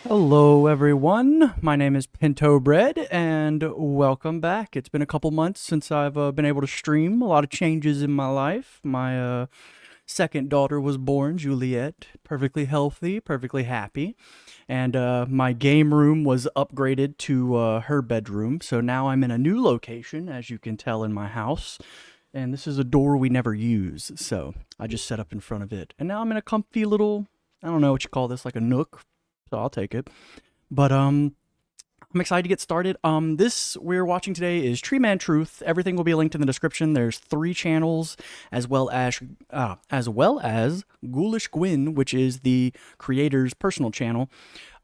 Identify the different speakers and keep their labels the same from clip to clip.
Speaker 1: Hello, everyone. My name is Pinto Bread, and welcome back. It's been a couple months since I've been able to stream. A lot of changes in my life. My second daughter was born, Juliet, perfectly healthy, perfectly happy. And my game room was upgraded to her bedroom. So now I'm in a new location, as you can tell in my house. And this is a door we never use. So I just set up in front of it. And now I'm in a comfy little, I don't know what you call this, like a nook. So I'll take it. But I'm excited to get started. This we're watching today is TreeManTruth. Everything will be linked in the description. There's 3 channels, as well as Ghoulish Gwyn, which is the creator's personal channel.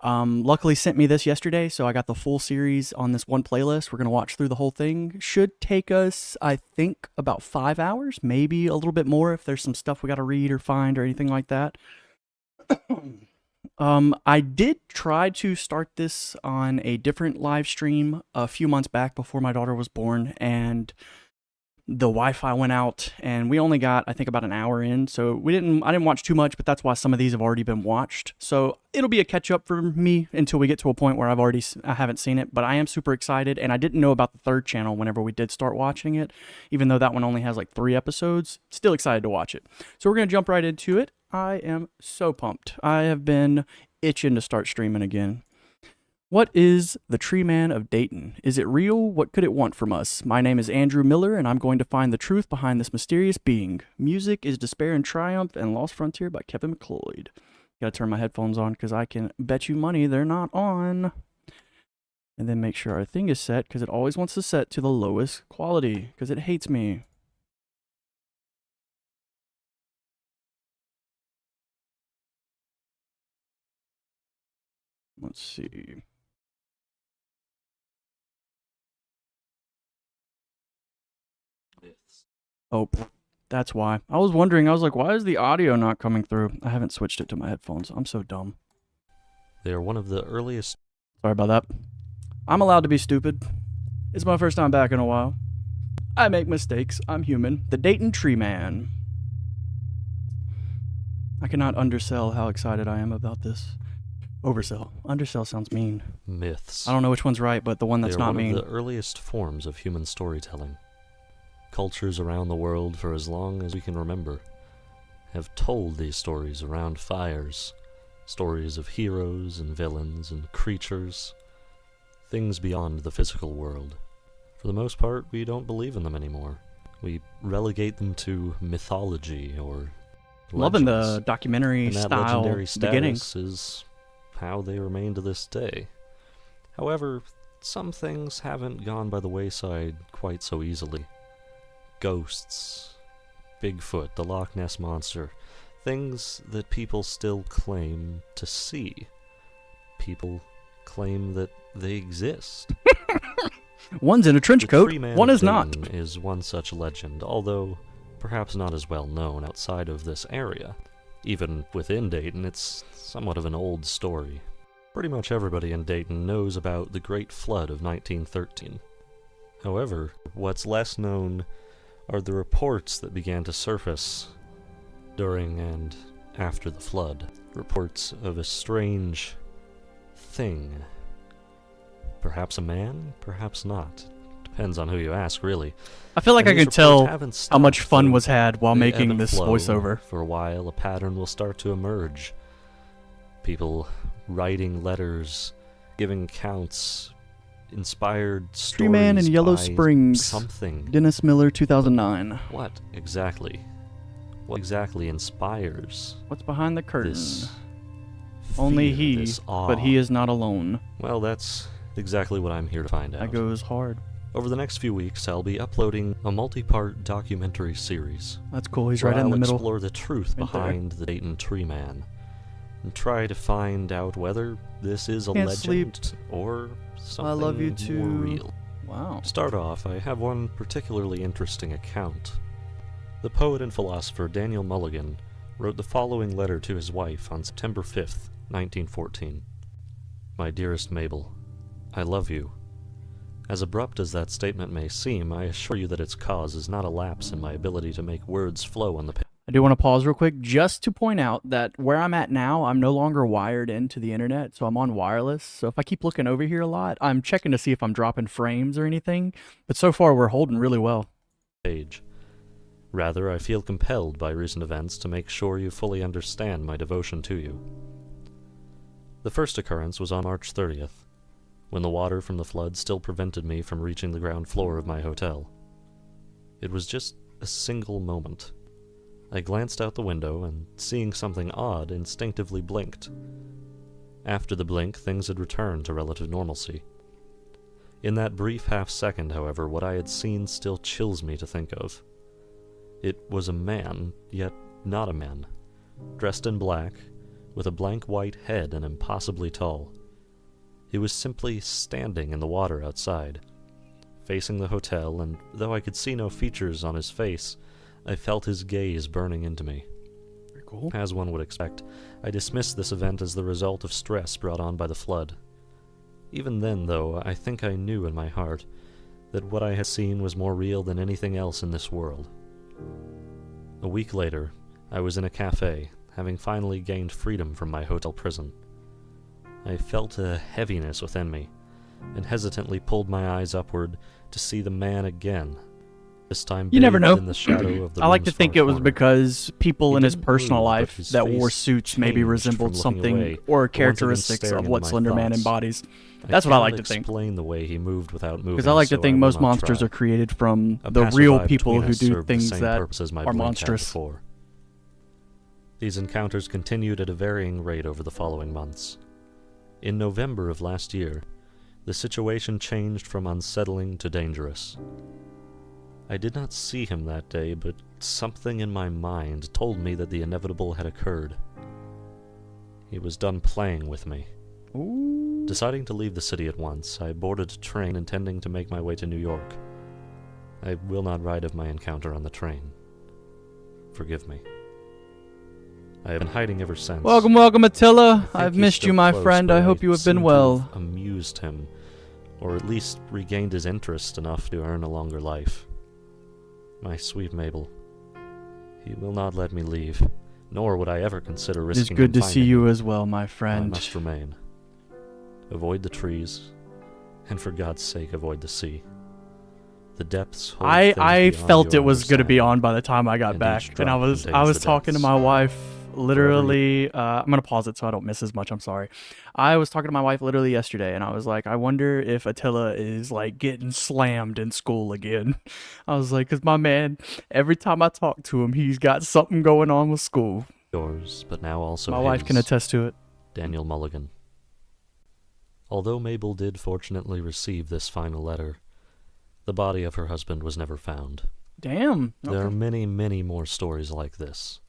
Speaker 1: Luckily sent me this yesterday, so I got the full series on this one playlist. We're gonna watch through the whole thing. Should take us, I think, about 5 hours, maybe a little bit more if there's some stuff we got to read or find or anything like that. I did try to start this on a different live stream a few months back before my daughter was born, and the Wi-Fi went out, and we only got, I think, about an hour in, so I didn't watch too much, but that's why some of these have already been watched. So it'll be a catch-up for me until we get to a point where I haven't seen it, but I am super excited, and I didn't know about the 3rd channel whenever we did start watching it, even though that one only has like 3 episodes. Still excited to watch it. So we're going to jump right into it. I am so pumped. I have been itching to start streaming again. What is the Tree Man of Dayton? Is it real? What could it want from us? My name is Andrew Miller, and I'm going to find the truth behind this mysterious being. Music is Despair and Triumph and Lost Frontier by Kevin MacLeod. Gotta turn my headphones on because I can bet you money they're not on. And then make sure our thing is set because it always wants to set to the lowest quality because it hates me. Let's see. Oh, that's why. I was wondering, I was like, why is the audio not coming through? I haven't switched it to my headphones. I'm so dumb.
Speaker 2: They are one of the earliest...
Speaker 1: Sorry about that. I'm allowed to be stupid. It's my first time back in a while. I make mistakes. I'm human. The Dayton Tree Man. I cannot undersell how excited I am about this. Oversell. Undersell sounds mean.
Speaker 2: Myths.
Speaker 1: I don't know which one's right, but the one that's not mean.
Speaker 2: They are one of the earliest forms of human storytelling. Cultures around the world, for as long as we can remember, have told these stories around fires. Stories of heroes and villains and creatures. Things beyond the physical world. For the most part, we don't believe in them anymore. We relegate them to mythology or
Speaker 1: Loving
Speaker 2: legends.
Speaker 1: the documentary
Speaker 2: And that
Speaker 1: style
Speaker 2: legendary
Speaker 1: beginning.
Speaker 2: status is how they remain to this day. However, some things haven't gone by the wayside quite so easily. Ghosts, Bigfoot, the Loch Ness Monster, things that people still claim to see. People claim that they exist.
Speaker 1: One's in a trench coat, one is not.
Speaker 2: The Tree Man of Dayton is one such legend, although perhaps not as well known outside of this area. Even within Dayton, it's somewhat of an old story. Pretty much everybody in Dayton knows about the Great Flood of 1913. However, what's less known are the reports that began to surface during and after the flood. Reports of a strange thing. Perhaps a man, perhaps not. Depends on who you ask, really.
Speaker 1: I feel like
Speaker 2: And
Speaker 1: I
Speaker 2: these
Speaker 1: can tell
Speaker 2: reports haven't
Speaker 1: how much
Speaker 2: stopped,
Speaker 1: fun
Speaker 2: though.
Speaker 1: was had while
Speaker 2: They ebb
Speaker 1: making
Speaker 2: and
Speaker 1: this
Speaker 2: flow.
Speaker 1: voiceover.
Speaker 2: For a while, a pattern will start to emerge. People writing letters, giving accounts, inspired stories
Speaker 1: Tree Man in Yellow
Speaker 2: by
Speaker 1: Springs.
Speaker 2: something.
Speaker 1: Dennis Miller, 2009.
Speaker 2: What exactly? What exactly inspires
Speaker 1: What's behind the curtain?
Speaker 2: this
Speaker 1: Only
Speaker 2: fear,
Speaker 1: he,
Speaker 2: this awe?
Speaker 1: but he is not alone.
Speaker 2: Well, that's exactly what I'm here to find out.
Speaker 1: That goes hard.
Speaker 2: Over the next few weeks, I'll be uploading a multi-part documentary series.
Speaker 1: That's cool. He's
Speaker 2: where
Speaker 1: right in the
Speaker 2: I'll
Speaker 1: middle.
Speaker 2: explore the truth
Speaker 1: Right there.
Speaker 2: behind the Dayton Tree Man, and try to find out whether this is a
Speaker 1: Can't
Speaker 2: legend
Speaker 1: sleep.
Speaker 2: or something
Speaker 1: I love you
Speaker 2: more
Speaker 1: too.
Speaker 2: real.
Speaker 1: Wow.
Speaker 2: To start off, I have one particularly interesting account. The poet and philosopher Daniel Mulligan wrote the following letter to his wife on September 5th, 1914. My dearest Mabel, I love you. As abrupt as that statement may seem, I assure you that its cause is not a lapse in my ability to make words flow on the page.
Speaker 1: I do want to pause real quick just to point out that where I'm at now, I'm no longer wired into the internet, so I'm on wireless. So if I keep looking over here a lot, I'm checking to see if I'm dropping frames or anything. But so far, we're holding really well.
Speaker 2: Page. Rather, I feel compelled by recent events to make sure you fully understand my devotion to you. The first occurrence was on March 30th, when the water from the flood still prevented me from reaching the ground floor of my hotel. It was just a single moment. I glanced out the window and, seeing something odd, instinctively blinked. After the blink, things had returned to relative normalcy. In that brief half-second, however, what I had seen still chills me to think of. It was a man, yet not a man, dressed in black, with a blank white head and impossibly tall. He was simply standing in the water outside, facing the hotel, and though I could see no features on his face, I felt his gaze burning into me.
Speaker 1: Very cool.
Speaker 2: As one would expect, I dismissed this event as the result of stress brought on by the flood. Even then, though, I think I knew in my heart that what I had seen was more real than anything else in this world. A week later, I was in a cafe, having finally gained freedom from my hotel prison. I felt a heaviness within me, and hesitantly pulled my eyes upward to see the man again. This time
Speaker 1: You never
Speaker 2: bathed
Speaker 1: know.
Speaker 2: in the shadow of the
Speaker 1: I like to
Speaker 2: room's
Speaker 1: think
Speaker 2: far
Speaker 1: it was
Speaker 2: corner.
Speaker 1: because people
Speaker 2: He
Speaker 1: in his
Speaker 2: didn't
Speaker 1: personal
Speaker 2: move, but
Speaker 1: life
Speaker 2: his
Speaker 1: that wore
Speaker 2: face
Speaker 1: suits maybe
Speaker 2: changed
Speaker 1: resembled
Speaker 2: from looking
Speaker 1: something
Speaker 2: away
Speaker 1: or
Speaker 2: to once again
Speaker 1: characteristics
Speaker 2: staring
Speaker 1: of
Speaker 2: into
Speaker 1: what
Speaker 2: my
Speaker 1: Slender Man
Speaker 2: thoughts.
Speaker 1: embodies. That's what I like to think.
Speaker 2: Explain the way he moved without moving.
Speaker 1: Because I like to
Speaker 2: so
Speaker 1: think
Speaker 2: will
Speaker 1: most
Speaker 2: not
Speaker 1: monsters
Speaker 2: try.
Speaker 1: are created from
Speaker 2: A
Speaker 1: the
Speaker 2: passerby
Speaker 1: real people
Speaker 2: between
Speaker 1: who
Speaker 2: us
Speaker 1: do
Speaker 2: served the
Speaker 1: things
Speaker 2: same
Speaker 1: that
Speaker 2: purpose as my
Speaker 1: are
Speaker 2: blink had
Speaker 1: monstrous.
Speaker 2: before. These encounters continued at a varying rate over the following months. In November of last year, the situation changed from unsettling to dangerous. I did not see him that day, but something in my mind told me that the inevitable had occurred. He was done playing with me.
Speaker 1: Ooh.
Speaker 2: Deciding to leave the city at once, I boarded a train intending to make my way to New York. I will not write of my encounter on the train. Forgive me. I have been hiding ever since.
Speaker 1: Welcome, Attila.
Speaker 2: I think
Speaker 1: I've
Speaker 2: he's
Speaker 1: missed you,
Speaker 2: still
Speaker 1: my
Speaker 2: close,
Speaker 1: friend.
Speaker 2: but
Speaker 1: I hope you have been
Speaker 2: seem to
Speaker 1: well.
Speaker 2: have amused him, or at least regained his interest enough to earn a longer life. My sweet Mabel. He will not let me leave, nor would I ever consider
Speaker 1: It is
Speaker 2: risking
Speaker 1: good
Speaker 2: him
Speaker 1: to see
Speaker 2: finding
Speaker 1: you
Speaker 2: me.
Speaker 1: as well, my
Speaker 2: I
Speaker 1: friend.
Speaker 2: must remain. Avoid the trees, and for God's sake, avoid the sea. The depths hold things
Speaker 1: I
Speaker 2: beyond
Speaker 1: felt
Speaker 2: your
Speaker 1: it was going to be
Speaker 2: understanding.
Speaker 1: on by the time I got
Speaker 2: and
Speaker 1: back,
Speaker 2: each
Speaker 1: and I
Speaker 2: drop
Speaker 1: was
Speaker 2: contains the
Speaker 1: talking to
Speaker 2: depths.
Speaker 1: my wife literally. I'm gonna pause it so I don't miss as much. I'm sorry. I was talking to my wife literally yesterday, and I was like, I wonder if Attila is like getting slammed in school again. I was like, cause my man, every time I talk to him, he's got something going on with school.
Speaker 2: Yours, but now also
Speaker 1: My
Speaker 2: his,
Speaker 1: wife can attest to it.
Speaker 2: Daniel Mulligan. Although Mabel did fortunately receive this final letter, the body of her husband was never found.
Speaker 1: Damn.
Speaker 2: There are
Speaker 1: Okay.
Speaker 2: many, many more stories like this,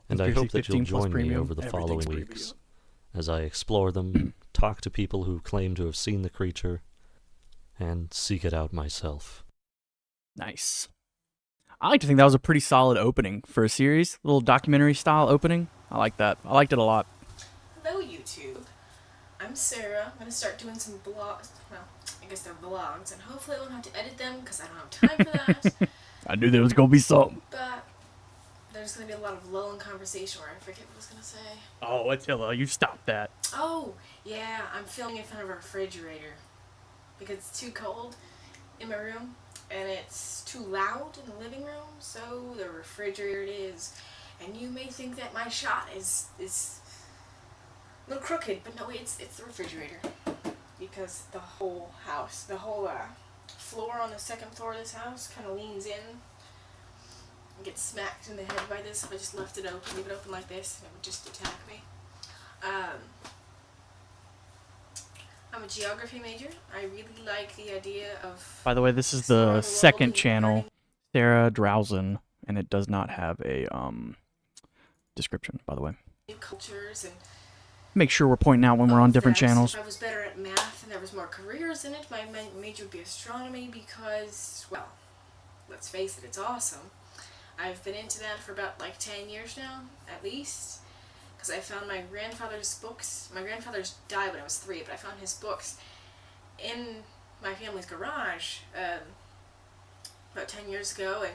Speaker 2: and I hope that you'll
Speaker 1: 15 plus
Speaker 2: join me
Speaker 1: premium.
Speaker 2: over the
Speaker 1: Everything's
Speaker 2: following
Speaker 1: premium.
Speaker 2: weeks as I explore them, talk to people who claim to have seen the creature, and seek it out myself.
Speaker 1: Nice. I like to think that was a pretty solid opening for a series, little documentary style opening. I like that. I liked it a lot.
Speaker 3: Hello YouTube, I'm Sarah. I'm going to start doing some vlogs, well, I guess they're vlogs, and hopefully I won't have to edit them because I don't have time for that,
Speaker 1: I knew there was gonna be something.
Speaker 3: but there's going to be a lot of lull and conversation where I forget what I was going to say.
Speaker 1: Oh, Attila, you stop that.
Speaker 3: Oh, yeah, I'm filming in front of a refrigerator because it's too cold in my room and it's too loud in the living room, so the refrigerator it is. And you may think that my shot is a little crooked, but no, it's the refrigerator. Because the whole house, the whole floor on the second floor of this house kind of leans in and gets smacked in the head by this. If I just left it open, leave it open like this, it would just attack me. I'm a geography major. I really like the idea of...
Speaker 1: By the way, this is
Speaker 3: exploring
Speaker 1: the
Speaker 3: world
Speaker 1: second
Speaker 3: and
Speaker 1: channel,
Speaker 3: learning.
Speaker 1: Sarah Drowsen, and it does not have a description, by the way.
Speaker 3: New cultures and
Speaker 1: Make sure we're pointing out when we're on different
Speaker 3: that.
Speaker 1: channels.
Speaker 3: If I was better at math and there was more careers in it, my major would be astronomy because, well, let's face it, it's awesome. I've been into that for about like 10 years now, at least, because I found my grandfather's books. My grandfather's died when I was 3, but I found his books in my family's garage about 10 years ago, and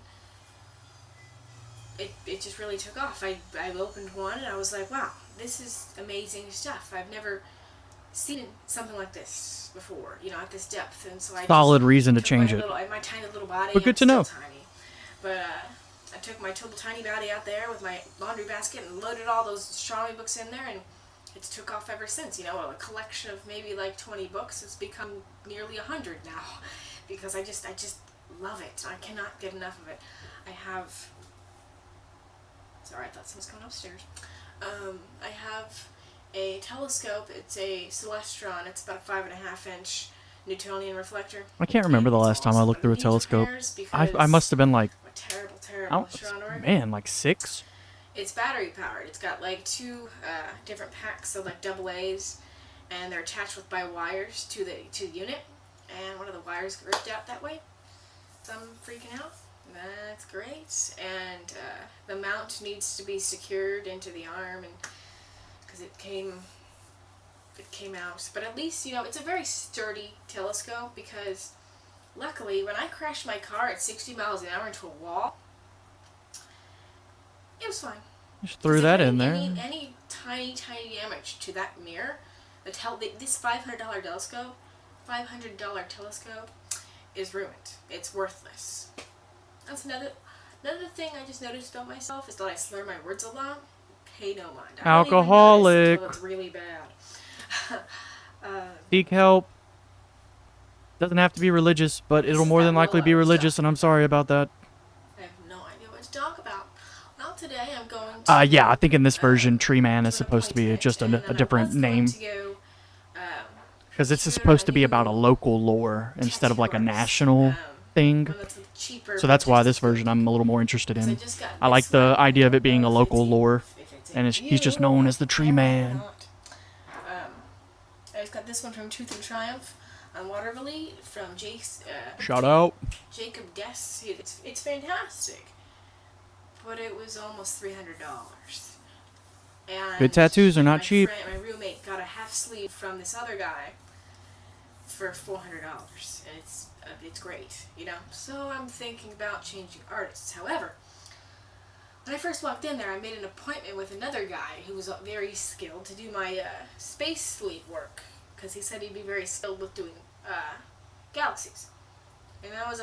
Speaker 3: it just really took off. I opened one and I was like, wow, this is amazing stuff. I've never seen something like this before, you know, at this depth. And so I
Speaker 1: Solid
Speaker 3: just
Speaker 1: reason to
Speaker 3: took
Speaker 1: change
Speaker 3: my
Speaker 1: it.
Speaker 3: my tiny little body.
Speaker 1: But good to
Speaker 3: I'm
Speaker 1: know.
Speaker 3: still tiny. But I took my little tiny body out there with my laundry basket and loaded all those astronomy books in there, and it's took off ever since. You know, a collection of maybe like 20 books has become nearly 100 now, because I just love it. I cannot get enough of it. I have. Sorry, I thought someone was coming upstairs. I have a telescope. It's a Celestron. It's about a 5.5-inch Newtonian reflector.
Speaker 1: I can't remember the last time I looked through a telescope. I must have been like,
Speaker 3: I'm a terrible astronomer.
Speaker 1: man, like 6?
Speaker 3: It's battery powered. It's got like 2 different packs of like AA's, and they're attached by wires to the unit. And one of the wires ripped out that way, so I'm freaking out. That's great. And the mount needs to be secured into the arm, and because it came out. But at least, you know, it's a very sturdy telescope, because luckily when I crashed my car at 60 miles an hour into a wall, it was fine.
Speaker 1: Just threw that in there.
Speaker 3: Any tiny damage to that mirror, this $500 telescope is ruined. It's worthless. That's another thing I just noticed about myself, is that I slur my words a lot. Pay no mind.
Speaker 1: Alcoholic.
Speaker 3: It's really bad.
Speaker 1: Seek help. Doesn't have to be religious, but it'll more than likely be religious, and I'm sorry about that.
Speaker 3: I have no idea what to talk about. Well, today I'm going to...
Speaker 1: Yeah, I think in this version, Tree Man is supposed to be just a different name. Because this is supposed to be about a local lore instead of like a national thing. So that's why this version I'm a little more interested in. I like the idea of it being a local lore, and he's just known as the Tree Man.
Speaker 3: I just got this one from Truth and Triumph on Waterville from
Speaker 1: Shout out.
Speaker 3: Jacob Dess. It's fantastic, but it was almost $300. And
Speaker 1: Good tattoos are not cheap.
Speaker 3: My roommate got a half sleeve from this other guy for $400, and it's great, you know. So I'm thinking about changing artists. However, when I first walked in there, I made an appointment with another guy who was very skilled to do my space sleeve work, because he said he'd be very skilled with doing galaxies, and that was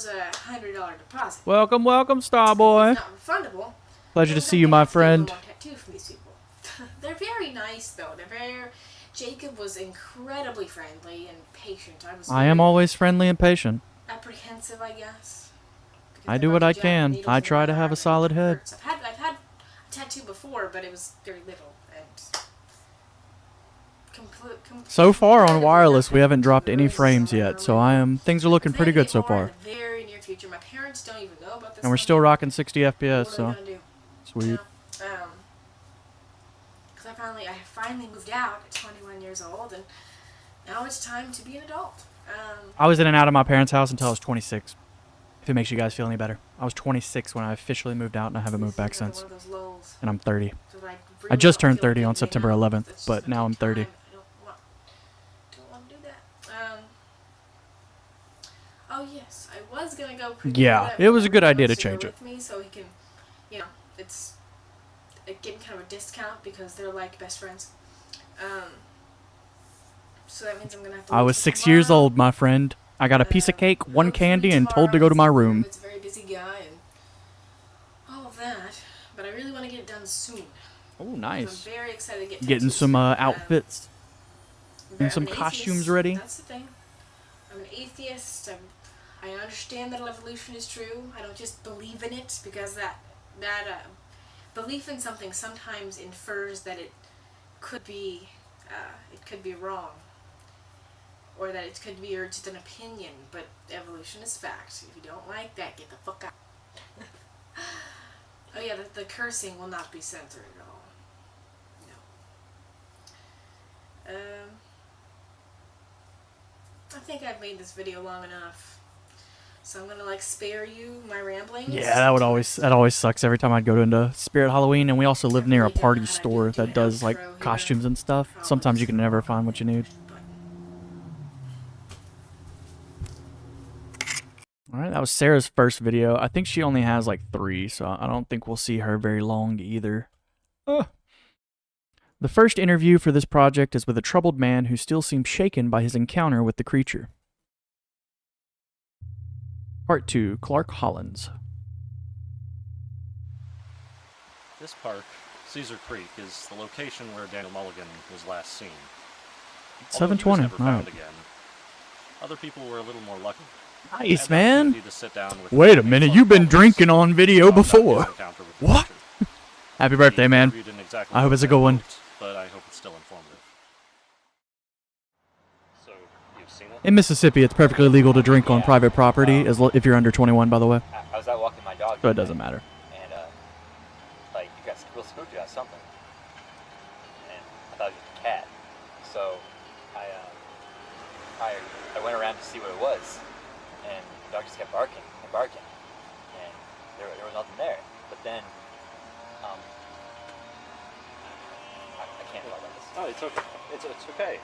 Speaker 3: a $100 deposit.
Speaker 1: Welcome, Starboy.
Speaker 3: It's not refundable.
Speaker 1: Pleasure to see you, my friend.
Speaker 3: Tattoo from these people. They're very nice, though. Jacob was incredibly friendly and patient.
Speaker 1: I am always friendly and patient.
Speaker 3: Apprehensive, I guess.
Speaker 1: I do what I can. I try to have a solid head.
Speaker 3: I've had a tattoo before, but it was very little, and
Speaker 1: so far on wireless, we haven't dropped any frames yet, so things are looking pretty good so far.
Speaker 3: In the very near future. My parents don't even know about this.
Speaker 1: And we're still rocking 60 FPS, so sweet.
Speaker 3: Because I finally moved out at 21 years old, and now it's time to be an adult.
Speaker 1: I was in and out of my parents' house until I was 26. If it makes you guys feel any better. I was 26 when I officially moved out, and I haven't moved back since. And I'm 30. I just turned 30 on September 11th, but now I'm 30.
Speaker 3: I don't want to do that. Oh yes, I was gonna go.
Speaker 1: Yeah, it was a good idea to change it.
Speaker 3: With me, so he can, you know, it's getting kind of a discount because they're like best friends. So that means I'm gonna have to.
Speaker 1: I was 6 years old, my friend. I got a piece of cake, one candy, and told to go to my room.
Speaker 3: It's a very busy guy and all of that, but I really want to get it done soon.
Speaker 1: Oh, nice.
Speaker 3: I'm very excited to get
Speaker 1: getting some outfits and some costumes ready.
Speaker 3: That's the thing. I'm an atheist. I understand that evolution is true. I don't just believe in it because that belief in something sometimes infers that it could be wrong, or that it could be just an opinion. But evolution is fact. If you don't like that, get the fuck out. Oh yeah, the cursing will not be censored at all. No. I think I've made this video long enough. So I'm gonna spare you my ramblings.
Speaker 1: Yeah, that always sucks every time I'd go into Spirit Halloween, and we also live near a party store that does costumes and stuff. Sometimes you can never find what you need. Alright, That was Sarah's first video. I think she only has like 3, so I don't think we'll see her very long either. The first interview for this project is with a troubled man who still seems shaken by his encounter with the creature. Part 2, Clark Hollins.
Speaker 2: This park, Caesar Creek, is the location where Daniel Mulligan was last seen.
Speaker 1: 7:20.
Speaker 2: Never found again. Other people were a little more lucky.
Speaker 1: Nice, man.
Speaker 2: To sit down with
Speaker 1: Wait a minute, you've been drinking on video before. What? Happy birthday, man. I hope it's a good one.
Speaker 2: But I hope it's still informative. So, you've seen it?
Speaker 1: In Mississippi, it's perfectly legal to drink on private property if you're under 21, by the way.
Speaker 4: I was out walking my dog.
Speaker 1: So it doesn't matter.
Speaker 4: And, like, you got real spooked about something. And I thought it was a cat. So, I went around to see what it was. And the dog just kept barking and barking. And there was nothing there. But then, I can't talk about this.
Speaker 2: Oh, it's okay. It's okay.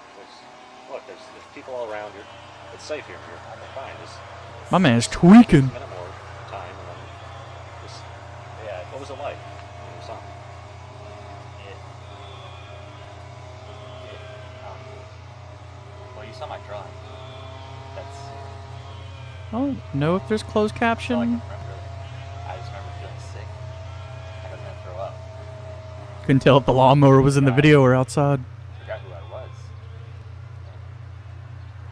Speaker 2: There's people all around here. It's safe here. You're fine.
Speaker 1: My man's tweaking.
Speaker 2: A minute more time, and then just,
Speaker 4: Yeah.
Speaker 2: what was it like when you saw him?
Speaker 4: Well, you saw my drawing. That's
Speaker 1: I don't know if there's closed
Speaker 4: all I can
Speaker 1: caption.
Speaker 4: remember. I just remember feeling sick. I was gonna throw up.
Speaker 1: Couldn't tell if the lawnmower was in the video or outside.
Speaker 4: Forgot who I was.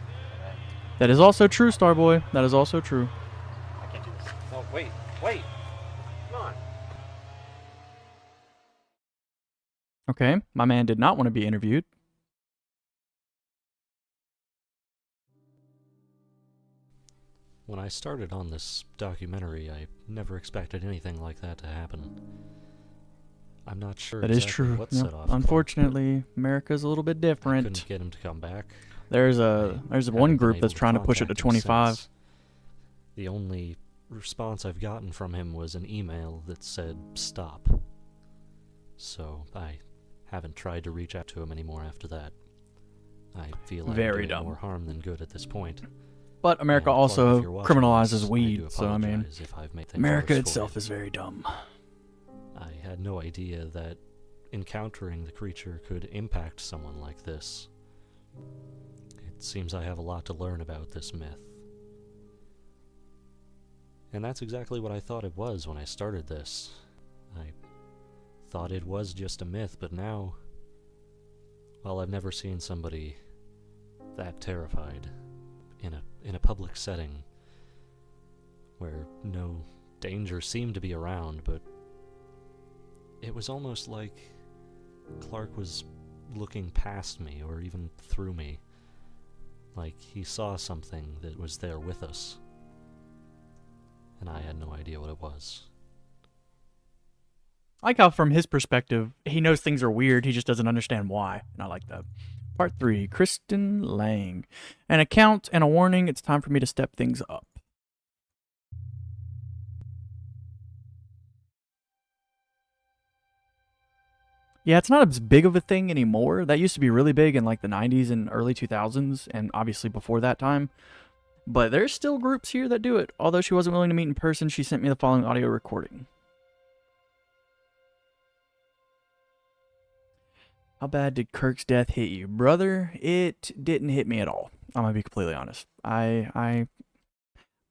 Speaker 4: And then
Speaker 1: That is also true, Starboy. That is also true.
Speaker 4: I can't do this.
Speaker 2: No, wait. Come on.
Speaker 1: Okay, my man did not want to be interviewed.
Speaker 2: When I started on this documentary, I never expected anything like that to happen. I'm not sure
Speaker 1: That is
Speaker 2: exactly
Speaker 1: true.
Speaker 2: what
Speaker 1: Yep.
Speaker 2: set off Clark,
Speaker 1: Unfortunately, America's a little bit
Speaker 2: but I
Speaker 1: different.
Speaker 2: couldn't get him to come back.
Speaker 1: There's
Speaker 2: haven't
Speaker 1: one
Speaker 2: been
Speaker 1: group
Speaker 2: able
Speaker 1: that's trying to push it to
Speaker 2: contact him
Speaker 1: 25.
Speaker 2: since. The only response I've gotten from him was an email that said, "Stop." So, I haven't tried to reach out to him anymore after that. I feel I'm
Speaker 1: Very
Speaker 2: doing
Speaker 1: dumb.
Speaker 2: more harm than good at this point.
Speaker 1: But America
Speaker 2: And Clark,
Speaker 1: also
Speaker 2: if you're watching
Speaker 1: criminalizes
Speaker 2: this, I do
Speaker 1: weed, so I mean,
Speaker 2: apologize if I've made things
Speaker 1: America
Speaker 2: worse for
Speaker 1: itself
Speaker 2: you.
Speaker 1: is very dumb.
Speaker 2: I had no idea that encountering the creature could impact someone like this. It seems I have a lot to learn about this myth. And that's exactly what I thought it was when I started this. I thought it was just a myth, but now, well, I've never seen somebody that terrified in a public setting where no danger seemed to be around, but it was almost like Clark was looking past me or even through me, like he saw something that was there with us, and I had no idea what it was.
Speaker 1: I like how from his perspective, he knows things are weird, he just doesn't understand why, and I like that. Part 3, Kristen Lang. An account and a warning, it's time for me to step things up. Yeah, it's not as big of a thing anymore. That used to be really big in like the 90s and early 2000s, and obviously before that time. But there's still groups here that do it. Although she wasn't willing to meet in person, she sent me the following audio recording. How bad did Kirk's death hit you? Brother, it didn't hit me at all. I'm gonna be completely honest. I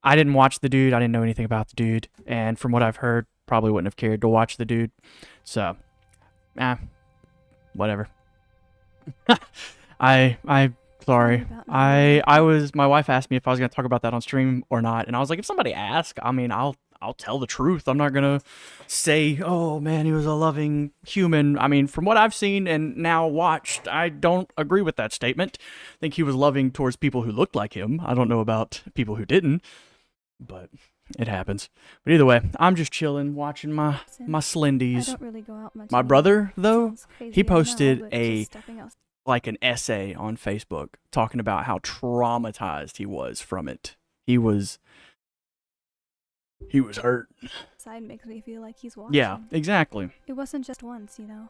Speaker 1: didn't watch the dude. I didn't know anything about the dude. And from what I've heard, probably wouldn't have cared to watch the dude. So, whatever. Sorry. My wife asked me if I was gonna talk about that on stream or not, and I was like, if somebody asks, I mean, I'll tell the truth. I'm not gonna say, oh man, he was a loving human. I mean, from what I've seen and now watched, I don't agree with that statement. I think he was loving towards people who looked like him. I don't know about people who didn't, but it happens. But either way, I'm just chilling, watching my
Speaker 5: I
Speaker 1: Slendies.
Speaker 5: don't really go out much
Speaker 1: My
Speaker 5: anymore.
Speaker 1: brother, though,
Speaker 5: Sounds crazy,
Speaker 1: he
Speaker 5: I know,
Speaker 1: posted
Speaker 5: but
Speaker 1: a
Speaker 5: just stepping out-
Speaker 1: like an essay on Facebook talking about how traumatized he was from it. He was hurt.
Speaker 5: Side makes me feel like he's watching.
Speaker 1: Yeah, exactly.
Speaker 5: It wasn't just once, you know.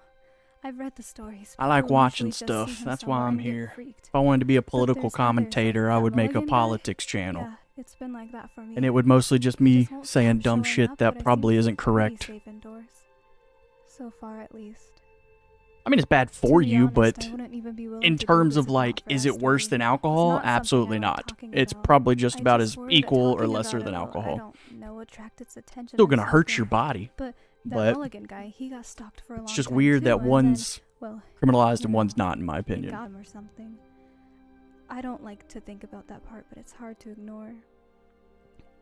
Speaker 5: I've read the stories.
Speaker 1: I like
Speaker 5: People
Speaker 1: watching
Speaker 5: usually just see
Speaker 1: stuff.
Speaker 5: him
Speaker 1: That's
Speaker 5: somewhere
Speaker 1: why I'm
Speaker 5: and get
Speaker 1: here.
Speaker 5: freaked.
Speaker 1: If I wanted to be a
Speaker 5: But
Speaker 1: political
Speaker 5: there's others
Speaker 1: commentator,
Speaker 5: like
Speaker 1: I
Speaker 5: that
Speaker 1: would make a
Speaker 5: Mulligan guy.
Speaker 1: politics channel.
Speaker 5: Yeah, It's been like that for me.
Speaker 1: And it would mostly just
Speaker 5: He
Speaker 1: me
Speaker 5: just won't
Speaker 1: saying
Speaker 5: stop
Speaker 1: dumb
Speaker 5: showing
Speaker 1: shit
Speaker 5: up,
Speaker 1: that
Speaker 5: but I
Speaker 1: probably
Speaker 5: seem
Speaker 1: isn't
Speaker 5: pretty
Speaker 1: correct.
Speaker 5: safe indoors. So far, at least.
Speaker 1: I mean, it's bad for
Speaker 5: To be
Speaker 1: you,
Speaker 5: honest,
Speaker 1: but
Speaker 5: I wouldn't even be willing
Speaker 1: in
Speaker 5: to do
Speaker 1: terms
Speaker 5: this
Speaker 1: of
Speaker 5: if not
Speaker 1: like,
Speaker 5: for
Speaker 1: is
Speaker 5: us
Speaker 1: it worse
Speaker 5: three.
Speaker 1: than
Speaker 5: It's
Speaker 1: alcohol?
Speaker 5: not something
Speaker 1: Absolutely
Speaker 5: I like
Speaker 1: not.
Speaker 5: talking
Speaker 1: It's
Speaker 5: about.
Speaker 1: probably just
Speaker 5: I
Speaker 1: about
Speaker 5: just
Speaker 1: as
Speaker 5: worry that
Speaker 1: equal or
Speaker 5: talking
Speaker 1: lesser
Speaker 5: about
Speaker 1: than
Speaker 5: it will, I
Speaker 1: alcohol.
Speaker 5: don't know, attract its attention
Speaker 1: Still
Speaker 5: or
Speaker 1: gonna hurt your
Speaker 5: something.
Speaker 1: body,
Speaker 5: But that
Speaker 1: but
Speaker 5: Mulligan guy, he got stalked for a long
Speaker 1: it's just
Speaker 5: time
Speaker 1: weird
Speaker 5: too,
Speaker 1: that
Speaker 5: and then,
Speaker 1: one's
Speaker 5: well,
Speaker 1: criminalized
Speaker 5: you
Speaker 1: and
Speaker 5: know,
Speaker 1: one's not, in my
Speaker 5: they
Speaker 1: opinion.
Speaker 5: got him or something. I don't like to think about that part, but it's hard to ignore.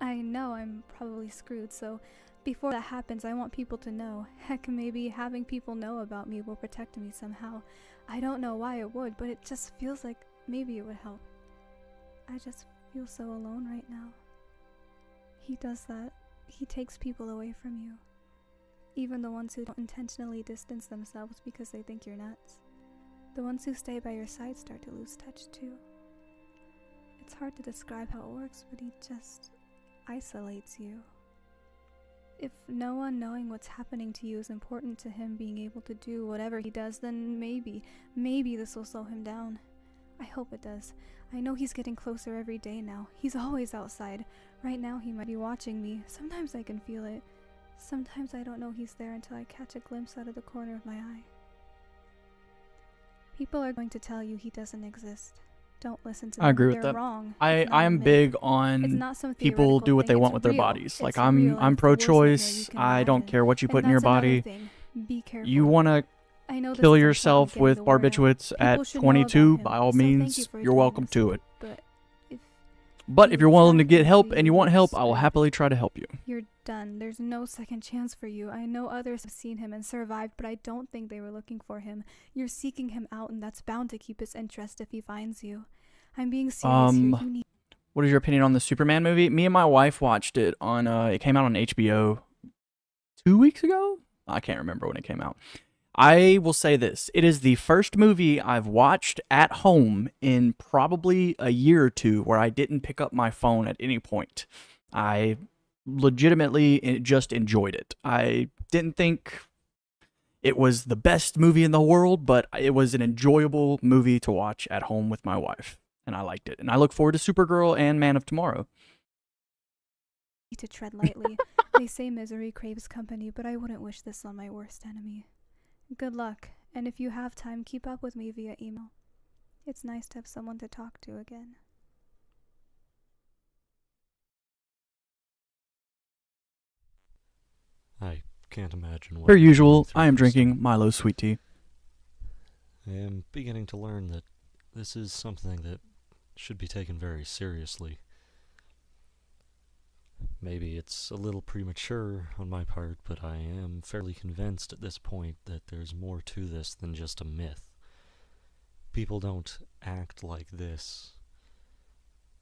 Speaker 5: I know I'm probably screwed, so before that happens, I want people to know. Heck, maybe having people know about me will protect me somehow. I don't know why it would, but it just feels like maybe it would help. I just feel so alone right now. He does that. He takes people away from you. Even the ones who don't intentionally distance themselves because they think you're nuts. The ones who stay by your side start to lose touch too. It's hard to describe how it works, but he just isolates you. If no one knowing what's happening to you is important to him being able to do whatever he does, then maybe this will slow him down. I hope it does. I know he's getting closer every day now. He's always outside. Right now he might be watching me. Sometimes I can feel it. Sometimes I don't know he's there until I catch a glimpse out of the corner of my eye. People are going to tell you he doesn't exist. Don't listen to them.
Speaker 1: I agree with
Speaker 5: They're
Speaker 1: that.
Speaker 5: wrong.
Speaker 1: I
Speaker 5: It's not a
Speaker 1: am
Speaker 5: myth.
Speaker 1: big
Speaker 5: It's
Speaker 1: on
Speaker 5: not some
Speaker 1: people
Speaker 5: theoretical
Speaker 1: do what they
Speaker 5: thing.
Speaker 1: want
Speaker 5: It's
Speaker 1: with their
Speaker 5: real.
Speaker 1: bodies. Like
Speaker 5: It's real,
Speaker 1: I'm
Speaker 5: and it's the worst nightmare
Speaker 1: pro-choice.
Speaker 5: you can
Speaker 1: I don't
Speaker 5: imagine.
Speaker 1: care what you put
Speaker 5: And
Speaker 1: in your
Speaker 5: that's another
Speaker 1: body.
Speaker 5: thing. Be careful.
Speaker 1: You want to
Speaker 5: I know this
Speaker 1: kill
Speaker 5: is our
Speaker 1: yourself
Speaker 5: shot at getting
Speaker 1: with
Speaker 5: the word out.
Speaker 1: barbiturates
Speaker 5: People
Speaker 1: at
Speaker 5: should know about
Speaker 1: 22,
Speaker 5: him,
Speaker 1: by all
Speaker 5: so thank
Speaker 1: means,
Speaker 5: you for
Speaker 1: you're
Speaker 5: doing
Speaker 1: welcome
Speaker 5: this.
Speaker 1: to it.
Speaker 5: But if
Speaker 1: But if
Speaker 5: you
Speaker 1: you're willing to
Speaker 5: try
Speaker 1: get
Speaker 5: to
Speaker 1: help
Speaker 5: do
Speaker 1: and you want help,
Speaker 5: you're
Speaker 1: I will
Speaker 5: screwed.
Speaker 1: happily try to help you.
Speaker 5: You're done. There's no second chance for you. I know others have seen him and survived, but I don't think they were looking for him. You're seeking him out, and that's bound to keep his interest if he finds you. I'm being serious here. You need
Speaker 1: What is your opinion on the Superman movie? Me and my wife watched it on, it came out on HBO 2 weeks ago? I can't remember when it came out. I will say this. It is the first movie I've watched at home in probably a year or two where I didn't pick up my phone at any point. I legitimately just enjoyed it. I didn't think it was the best movie in the world, but it was an enjoyable movie to watch at home with my wife. And I liked it. And I look forward to Supergirl and Man of Tomorrow.
Speaker 5: to tread lightly. They say misery craves company, but I wouldn't wish this on my worst enemy. Good luck, and if you have time, keep up with me via email. It's nice to have someone to talk to again.
Speaker 2: I can't imagine what
Speaker 1: Per
Speaker 2: you're
Speaker 1: usual,
Speaker 2: going through,
Speaker 1: I am
Speaker 2: Kristen.
Speaker 1: drinking Milo's sweet tea.
Speaker 2: I am beginning to learn that this is something that should be taken very seriously. Maybe it's a little premature on my part, but I am fairly convinced at this point that there's more to this than just a myth. People don't act like this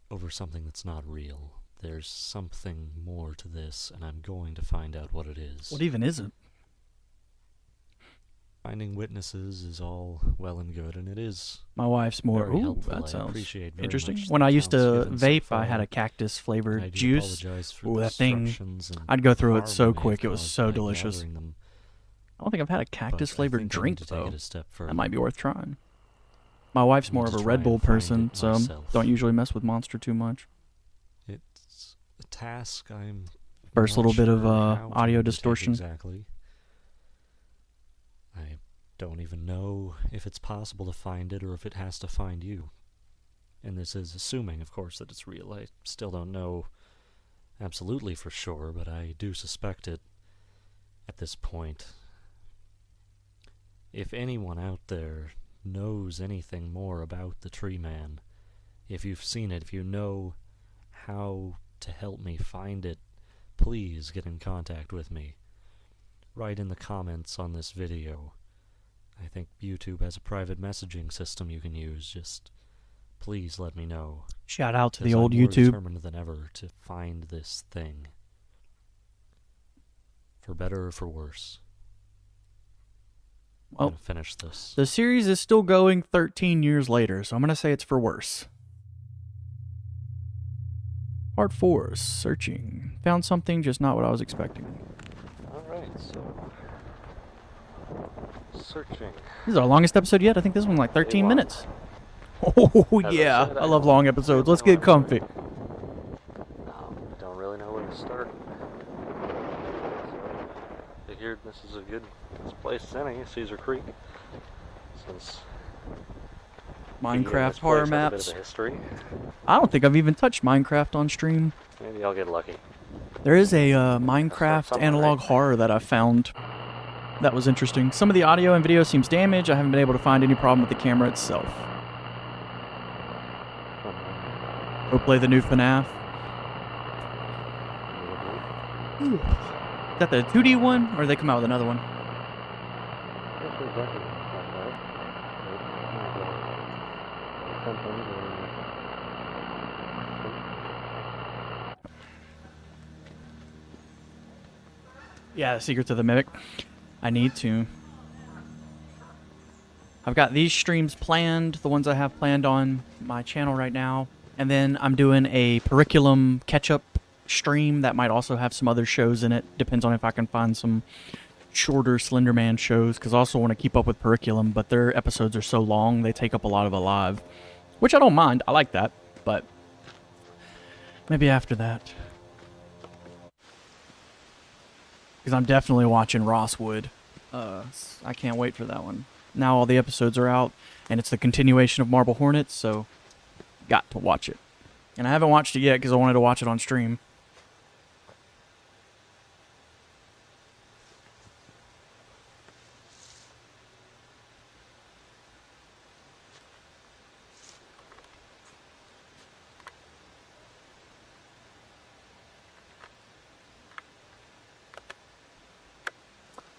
Speaker 2: over something that's not real. There's something more to this, and I'm going to find out what it is.
Speaker 1: What even is it?
Speaker 2: Finding witnesses is all well and good, and it is
Speaker 1: My wife's more.
Speaker 2: very
Speaker 1: Ooh,
Speaker 2: helpful.
Speaker 1: that
Speaker 2: I
Speaker 1: sounds
Speaker 2: appreciate very
Speaker 1: interesting.
Speaker 2: much
Speaker 1: When
Speaker 2: the
Speaker 1: I used to
Speaker 2: accounts given so
Speaker 1: vape, I had
Speaker 2: far.
Speaker 1: a cactus
Speaker 2: I
Speaker 1: flavored
Speaker 2: do
Speaker 1: juice.
Speaker 2: apologize for
Speaker 1: Ooh,
Speaker 2: the
Speaker 1: that thing.
Speaker 2: disruptions and
Speaker 1: I'd go through it so
Speaker 2: harm I may
Speaker 1: quick.
Speaker 2: have
Speaker 1: It was
Speaker 2: caused
Speaker 1: so
Speaker 2: by
Speaker 1: delicious.
Speaker 2: gathering them,
Speaker 1: I don't think I've had a
Speaker 2: but
Speaker 1: cactus
Speaker 2: I
Speaker 1: flavored
Speaker 2: think I need
Speaker 1: drink
Speaker 2: to take
Speaker 1: though.
Speaker 2: it a step further.
Speaker 1: That might be worth trying. My wife's
Speaker 2: I need
Speaker 1: more of
Speaker 2: to
Speaker 1: a
Speaker 2: try
Speaker 1: Red
Speaker 2: and
Speaker 1: Bull
Speaker 2: find
Speaker 1: person,
Speaker 2: it
Speaker 1: so
Speaker 2: myself.
Speaker 1: don't usually mess with Monster too much.
Speaker 2: It's a task I'm
Speaker 1: First
Speaker 2: not
Speaker 1: little bit of
Speaker 2: sure how to
Speaker 1: audio
Speaker 2: undertake
Speaker 1: distortion.
Speaker 2: Exactly. I don't even know if it's possible to find it or if it has to find you. And this is assuming, of course, that it's real. I still don't know absolutely for sure, but I do suspect it at this point. If anyone out there knows anything more about the Tree Man, if you've seen it, if you know how to help me find it, please get in contact with me. Write in the comments on this video. I think YouTube has a private messaging system you can use. Just please let me know.
Speaker 1: Shout out to the
Speaker 2: 'Cause
Speaker 1: old
Speaker 2: I'm more
Speaker 1: YouTube.
Speaker 2: determined than ever to find this thing. For better or for worse. I'm
Speaker 1: Well,
Speaker 2: gonna finish this.
Speaker 1: the series is still going 13 years later, so I'm going to say it's for worse. Part 4, searching. Found something, just not what I was expecting.
Speaker 2: Alright, so... searching.
Speaker 1: This is our longest episode yet. I think this one like 13 minutes. Oh,
Speaker 2: As I
Speaker 1: yeah.
Speaker 2: said,
Speaker 1: I
Speaker 2: I
Speaker 1: love
Speaker 2: don't
Speaker 1: long episodes. Let's get comfy.
Speaker 2: This place is any, Caesar Creek. Since he and
Speaker 1: Minecraft
Speaker 2: this
Speaker 1: horror
Speaker 2: place have a bit
Speaker 1: maps.
Speaker 2: of a history,
Speaker 1: I don't think I've even touched Minecraft on stream.
Speaker 2: maybe I'll get lucky.
Speaker 1: There is a
Speaker 2: Start
Speaker 1: Minecraft
Speaker 2: somewhere,
Speaker 1: analog
Speaker 2: right?
Speaker 1: horror that I found. That was interesting. Some of the audio and video seems damaged. I haven't been able to find any problem with the camera itself. Go play the new FNAF. Is that the 2D one, or they come out with another one? Yeah, Secrets of the Mimic. I need to. I've got these streams planned, the ones I have planned on my channel right now. And then I'm doing a Periculum catch-up stream that might also have some other shows in it. Depends on if I can find some shorter Slenderman shows, because I also want to keep up with Periculum, but their episodes are so long, they take up a lot of Alive. Which I don't mind, I like that, but maybe after that. Because I'm definitely watching Rosswood. I can't wait for that one. Now all the episodes are out, and it's the continuation of Marble Hornets, so got to watch it. And I haven't watched it yet because I wanted to watch it on stream.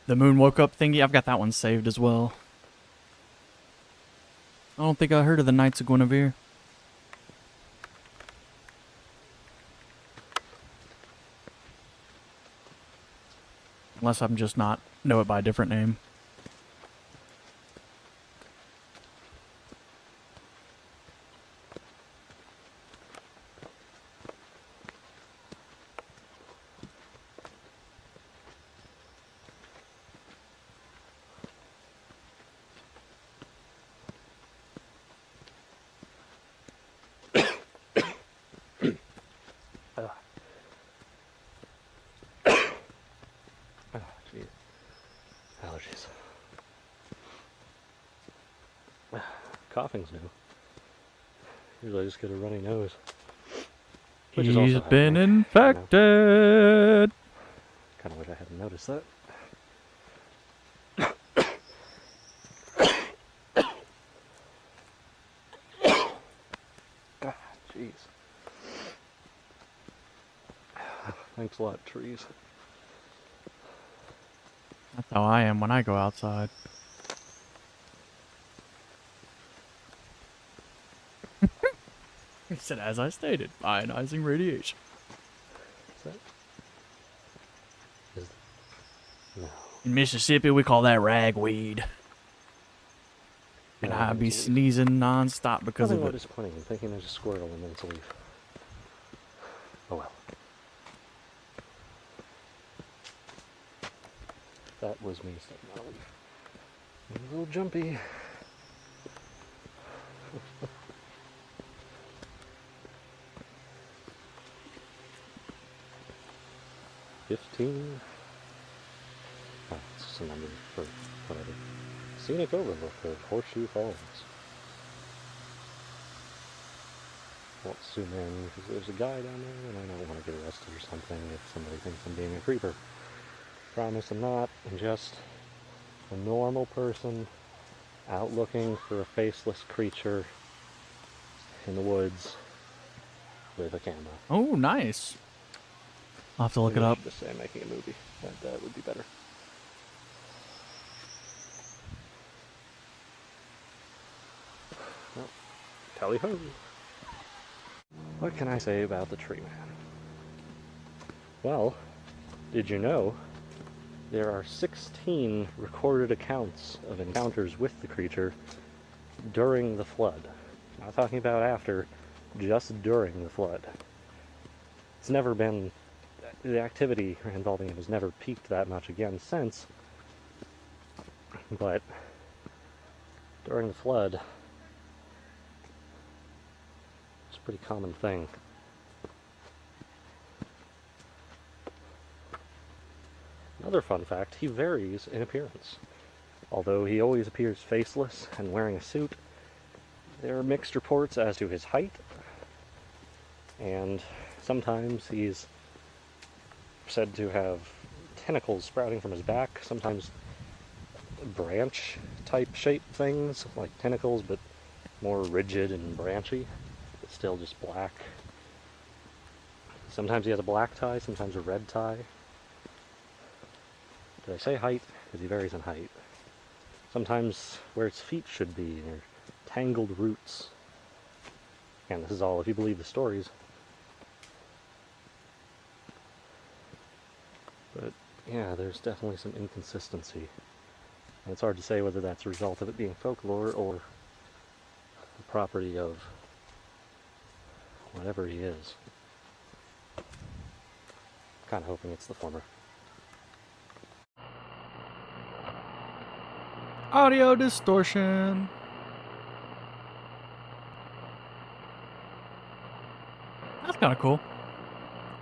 Speaker 1: The moon woke up thingy, I've got that one saved as well. I don't think I heard of the Knights of Guinevere. Unless I'm just not know it by a different name.
Speaker 2: Allergies. Coughing's new. Usually I just get a runny nose. Which is
Speaker 1: He's
Speaker 2: also
Speaker 1: been
Speaker 2: happening,
Speaker 1: infected.
Speaker 2: Kind of wish I hadn't noticed that. God, jeez. Thanks a lot, trees.
Speaker 1: That's how I am when I go outside. He said, as I stated, ionizing radiation.
Speaker 2: Is that? Is no.
Speaker 1: In Mississippi, we call that ragweed. And
Speaker 2: No,
Speaker 1: I'd be
Speaker 2: it's a leaf.
Speaker 1: sneezing non-stop because
Speaker 2: Nothing
Speaker 1: of
Speaker 2: more
Speaker 1: it.
Speaker 2: disappointing than thinking there's a squirrel and then it's a leaf. Oh well. That was me stepping on a leaf. A little jumpy. Oh, it's just a number for whatever. Scenic overlook of Horseshoe Falls. Won't zoom in because there's a guy down there and I don't want to get arrested or something if somebody thinks I'm being a creeper. Promise I'm not. I'm just a normal person out looking for a faceless creature in the woods with a camera.
Speaker 1: Oh, nice. I'll have to look it
Speaker 2: Maybe I
Speaker 1: up.
Speaker 2: should just say I'm making a movie. That would be better. Well, tally ho. What can I say about the tree man? Well, did you know there are 16 recorded accounts of encounters with the creature during the flood? Not talking about after, just during the flood. It's never been, the activity involving it has never peaked that much again since, but during the flood, it's a pretty common thing. Another fun fact, he varies in appearance. Although he always appears faceless and wearing a suit, there are mixed reports as to his height, and sometimes he's said to have tentacles sprouting from his back, sometimes branch type shaped things, like tentacles, but more rigid and branchy, but still just black. Sometimes he has a black tie, sometimes a red tie. Did I say height? Because he varies in height. Sometimes where its feet should be, or tangled roots. And this is all if you believe the stories. But yeah, there's definitely some inconsistency. And it's hard to say whether that's a result of it being folklore or the property of whatever he is. Kind of hoping it's the former.
Speaker 1: Audio distortion. That's kind of cool.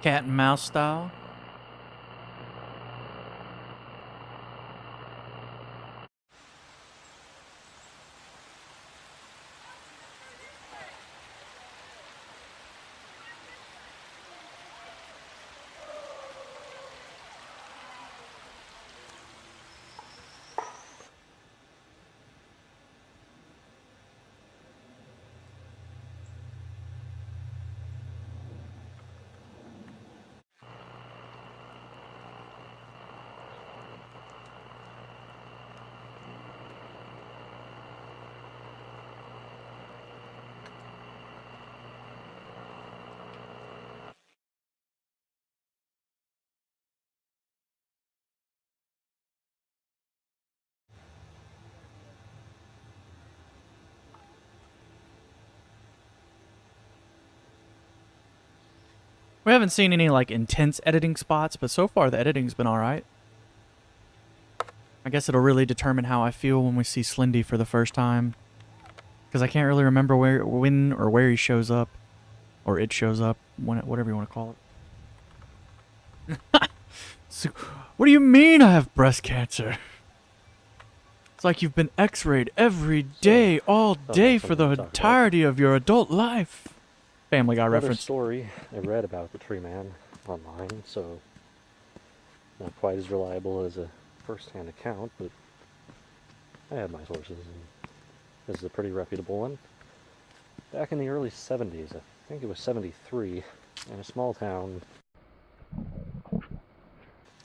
Speaker 1: Cat and mouse style. We haven't seen any like intense editing spots, but so far the editing's been alright. I guess it'll really determine how I feel when we see Slendy for the first time. Because I can't really remember when or where he shows up. Or it shows up, whatever you want to call it. So, what do you mean I have breast cancer? It's like you've been x-rayed every day, all day for the entirety of your adult life. Family Guy reference.
Speaker 2: Story I read about the tree man online, so not quite as reliable as a first-hand account, but I had my sources, and this is a pretty reputable one. Back in the early 70s, I think it was 73, in a small town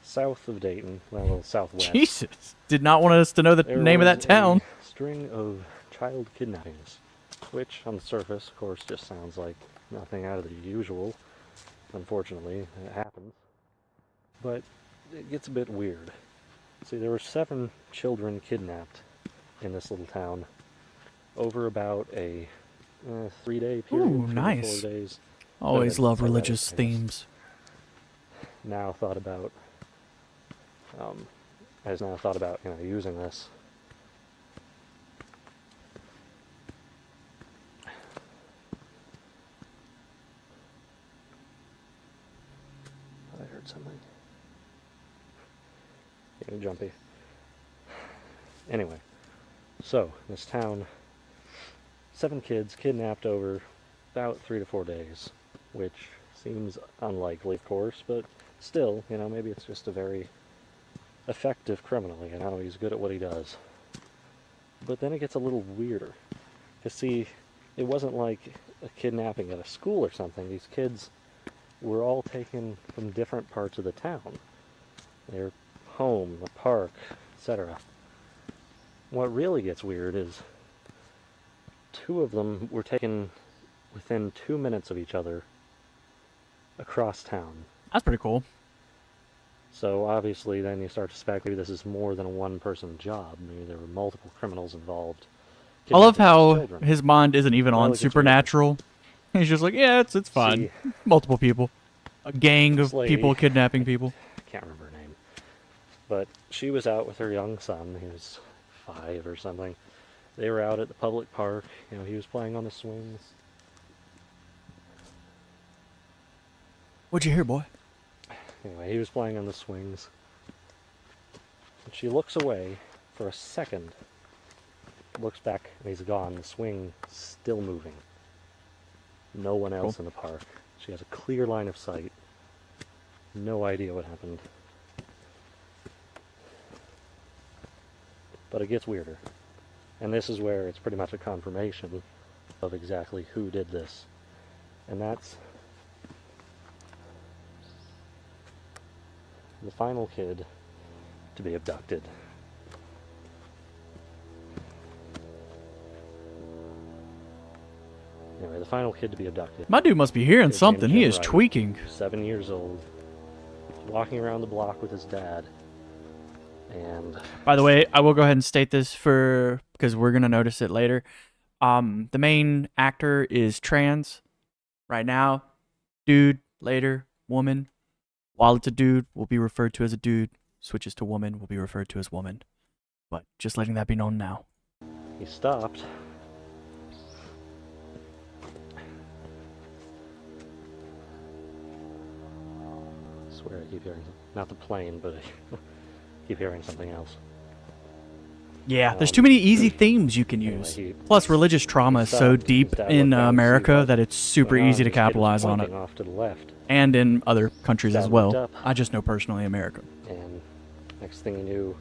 Speaker 2: south of Dayton, well, a little southwest.
Speaker 1: Jesus! Did not want us to know the name of that town.
Speaker 2: A string of child kidnappings, which on the surface, of course, just sounds like nothing out of the usual. Unfortunately, it happens. But it gets a bit weird. See, there were 7 children kidnapped in this little town over about a 3-day period.
Speaker 1: Ooh,
Speaker 2: 3
Speaker 1: nice.
Speaker 2: to 4 days.
Speaker 1: Always love
Speaker 2: So
Speaker 1: religious
Speaker 2: I guess
Speaker 1: themes.
Speaker 2: Now thought about, has now thought about, using this. I heard something. Getting jumpy. Anyway, so this town, 7 kids kidnapped over about 3 to 4 days, which seems unlikely, of course, but still, maybe it's just a very effective criminal, he's good at what he does. But then it gets a little weirder. To see, it wasn't like a kidnapping at a school or something. These kids were all taken from different parts of the town. Their home, the park, etc. What really gets weird is 2 of them were taken within 2 minutes of each other across town.
Speaker 1: That's pretty cool.
Speaker 2: So obviously then you start to suspect maybe this is more than a one-person job. Maybe there were multiple criminals involved.
Speaker 1: I love how
Speaker 2: Children.
Speaker 1: his mind isn't even on
Speaker 2: Really gets
Speaker 1: Supernatural. He's just like, yeah, it's fine.
Speaker 2: See,
Speaker 1: Multiple people. A gang of
Speaker 2: this lady-
Speaker 1: people kidnapping people.
Speaker 2: I can't remember her name. But she was out with her young son. He was 5 or something. They were out at the public park. He was playing on the swings.
Speaker 1: What'd you hear, boy?
Speaker 2: Anyway, he was playing on the swings. And she looks away for a second, looks back, and he's gone. The swing still moving. No one else in the park. She has a clear line of sight. No idea what happened. But it gets weirder. And this is where it's pretty much a confirmation of exactly who did this. And that's the final kid to be abducted. Anyway, the final kid to be abducted.
Speaker 1: My dude must be hearing
Speaker 2: is
Speaker 1: something. He
Speaker 2: Jim
Speaker 1: is
Speaker 2: Wright,
Speaker 1: tweaking.
Speaker 2: 7 years old. Walking around the block with his dad. And
Speaker 1: By the way, I will go ahead and state this because we're gonna notice it later. The main actor is trans. Right now, dude. Later, woman. While it's a dude, will be referred to as a dude. Switches to woman, will be referred to as woman. But just letting that be known now.
Speaker 2: he stopped. I swear I keep hearing something. Not the plane, but I keep hearing something else.
Speaker 1: Yeah, there's too many easy themes you can
Speaker 2: Anyway,
Speaker 1: use.
Speaker 2: he
Speaker 1: Plus, religious trauma is so
Speaker 2: stopped.
Speaker 1: deep
Speaker 2: His dad
Speaker 1: in
Speaker 2: looked down to see
Speaker 1: America
Speaker 2: what
Speaker 1: that it's super
Speaker 2: went on.
Speaker 1: easy to
Speaker 2: This kid was
Speaker 1: capitalize on it.
Speaker 2: pointing off to the left,
Speaker 1: And in other countries
Speaker 2: Dad
Speaker 1: as well.
Speaker 2: looked up.
Speaker 1: I just know personally America.
Speaker 2: and next thing he knew,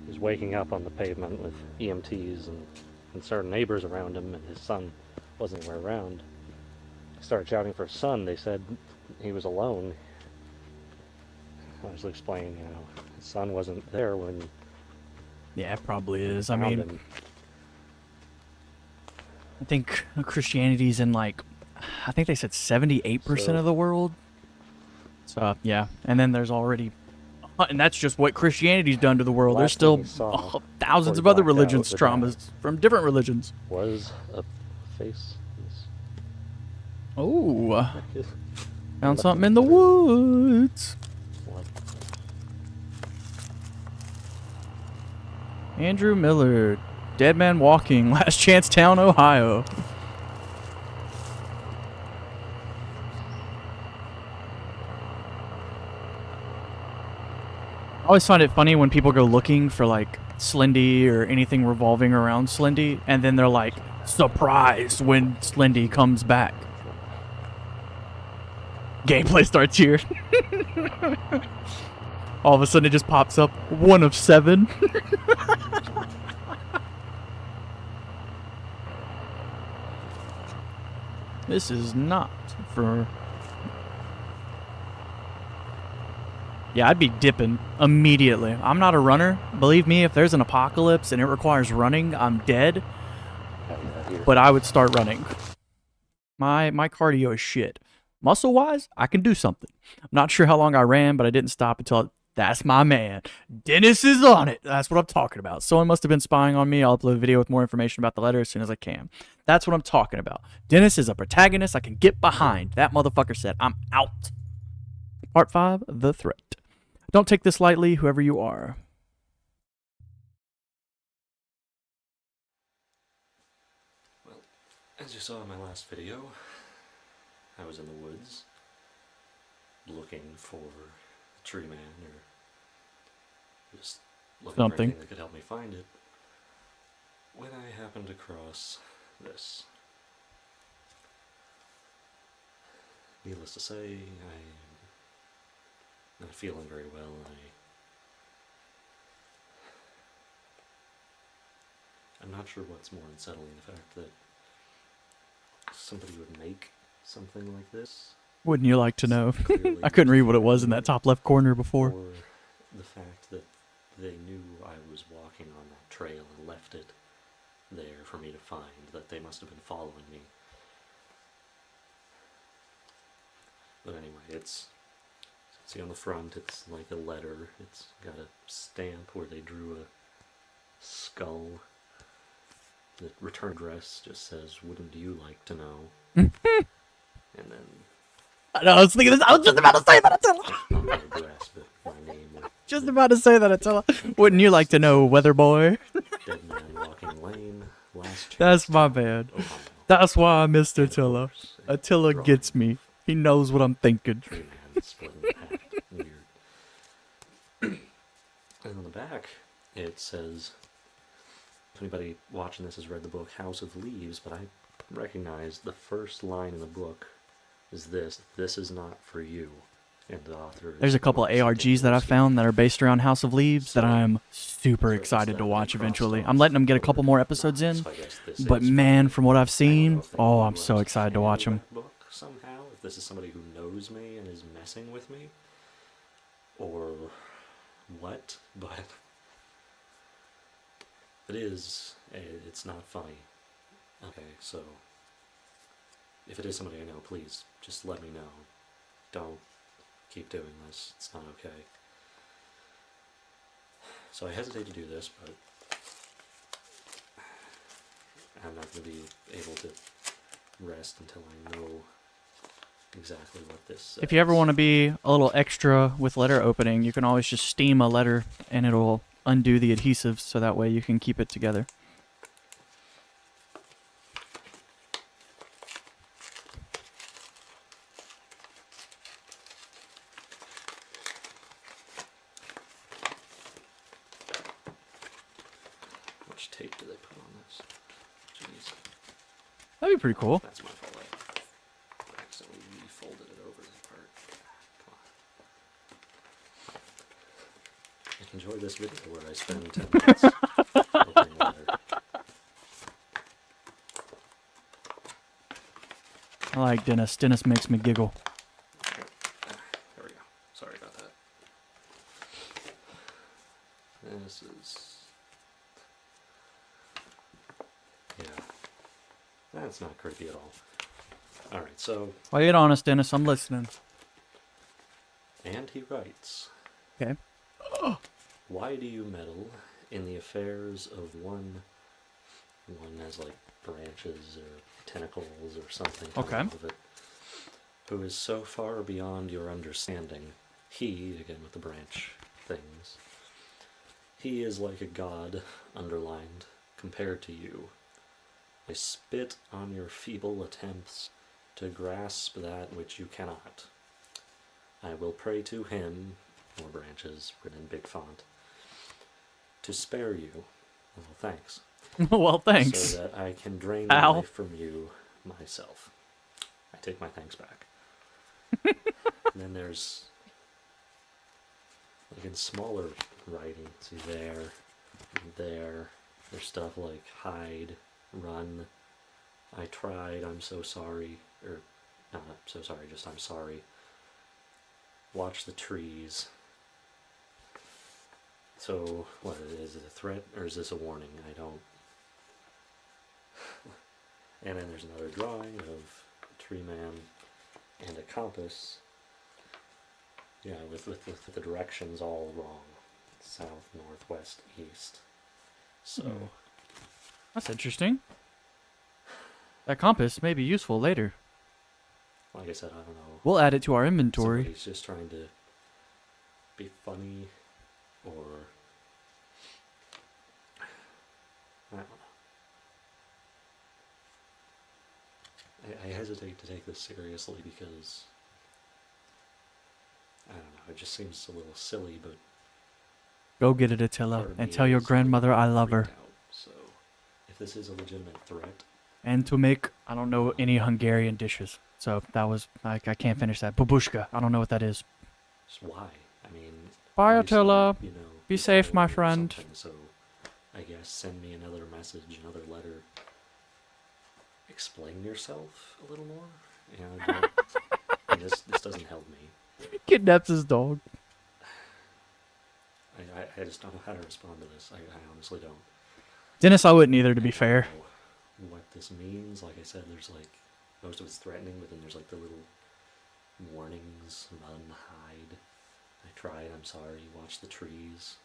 Speaker 2: he was waking up on the pavement with EMTs and concerned neighbors around him, and his son wasn't anywhere around. He started shouting for his son. They said he was alone. I was explaining, his son wasn't there when
Speaker 1: Yeah, it probably is. I
Speaker 2: found
Speaker 1: mean,
Speaker 2: him.
Speaker 1: I think Christianity's in I think they said 78%
Speaker 2: So-
Speaker 1: of the world. So, yeah. And then there's already, and that's just what Christianity's done to the world. There's
Speaker 2: Last thing
Speaker 1: still
Speaker 2: we saw
Speaker 1: thousands of
Speaker 2: before he
Speaker 1: other
Speaker 2: blacked out
Speaker 1: religions,
Speaker 2: with
Speaker 1: traumas from different religions.
Speaker 2: was a face.
Speaker 1: Oh, found something in the woods.
Speaker 2: What?
Speaker 1: Andrew Miller, Dead Man Walking, Last Chance Town, Ohio. I always find it funny when people go looking for Slendy or anything revolving around Slendy, and then they're like surprised when Slendy comes back. Gameplay starts here. All of a sudden it just pops up 1 of 7. This is not for... Yeah, I'd be dipping immediately. I'm not a runner. Believe me, if there's an apocalypse and it requires running, I'm dead. But I would start running. My cardio is shit. Muscle-wise, I can do something. I'm not sure how long I ran, but I didn't stop until... That's my man. Dennis is on it. That's what I'm talking about. Someone must have been spying on me. I'll upload a video with more information about the letter as soon as I can. That's what I'm talking about. Dennis is a protagonist I can get behind. That motherfucker said, I'm out. Part 5, The Threat. Don't take this lightly, whoever you are.
Speaker 2: Well, as you saw in my last video, I was in the woods looking for a tree man or just looking
Speaker 1: Something.
Speaker 2: for anything that could help me find it when I happened across this. Needless to say, I'm not feeling very well. I'm not sure what's more unsettling, the fact that somebody would make something like this,
Speaker 1: Wouldn't you like to know?
Speaker 2: Clearly
Speaker 1: I couldn't read what it was in that top left corner before.
Speaker 2: or the fact that they knew I was walking on that trail and left it there for me to find, that they must have been following me. But anyway, it's, see on the front, it's like a letter. It's got a stamp where they drew a skull. The return address just says, "Wouldn't you like to know?" And then
Speaker 1: I know, I was thinking this. I was just about to say that, Attila.
Speaker 2: not my address, but my name with
Speaker 1: Just about to say that, Attila. Wouldn't you like to know, Weather Boy?
Speaker 2: Dead Man Walking Lane, Last Chance.
Speaker 1: That's my bad.
Speaker 2: Ohio.
Speaker 1: That's why I missed
Speaker 2: And of
Speaker 1: Attila.
Speaker 2: course, a
Speaker 1: Attila
Speaker 2: drawing
Speaker 1: gets me. He knows what I'm thinking.
Speaker 2: Tree man split in half. Weird. And on the back, it says, if anybody watching this has read the book House of Leaves, but I recognize the first line in the book is this is not for you. And the author is
Speaker 1: There's a couple of ARGs that I found that are based around House of Leaves that I'm super excited to watch eventually. I'm letting them get a couple more episodes in, but man, from what I've seen, oh, I'm so excited to watch them.
Speaker 2: Book somehow, if this is somebody who knows me and is messing with me, or what, but it's not funny. Okay, so if it is somebody I know, please just let me know. Don't keep doing this. It's not okay. So I hesitate to do this, but I'm not going to be able to rest until I know exactly what this says.
Speaker 1: If you ever want to be a little extra with letter opening, you can always just steam a letter and it'll undo the adhesive so that way you can keep it together.
Speaker 2: How much tape do they put on this? Jeez.
Speaker 1: That'd be pretty cool.
Speaker 2: That's my fault. I accidentally refolded it over the part. Come on. Enjoy this video where I spend 10 minutes opening a letter.
Speaker 1: I like Dennis. Dennis makes me giggle.
Speaker 2: There we go. Sorry about that. This is... yeah. That's not creepy at all. Alright, so...
Speaker 1: Play it honest, Dennis. I'm listening.
Speaker 2: And he writes...
Speaker 1: Okay.
Speaker 2: Why do you meddle in the affairs of one has like branches or tentacles or something coming
Speaker 1: Okay.
Speaker 2: out of it, who is so far beyond your understanding? He, again with the branch things, he is like a god, underlined, compared to you. I spit on your feeble attempts to grasp that which you cannot. I will pray to him, more branches, written in big font, to spare you. Well, thanks.
Speaker 1: Well, thanks.
Speaker 2: So that I can drain the
Speaker 1: Ow.
Speaker 2: life from you myself. I take my thanks back. And then there's, like in smaller writing, see there, and there. There's stuff like hide, run, I tried, I'm so sorry, or not so sorry, just I'm sorry. Watch the trees. So, what, is it a threat, or is this a warning? I don't... And then there's another drawing of a tree man and a compass. Yeah, with the directions all wrong. South, north, west, east. So...
Speaker 1: That's interesting. That compass may be useful later.
Speaker 2: Like I said, I don't know.
Speaker 1: We'll add it to our inventory.
Speaker 2: Somebody's just trying to be funny, or... I don't know. I hesitate to take this seriously because... I don't know, it just seems a little silly, but...
Speaker 1: Go get it,
Speaker 2: part
Speaker 1: Attila,
Speaker 2: of
Speaker 1: and
Speaker 2: me
Speaker 1: tell your
Speaker 2: is
Speaker 1: grandmother I love her.
Speaker 2: freaked out. So, if this is a legitimate threat...
Speaker 1: And to make, I don't know any Hungarian dishes. So that was, I can't finish that. Babushka, I don't know what that is.
Speaker 2: Just why? I mean...
Speaker 1: Bye,
Speaker 2: obviously,
Speaker 1: Attila.
Speaker 2: you know,
Speaker 1: Be
Speaker 2: you
Speaker 1: safe,
Speaker 2: follow
Speaker 1: my
Speaker 2: me or
Speaker 1: friend.
Speaker 2: something, so, I guess send me another message, another letter. Explain yourself a little more? You know, don't, I mean, this doesn't help me.
Speaker 1: Kidnaps his dog.
Speaker 2: I just don't know how to respond to this. I honestly don't.
Speaker 1: Dennis, I wouldn't either, to be fair.
Speaker 2: Know what this means, like I said, there's like, most of it's threatening, but then there's like the little warnings, run, hide. I tried, I'm sorry, watch the trees.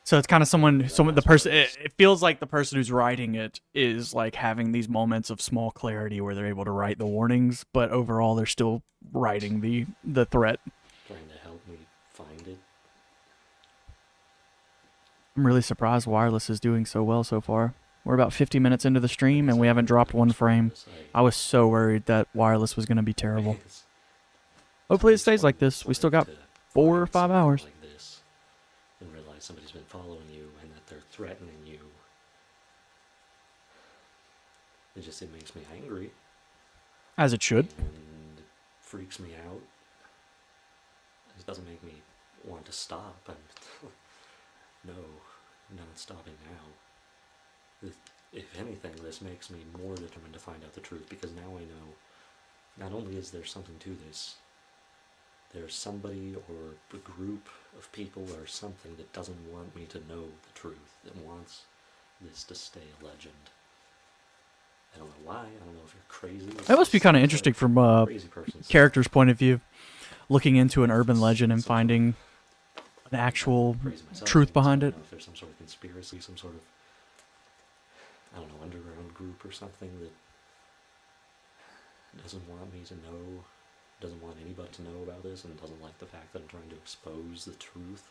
Speaker 1: So it's kind of someone the person, it feels like the person who's writing it is like having these moments of small clarity where they're able to write the warnings, but overall they're still writing the threat.
Speaker 2: Trying to help me find it.
Speaker 1: I'm really surprised Wireless is doing so well so far. We're about 50 minutes into the stream and we haven't dropped one frame. I was so worried that Wireless was going to be terrible. Hopefully it stays like this. We still got 4 or 5 hours.
Speaker 2: like this and realize somebody's been following you and that they're threatening you. It makes me angry.
Speaker 1: As it should.
Speaker 2: And it freaks me out. It doesn't make me want to stop. No, not stopping now. If anything, this makes me more determined to find out the truth, because now I know not only is there something to this, there's somebody or a group of people or something that doesn't want me to know the truth, that wants this to stay a legend. I don't know why. I don't know if you're crazy.
Speaker 1: That must be kind of interesting from a
Speaker 2: crazy person's
Speaker 1: character's point of view, looking into an urban legend and finding an actual
Speaker 2: crazy myself.
Speaker 1: truth behind
Speaker 2: I
Speaker 1: it.
Speaker 2: don't know if there's some sort of conspiracy, some sort of, I don't know, underground group or something that doesn't want me to know, doesn't want anybody to know about this, and doesn't like the fact that I'm trying to expose the truth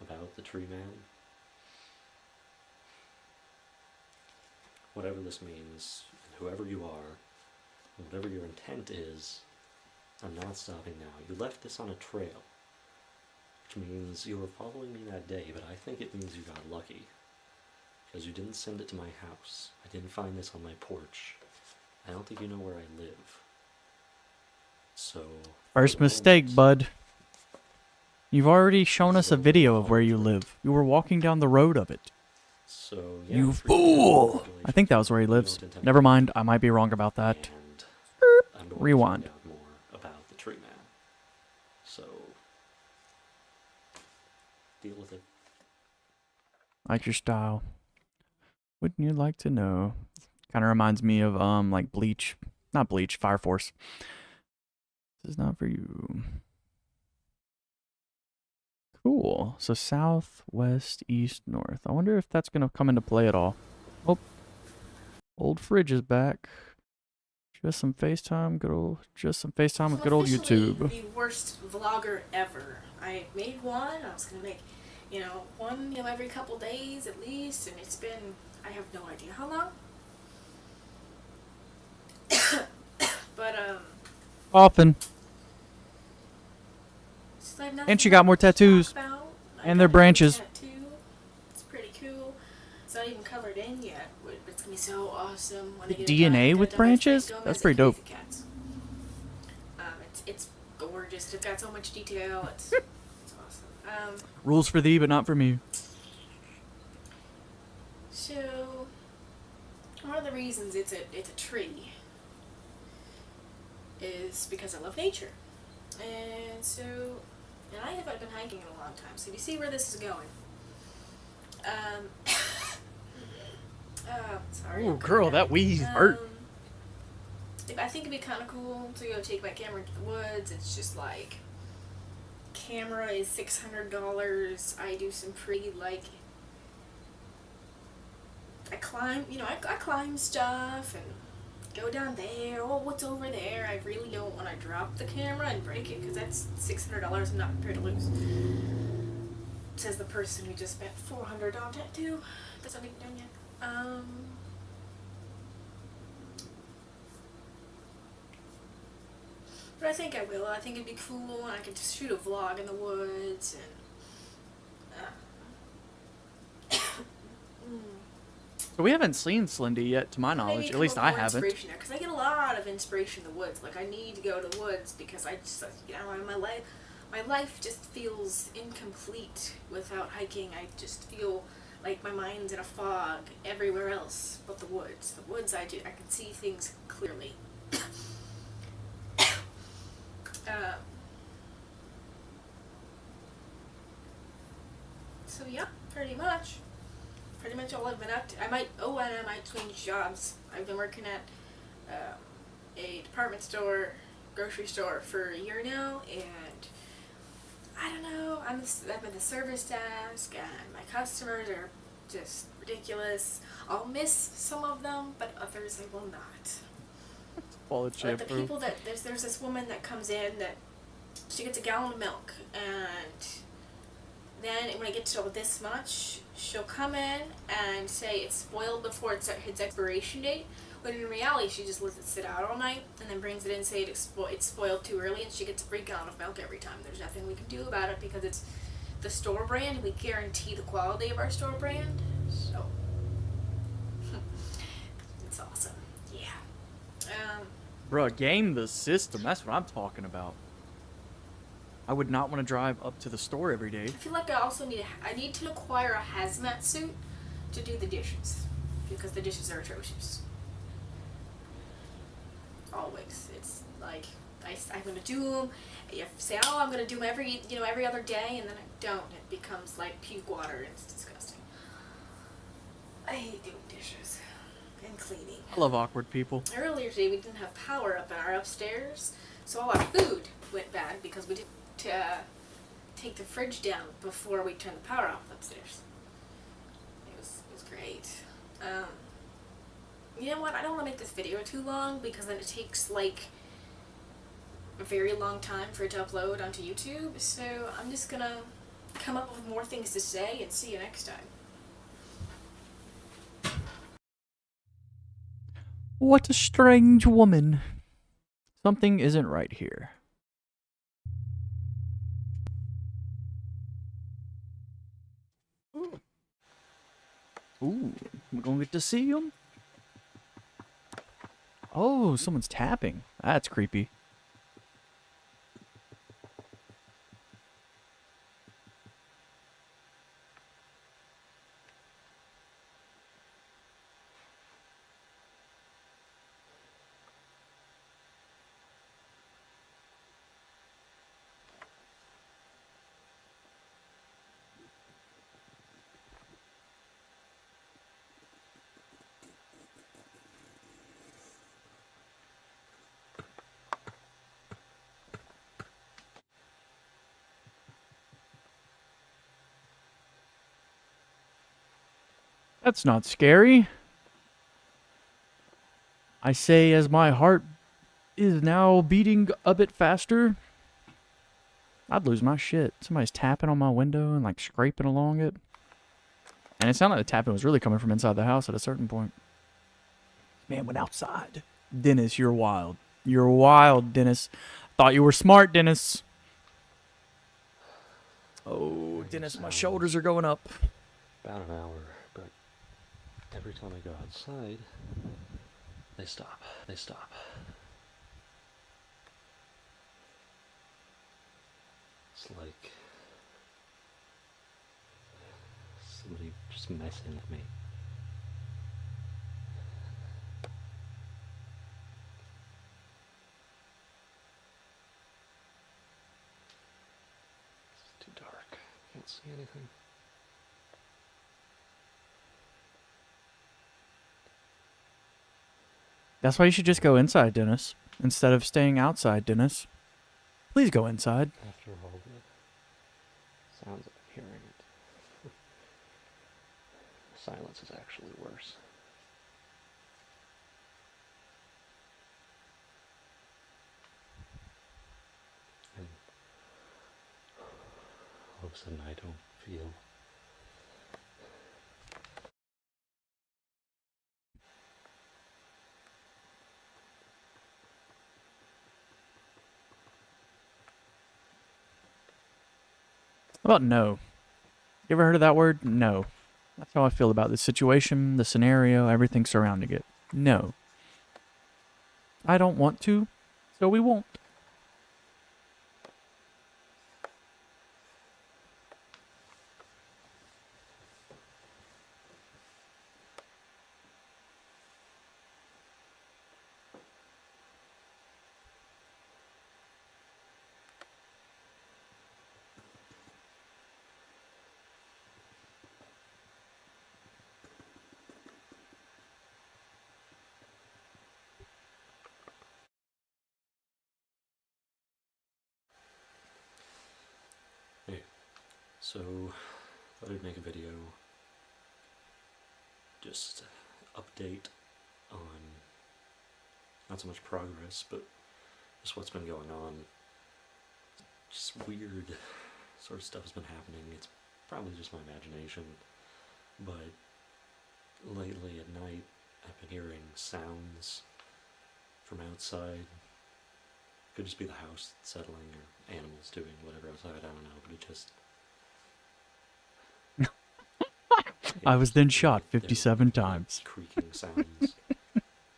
Speaker 2: about the tree man. Whatever this means, whoever you are, whatever your intent is, I'm not stopping now. You left this on a trail, which means you were following me that day, but I think it means you got lucky, because you didn't send it to my house. I didn't find this on my porch. I don't think you know where I live. So...
Speaker 1: First mistake, bud. You've already shown us a video of where you live. You were walking down the road of it.
Speaker 2: So, yeah,
Speaker 1: You fool! I think that was where he lives. Never mind, I might be wrong about that.
Speaker 2: And I'm going
Speaker 1: Rewind.
Speaker 2: to find out more about the tree man. So, deal with it.
Speaker 1: Like your style. Wouldn't you like to know? Kind of reminds me of, like Bleach. Not Bleach, Fire Force. This is not for you. Cool. So south, west, east, north. I wonder if that's going to come into play at all. Oh. Old Fridge is back. Just some FaceTime, with good old
Speaker 3: Officially
Speaker 1: YouTube.
Speaker 3: the worst vlogger ever. I made one. I was gonna make, one, every couple days at least, and it's been, I have no idea how long. But
Speaker 1: Often.
Speaker 3: just I have nothing
Speaker 1: And she got more
Speaker 3: to talk
Speaker 1: tattoos.
Speaker 3: about. I
Speaker 1: And
Speaker 3: got
Speaker 1: they're
Speaker 3: a
Speaker 1: branches.
Speaker 3: tattoo. It's pretty cool. It's not even colored in yet, but it's gonna be so awesome when I get it
Speaker 1: DNA
Speaker 3: done.
Speaker 1: with
Speaker 3: Done by
Speaker 1: branches?
Speaker 3: Frank
Speaker 1: That's
Speaker 3: Gomez
Speaker 1: pretty
Speaker 3: and
Speaker 1: dope.
Speaker 3: Crazy Cats. It's gorgeous. It's got so much detail. It's awesome.
Speaker 1: Rules for thee, but not for me.
Speaker 3: So one of the reasons it's a tree is because I love nature, and I haven't been hiking in a long time. So you see where this is going. Sorry.
Speaker 1: Ooh, girl, that wheeze hurt.
Speaker 3: I think it'd be kind of cool to go take my camera into the woods. It's just like, camera is $600. I do some pretty, I climb, I climb stuff and go down there. Oh, what's over there? I really don't want to drop the camera and break it, because that's $600 I'm not prepared to lose. Says the person who just spent $400 on tattoo. That's not even done yet. But I think I will. I think it'd be cool, and I could just shoot a vlog in the woods, and
Speaker 1: So we haven't seen Slendy yet, to my knowledge. At least I haven't.
Speaker 3: Because I get a lot of inspiration in the woods. Like, I need to go to the woods because I just, my life just feels incomplete without hiking. I just feel like my mind's in a fog everywhere else but the woods. The woods, I can see things clearly. So yeah, pretty much all I've been up to. I might change jobs. I've been working at a department store, grocery store for a year now, and I don't know, I'm at the service desk, and my customers are just ridiculous. I'll miss some of them, but others I will not. Like the people that, there's this woman that comes in that she gets a gallon of milk, and then when I get to this much, she'll come in and say it's spoiled before its expiration date, But in reality, she just lets it sit out all night and then brings it in, say it's spoiled too early, and she gets a freak out of milk every time. There's nothing we can do about it because it's the store brand. We guarantee the quality of our store brand. So, it's awesome. Yeah.
Speaker 1: Bruh, game the system. That's what I'm talking about. I would not want to drive up to the store every day.
Speaker 3: I feel like I need to acquire a hazmat suit to do the dishes because the dishes are atrocious. Always. It's like I'm gonna do them. You say, oh, I'm gonna do them every other day, and then I don't. It becomes like puke water. And it's disgusting. I hate doing dishes and cleaning.
Speaker 1: I love awkward people.
Speaker 3: Earlier today, we didn't have power up in our upstairs, so all our food went bad because we didn't take the fridge down before we turned the power off upstairs. It was great. You know what? I don't want to make this video too long because then it takes like a very long time for it to upload onto YouTube. So I'm just gonna come up with more things to say and see you next time.
Speaker 1: What a strange woman. Something isn't right here. Ooh, we're gonna get to see him. Oh, someone's tapping. That's creepy. That's not scary. I say as my heart is now beating a bit faster. I'd lose my shit. Somebody's tapping on my window and like scraping along it. And it sounded like the tapping was really coming from inside the house at a certain point. Man went outside. Dennis, you're wild. You're wild, Dennis. Thought you were smart, Dennis. Oh, Dennis, my shoulders are going up.
Speaker 2: About an hour, but every time I go outside, they stop. They stop. It's like somebody just messing with me. It's too dark. Can't see anything.
Speaker 1: That's why you should just go inside, Dennis, instead of staying outside, Dennis. Please go inside.
Speaker 2: After all the sounds of hearing it, the silence is actually worse. And all of a sudden I don't feel
Speaker 1: How about no? You ever heard of that word? No. That's how I feel about this situation, the scenario, everything surrounding it. No. I don't want to, so we won't.
Speaker 2: So, thought I'd make a video, just update on, not so much progress, but just what's been going on. Just weird sort of stuff has been happening. It's probably just my imagination, but lately at night, I've been hearing sounds from outside. Could just be the house settling or animals doing whatever outside, I don't know, but it just...
Speaker 1: I was then shot
Speaker 2: they're
Speaker 1: 57
Speaker 2: like
Speaker 1: times.
Speaker 2: creaking sounds,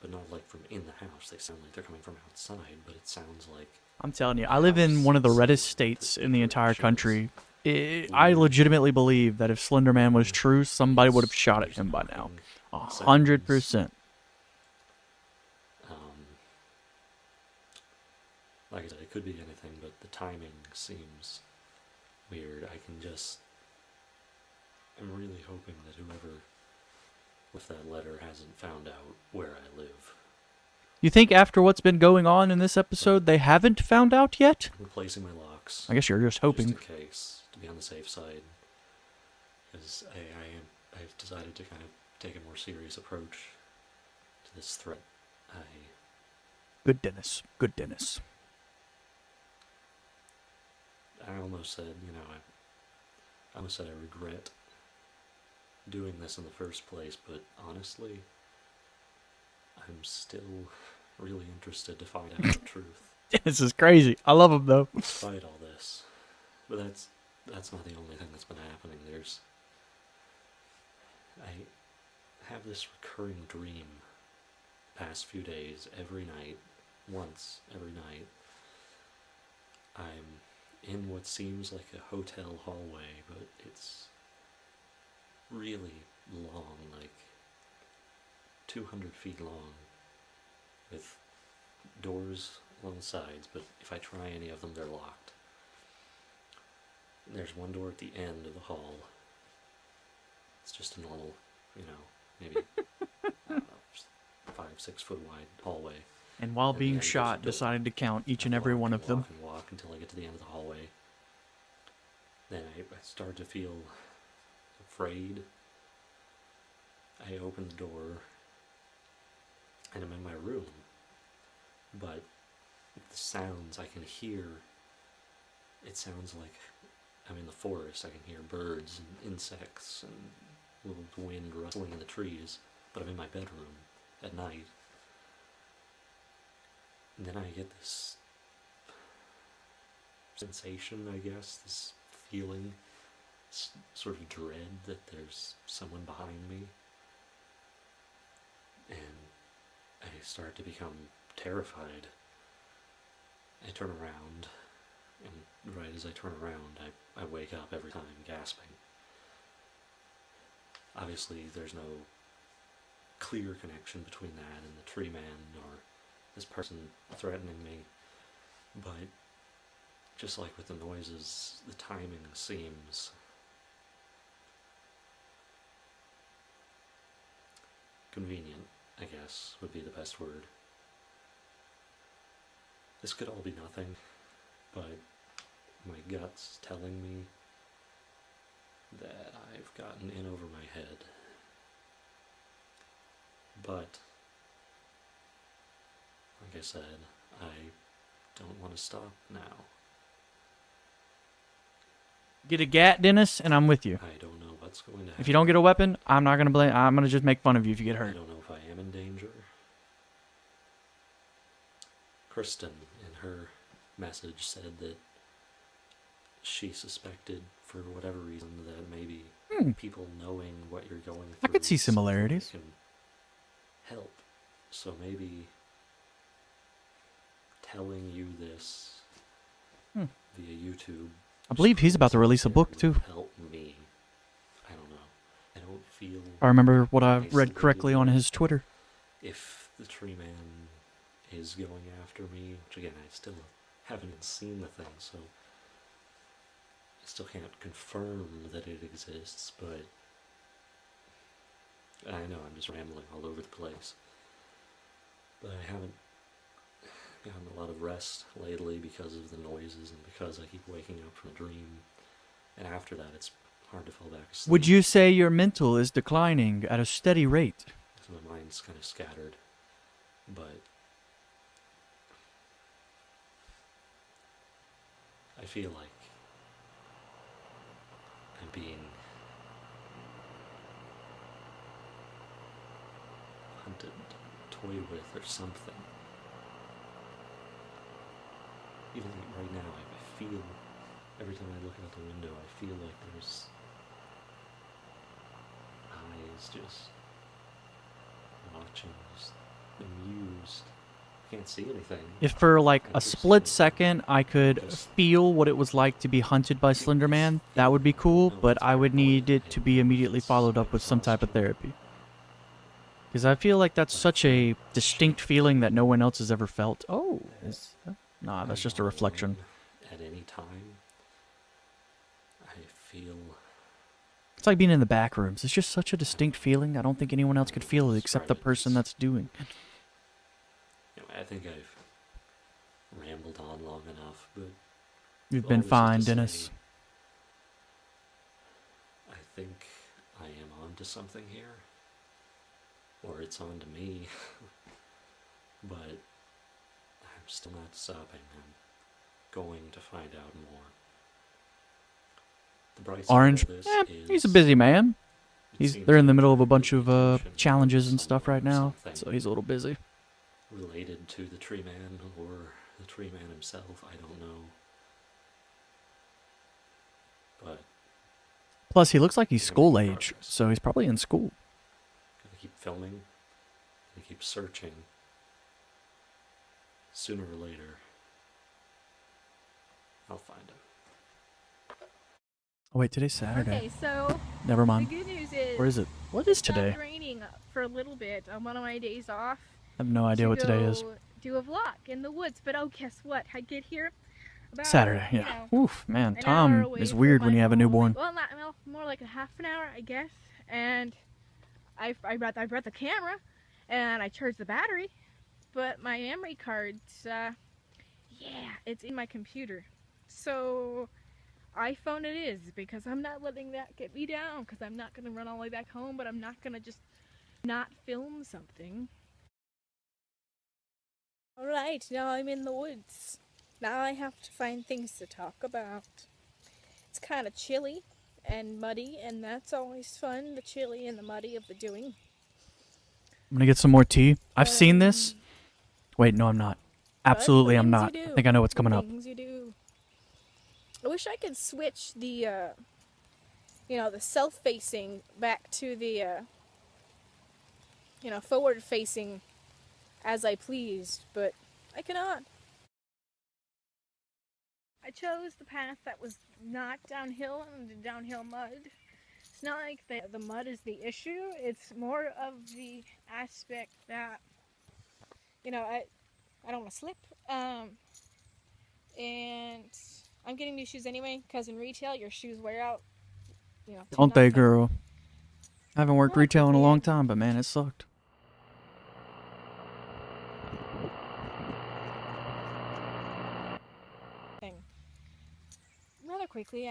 Speaker 2: but not like from in the house. They sound like they're coming from outside, but it sounds like...
Speaker 1: I'm telling you, I live in one of the reddest states in the entire country. I legitimately believe that if Slender Man was true, somebody would have shot at him by now. 100%.
Speaker 2: Like I said, it could be anything, but the timing seems weird. I'm really hoping that whoever with that letter hasn't found out where I live.
Speaker 1: You think after what's been going on in this episode, they haven't found out yet?
Speaker 2: I'm replacing my locks.
Speaker 1: I guess you're just hoping.
Speaker 2: Just in case, to be on the safe side. Because I've decided to kind of take a more serious approach to this threat.
Speaker 1: Good Dennis. Good Dennis.
Speaker 2: I almost said, I almost said I regret doing this in the first place, but honestly, I'm still really interested to find out the truth.
Speaker 1: Dennis is crazy. I love him, though.
Speaker 2: Despite all this. But that's not the only thing that's been happening. I have this recurring dream past few days, every night, once every night. I'm in what seems like a hotel hallway, but it's really long, like 200 feet long, with doors along the sides, but if I try any of them, they're locked. And there's one door at the end of the hall. It's just a normal, maybe I don't know, 5-6 foot wide hallway.
Speaker 1: And while
Speaker 2: And
Speaker 1: being
Speaker 2: the end
Speaker 1: shot,
Speaker 2: goes to
Speaker 1: decided to count each and every one of them.
Speaker 2: Walk until I get to the end of the hallway. Then I start to feel afraid. I open the door, and I'm in my room. But the sounds I can hear, it sounds like I'm in the forest. I can hear birds and insects and little wind rustling in the trees. But I'm in my bedroom at night. And then I get this sensation, I guess, this feeling, this sort of dread that there's someone behind me. And I start to become terrified. I turn around, and right as I turn around, I wake up every time, gasping. Obviously, there's no clear connection between that and the tree man or this person threatening me, but just like with the noises, the timing seems convenient, I guess, would be the best word. This could all be nothing, but my gut's telling me that I've gotten in over my head. But like I said, I don't want to stop now.
Speaker 1: Get a gat, Dennis, and I'm with you.
Speaker 2: I don't know what's going to happen.
Speaker 1: If you don't get a weapon, I'm not going to blame. I'm going to just make fun of you if you get
Speaker 2: I
Speaker 1: hurt.
Speaker 2: don't know if I am in danger. Kristen, in her message, said that she suspected, for whatever reason, that maybe people knowing what you're going through...
Speaker 1: I could see
Speaker 2: is something
Speaker 1: similarities.
Speaker 2: that can help. So maybe telling you this via YouTube...
Speaker 1: I believe he's about to release a book, too.
Speaker 2: ...help me. I don't know. I don't feel...
Speaker 1: I remember what I read
Speaker 2: isolated
Speaker 1: correctly on his Twitter.
Speaker 2: If the tree man is going after me, which again, I still haven't even seen the thing, so I still can't confirm that it exists, but I know I'm just rambling all over the place. But I haven't gotten a lot of rest lately because of the noises and because I keep waking up from a dream, and after that it's hard to fall back asleep.
Speaker 1: Would you say your mental is declining at a steady rate?
Speaker 2: So my mind's kind of scattered, but I feel like I'm being hunted and toy with or something. Even like right now, I feel, every time I look out the window, I feel like there's eyes just watching, just amused. Can't see anything.
Speaker 1: If for like
Speaker 2: Can't
Speaker 1: a
Speaker 2: perceive
Speaker 1: split
Speaker 2: anything.
Speaker 1: second I could
Speaker 2: Just
Speaker 1: feel what it was like to be hunted by Slender Man, that would be cool,
Speaker 2: know
Speaker 1: but
Speaker 2: it's
Speaker 1: I
Speaker 2: very
Speaker 1: would need
Speaker 2: important.
Speaker 1: it to be immediately followed up with some type of therapy. Because I feel like that's such a distinct feeling that no one else has ever felt. Oh, nah, that's just a reflection.
Speaker 2: At any time, I feel
Speaker 1: It's like being in the back rooms. It's just such a distinct feeling. I don't think anyone else could feel it except the person that's doing it.
Speaker 2: I think I've rambled on long enough, but
Speaker 1: You've
Speaker 2: all
Speaker 1: been
Speaker 2: this is
Speaker 1: fine,
Speaker 2: to say,
Speaker 1: Dennis.
Speaker 2: I think I am onto something here, or it's onto me, but I'm still not stopping. I'm going to find out more. The bright side
Speaker 1: Orange,
Speaker 2: of this is
Speaker 1: he's a busy man.
Speaker 2: it seems
Speaker 1: They're in the
Speaker 2: like
Speaker 1: middle of a
Speaker 2: there
Speaker 1: bunch
Speaker 2: could
Speaker 1: of
Speaker 2: be tension
Speaker 1: challenges and
Speaker 2: somewhere,
Speaker 1: stuff right now,
Speaker 2: something
Speaker 1: so he's a little busy.
Speaker 2: related to the tree man or the tree man himself, I don't know. But
Speaker 1: Plus, he looks like he's
Speaker 2: I'm gonna
Speaker 1: school
Speaker 2: make
Speaker 1: age,
Speaker 2: progress.
Speaker 1: so he's probably in school.
Speaker 2: Gonna keep filming, gonna keep searching. Sooner or later, I'll find him.
Speaker 1: Oh wait, today's Saturday.
Speaker 6: Okay, so
Speaker 1: Never
Speaker 6: the
Speaker 1: mind.
Speaker 6: good news is
Speaker 1: Or is it? What is
Speaker 6: it stopped
Speaker 1: today?
Speaker 6: raining for a little bit on one of my days off.
Speaker 1: I have no idea
Speaker 6: to
Speaker 1: what today is.
Speaker 6: go Do a vlog in the woods, but oh, guess what? I get here about
Speaker 1: Saturday,
Speaker 6: you
Speaker 1: yeah.
Speaker 6: know,
Speaker 1: Oof, man,
Speaker 6: an hour
Speaker 1: Tom
Speaker 6: away
Speaker 1: is
Speaker 6: from
Speaker 1: weird
Speaker 6: my
Speaker 1: when you have a
Speaker 6: home.
Speaker 1: newborn.
Speaker 6: Well, more like a half an hour, I guess. And I brought the camera, and I charged the battery, but my memory card's it's in my computer. So iPhone it is, because I'm not letting that get me down, because I'm not going to run all the way back home, but I'm not going to just not film something. Alright, now I'm in the woods. Now I have to find things to talk about. It's kind of chilly and muddy, and that's always fun, the chilly and the muddy of the doing.
Speaker 1: I'm gonna get some more tea. I've seen this. Wait, no, I'm not. Absolutely, I'm not. I think I know what's coming up.
Speaker 6: Things you do. I wish I could switch the, the self-facing back to the, forward-facing as I pleased, but I cannot. I chose the path that was not downhill and the downhill mud. It's not like the mud is the issue, it's more of the aspect that, I don't want to slip. And I'm getting new shoes anyway, because in retail, your shoes wear out,
Speaker 1: Don't they,
Speaker 6: nothing.
Speaker 1: girl? I haven't worked
Speaker 6: Well,
Speaker 1: retail in a
Speaker 6: yeah.
Speaker 1: long time, but man, it sucked.
Speaker 6: Thing. Rather quickly,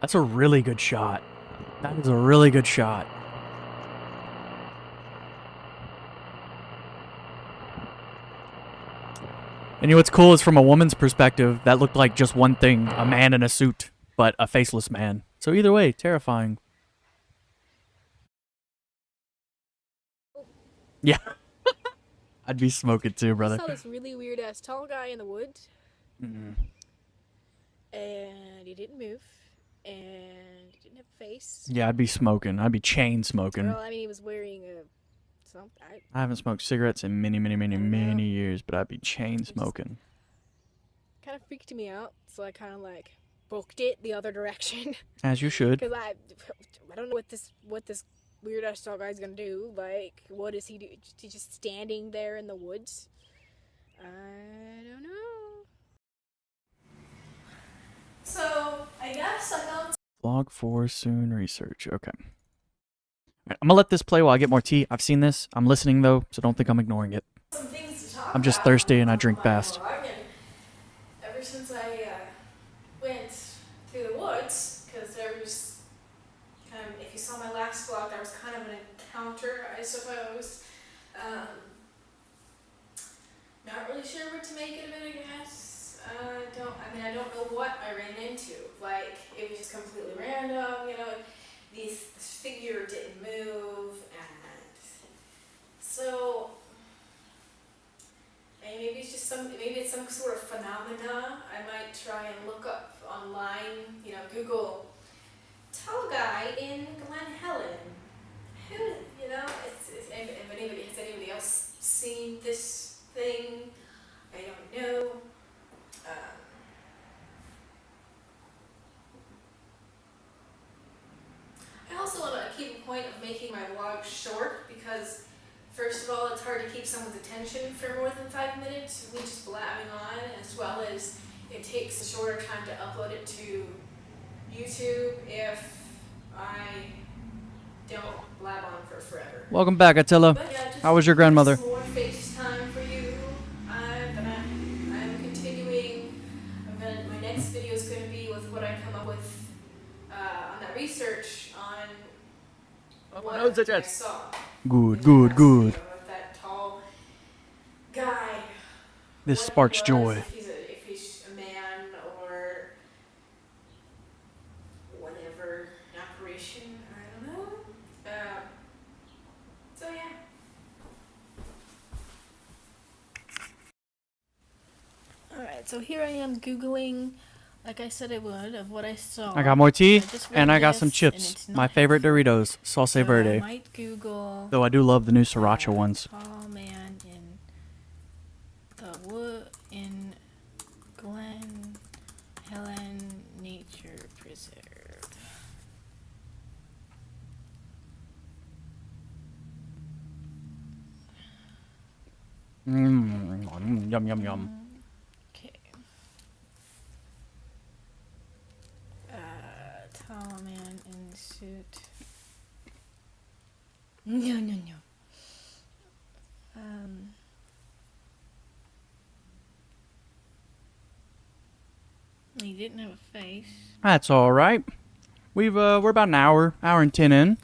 Speaker 1: That's a really good shot. That is a really good shot. And you know what's cool is from a woman's perspective, that looked like just one thing, a man in a suit, but a faceless man. So either way, terrifying. Yeah. I'd be smoking too, brother.
Speaker 6: saw this really weird ass tall guy in the woods,
Speaker 1: Mm.
Speaker 6: and he didn't move, and he didn't have a face.
Speaker 1: Yeah, I'd be smoking. I'd be chain smoking.
Speaker 6: Well, I mean, he was wearing something.
Speaker 1: I haven't smoked cigarettes in many, many, many,
Speaker 6: I don't know.
Speaker 1: many years, but I'd be chain
Speaker 6: just-
Speaker 1: smoking.
Speaker 6: Kind of freaked me out, so I kind of booked it the other direction.
Speaker 1: As you should.
Speaker 6: Because I don't know what this weird ass tall guy's gonna do. What does he do? He's just standing there in the woods? I don't know. So I guess I found
Speaker 1: Vlog 4 soon research. Okay. Alright, I'm gonna let this play while I get more tea. I've seen this. I'm listening though, so don't think I'm ignoring it.
Speaker 6: some things to talk
Speaker 1: I'm just
Speaker 6: about
Speaker 1: thirsty and I
Speaker 6: on
Speaker 1: drink
Speaker 6: my
Speaker 1: fast.
Speaker 6: vlog, and ever since I went to the woods, because there was kind of, if you saw my last vlog, there was kind of an encounter, I suppose. Not really sure what to make it of it, I guess. I don't know what I ran into. It was just completely random, these
Speaker 3: figure didn't move, and so maybe it's just maybe it's some sort of phenomena. I might try and look up online, Google tall guy in Glen Helen. Who, has anybody else seen this thing? I don't know. I also want to keep a point of making my vlog short because, first of all, it's hard to keep someone's attention for more than 5 minutes, me just blabbing on, as well as it takes a shorter time to upload it to YouTube if I don't blab on for forever.
Speaker 1: Welcome back, Attila.
Speaker 3: But yeah, just
Speaker 1: How was your grandmother?
Speaker 3: some more FaceTime for you. I'm continuing. My next video is going to be with what I come up with on that research on what I saw.
Speaker 1: Good.
Speaker 3: With that tall guy.
Speaker 1: This
Speaker 3: What
Speaker 1: sparks
Speaker 3: he was,
Speaker 1: joy.
Speaker 3: If he's a man or whatever apparition, I don't know. So yeah. Alright, so here I am Googling, like I said I would, of what I saw.
Speaker 1: I got more tea,
Speaker 3: just
Speaker 1: and
Speaker 3: read
Speaker 1: I got
Speaker 3: this,
Speaker 1: some
Speaker 3: and
Speaker 1: chips.
Speaker 3: it's
Speaker 1: My
Speaker 3: not
Speaker 1: favorite
Speaker 3: helpful.
Speaker 1: Doritos, Sauce
Speaker 3: So I
Speaker 1: Verde.
Speaker 3: might Google
Speaker 1: Though I do love the new Sriracha ones.
Speaker 3: tall man in the wood in Glen Helen Nature Preserve.
Speaker 1: Yum.
Speaker 3: Okay. Tall man in suit. No. He didn't have a face.
Speaker 1: That's all right. We're about an hour and 10 in.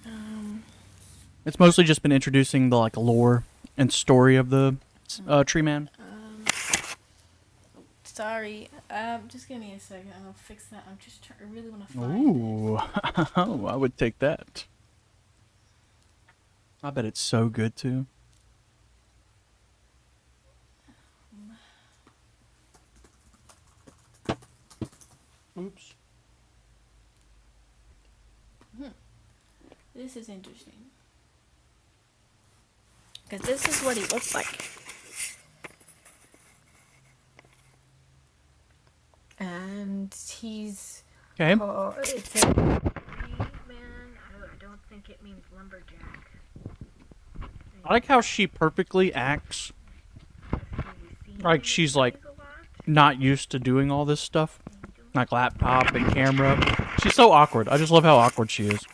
Speaker 1: It's mostly just been introducing the lore and story of the tree man.
Speaker 3: Sorry. Just give me a second. I'll fix that. I really want to find
Speaker 1: Ooh, I would take that. I bet it's so good too. Oops.
Speaker 3: This is interesting. Because this is what he looks like. And he's...
Speaker 1: Okay.
Speaker 3: It's a man. I don't think it means lumberjack.
Speaker 1: I like how she perfectly acts like she's not used to doing all this stuff. Like laptop and camera. She's so awkward. I just love how awkward she is.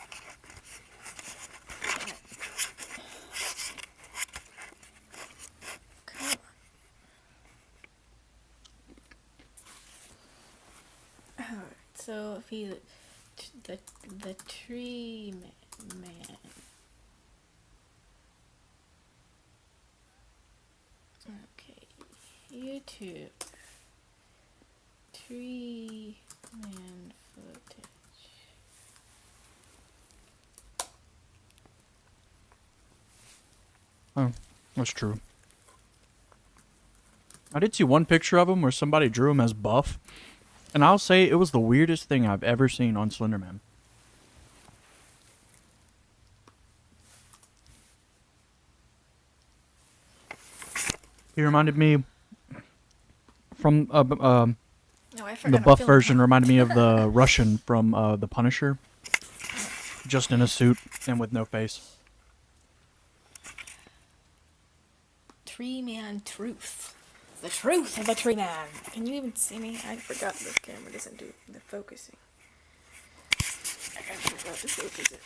Speaker 3: So if he, the tree man. Okay, YouTube. Tree man footage.
Speaker 1: Oh, that's true. I did see one picture of him where somebody drew him as buff. And I'll say it was the weirdest thing I've ever seen on Slenderman. He reminded me from the buff version reminded me of the Russian from The Punisher. Just in a suit and with no face.
Speaker 3: TreeManTruth. The truth of a tree man. Can you even see me? I forgot this camera doesn't do the focusing. I forgot to focus it.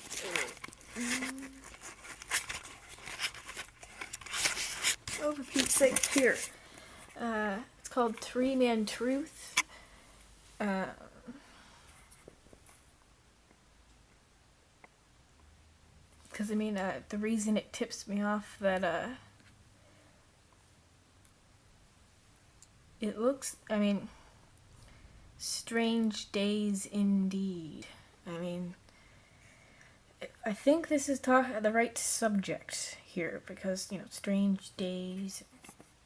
Speaker 3: Oh, for Pete's sake, here. It's called TreeManTruth. Because, the reason it tips me off that, it looks, strange days indeed. I I think this is the right subject here because, strange days,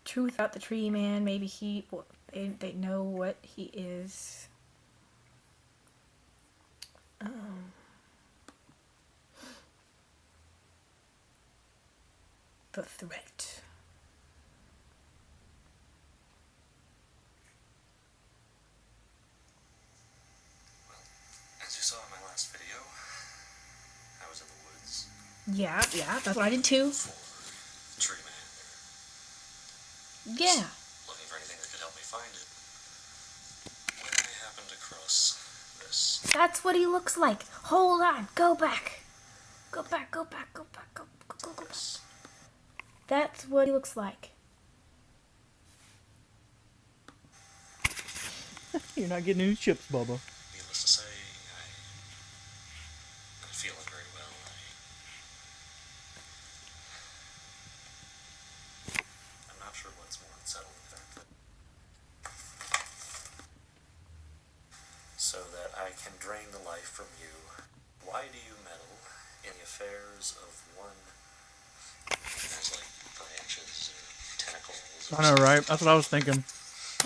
Speaker 3: truth about the tree man. Maybe they know what he is. The threat.
Speaker 2: As you saw in my last video, I was in the woods.
Speaker 3: Yeah, that's what I did too.
Speaker 2: Tree man.
Speaker 3: Yeah.
Speaker 2: Looking for anything that could help me find it. When I happened across this.
Speaker 3: That's what he looks like. Hold on. Go back. Go back. Go. That's what he looks like.
Speaker 1: You're not getting any chips, Bubba.
Speaker 2: Needless to say, I'm not feeling very well. I'm not sure what's more unsettling, the fact that so that I can drain the life from you. Why do you meddle in the affairs of one? There's like branches or tentacles.
Speaker 1: I know, right? That's what I was thinking.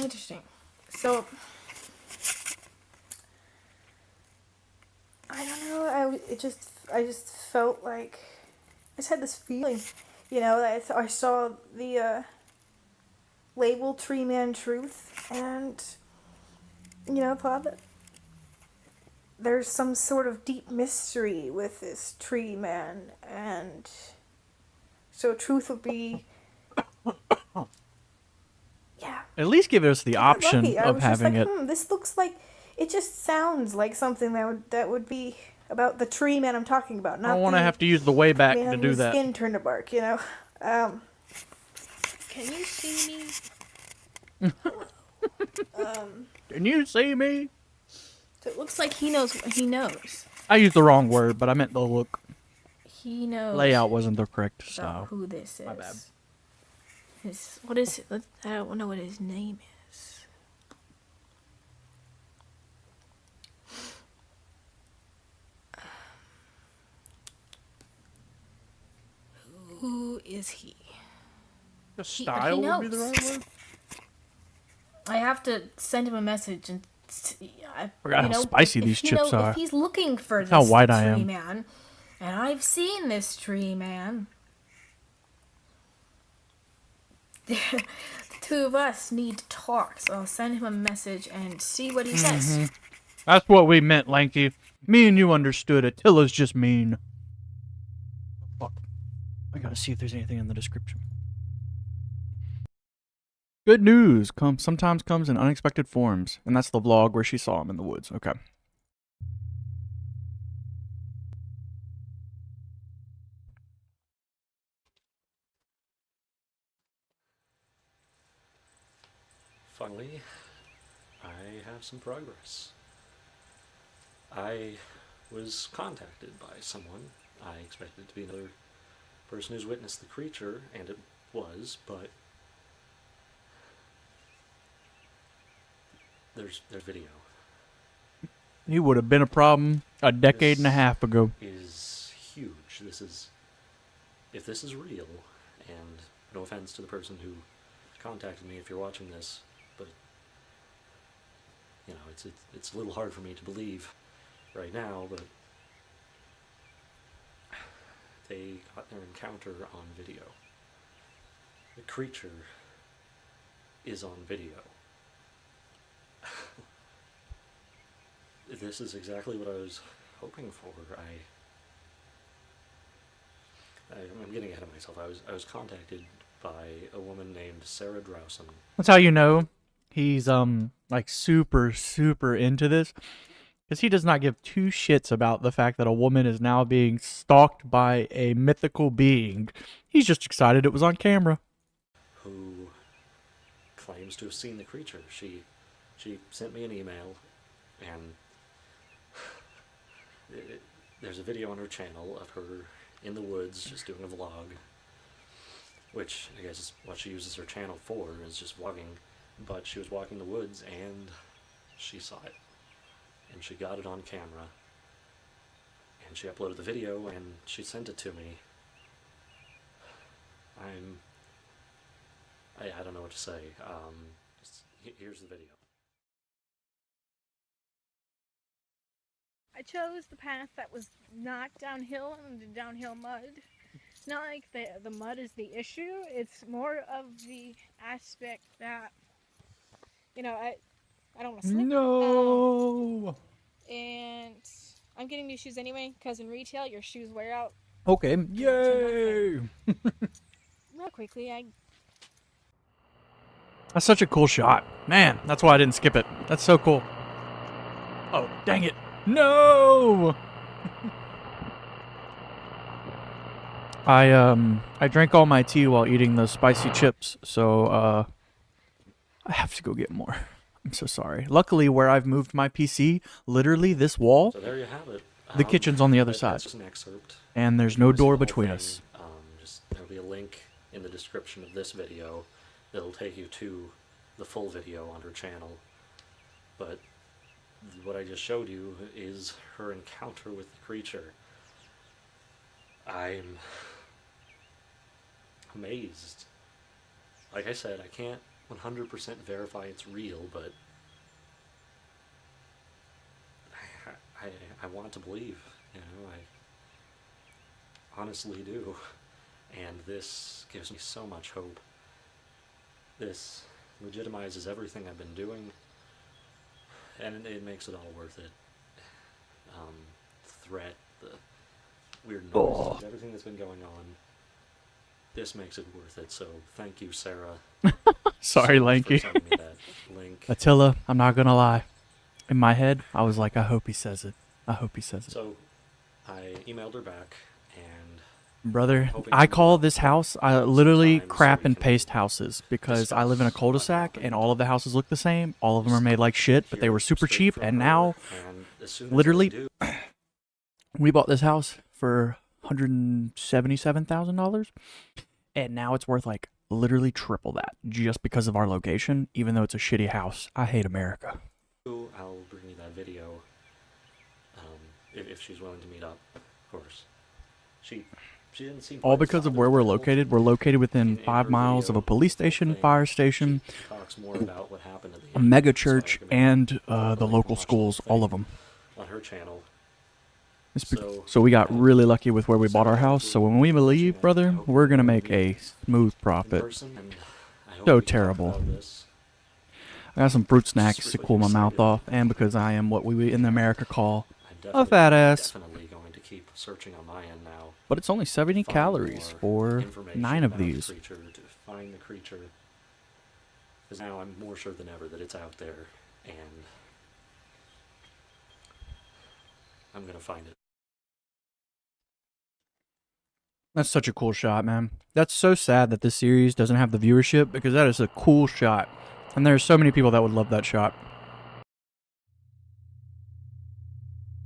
Speaker 3: Interesting. So, I don't know. I just felt like I just had this feeling, that I saw the label TreeManTruth, and thought that there's some sort of deep mystery with this tree man, and so truth would be. Yeah.
Speaker 1: At least give us the option
Speaker 3: Lucky. I
Speaker 1: of
Speaker 3: was just
Speaker 1: having
Speaker 3: like,
Speaker 1: it.
Speaker 3: this looks like, it just sounds like something that would be about the tree man I'm talking about. Not
Speaker 1: I don't want to
Speaker 3: the
Speaker 1: have to use the way back
Speaker 3: man
Speaker 1: to do
Speaker 3: whose
Speaker 1: that.
Speaker 3: skin turned to bark, Can you see me?
Speaker 1: Can you see me?
Speaker 3: So it looks like he knows what he knows.
Speaker 1: I used the wrong word, but I meant the look.
Speaker 3: He knows.
Speaker 1: Layout wasn't the correct
Speaker 3: about
Speaker 1: style.
Speaker 3: who this is.
Speaker 1: My bad.
Speaker 3: What is it? I don't know what his name is. Who is he?
Speaker 1: The
Speaker 3: He
Speaker 1: style would be the
Speaker 3: knows.
Speaker 1: right word.
Speaker 3: I have to send him a message and
Speaker 1: Forgot how spicy these chips are.
Speaker 3: If he's looking for this
Speaker 1: how white I
Speaker 3: tree
Speaker 1: am.
Speaker 3: man, and I've seen this tree man, the two of us need to talk. So I'll send him a message and see what he says.
Speaker 1: That's what we meant, Lanky. Me and you understood. Attila's just mean. Fuck. I gotta see if there's anything in the description. Good news sometimes comes in unexpected forms, and that's the vlog where she saw him in the woods. Okay.
Speaker 2: Finally, I have some progress. I was contacted by someone. I expected it to be another person who's witnessed the creature, and it was, but there's video.
Speaker 1: He would have been a problem a decade and a half ago.
Speaker 2: Is huge. If this is real, and no offense to the person who contacted me if you're watching this, but it's a little hard for me to believe right now, but they got their encounter on video. The creature is on video. This is exactly what I was hoping for. I'm getting ahead of myself. I was contacted by a woman named Sarah Drowson.
Speaker 1: That's how you know he's like super into this, because he does not give two shits about the fact that a woman is now being stalked by a mythical being. He's just excited it was on camera.
Speaker 2: Who claims to have seen the creature. She sent me an email, and there's a video on her channel of her in the woods just doing a vlog, which I guess is what she uses her channel for, is just vlogging. But she was walking the woods and she saw it, and she got it on camera, and she uploaded the video, and she sent it to me. I don't know what to say. Here's the video.
Speaker 6: I chose the path that was not downhill and the downhill mud. It's not like the mud is the issue. It's more of the aspect that, you know, I don't want to slip.
Speaker 1: No.
Speaker 6: And I'm getting new shoes anyway, because in retail, your shoes wear out.
Speaker 1: Okay. Yay.
Speaker 6: Real quickly,
Speaker 1: That's such a cool shot. Man, that's why I didn't skip it. That's so cool. Oh, dang it. No! I drank all my tea while eating those spicy chips, so I have to go get more. I'm so sorry. Luckily, where I've moved my PC, literally this wall,
Speaker 2: So there you have it.
Speaker 1: the kitchen's on the other
Speaker 2: That's
Speaker 1: side,
Speaker 2: just an excerpt.
Speaker 1: and there's
Speaker 2: If you
Speaker 1: no
Speaker 2: wanna see
Speaker 1: door
Speaker 2: the whole
Speaker 1: between
Speaker 2: thing,
Speaker 1: us.
Speaker 2: There'll be a link in the description of this video that'll take you to the full video on her channel. But what I just showed you is her encounter with the creature. I'm amazed. Like I said, I can't 100% verify it's real, but I want to believe, you know, I honestly do. And this gives me so much hope. This legitimizes everything I've been doing, and it makes it all worth it. Threat, the weird noises, everything that's been going on. This makes it worth it, so thank you, Sarah.
Speaker 1: Sorry,
Speaker 2: so much
Speaker 1: Lanky.
Speaker 2: for sending me that link.
Speaker 1: Attila, I'm not gonna lie. In my head, I was like, I hope he says it. I hope he says it.
Speaker 2: So I emailed her back, and
Speaker 1: Brother, I call this house, I literally crap and paste houses because I live in a
Speaker 2: discuss
Speaker 1: cul-de-sac
Speaker 2: what
Speaker 1: and all of the houses look the same. All of them are made like shit, but they were super cheap, and now
Speaker 2: and as soon as I
Speaker 1: literally
Speaker 2: do,
Speaker 1: we bought this house for $177,000, and now it's worth like literally triple that just because of our location, even though it's a shitty house. I hate America.
Speaker 2: I'll bring you that video, if she's willing to meet up, of course. She didn't seem
Speaker 1: All
Speaker 2: quite
Speaker 1: because of
Speaker 2: solid
Speaker 1: where we're
Speaker 2: at all.
Speaker 1: located. We're located within
Speaker 2: In
Speaker 1: 5
Speaker 2: her
Speaker 1: miles of a
Speaker 2: video,
Speaker 1: police
Speaker 2: the whole
Speaker 1: station,
Speaker 2: thing,
Speaker 1: fire station,
Speaker 2: she talks more about what happened at the
Speaker 1: a
Speaker 2: end,
Speaker 1: mega
Speaker 2: so I
Speaker 1: church,
Speaker 2: recommend
Speaker 1: and
Speaker 2: going
Speaker 1: the
Speaker 2: and
Speaker 1: local
Speaker 2: watch the
Speaker 1: schools,
Speaker 2: whole
Speaker 1: all of
Speaker 2: thing
Speaker 1: them.
Speaker 2: on her channel.
Speaker 1: So we got really lucky with where we bought our house. So when we leave, brother, we're gonna make a smooth
Speaker 2: In
Speaker 1: profit.
Speaker 2: person, and I hope
Speaker 1: So
Speaker 2: we can talk
Speaker 1: terrible.
Speaker 2: about this.
Speaker 1: I got some fruit snacks to cool my mouth off, and because I am what we in America call
Speaker 2: I'm
Speaker 1: a
Speaker 2: definitely-
Speaker 1: fat ass.
Speaker 2: Definitely going to keep searching on my end now.
Speaker 1: But it's only 70
Speaker 2: Find
Speaker 1: calories
Speaker 2: more
Speaker 1: for
Speaker 2: information
Speaker 1: 9 of
Speaker 2: about the
Speaker 1: these.
Speaker 2: creature, to find the creature. Because now I'm more sure than ever that it's out there, and I'm gonna find it.
Speaker 1: That's such a cool shot, man. That's so sad that this series doesn't have the viewership because that is a cool shot. And there's so many people that would love that shot.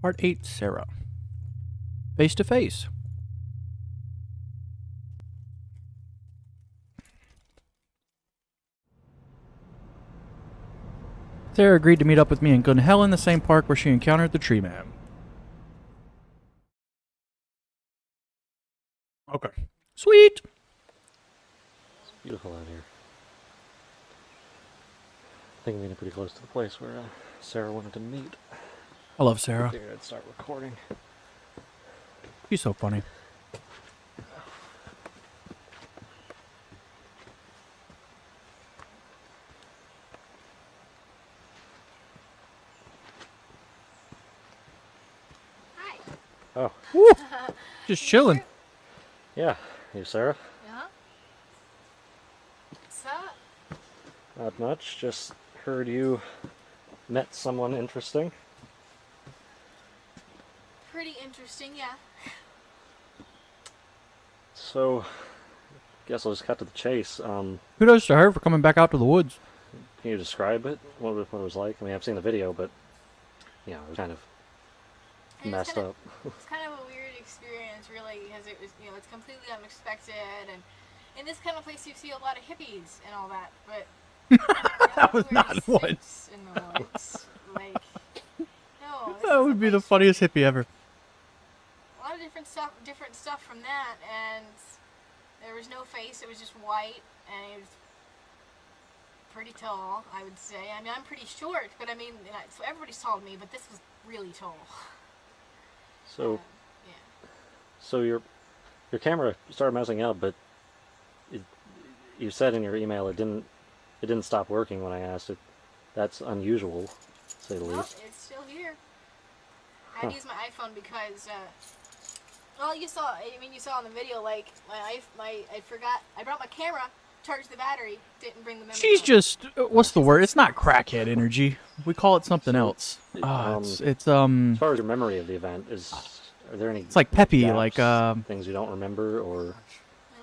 Speaker 1: Part 8, Sarah. Face to face. Sarah agreed to meet up with me and Gunhell in the same park where she encountered the tree man. Okay. Sweet!
Speaker 2: It's beautiful out here. I think I'm getting pretty close to the place where Sarah wanted to meet.
Speaker 1: I love
Speaker 2: I
Speaker 1: Sarah.
Speaker 2: figured I'd start recording.
Speaker 1: She's so funny.
Speaker 3: Hi.
Speaker 2: Oh,
Speaker 1: Woo! Just chilling.
Speaker 2: yeah. You, Sarah?
Speaker 3: Yeah? What's up?
Speaker 2: Not much. Just heard you met someone interesting.
Speaker 3: Pretty interesting, yeah.
Speaker 2: So, guess I'll just cut to the chase.
Speaker 1: Kudos to her for coming back out to the woods.
Speaker 2: Can you describe it? What it was like? I mean, I've seen the video, but yeah, it was kind of
Speaker 3: And
Speaker 2: messed up.
Speaker 3: It's kind of a weird experience, really, because it was, you know, it's completely unexpected, and in this kind of place you see a lot of hippies and all that, but
Speaker 1: That was not one.
Speaker 3: in the woods. Like, no, this
Speaker 1: That
Speaker 3: is
Speaker 1: would
Speaker 3: a
Speaker 1: be the
Speaker 3: place
Speaker 1: funniest hippie ever.
Speaker 3: different stuff from that, and there was no face. It was just white, and it was pretty tall, I would say. I mean, I'm pretty short, but I mean, so everybody's tall to me, but this was really tall.
Speaker 2: So,
Speaker 3: Yeah.
Speaker 2: so your camera started messing up, but you said in your email it didn't stop working when I asked it. That's unusual, to say the
Speaker 3: Nope,
Speaker 2: least.
Speaker 3: it's still here. I had to use my iPhone because, well, you saw in the video, like, I forgot, I brought my camera, charged the battery, didn't bring the memory
Speaker 1: She's
Speaker 3: card.
Speaker 1: just what's the word? It's not crackhead energy. We call it something else. It's
Speaker 2: As far as your memory of the event are there any?
Speaker 1: It's like peppy,
Speaker 2: gaps,
Speaker 1: like
Speaker 2: things you don't remember, or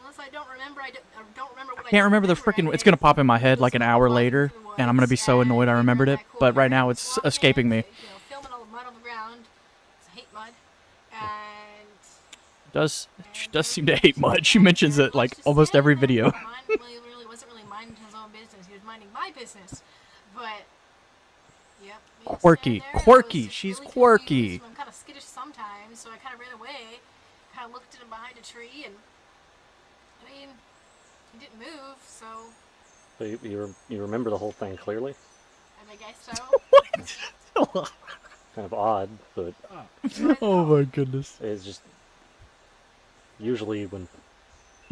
Speaker 3: Unless I don't remember, I don't remember what I
Speaker 1: can't remember the freaking. It's gonna pop in my head like an hour later, and I'm gonna be so annoyed I remembered it. But right now it's escaping me.
Speaker 3: Filming all the mud on the ground. I hate mud. And
Speaker 1: She does seem to hate mud. She mentions it like almost every video.
Speaker 3: He really wasn't really minding his own business. He was minding my business. But yep.
Speaker 1: Quirky. She's quirky.
Speaker 3: I'm kind of skittish sometimes, so I kind of ran away. Kind of looked at him behind a tree, and I mean, he didn't move, so.
Speaker 2: but you remember the whole thing clearly?
Speaker 3: I guess so.
Speaker 2: Kind of odd, but
Speaker 1: Oh my goodness.
Speaker 2: it's just usually when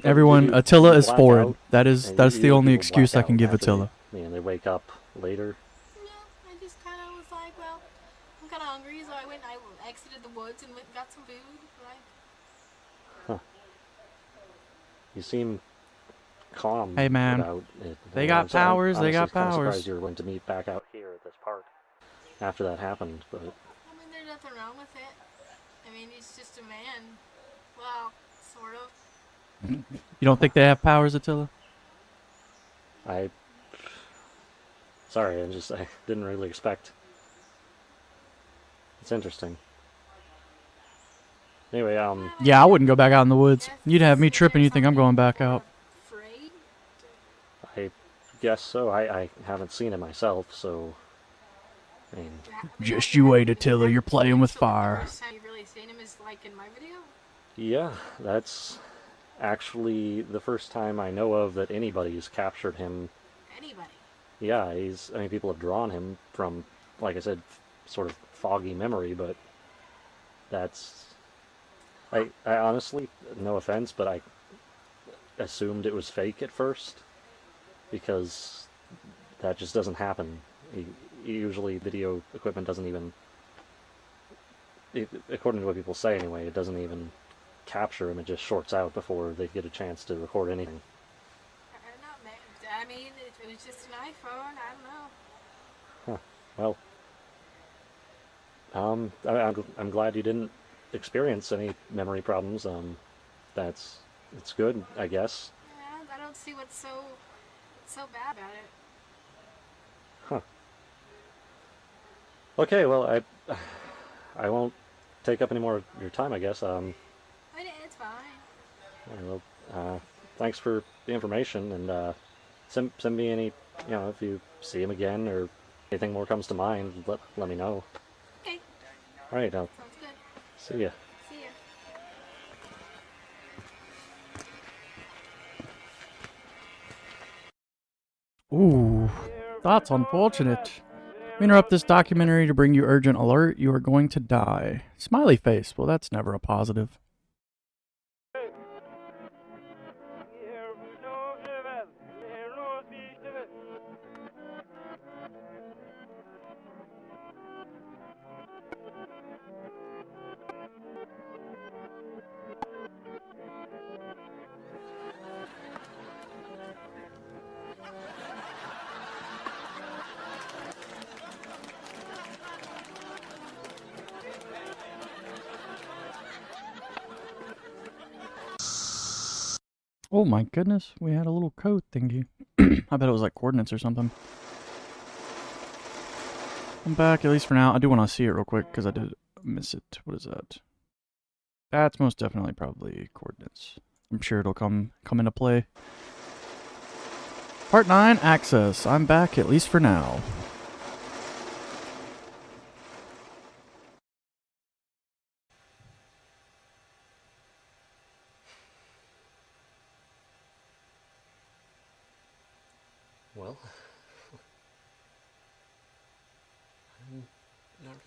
Speaker 1: Everyone,
Speaker 2: people
Speaker 1: Attila is
Speaker 2: black
Speaker 1: foreign.
Speaker 2: out,
Speaker 1: That's
Speaker 2: and
Speaker 1: the
Speaker 2: usually
Speaker 1: only
Speaker 2: people
Speaker 1: excuse
Speaker 2: black
Speaker 1: I can
Speaker 2: out
Speaker 1: give
Speaker 2: after
Speaker 1: Attila.
Speaker 2: they wake up later.
Speaker 3: Yeah, I just kind of was like, well, I'm kind of hungry, so I exited the woods and went and got some food. Like,
Speaker 2: You seem calm.
Speaker 1: Hey, man.
Speaker 2: About it.
Speaker 1: They got powers, they got
Speaker 2: honestly kind of
Speaker 1: powers.
Speaker 2: surprised you were going to meet back out here at this park after that happened, but
Speaker 3: I mean, there's nothing wrong with it. I mean, he's just a man. Well, sort of.
Speaker 1: You don't think they have powers, Attila?
Speaker 2: Sorry, I didn't really expect. It's interesting. Anyway,
Speaker 1: Yeah, I wouldn't go back out in the woods. You'd have me tripping. You think I'm going back out?
Speaker 3: Afraid?
Speaker 2: I guess so. I haven't seen it myself, so. I mean,
Speaker 1: Just you wait, Attila. You're playing with fire.
Speaker 3: The first time you've really seen him is like in my video?
Speaker 2: yeah, that's actually the first time I know of that anybody's captured him.
Speaker 3: Anybody.
Speaker 2: Yeah, people have drawn him from, like I said, sort of foggy memory, but that's. I honestly, no offense, but I assumed it was fake at first, because that just doesn't happen. Usually video equipment doesn't even, according to what people say anyway, it doesn't even capture him, it just shorts out before they get a chance to record anything.
Speaker 3: I mean, it was just an iPhone. I don't know.
Speaker 2: Well, I'm glad you didn't experience any memory problems. It's good, I guess.
Speaker 3: Yeah, I don't see what's so bad about it.
Speaker 2: Huh. Okay, well, I won't take up any more of your time, I guess.
Speaker 3: It's fine.
Speaker 2: Well, thanks for the information, and send me any, if you see him again or anything more comes to mind, let me know.
Speaker 3: Okay.
Speaker 2: All right,
Speaker 3: Sounds good.
Speaker 2: see ya.
Speaker 3: See ya.
Speaker 1: Ooh, that's unfortunate. We interrupt this documentary to bring you urgent alert. You are going to die. Smiley face. Well, that's never a positive. Oh my goodness, we had a little code thingy. I bet it was like coordinates or something. I'm back, at least for now. I do want to see it real quick because I did miss it. What is that? That's most definitely probably coordinates. I'm sure it'll come into play. Part 9, access. I'm back, at least for now.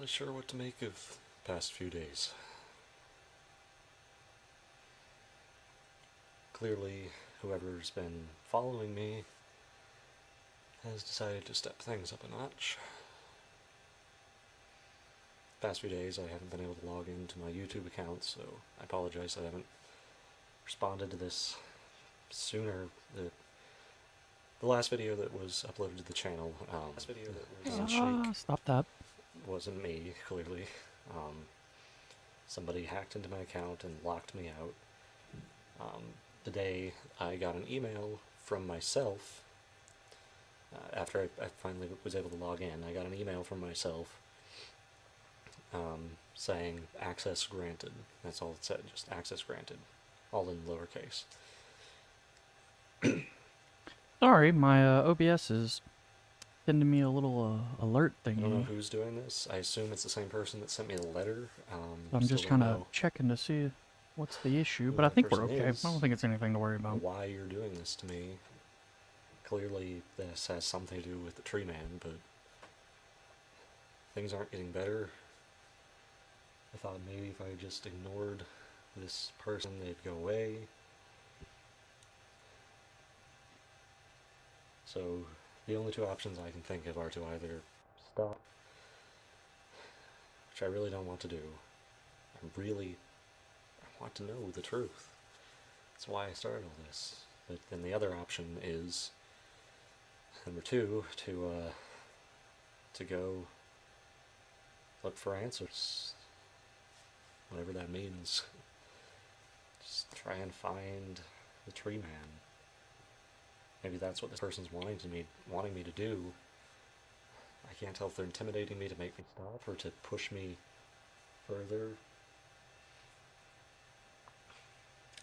Speaker 2: really sure what to make of the past few days. Clearly, whoever's been following me has decided to step things up a notch. The past few days I haven't been able to log into my YouTube account, so I apologize I haven't responded to this sooner. The last video that was uploaded to the channel,
Speaker 1: Stop that.
Speaker 2: wasn't me, clearly. Somebody hacked into my account and locked me out. Today I got an email from myself. After I finally was able to log in, I got an email from myself saying access granted. That's all it said, just access granted, all in lowercase.
Speaker 1: Sorry, my OBS is sending me a little alert thing.
Speaker 2: I don't know who's doing this. I assume it's the same person that sent me the letter.
Speaker 1: I'm just kind of checking to see what's the issue, but I think we're okay. I don't think it's anything to worry about.
Speaker 2: Why you're doing this to me. Clearly this has something to do with the tree man, but things aren't getting better. I thought maybe if I just ignored this person, they'd go away. So the only two options I can think of are to either stop, which I really don't want to do. I want to know the truth. That's why I started all this. But then the other option is, number two, to go look for answers. Whatever that means. Just try and find the tree man. Maybe that's what this person's wanting me to do. I can't tell if they're intimidating me to make me stop or to push me further.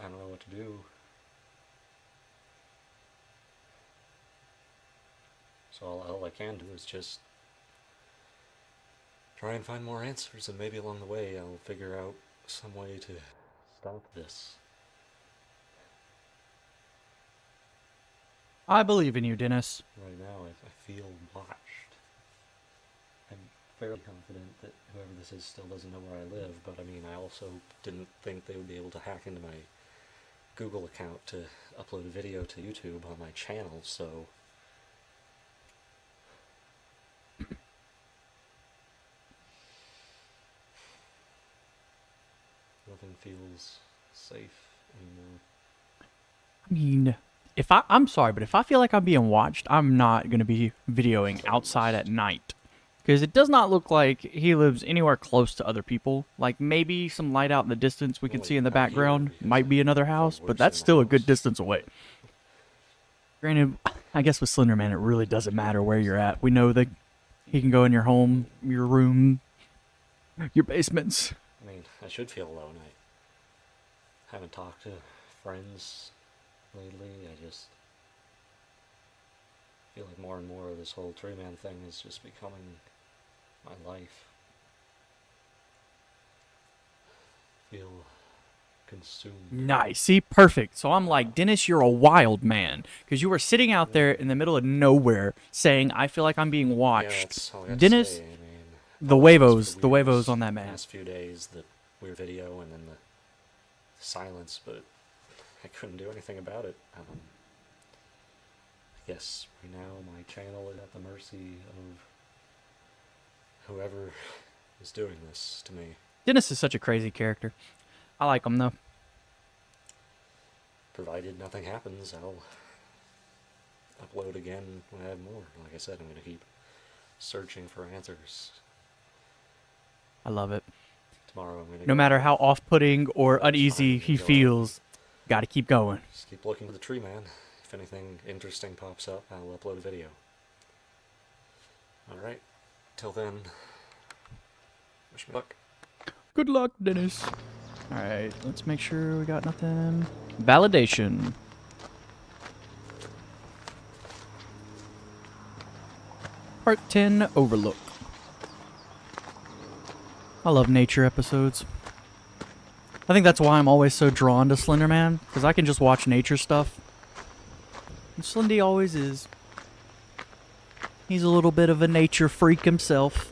Speaker 2: I don't know what to do. So all I can do is just try and find more answers, and maybe along the way I'll figure out some way to stop this.
Speaker 1: I believe in you, Dennis.
Speaker 2: Right now I feel watched. I'm fairly confident that whoever this is still doesn't know where I live, but I mean, I also didn't think they would be able to hack into my Google account to upload a video to YouTube on my channel, so nothing feels safe anymore.
Speaker 1: I mean, I'm sorry, but if I feel like I'm being watched, I'm not going to be videoing outside at night. Because it does not look like he lives anywhere close to other people. Like, maybe some light out in the distance we can see in the background might be another house, but that's still a good distance away. Granted, I guess with Slender Man, it really doesn't matter where you're at. We know that he can go in your home, your room, your basements.
Speaker 2: I mean, I should feel alone. I haven't talked to friends lately. I just feel like more and more of this whole tree man thing is just becoming my life. Feel consumed.
Speaker 1: Nice. See, perfect. So I'm like, Dennis, you're a wild man. Because you were sitting out there in the middle of nowhere saying, I feel like I'm being watched.
Speaker 2: Yeah, that's all I got
Speaker 1: Dennis,
Speaker 2: to say. I mean,
Speaker 1: the huevos on that man.
Speaker 2: Last few days, the weird video and then the silence, but I couldn't do anything about it. Yes, right now my channel is at the mercy of whoever is doing this to me.
Speaker 1: Dennis is such a crazy character. I like him, though.
Speaker 2: Provided nothing happens, I'll upload again when I have more. Like I said, I'm going to keep searching for answers.
Speaker 1: I love it.
Speaker 2: Tomorrow I'm going to
Speaker 1: No matter how off-putting or uneasy he feels, gotta keep going.
Speaker 2: Just keep looking for the tree man. If anything interesting pops up, I'll upload a video. Alright, till then, wish me luck.
Speaker 1: Good luck, Dennis. Alright, let's make sure we got nothing. Validation. Part 10, Overlook. I love nature episodes. I think that's why I'm always so drawn to Slender Man, because I can just watch nature stuff. And Slendy always is. He's a little bit of a nature freak himself.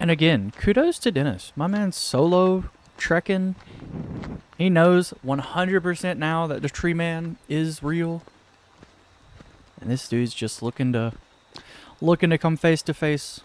Speaker 1: And again, kudos to Dennis. My man's solo trekking. He knows 100% now that the tree man is real. And this dude's just looking to come face to face.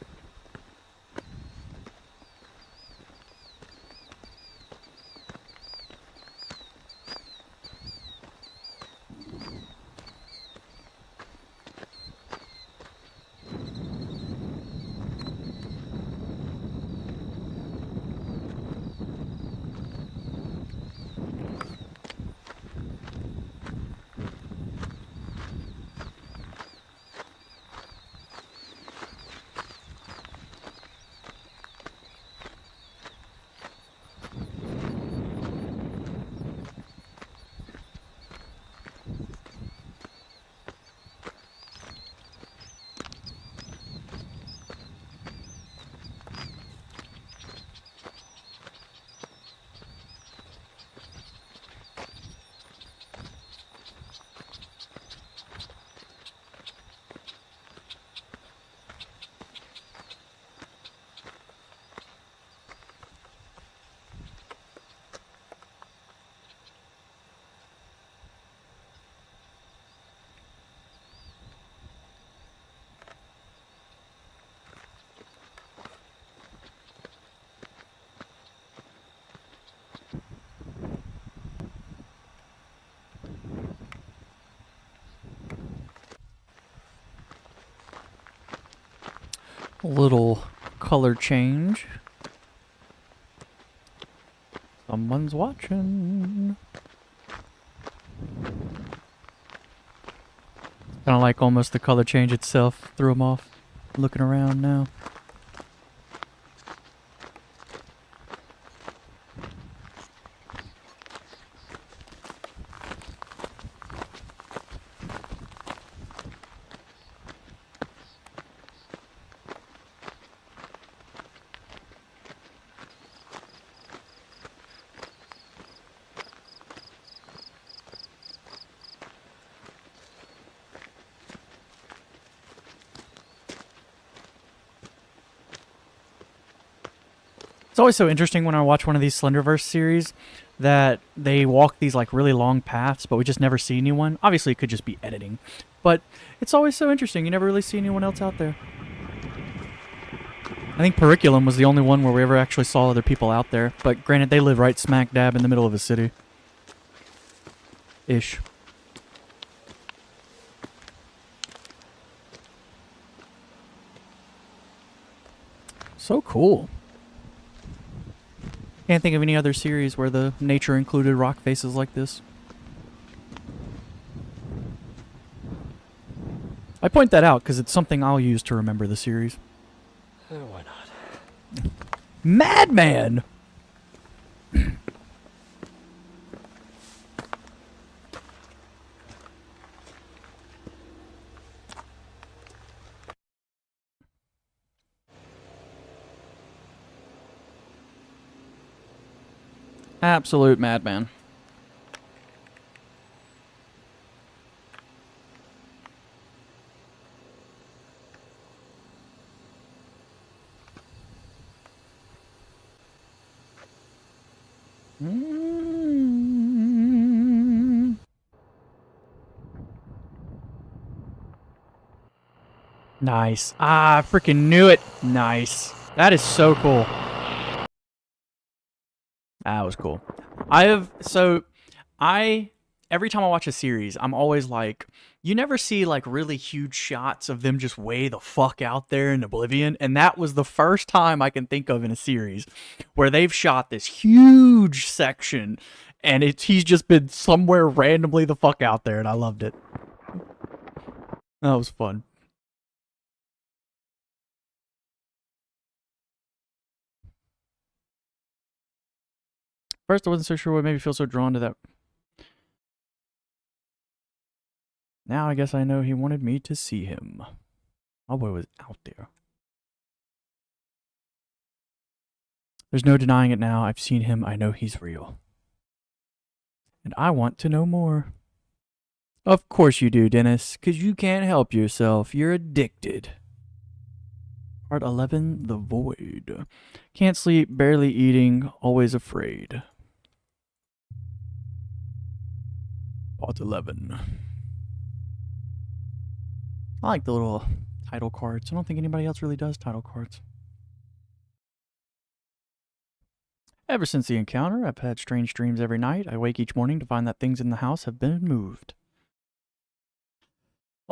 Speaker 1: A little color change. Someone's watching. Kind of like almost the color change itself threw him off. Looking around now. It's always so interesting when I watch one of these Slenderverse series that they walk these like really long paths, but we just never see anyone. Obviously, it could just be editing, but it's always so interesting. You never really see anyone else out there. I think Periculum was the only one where we ever actually saw other people out there, but granted, they live right smack dab in the middle of a city. Ish. So cool. Can't think of any other series where the nature included rock faces like this. I point that out because it's something I'll use to remember the series.
Speaker 2: Why not?
Speaker 1: Madman! Absolute madman. Nice. Ah, I freaking knew it. Nice. That is so cool. That was cool. Every time I watch a series, I'm always like, you never see like really huge shots of them just way the fuck out there in oblivion. And that was the first time I can think of in a series where they've shot this huge section and he's just been somewhere randomly the fuck out there, and I loved it. That was fun. First, I wasn't so sure what made me feel so drawn to that. Now I guess I know he wanted me to see him. My boy was out there. There's no denying it now. I've seen him. I know he's real. And I want to know more. Of course you do, Dennis, because you can't help yourself. You're addicted. Part 11, The Void. Can't sleep, barely eating, always afraid. Part 11. I like the little title cards. I don't think anybody else really does title cards. Ever since the encounter, I've had strange dreams every night. I wake each morning to find that things in the house have been moved.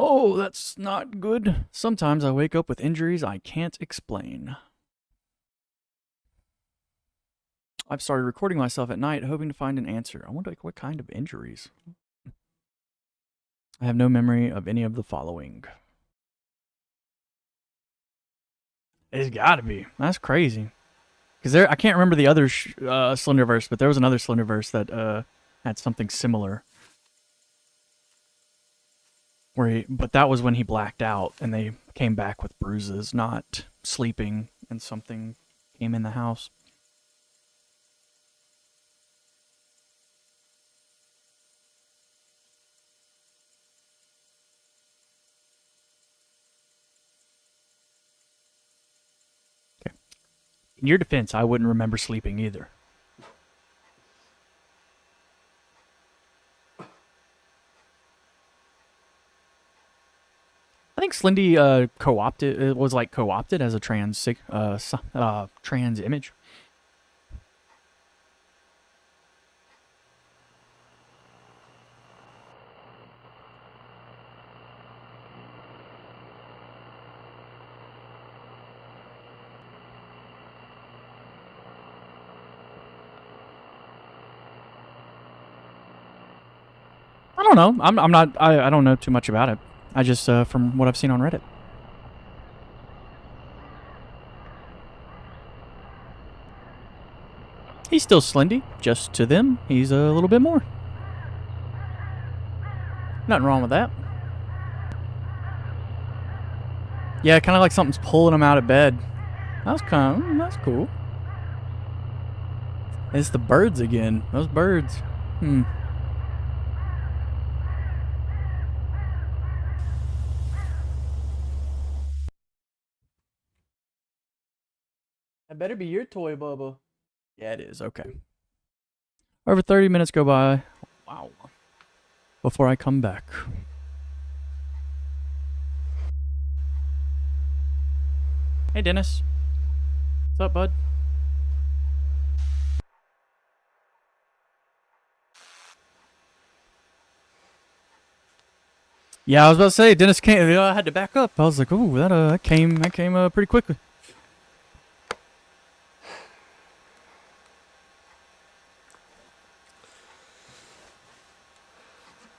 Speaker 1: Oh, that's not good. Sometimes I wake up with injuries I can't explain. I've started recording myself at night, hoping to find an answer. I wonder what kind of injuries. I have no memory of any of the following. It's gotta be. That's crazy. Because I can't remember the other Slenderverse, but there was another Slenderverse that had something similar. But that was when he blacked out, and they came back with bruises, not sleeping, and something came in the house. Okay. In your defense, I wouldn't remember sleeping either. I think Slendy co-opted as a trans image. I don't know. I don't know too much about it. I just from what I've seen on Reddit. He's still Slendy, just to them, he's a little bit more. Nothing wrong with that. Yeah, kind of like something's pulling him out of bed. That's cool. It's the birds again. Those birds. That better be your toy, Bubba. Yeah, it is. Okay. Over 30 minutes go by. Wow. Before I come back. Hey, Dennis. What's up, bud? Yeah, I was about to say, Dennis came. I had to back up. I was like, "Ooh, that came pretty quickly."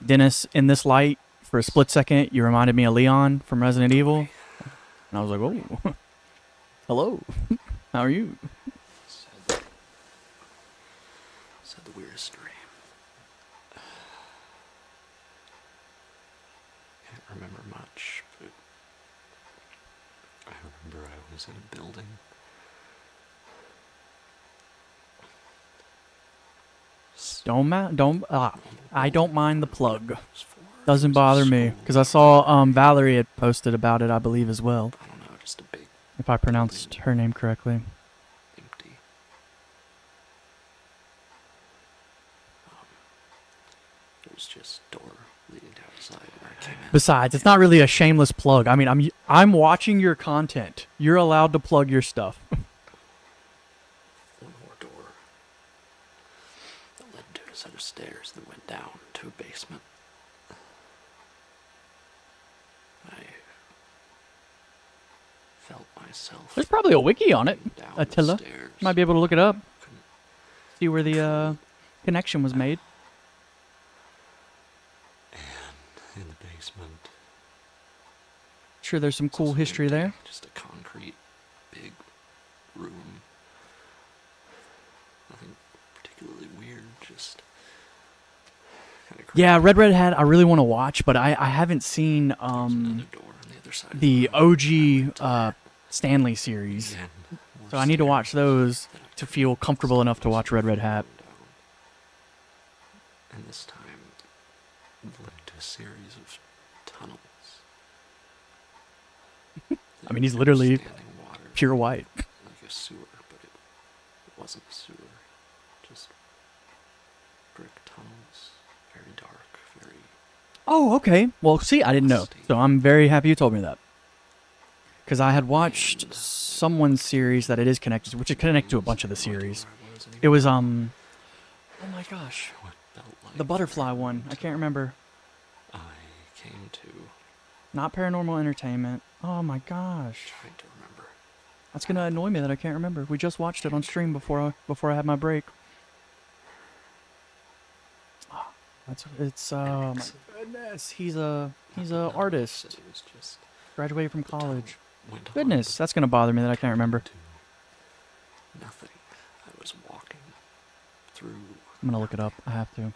Speaker 1: Dennis, in this light, for a split second, you reminded me of Leon from Resident Evil, and I was like, "Oh, hello, how are you?"
Speaker 2: Said the weirdest dream. Can't remember much, but I remember I was in a building.
Speaker 1: I don't mind the plug. Doesn't bother me, because I saw Valerie had posted about it, I believe, as well.
Speaker 2: I don't know, just a big,
Speaker 1: if I pronounced her name correctly.
Speaker 2: empty. It was just door leading to outside where I came in.
Speaker 1: Besides, it's not really a shameless plug. I mean, I'm watching your content. You're allowed to plug your stuff.
Speaker 2: One more door that led to a set of stairs that went down to a basement. I felt myself.
Speaker 1: There's probably a wiki on it.
Speaker 2: down
Speaker 1: Attila.
Speaker 2: the stairs.
Speaker 1: Might be able to look it up.
Speaker 2: Couldn't
Speaker 1: See where the connection was made.
Speaker 2: in the basement.
Speaker 1: Sure, there's some cool
Speaker 2: Wasn't
Speaker 1: history
Speaker 2: empty,
Speaker 1: there.
Speaker 2: Just a concrete, big room. Nothing particularly weird, just kind of
Speaker 1: Yeah, Red Hat I really want to watch, but I haven't seen
Speaker 2: another door on the other side of
Speaker 1: the
Speaker 2: room.
Speaker 1: OG Stanley series.
Speaker 2: Again, more
Speaker 1: So I need to watch
Speaker 2: stairs
Speaker 1: those
Speaker 2: that I
Speaker 1: to
Speaker 2: took
Speaker 1: feel comfortable enough to watch Red Hat.
Speaker 2: And this time it led to a series of tunnels.
Speaker 1: I mean, he's literally
Speaker 2: Standing water
Speaker 1: pure white.
Speaker 2: like a sewer, but it wasn't a sewer. Just brick tunnels, very dark, very...
Speaker 1: Oh, okay. Well, see, I didn't know. So I'm very happy you told me that. Because I had watched someone's series that it is connected to, which is connected to a bunch of the series. It was, oh my gosh. The butterfly one. I can't remember.
Speaker 2: I came to...
Speaker 1: Not Paranormal Entertainment. Oh my gosh.
Speaker 2: trying to remember.
Speaker 1: That's gonna annoy me that I can't remember. We just watched it on stream before I had my break. It's oh my goodness. He's a artist.
Speaker 2: It was just
Speaker 1: Graduated from college.
Speaker 2: went on
Speaker 1: Goodness, that's gonna bother me that I can't remember.
Speaker 2: to nothing. I was walking through.
Speaker 1: I'm gonna look it up. I have to.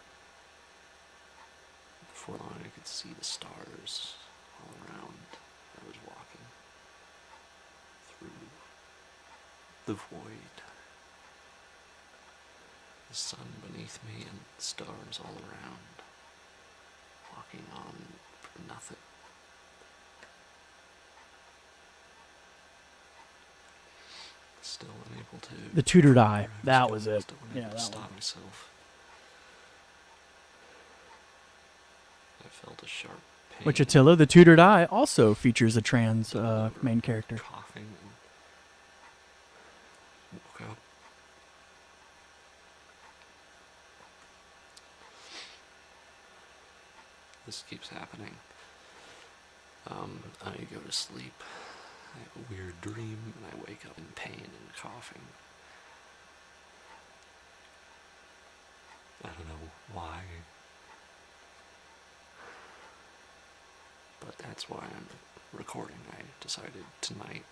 Speaker 2: Before long, I could see the stars all around. I was walking through the void. The sun beneath me and stars all around. Walking on for nothing. Still unable to...
Speaker 1: The Tutored Eye. That was it.
Speaker 2: Still
Speaker 1: Yeah,
Speaker 2: unable to
Speaker 1: that
Speaker 2: stop
Speaker 1: one.
Speaker 2: myself. I felt a sharp pain.
Speaker 1: Which Attila, the Tutored Eye, also features a trans main character.
Speaker 2: Coughing and woke up. This keeps happening. I go to sleep. I have a weird dream, and I wake up in pain and coughing. I don't know why. But that's why I'm recording. I decided tonight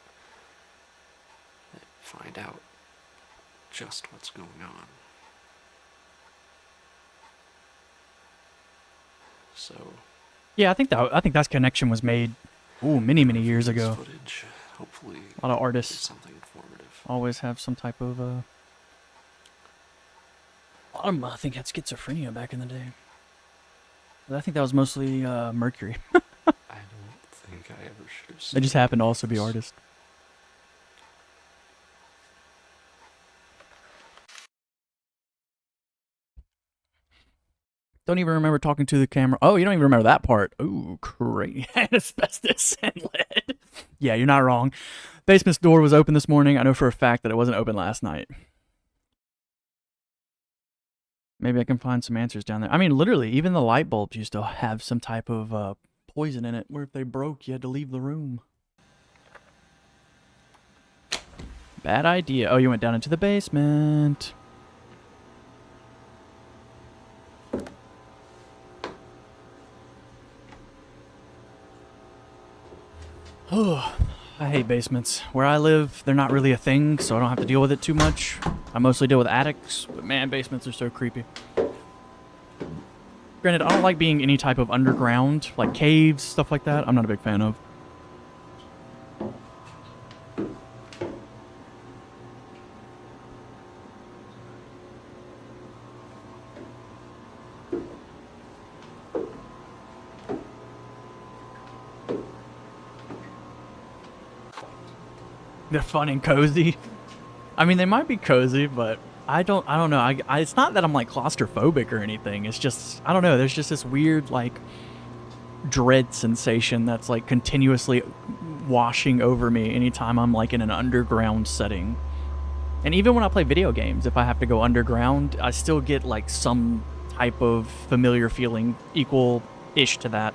Speaker 2: to find out just what's going on. So
Speaker 1: Yeah, I think that connection was made, many years
Speaker 2: this
Speaker 1: ago.
Speaker 2: footage, hopefully,
Speaker 1: A lot of
Speaker 2: is
Speaker 1: artists
Speaker 2: something informative.
Speaker 1: always have some type of a lot of them, I think, had schizophrenia back in the day. But I think that was mostly Mercury.
Speaker 2: I don't think I ever should have.
Speaker 1: They just happened to also be artists. Don't even remember talking to the camera. Oh, you don't even remember that part. Ooh, great. Asbestos and lead. Yeah, you're not wrong. Basement's door was open this morning. I know for a fact that it wasn't open last night. Maybe I can find some answers down there. I mean, literally, even the light bulbs used to have some type of poison in it, where if they broke, you had to leave the room. Bad idea. Oh, you went down into the basement. Oh, I hate basements. Where I live, they're not really a thing, so I don't have to deal with it too much. I mostly deal with attics, but man, basements are so creepy. Granted, I don't like being any type of underground, like caves, stuff like that. I'm not a big fan of. They're fun and cozy. I mean, they might be cozy, but I don't know. It's not that I'm like claustrophobic or anything. It's just, I don't know. There's just this weird like dread sensation that's like continuously washing over me anytime I'm like in an underground setting. And even when I play video games, if I have to go underground, I still get like some type of familiar feeling equal-ish to that.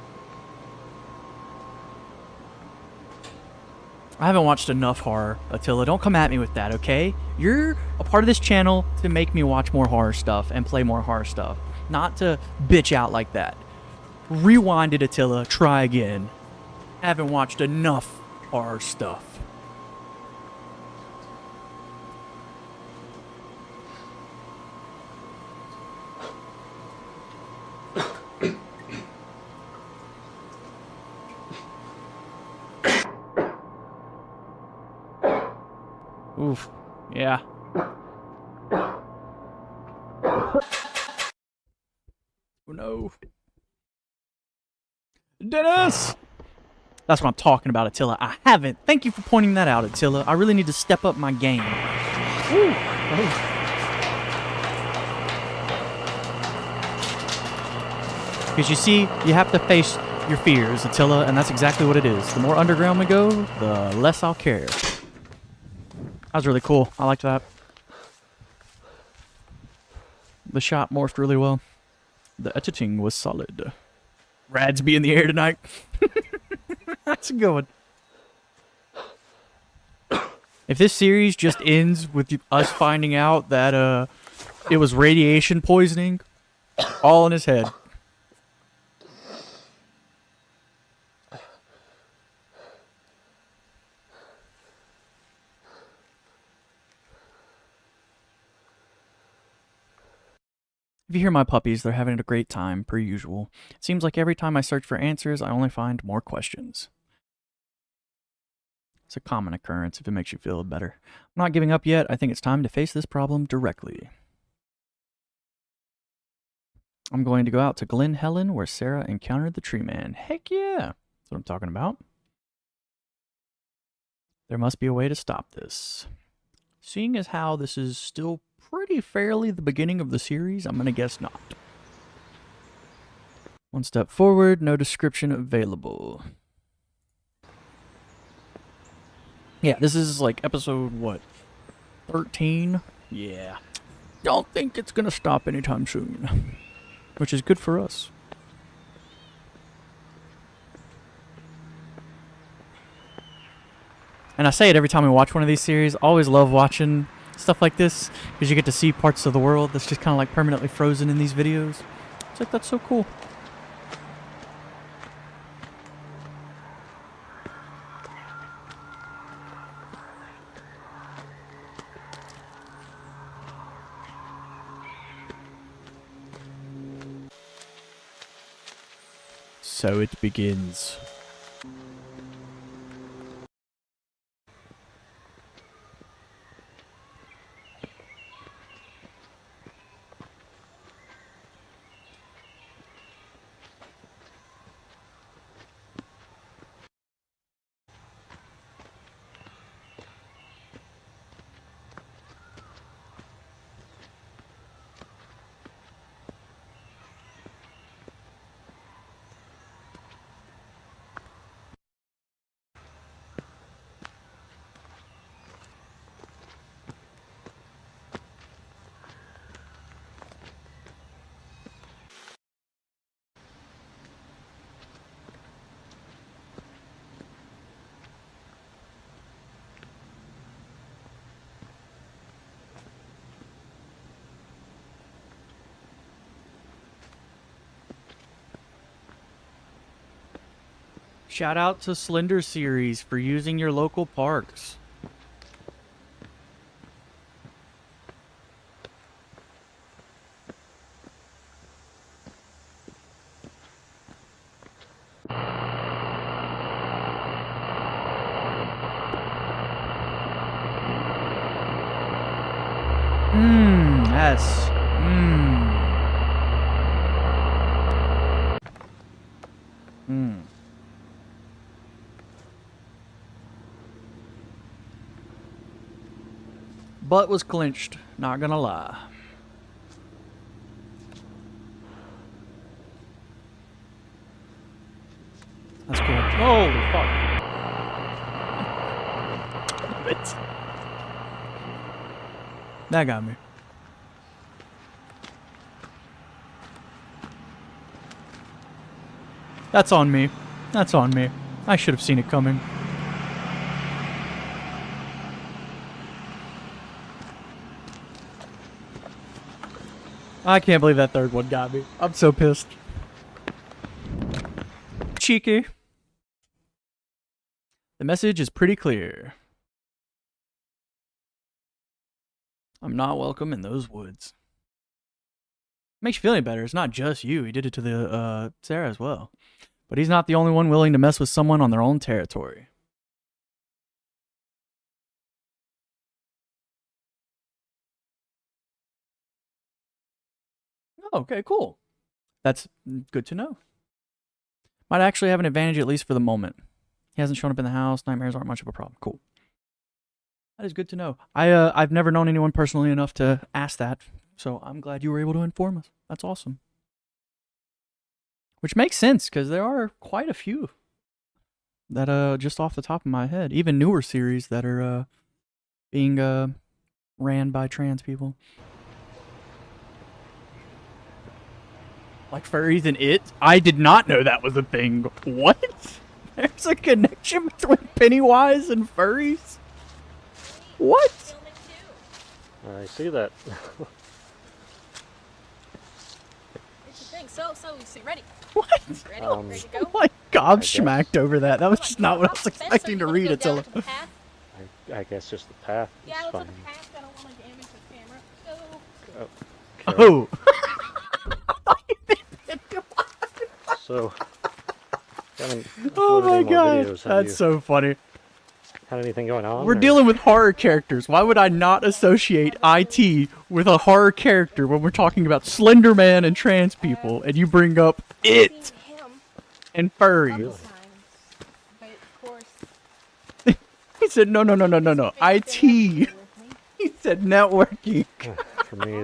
Speaker 1: I haven't watched enough horror, Attila. Don't come at me with that, okay? You're a part of this channel to make me watch more horror stuff and play more horror stuff, not to bitch out like that. Rewind it, Attila. Try again. Haven't watched enough horror stuff. Oof. Yeah. Oh no. Dennis! That's what I'm talking about, Attila. I haven't. Thank you for pointing that out, Attila. I really need to step up my game. Woo. Oh. Because you see, you have to face your fears, Attila, and that's exactly what it is. The more underground we go, the less I'll care. That was really cool. I liked that. The shot morphed really well. The editing was solid. Rads be in the air tonight. That's a good one. If this series just ends with us finding out that it was radiation poisoning, all in his head. If you hear my puppies, they're having a great time, per usual. It seems like every time I search for answers, I only find more questions. It's a common occurrence if it makes you feel better. I'm not giving up yet. I think it's time to face this problem directly. I'm going to go out to Glen Helen, where Sarah encountered the tree man. Heck yeah! That's what I'm talking about. There must be a way to stop this. Seeing as how this is still pretty fairly the beginning of the series, I'm going to guess not. One step forward, no description available. Yeah, this is like episode, what, 13? Yeah. Don't think it's going to stop anytime soon. Which is good for us. And I say it every time we watch one of these series. I always love watching stuff like this, because you get to see parts of the world that's just kind of like permanently frozen in these videos. It's like, that's so cool. So it begins. Shout out to Slender Series for using your local parks. Yes. Butt was clenched, not gonna lie. That's cool. Holy fuck. That got me. That's on me. That's on me. I should have seen it coming. I can't believe that third one got me. I'm so pissed. Cheeky. The message is pretty clear. I'm not welcome in those woods. Makes you feel any better. It's not just you. He did it to the Sarah as well. But he's not the only one willing to mess with someone on their own territory. Okay, cool. That's good to know. Might actually have an advantage, at least for the moment. He hasn't shown up in the house. Nightmares aren't much of a problem. Cool. That is good to know. I've never known anyone personally enough to ask that, so I'm glad you were able to inform us. That's awesome. Which makes sense, because there are quite a few that, just off the top of my head, even newer series that are being ran by trans people. Like furries and it? I did not know that was a thing. What? There's a connection between Pennywise and furries? What?
Speaker 2: I see that.
Speaker 3: Here's the thing. So, ready?
Speaker 1: What?
Speaker 3: Ready? Ready to go?
Speaker 1: I'm like gobsmacked over that. That was just not what I was expecting to read until.
Speaker 2: I guess just the path is
Speaker 3: Yeah, let's
Speaker 2: fine.
Speaker 3: look at the path. I don't want to damage the camera. Go.
Speaker 1: Oh.
Speaker 2: So, haven't
Speaker 1: Oh
Speaker 2: uploaded
Speaker 1: my
Speaker 2: any more
Speaker 1: god.
Speaker 2: videos, have you
Speaker 1: That's so funny.
Speaker 2: had anything going on?
Speaker 1: We're
Speaker 2: or-
Speaker 1: dealing with horror characters. Why would I not associate IT with a horror character when we're talking about Slender Man and trans people, and you bring up it
Speaker 3: Seen him
Speaker 1: and
Speaker 3: a couple
Speaker 1: furries?
Speaker 3: times, but of course,
Speaker 1: He said, no. IT. He said networking.
Speaker 2: For me,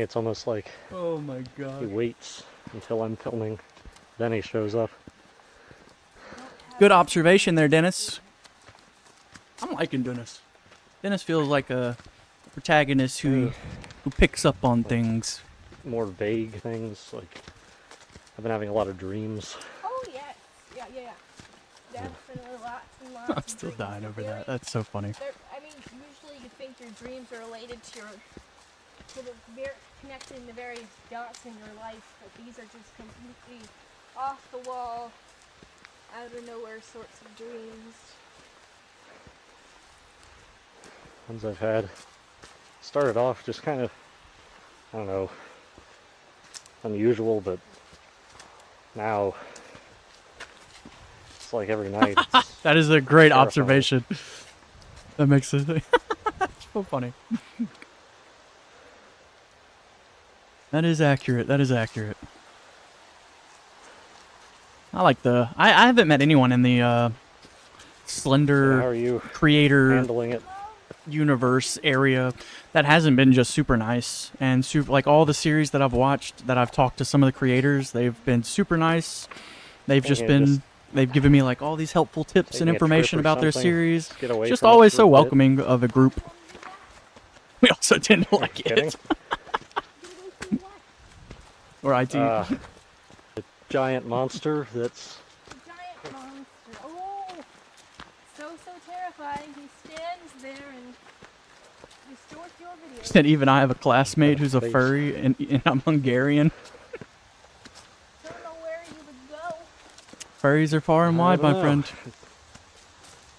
Speaker 2: it's almost like
Speaker 1: Oh my
Speaker 2: he
Speaker 1: god.
Speaker 2: waits until I'm filming, then he shows up.
Speaker 1: Good observation there, Dennis. I'm liking Dennis. Dennis feels like a protagonist who picks up on things.
Speaker 2: More vague things, like I've been having a lot of dreams.
Speaker 3: oh yes, yeah. Definitely lots and lots.
Speaker 1: I'm
Speaker 3: of
Speaker 1: still
Speaker 3: dreams.
Speaker 1: dying over
Speaker 3: Very-
Speaker 1: that. That's so funny.
Speaker 3: I mean, usually you think your dreams are related to connecting the various dots in your life, but these are just completely off the wall, out of nowhere sorts of dreams.
Speaker 2: Ones I've had started off just kind of, I don't know, unusual, but now it's like every night. It's
Speaker 1: That is a great
Speaker 2: terrifying.
Speaker 1: observation. That makes it That's so funny. That is accurate. I like the I haven't met anyone in the
Speaker 2: So how
Speaker 1: Slender
Speaker 2: are you
Speaker 1: creator
Speaker 2: handling it?
Speaker 1: universe area that hasn't been just super nice and super, like all the series that I've watched that I've talked to some of the creators, they've been super nice. They've just
Speaker 2: Thinking
Speaker 1: been
Speaker 2: just
Speaker 1: they've given me like all these helpful tips and
Speaker 2: taking a trip
Speaker 1: information
Speaker 2: or
Speaker 1: about their
Speaker 2: something,
Speaker 1: series.
Speaker 2: Get away
Speaker 1: Just
Speaker 2: from it
Speaker 1: always
Speaker 2: for
Speaker 1: so
Speaker 2: a bit.
Speaker 1: welcoming of a group. We also tend to like
Speaker 2: Kidding?
Speaker 1: it. Or IT.
Speaker 2: The giant monster that's
Speaker 3: Giant monster. Oh, so terrifying. He stands there and distorts your video.
Speaker 1: And even I have a classmate who's a
Speaker 2: Face.
Speaker 1: furry and I'm Hungarian.
Speaker 3: Don't know where you would go.
Speaker 1: Furries are far and
Speaker 2: I
Speaker 1: wide,
Speaker 2: don't
Speaker 1: my
Speaker 2: know.
Speaker 1: friend.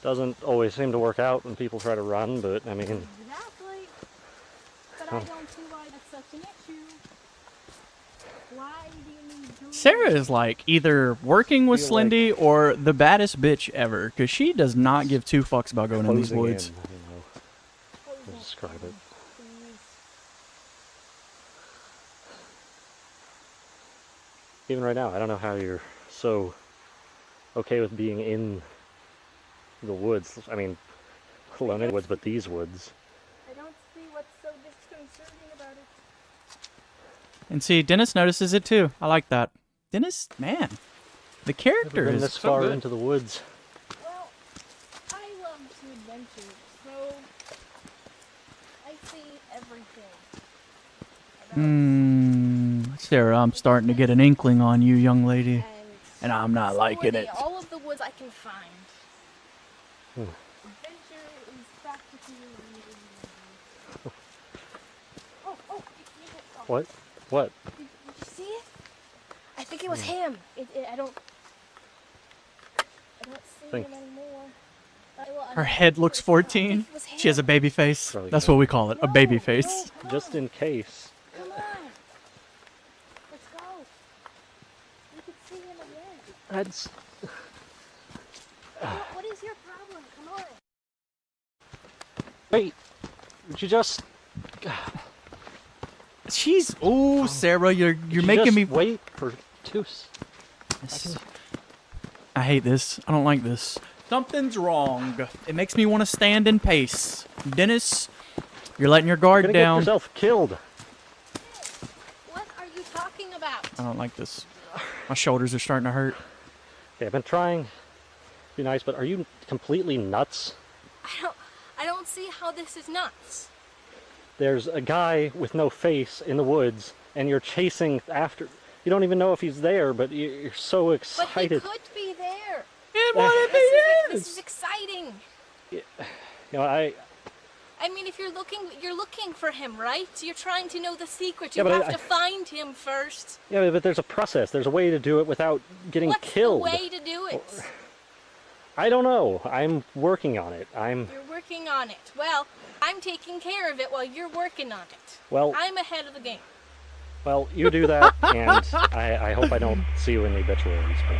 Speaker 2: doesn't always seem to work out when people try to run, but I mean,
Speaker 3: Exactly. But I don't see why that's such an issue. Why do you need to?
Speaker 1: Sarah is like either working with
Speaker 2: Feel like-
Speaker 1: Slendy or the baddest bitch ever, because she does not give two fucks about going in these
Speaker 2: closing
Speaker 1: woods.
Speaker 2: in, I don't know how to describe it.
Speaker 3: Please.
Speaker 2: Even right now, I don't know how you're so okay with being in the woods. I mean, let alone any woods, but these woods.
Speaker 3: I don't see what's so disconcerting about it.
Speaker 1: And see, Dennis notices it too. I like that. Dennis, man, the
Speaker 2: Never
Speaker 1: character
Speaker 2: been
Speaker 1: is
Speaker 2: this
Speaker 1: so
Speaker 2: far
Speaker 1: good.
Speaker 2: into the woods.
Speaker 3: Well, I love to adventure, so I see everything.
Speaker 1: Sarah, I'm starting to get an inkling on you, young lady. And I'm not
Speaker 3: so
Speaker 1: liking
Speaker 3: are they.
Speaker 1: it.
Speaker 3: All of the woods I can find.
Speaker 2: Hmm.
Speaker 3: Adventure is practically. Oh,
Speaker 2: What? What?
Speaker 3: Did you see it? I think it was him. I don't see
Speaker 2: Think-
Speaker 3: him anymore.
Speaker 1: Her head looks 14. She has a baby face.
Speaker 2: Probably
Speaker 1: That's
Speaker 2: good.
Speaker 1: what we call it, a baby face.
Speaker 3: No,
Speaker 2: Just in case.
Speaker 3: come on. Let's go. We could see him again.
Speaker 2: That's.
Speaker 3: What is your problem? Come on.
Speaker 2: Wait. Would you just?
Speaker 1: She's Sarah, you're
Speaker 2: would you
Speaker 1: making
Speaker 2: just
Speaker 1: me.
Speaker 2: wait for two.
Speaker 1: I hate this. I don't like this. Something's wrong. It makes me want to stand and pace. Dennis, you're letting your guard
Speaker 2: You're gonna
Speaker 1: down.
Speaker 2: get yourself killed.
Speaker 6: What are you talking about?
Speaker 1: I don't like this. My shoulders are starting to hurt.
Speaker 2: Okay, I've been trying to be nice, but are you completely nuts?
Speaker 6: I don't see how this is nuts.
Speaker 2: There's a guy with no face in the woods, and you're chasing after. You don't even know if he's there, but you're so excited.
Speaker 6: But he could be there.
Speaker 1: And what if he
Speaker 6: This is exciting.
Speaker 2: You know,
Speaker 6: I mean, if you're looking for him, right? You're trying to know the secret. You
Speaker 2: Yeah, but
Speaker 6: have to find him first.
Speaker 2: Yeah, but there's a process. There's a way to do it without getting killed.
Speaker 6: What's the way to do it?
Speaker 2: I don't know. I'm working on it.
Speaker 6: You're working on it. Well, I'm taking care of it while you're working on it.
Speaker 2: Well,
Speaker 6: I'm ahead of the game.
Speaker 2: well, you do that, and I hope I don't see you in the obituaries. But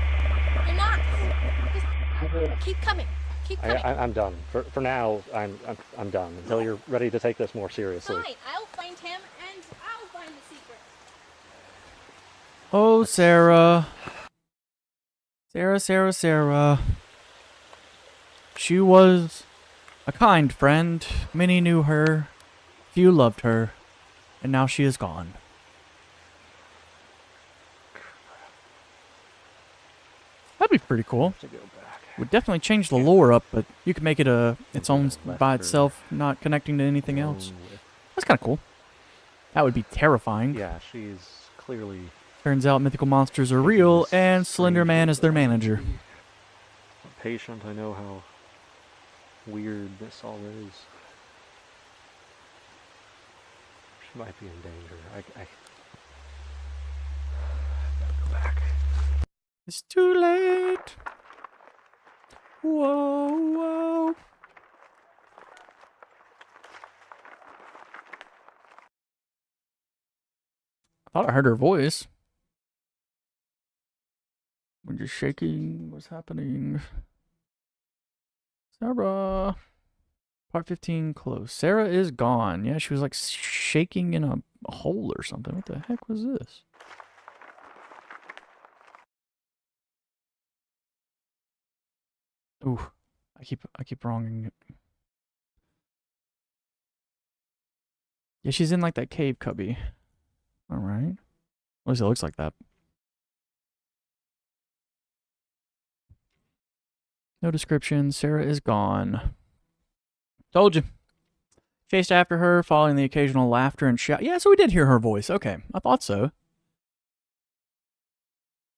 Speaker 6: You're not. Just keep coming. Keep coming.
Speaker 2: I'm done. For now, I'm done until you're ready to take this more seriously.
Speaker 6: Fine. I'll find him and I'll find the secret.
Speaker 1: Oh, Sarah. Sarah. She was a kind friend. Many knew her. Few loved her. And now she is gone. That'd be pretty cool.
Speaker 2: To go back.
Speaker 1: Would definitely change the lore up, but you could make it its own by itself, not connecting to anything else. That's kind of cool. That would be terrifying.
Speaker 2: Yeah, she's clearly.
Speaker 1: Turns out mythical monsters are real, and Slender Man is their manager.
Speaker 2: Patient, I know how weird this all is. She might be in danger. I gotta go back.
Speaker 1: It's too late. Whoa. I thought I heard her voice. When you're shaking, what's happening? Sarah. Part 15 close. Sarah is gone. Yeah, she was like shaking in a hole or something. What the heck was this? Ooh, I keep wronging it. Yeah, she's in like that cave cubby. All right. At least it looks like that. No description. Sarah is gone. Told you. Chased after her, following the occasional laughter and shout. Yeah, so we did hear her voice. Okay, I thought so.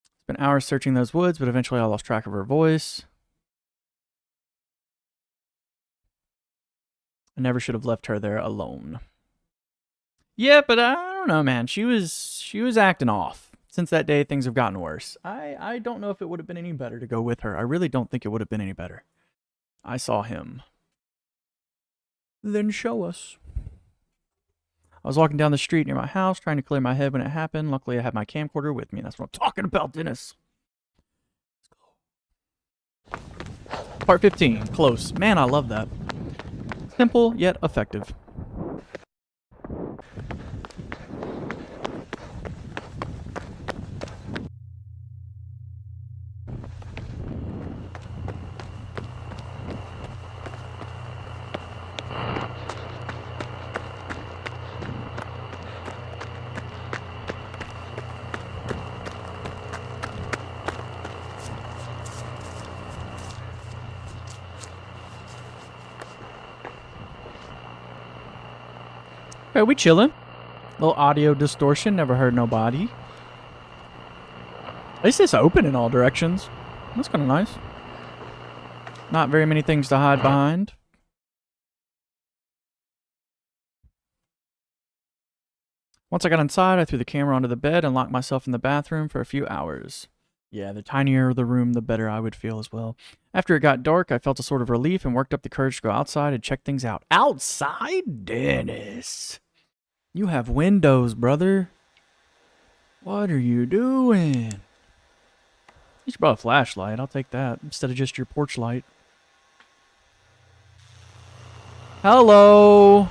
Speaker 1: It's been hours searching those woods, but eventually I lost track of her voice. I never should have left her there alone. Yeah, but I don't know, man. She was acting off. Since that day, things have gotten worse. I don't know if it would have been any better to go with her. I really don't think it would have been any better. I saw him. Then show us. I was walking down the street near my house, trying to clear my head when it happened. Luckily, I had my camcorder with me. That's what I'm talking about, Dennis. Part 15, close. Man, I love that. Simple, yet effective. Okay, we chillin'. Little audio distortion, never heard nobody. At least it's open in all directions. That's kind of nice. Not very many things to hide behind. Once I got inside, I threw the camera onto the bed and locked myself in the bathroom for a few hours. Yeah, the tinier the room, the better I would feel as well. After it got dark, I felt a sort of relief and worked up the courage to go outside and check things out. Outside? Dennis! You have windows, brother. What are you doing? You should brought a flashlight. I'll take that instead of just your porch light. Hello?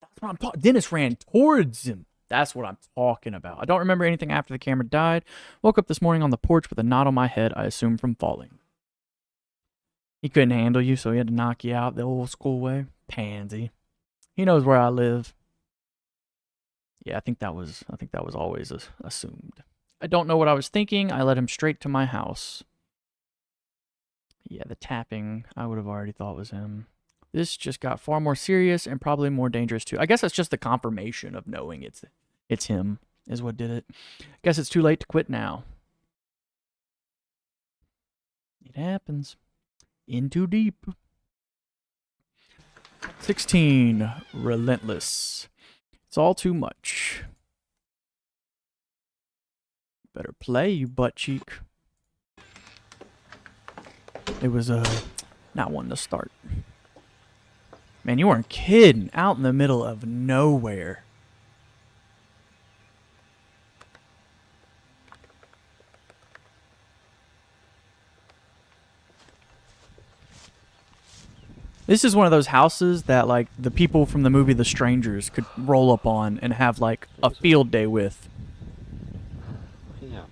Speaker 1: That's what I'm talking. Dennis ran towards him. That's what I'm talking about. I don't remember anything after the camera died. Woke up this morning on the porch with a knot on my head, I assume from falling. He couldn't handle you, so he had to knock you out the old school way. Pansy. He knows where I live. Yeah, I think that was always assumed. I don't know what I was thinking. I led him straight to my house. Yeah, the tapping, I would have already thought was him. This just got far more serious and probably more dangerous too. I guess it's just the confirmation of knowing it's him is what did it. Guess it's too late to quit now. It happens. In too deep. 16. Relentless. It's all too much. Better play, you butt cheek. It was not one to start. Man, you weren't kidding. Out in the middle of nowhere. This is one of those houses that, like, the people from the movie The Strangers could roll up on and have, like, a field day with.
Speaker 2: Yeah.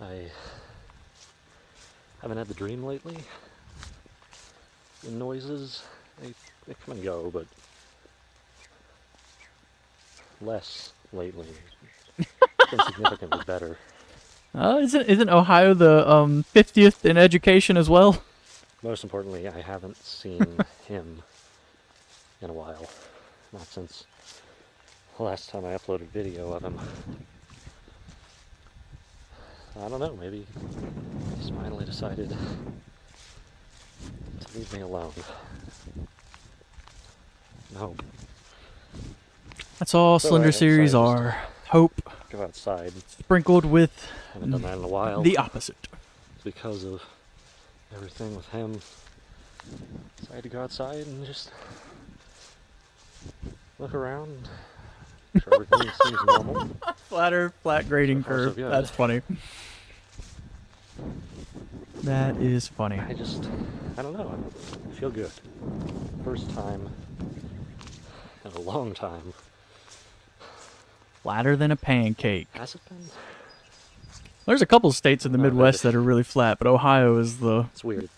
Speaker 2: I haven't had the dream lately. The noises, they come and go, but less lately. It's been significantly better.
Speaker 1: Isn't Ohio the 50th in education as well?
Speaker 2: Most importantly, I haven't seen him in a while. Not since the last time I uploaded video of him. I don't know, maybe he's finally decided to leave me alone. No.
Speaker 1: That's all
Speaker 2: So
Speaker 1: Slender
Speaker 2: I
Speaker 1: series
Speaker 2: decided
Speaker 1: are. Hope
Speaker 2: Go outside.
Speaker 1: sprinkled with
Speaker 2: Haven't done that in a while.
Speaker 1: the opposite.
Speaker 2: Because of everything with him. Decided to go outside and just look around. Make sure everything seems normal.
Speaker 1: Flat grading
Speaker 2: So far, so
Speaker 1: curve.
Speaker 2: good.
Speaker 1: That's funny. That is funny.
Speaker 2: I don't know. I feel good. First time in a long time.
Speaker 1: Flatter than a pancake.
Speaker 2: Has it been?
Speaker 1: There's a couple states in the
Speaker 2: No,
Speaker 1: Midwest that are really flat, but Ohio is the...
Speaker 2: It's weird.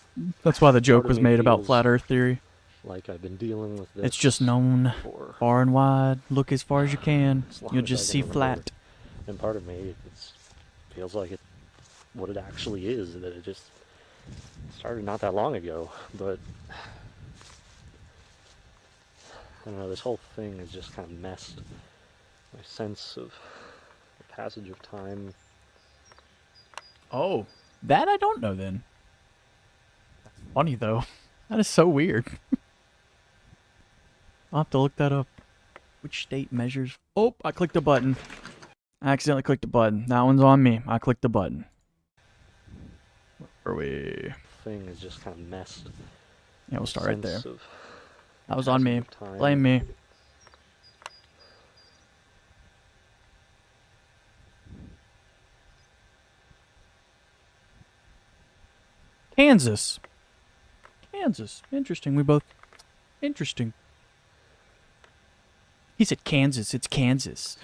Speaker 1: That's why the joke
Speaker 2: Part of
Speaker 1: was
Speaker 2: me
Speaker 1: made about
Speaker 2: feels
Speaker 1: flat earth theory.
Speaker 2: Like I've been dealing with this.
Speaker 1: It's just known
Speaker 2: for
Speaker 1: far and wide. Look as far as you can.
Speaker 2: as long
Speaker 1: You'll
Speaker 2: as
Speaker 1: just
Speaker 2: I
Speaker 1: see
Speaker 2: can remember.
Speaker 1: flat.
Speaker 2: And part of me, it feels like what it actually is. That it just started not that long ago. But I don't know. This whole thing has just kind of messed my sense of the passage of time.
Speaker 1: Oh, that I don't know then. Funny though. That is so weird. I'll have to look that up. Which state measures? Oh, I clicked a button. I accidentally clicked a button. That one's on me. I clicked the button. Where are we?
Speaker 2: Thing has just kind of messed.
Speaker 1: Yeah, we'll start right there.
Speaker 2: sense of
Speaker 1: That was on me.
Speaker 2: passage of time.
Speaker 1: Blame me. Kansas. Kansas. Interesting. We both... Interesting. He said Kansas. It's Kansas.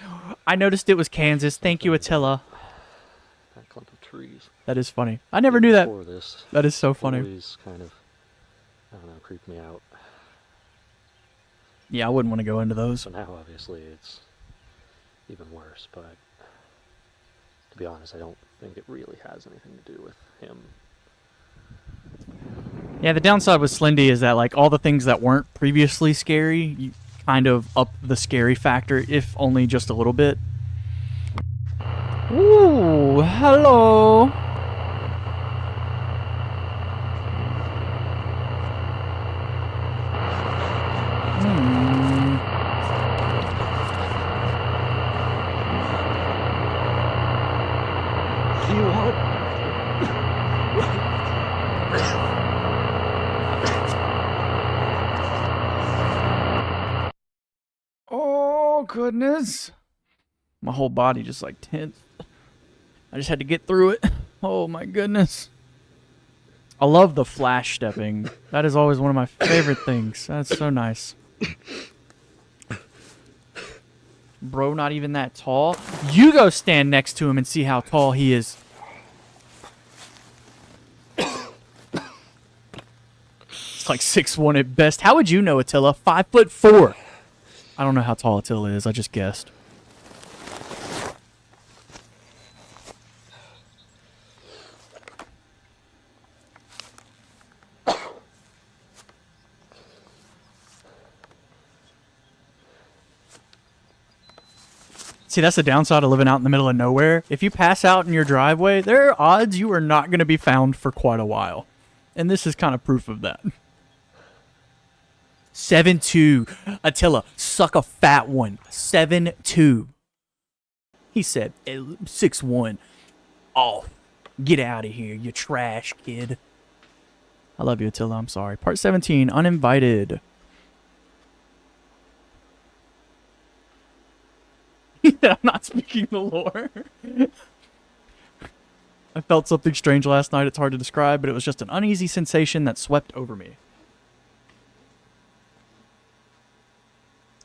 Speaker 1: I noticed it was Kansas. Thank you, Attila.
Speaker 2: That clump of trees.
Speaker 1: That is funny. I never knew that.
Speaker 2: Before this,
Speaker 1: That is so funny.
Speaker 2: always kind of, I don't know, creeped me out.
Speaker 1: Yeah, I wouldn't want to go into those.
Speaker 2: So now, obviously, it's even worse, but to be honest, I don't think it really has anything to do with him.
Speaker 1: Yeah, the downside with Slendy is that, like, all the things that weren't previously scary, you kind of up the scary factor, if only just a little bit. Ooh, hello.
Speaker 2: Do you want?
Speaker 1: Oh, goodness. My whole body just, like, tense. I just had to get through it. Oh, my goodness. I love the flash stepping. That is always one of my favorite things. That's so nice. Bro, not even that tall. You go stand next to him and see how tall he is. It's like 6'1" at best. How would you know, Attila? 5'4". I don't know how tall Attila is. I just guessed. See, that's the downside of living out in the middle of nowhere. If you pass out in your driveway, there are odds you are not going to be found for quite a while. And this is kind of proof of that. 7'2". Attila, suck a fat one. 7'2". He said 6'1". Oh, get out of here, you trash kid. I love you, Attila. I'm sorry. Part 17, uninvited. I'm not speaking the lore. I felt something strange last night. It's hard to describe, but it was just an uneasy sensation that swept over me.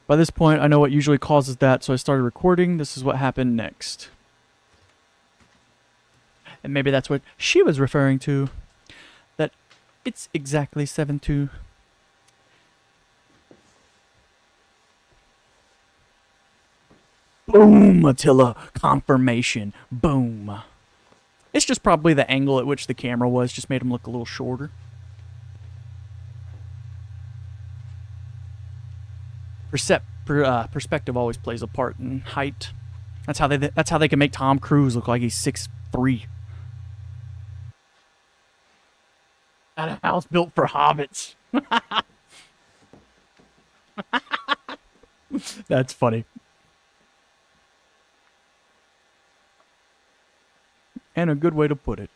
Speaker 1: By this point, I know what usually causes that, so I started recording. This is what happened next. And maybe that's what she was referring to. That it's exactly 7'2". Boom, Attila. Confirmation. Boom. It's just probably the angle at which the camera was just made him look a little shorter. Perspective always plays a part in height. That's how they can make Tom Cruise look like he's 6'3". At a house built for hobbits. That's funny. And a good way to put it.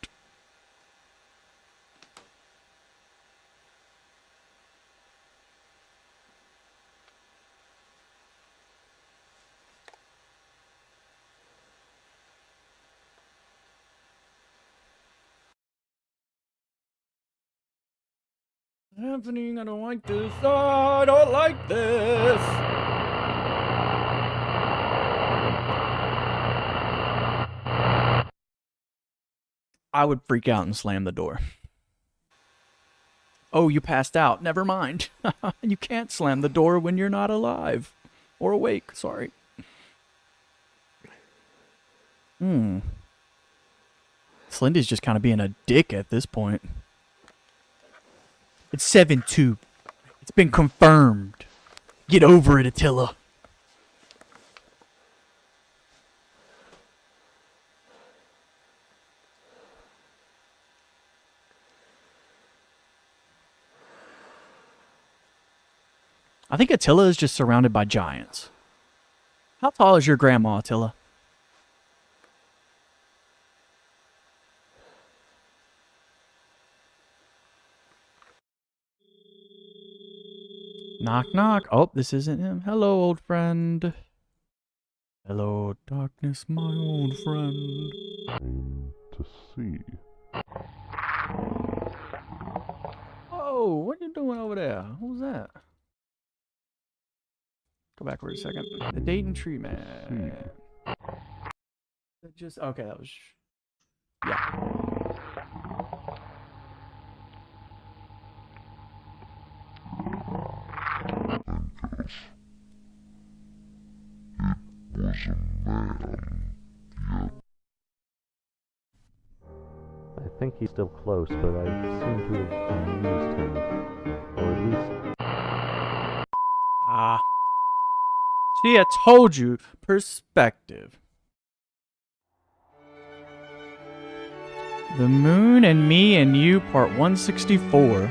Speaker 1: Happening, I don't like this. Oh, I don't like this. I would freak out and slam the door. Oh, you passed out. Never mind. You can't slam the door when you're not alive. Or awake, sorry. Slendy's just kind of being a dick at this point. It's 7'2". It's been confirmed. Get over it, Attila. I think Attila is just surrounded by giants. How tall is your grandma, Attila? Knock, knock. Oh, this isn't him. Hello, old friend. Hello, darkness, my old friend.
Speaker 7: To see.
Speaker 1: Oh, what are you doing over there? What was that? Go backward a second. The Dayton Tree Man. Just okay. That was yeah.
Speaker 7: Was a man.
Speaker 2: I think he's still close, but I seem to have used him. Or at least...
Speaker 1: Ah. See, I told you. Perspective. The Moon and Me and You, Part 164.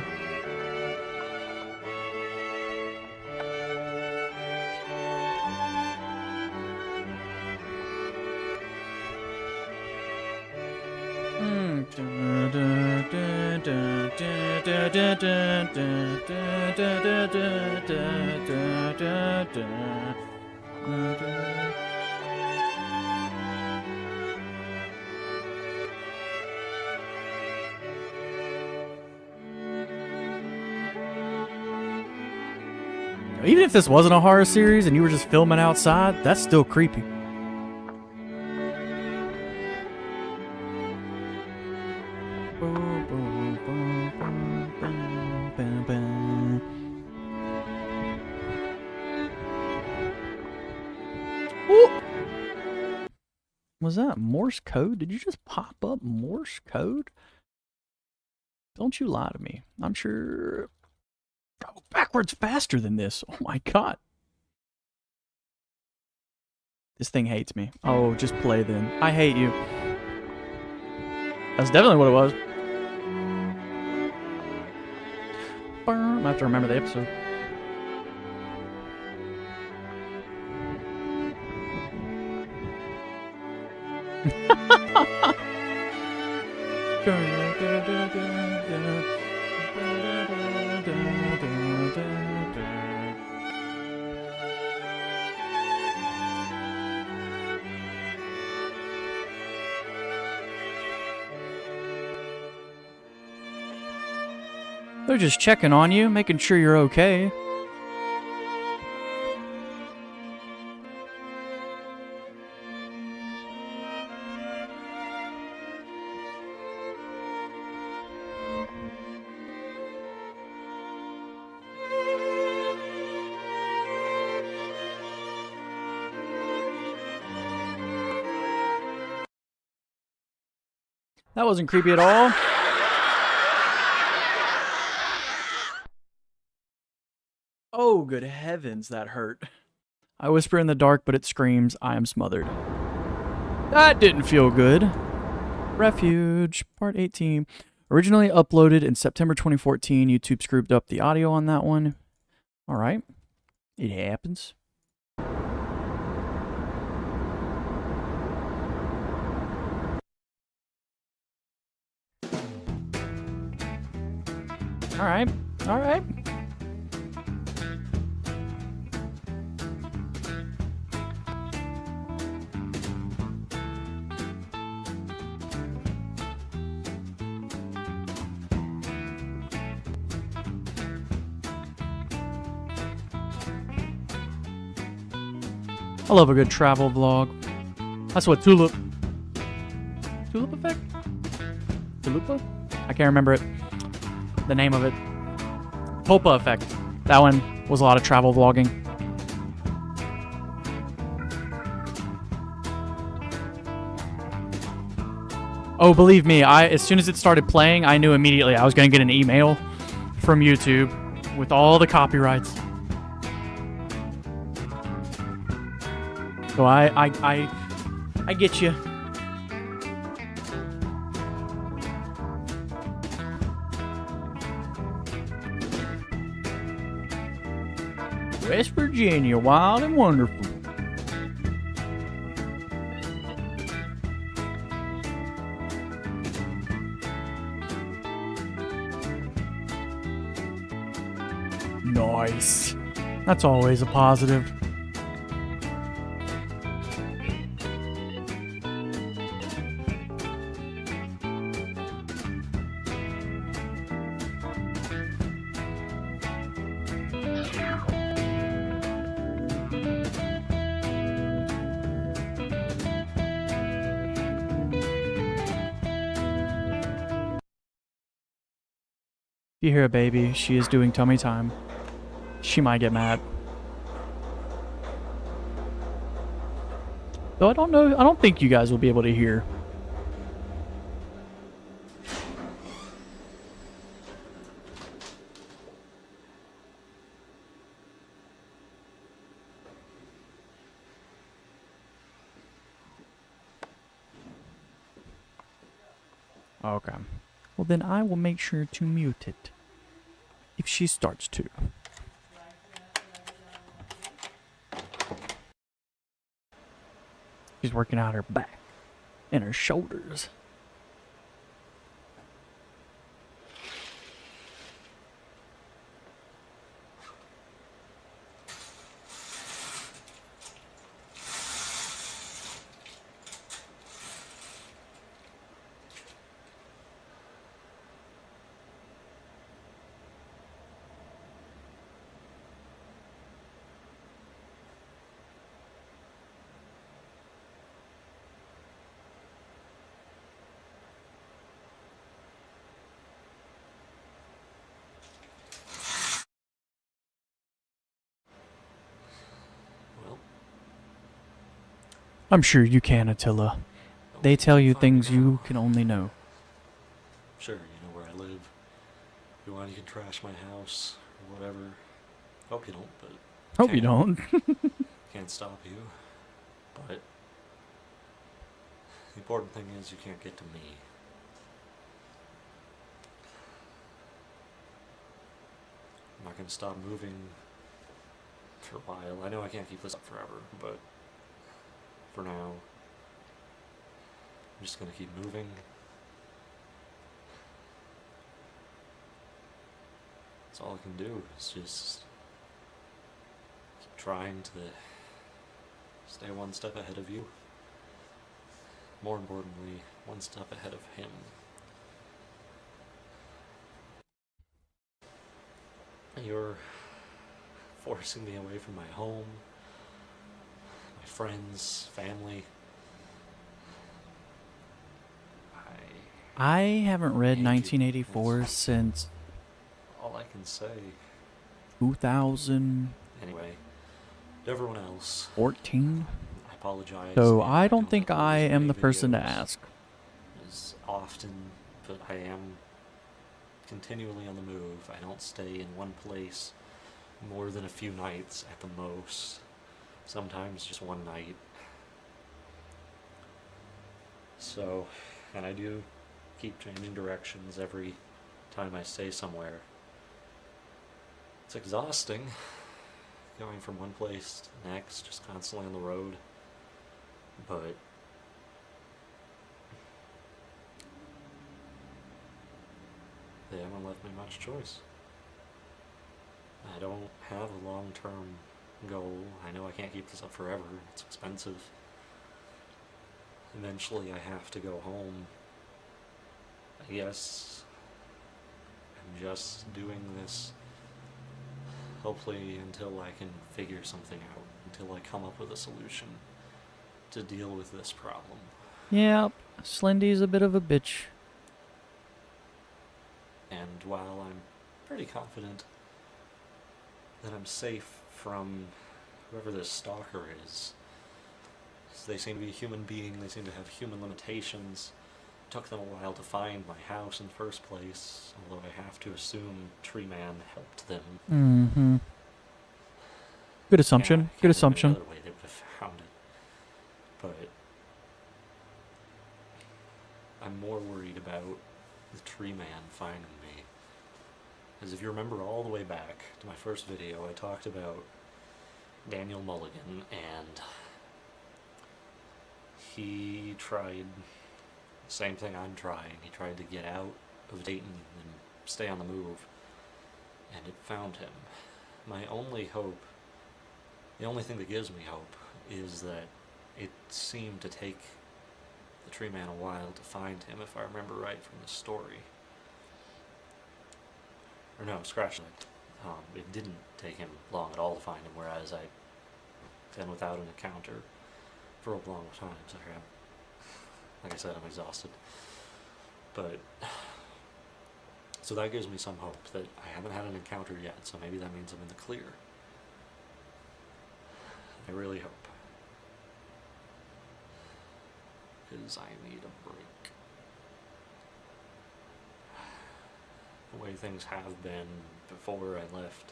Speaker 1: Even if this wasn't a horror series and you were just filming outside, that's still creepy. Ooh. Was that Morse code? Did you just pop up Morse code? Don't you lie to me. I'm sure... Go backwards faster than this. Oh my god. This thing hates me. Oh, just play then. I hate you. That's definitely what it was. I have to remember the episode. They're just checking on you, making sure you're okay. That wasn't creepy at all. Oh, good heavens, that hurt. I whisper in the dark, but it screams, I am smothered. That didn't feel good. Refuge, part 18. Originally uploaded in September 2014. YouTube screwed up the audio on that one. Alright. It happens. Alright. Alright. I love a good travel vlog. That's what Tulip effect? Tulupa? I can't remember it. The name of it. Tulpa effect. That one was a lot of travel vlogging. Oh, believe me, as soon as it started playing, I knew immediately I was going to get an email from YouTube with all the copyrights. So I get you. West Virginia, wild and wonderful. Nice. That's always a positive. If you hear a baby, she is doing tummy time. She might get mad. Though I don't know, I don't think you guys will be able to hear. Okay. Well, then I will make sure to mute it if she starts to. She's working out her back and her shoulders. I'm sure you can, Attila. They tell you things you can only know.
Speaker 2: Sure, you know where I live. If you want, you can trash my house or whatever. Hope you don't, but
Speaker 1: Hope you don't.
Speaker 2: can't stop you. But the important thing is you can't get to me. I'm not going to stop moving for a while. I know I can't keep this up forever, but for now, I'm just going to keep moving. That's all I can do, is just keep trying to stay one step ahead of you. More importantly, one step ahead of him. You're forcing me away from my home, my friends, family.
Speaker 1: I haven't read
Speaker 2: Thank you.
Speaker 1: 1984 since
Speaker 2: All I can say.
Speaker 1: 2014.
Speaker 2: Anyway, to everyone else, I apologize.
Speaker 1: So
Speaker 2: if
Speaker 1: I don't think
Speaker 2: upload
Speaker 1: I
Speaker 2: as
Speaker 1: am
Speaker 2: many
Speaker 1: the person to
Speaker 2: videos
Speaker 1: ask.
Speaker 2: as often, but I am continually on the move. I don't stay in one place more than a few nights at the most. Sometimes just one night. So, and I do keep changing directions every time I stay somewhere. It's exhausting going from one place to the next, just constantly on the road. But they haven't left me much choice. I don't have a long-term goal. I know I can't keep this up forever. It's expensive. Eventually I have to go home. I guess I'm just doing this hopefully until I can figure something out, until I come up with a solution to deal with this problem.
Speaker 1: Yep, Slendy's a bit of a bitch.
Speaker 2: And while I'm pretty confident that I'm safe from whoever this stalker is, they seem to be a human being, they seem to have human limitations. It took them a while to find my house in the first place, although I have to assume Tree Man helped them.
Speaker 1: Mm-hmm. Good assumption.
Speaker 2: Yeah,
Speaker 1: Good
Speaker 2: can't think of
Speaker 1: assumption.
Speaker 2: any other way they would have found it. But I'm more worried about the Tree Man finding me. Because if you remember all the way back to my first video, I talked about Daniel Mulligan, and he tried the same thing I'm trying. He tried to get out of Dayton and stay on the move, and it found him. My only hope, the only thing that gives me hope, is that it seemed to take the Tree Man a while to find him, if I remember right from the story. Or no, scratch that. It didn't take him long at all to find him, whereas I'd been without an encounter for a long time. Sorry, like I said, I'm exhausted. But, so that gives me some hope that I haven't had an encounter yet, so maybe that means I'm in the clear. I really hope. Because I need a break. The way things have been before I left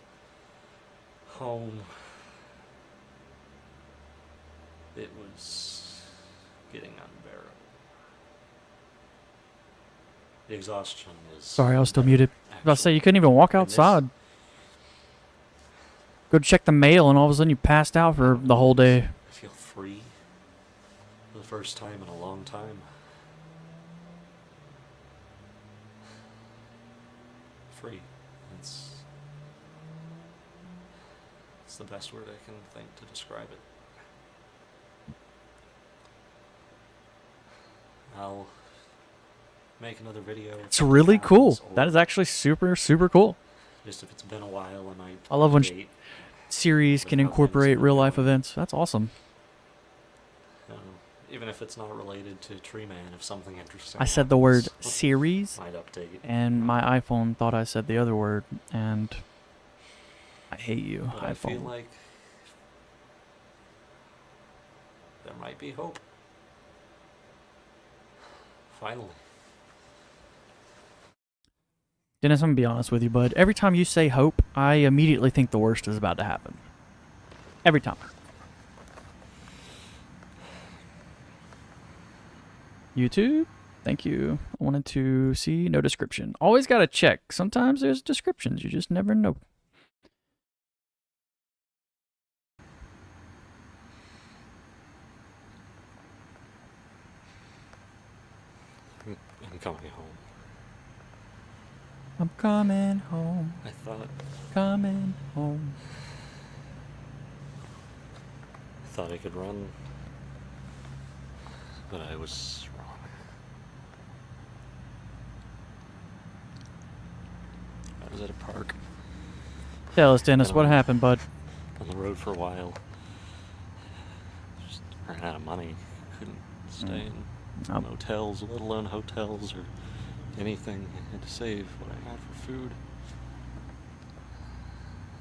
Speaker 2: home, it was getting unbearable. The exhaustion is...
Speaker 1: Sorry, I was still muted. I was about to say, you couldn't even walk outside. Go check the mail, and all of a sudden you passed out for the whole day.
Speaker 2: I feel free for the first time in a long time. Free. It's the best word I can think to describe it. I'll make another video.
Speaker 1: It's really cool. That is actually super, super cool.
Speaker 2: Just if it's been a while, I might
Speaker 1: I love when
Speaker 2: update.
Speaker 1: series can incorporate real life events. That's awesome.
Speaker 2: Even if it's not related to Tree Man, if something interesting
Speaker 1: I said the word
Speaker 2: happens,
Speaker 1: series,
Speaker 2: might update.
Speaker 1: and my iPhone thought I said the other word, and I hate you,
Speaker 2: But I feel
Speaker 1: iPhone.
Speaker 2: like there might be hope. Finally.
Speaker 1: Dennis, I'm gonna be honest with you, bud. Every time you say hope, I immediately think the worst is about to happen. Every time. YouTube, thank you. I wanted to see no description. Always gotta check. Sometimes there's descriptions. You just never know.
Speaker 2: I'm coming home.
Speaker 1: I'm coming home.
Speaker 2: I thought
Speaker 1: Coming home.
Speaker 2: I could run, but I was wrong. I was at a park
Speaker 1: Tell us, Dennis, what happened, bud?
Speaker 2: on the road for a while. Just ran out of money. Couldn't stay in motels, let alone hotels or anything. I had to save what I had for food.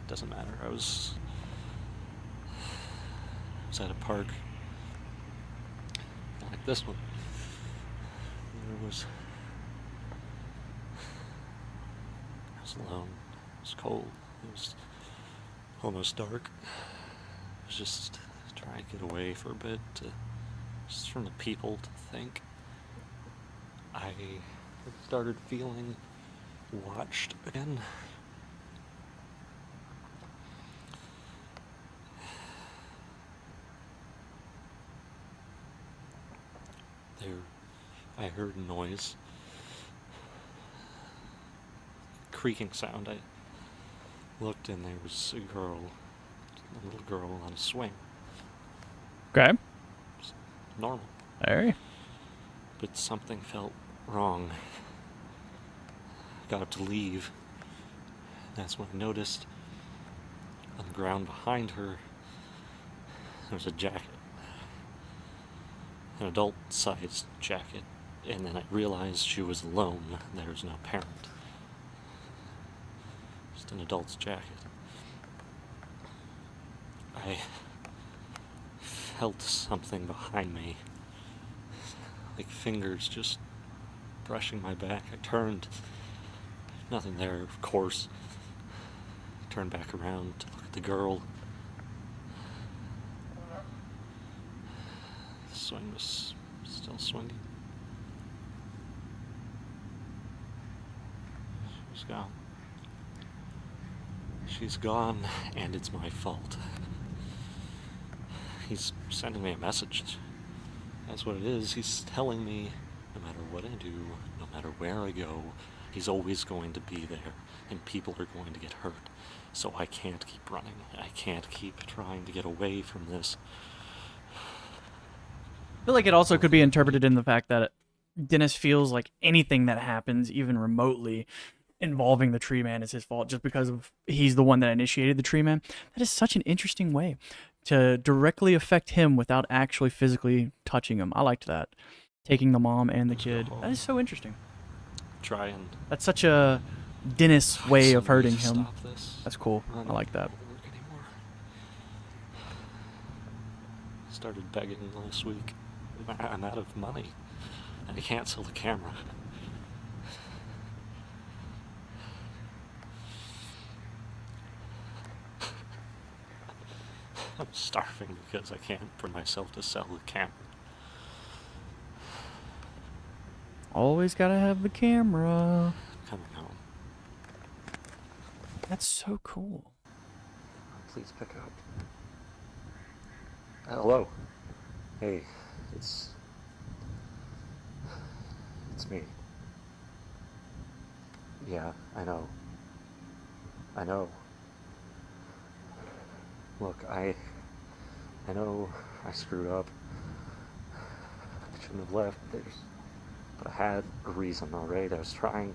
Speaker 2: Doesn't matter. I was at a park like this one. I was alone. It was cold. It was almost dark. I was just trying to get away for a bit, just from the people, to think. I started feeling watched again. I heard a noise, creaking sound. I looked and there was a little girl on a swing.
Speaker 1: Okay.
Speaker 2: Just normal.
Speaker 1: Hey.
Speaker 2: But something felt wrong. Got up to leave. That's when I noticed on the ground behind her there was a jacket. An adult-sized jacket. And then I realized she was alone. There was no parent. Just an adult's jacket. I felt something behind me. Like fingers just brushing my back. I turned. Nothing there, of course. I turned back around to look at the girl. The swing was still swinging. She's gone. She's gone, and it's my fault. He's sending me a message. That's what it is. He's telling me no matter what I do, no matter where I go, he's always going to be there, and people are going to get hurt. So I can't keep running. I can't keep trying to get away from this.
Speaker 1: I feel like it also could be interpreted in the fact that Dennis feels like anything that happens, even remotely, involving the tree man is his fault just because of he's the one that initiated the tree man. That is such an interesting way to directly affect him without actually physically touching him. I liked that. Taking the mom and the kid. That is so interesting.
Speaker 2: Try and
Speaker 1: That's such a Dennis way of hurting him.
Speaker 2: stop this.
Speaker 1: That's cool. I like that.
Speaker 2: Won't work anymore. Started begging last week. I'm out of money, and I can't sell the camera. I'm starving because I can't bring myself to sell the camera.
Speaker 1: Always gotta have the camera.
Speaker 2: I'm coming home.
Speaker 1: That's so cool.
Speaker 2: Please pick up. Hello. Hey, it's me. Yeah, I know. Look, I know I screwed up. I shouldn't have left. But I had a reason, alright? I was trying.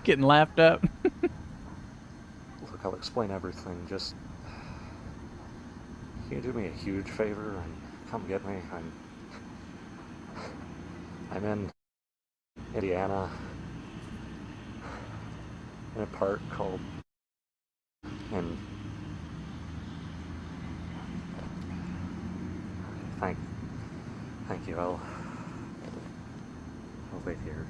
Speaker 1: Getting laughed at.
Speaker 2: Look, I'll explain everything. Just, can you do me a huge favor and come get me? I'm in Indiana, in a park called, and you. I'll wait here.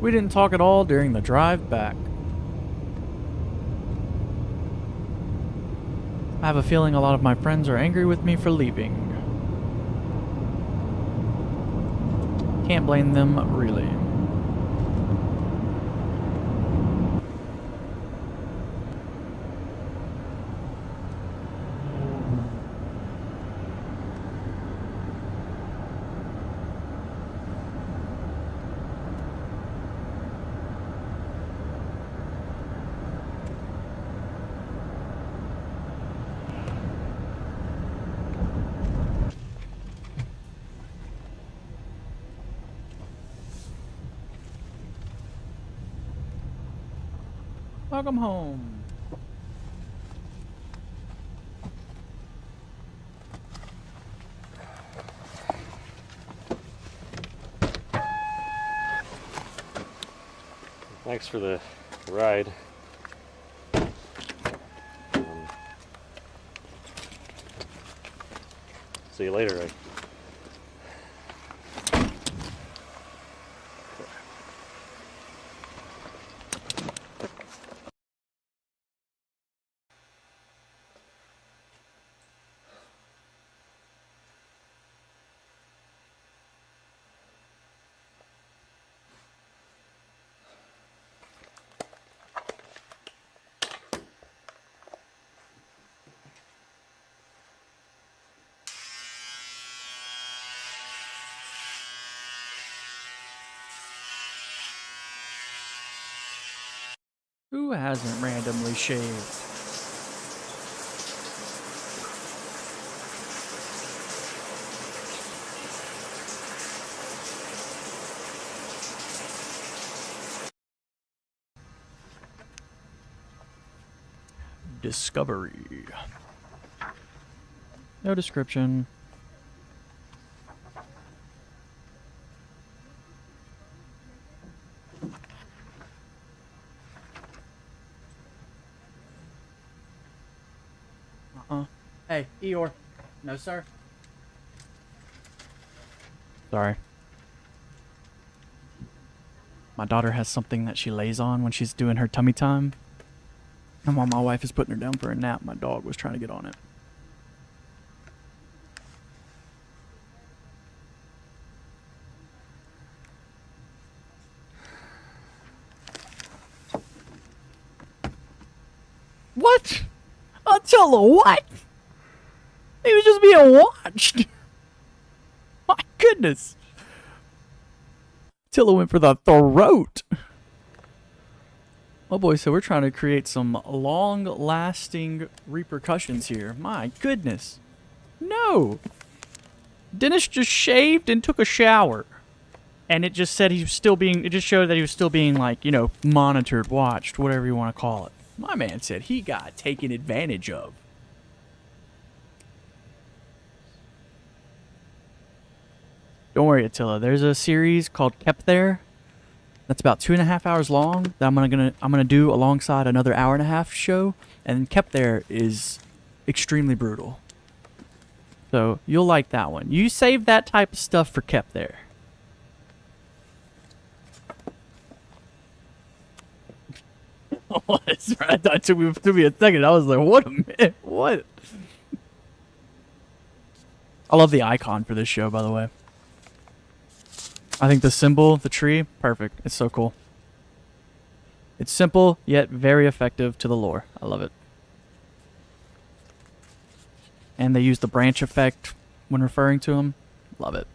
Speaker 1: We didn't talk at all during the drive back. I have a feeling a lot of my friends are angry with me for leaving. Can't blame them, really. Welcome home.
Speaker 2: Thanks for the ride. See you later.
Speaker 1: Who hasn't randomly shaved? Discovery. No description. Hey, Eeyore. No, sir. Sorry. My daughter has something that she lays on when she's doing her tummy time. And while my wife is putting her down for a nap, my dog was trying to get on it. What? Attila, what? He was just being watched. My goodness. Attila went for the throat. Oh boy, so we're trying to create some long-lasting repercussions here. My goodness. No. Dennis just shaved and took a shower. And it just said he was still being, it just showed that he was still being, like, you know, monitored, watched, whatever you want to call it. My man said he got taken advantage of. Don't worry, Attila. There's a series called Kept There that's about 2.5 hours long that I'm gonna do alongside another 1.5-hour show, and Kept There is extremely brutal. So you'll like that one. You save that type of stuff for Kept There. What? That took me a second. I was like, what a minute. What? I love the icon for this show, by the way. I think the symbol, the tree, perfect. It's so cool. It's simple, yet very effective to the lore. I love it. And they use the branch effect when referring to him. Love it.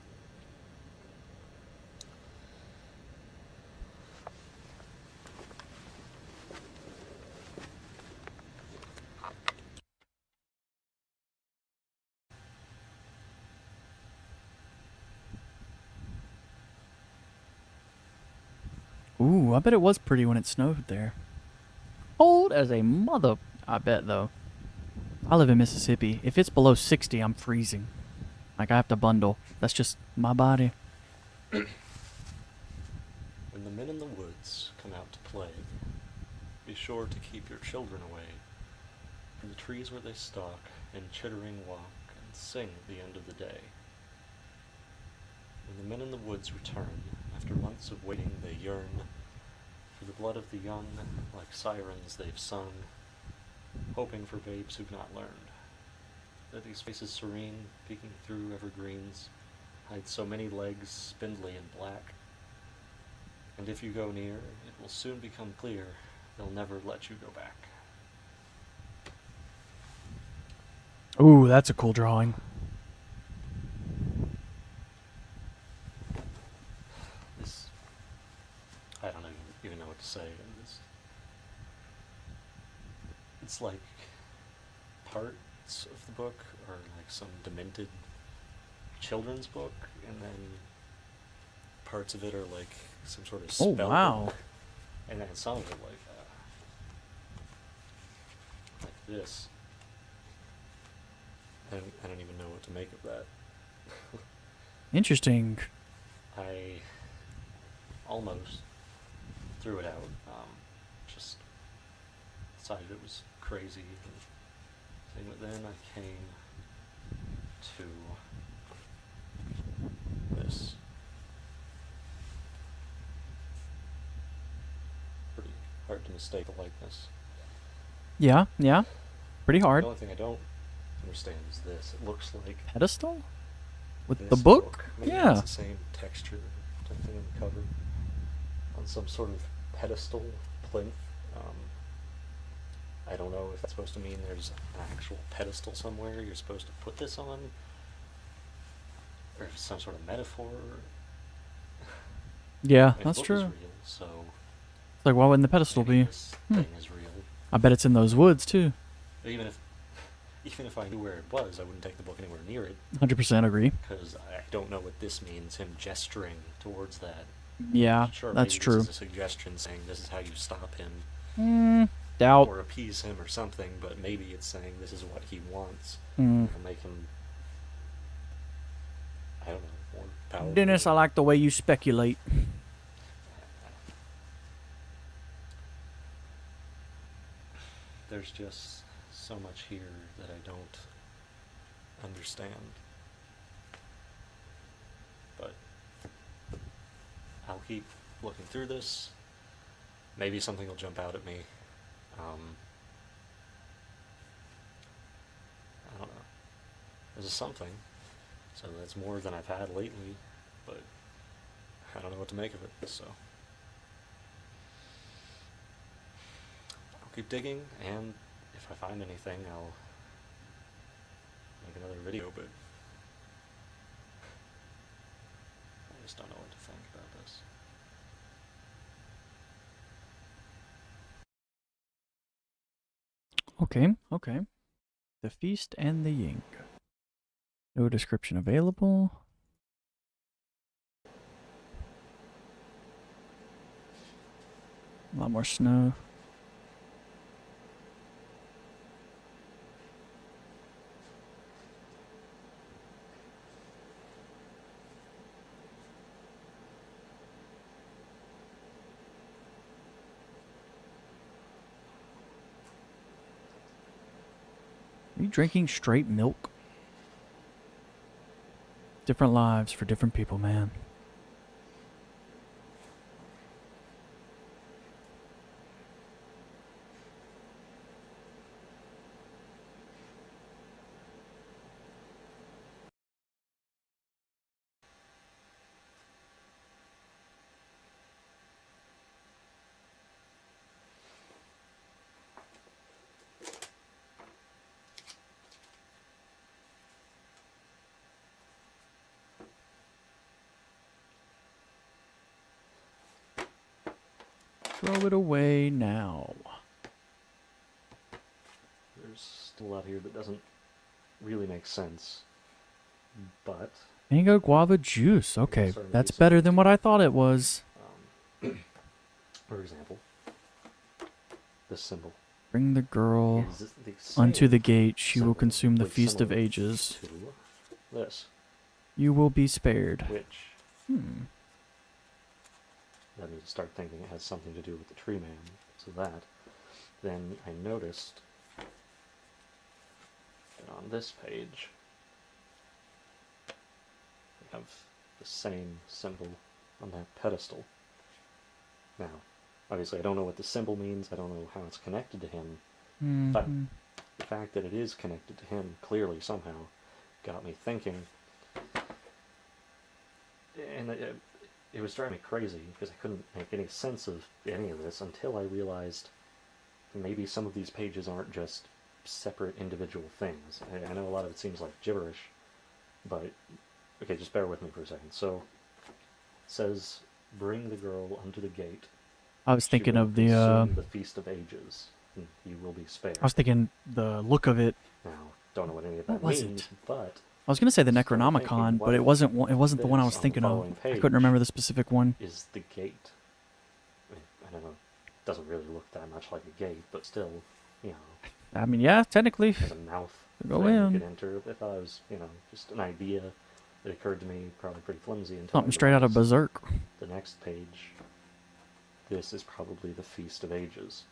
Speaker 1: Ooh, I bet it was pretty when it snowed there. Cold as a mother, I bet, though. I live in Mississippi. If it's below 60, I'm freezing. Like, I have to bundle. That's just my body.
Speaker 2: When the men in the woods come out to play, be sure to keep your children away from the trees where they stalk and chittering walk and sing at the end of the day. When the men in the woods return, after months of waiting they yearn for the blood of the young, like sirens they've sung, hoping for babes who've not learned. That these faces serene, peeking through evergreens, hide so many legs spindly and black. And if you go near, it will soon become clear they'll never let you go back.
Speaker 1: Ooh, that's a cool drawing.
Speaker 2: This, I don't even know what to say. It's like parts of the book are like some demented children's book, and then parts of it are like some sort of spell
Speaker 1: wow.
Speaker 2: book, and then some of it like this. I don't even know what to make of that.
Speaker 1: Interesting.
Speaker 2: I almost threw it out. Just decided it was crazy. But then I came to this. Pretty hard to mistake the likeness.
Speaker 1: Yeah, yeah. Pretty hard.
Speaker 2: The only thing I don't understand is this. It looks like
Speaker 1: Pedestal? With
Speaker 2: this
Speaker 1: the book?
Speaker 2: Maybe
Speaker 1: Yeah.
Speaker 2: it's the same texture type thing on the cover. On some sort of pedestal plinth. I don't know if that's supposed to mean there's an actual pedestal somewhere you're supposed to put this on, or if it's some sort of metaphor.
Speaker 1: Yeah,
Speaker 2: I mean,
Speaker 1: that's
Speaker 2: the book
Speaker 1: true.
Speaker 2: is real, so
Speaker 1: It's like, why wouldn't the pedestal
Speaker 2: maybe
Speaker 1: be?
Speaker 2: this thing is real.
Speaker 1: I bet it's in those woods, too.
Speaker 2: But even if I knew where it was, I wouldn't take the book anywhere near it,
Speaker 1: 100% agree.
Speaker 2: because I don't know what this means, him gesturing towards that.
Speaker 1: Yeah,
Speaker 2: Sure,
Speaker 1: that's
Speaker 2: maybe
Speaker 1: true.
Speaker 2: This is a suggestion saying this is how you stop him,
Speaker 1: Doubt.
Speaker 2: or appease him or something, but maybe it's saying this is what he wants,
Speaker 1: Mm.
Speaker 2: or make him, I don't know, more powerful.
Speaker 1: Dennis, I like the way you speculate.
Speaker 2: There's just so much here that I don't understand. But I'll keep looking through this. Maybe something will jump out at me. I don't know. This is something. So that's more than I've had lately, but I don't know what to make of it, so I'll keep digging, and if I find anything, I'll make another video, but I just don't know what to think about this.
Speaker 1: Okay. The Feast and the Ying. No description available. A lot more snow. Are you drinking straight milk? Different lives for different people, man. Throw it away now.
Speaker 2: There's still a lot here that doesn't really make sense, but
Speaker 1: Mango guava juice. Okay,
Speaker 2: starting to
Speaker 1: that's
Speaker 2: do
Speaker 1: better
Speaker 2: something.
Speaker 1: than what I thought it was.
Speaker 2: For example, this symbol
Speaker 1: Bring the girl
Speaker 2: is the
Speaker 1: unto the
Speaker 2: same
Speaker 1: gate. She will
Speaker 2: symbol
Speaker 1: consume the
Speaker 2: with
Speaker 1: feast of
Speaker 2: similar
Speaker 1: ages.
Speaker 2: to this,
Speaker 1: You will be spared.
Speaker 2: which
Speaker 1: Hmm.
Speaker 2: led me to start thinking it has something to do with the tree man. So that, then I noticed that on this page, we have the same symbol on that pedestal. Now, obviously I don't know what the symbol means, I don't know how it's connected to him, but
Speaker 1: Mhm.
Speaker 2: the fact that it is connected to him clearly somehow got me thinking, and it was driving me crazy because I couldn't make any sense of any of this until I realized maybe some of these pages aren't just separate individual things. I know a lot of it seems like gibberish, but okay, just bear with me for a second. So it says, "Bring the girl unto the gate.
Speaker 1: I was
Speaker 2: She
Speaker 1: thinking
Speaker 2: will
Speaker 1: of the.
Speaker 2: consume the feast of ages, and you will be spared."
Speaker 1: I was thinking the look of it.
Speaker 2: Now, don't know what any of
Speaker 1: What
Speaker 2: that
Speaker 1: was
Speaker 2: means,
Speaker 1: it?
Speaker 2: but
Speaker 1: I was gonna say the
Speaker 2: just started thinking,
Speaker 1: Necronomicon,
Speaker 2: what
Speaker 1: but it
Speaker 2: if
Speaker 1: wasn't. It wasn't the one I
Speaker 2: this
Speaker 1: was
Speaker 2: on the
Speaker 1: thinking of.
Speaker 2: following
Speaker 1: I couldn't
Speaker 2: page
Speaker 1: remember the specific one.
Speaker 2: is the gate? I mean, I don't know. It doesn't really look that much like a gate, but still, you know,
Speaker 1: I mean, yeah, technically.
Speaker 2: there's a mouth
Speaker 1: Go
Speaker 2: thing you
Speaker 1: in.
Speaker 2: could enter. I thought it was, you know, just an idea that occurred to me, probably pretty flimsy until
Speaker 1: Something
Speaker 2: I
Speaker 1: straight out of
Speaker 2: realized
Speaker 1: Berserk.
Speaker 2: the next page. This is probably the Feast of Ages.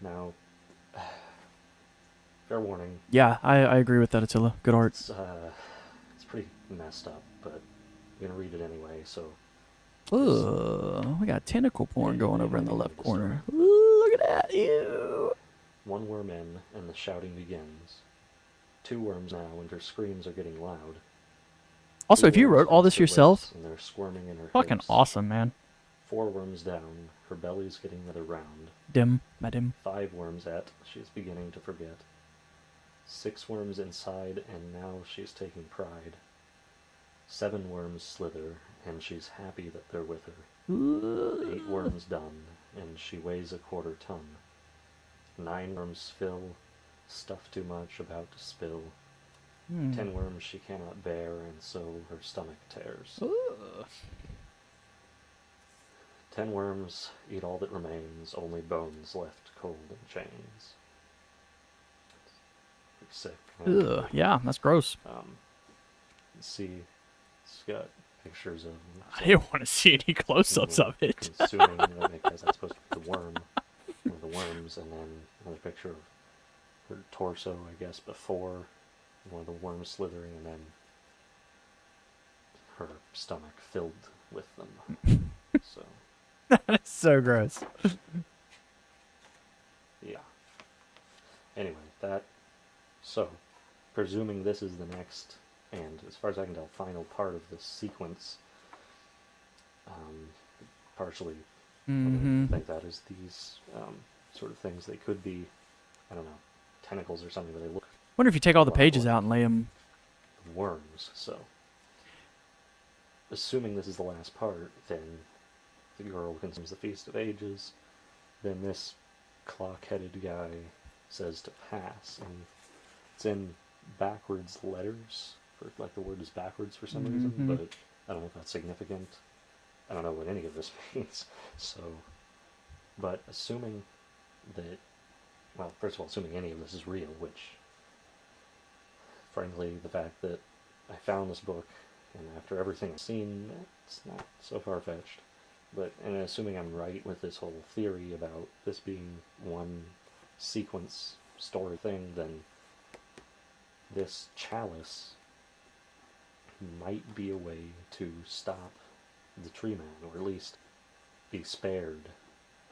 Speaker 2: Now, fair warning,
Speaker 1: Yeah, I agree with that, Attila. Good art.
Speaker 2: it's pretty messed up, but I'm gonna read it anyway. So,
Speaker 1: Ugh, we got tentacle porn
Speaker 2: Yeah,
Speaker 1: going
Speaker 2: you
Speaker 1: over in
Speaker 2: might
Speaker 1: the
Speaker 2: need
Speaker 1: left
Speaker 2: to
Speaker 1: corner.
Speaker 2: start.
Speaker 1: Ooh, look at that. Ew.
Speaker 2: one worm in, and the shouting begins. Two worms now, and her screams are getting loud.
Speaker 1: Also,
Speaker 2: Three
Speaker 1: if you
Speaker 2: worms
Speaker 1: wrote all
Speaker 2: past
Speaker 1: this
Speaker 2: her
Speaker 1: yourself,
Speaker 2: lips, and they're squirming in her
Speaker 1: fucking
Speaker 2: hips.
Speaker 1: awesome, man.
Speaker 2: 4 worms down, her belly's getting rather round.
Speaker 1: Dim, madam.
Speaker 2: 5 worms at, she's beginning to forget. 6 worms inside, and now she's taking pride. 7 worms slither, and she's happy that they're with her. 8 worms done, and she weighs a quarter ton. 9 worms fill, stuff too much, about to spill. 10 worms she cannot bear, and so her stomach tears. 10 worms eat all that remains, only bones left cold in chains. Pretty sick.
Speaker 1: Ugh, yeah, that's gross.
Speaker 2: You see, it's got pictures of
Speaker 1: I didn't want to see any close-ups of it.
Speaker 2: consuming, because that's supposed to be the worm, one of the worms, and then another picture of her torso, I guess, before one of the worms slithering, and then her stomach filled with them. So,
Speaker 1: That's so gross.
Speaker 2: yeah. Anyway, so, presuming this is the next, and as far as I can tell, final part of this sequence, partially
Speaker 1: Mm-hmm.
Speaker 2: I think that is these sort of things. They could be, I don't know, tentacles or something, but they look
Speaker 1: Wonder if you take all the
Speaker 2: Wow,
Speaker 1: pages
Speaker 2: boy.
Speaker 1: out and lay them.
Speaker 2: worms. So, assuming this is the last part, then the girl consumes the Feast of Ages. Then this clock-headed guy says to pass, and it's in backwards letters. Like the word is backwards for some reason,
Speaker 1: Mhm.
Speaker 2: but I don't know if that's significant. I don't know what any of this means. So, but assuming that, well, first of all, assuming any of this is real, which, frankly, the fact that I found this book, and after everything I've seen, it's not so far-fetched. But, and assuming I'm right with this whole theory about this being one sequence story thing, then this chalice might be a way to stop the tree man, or at least be spared.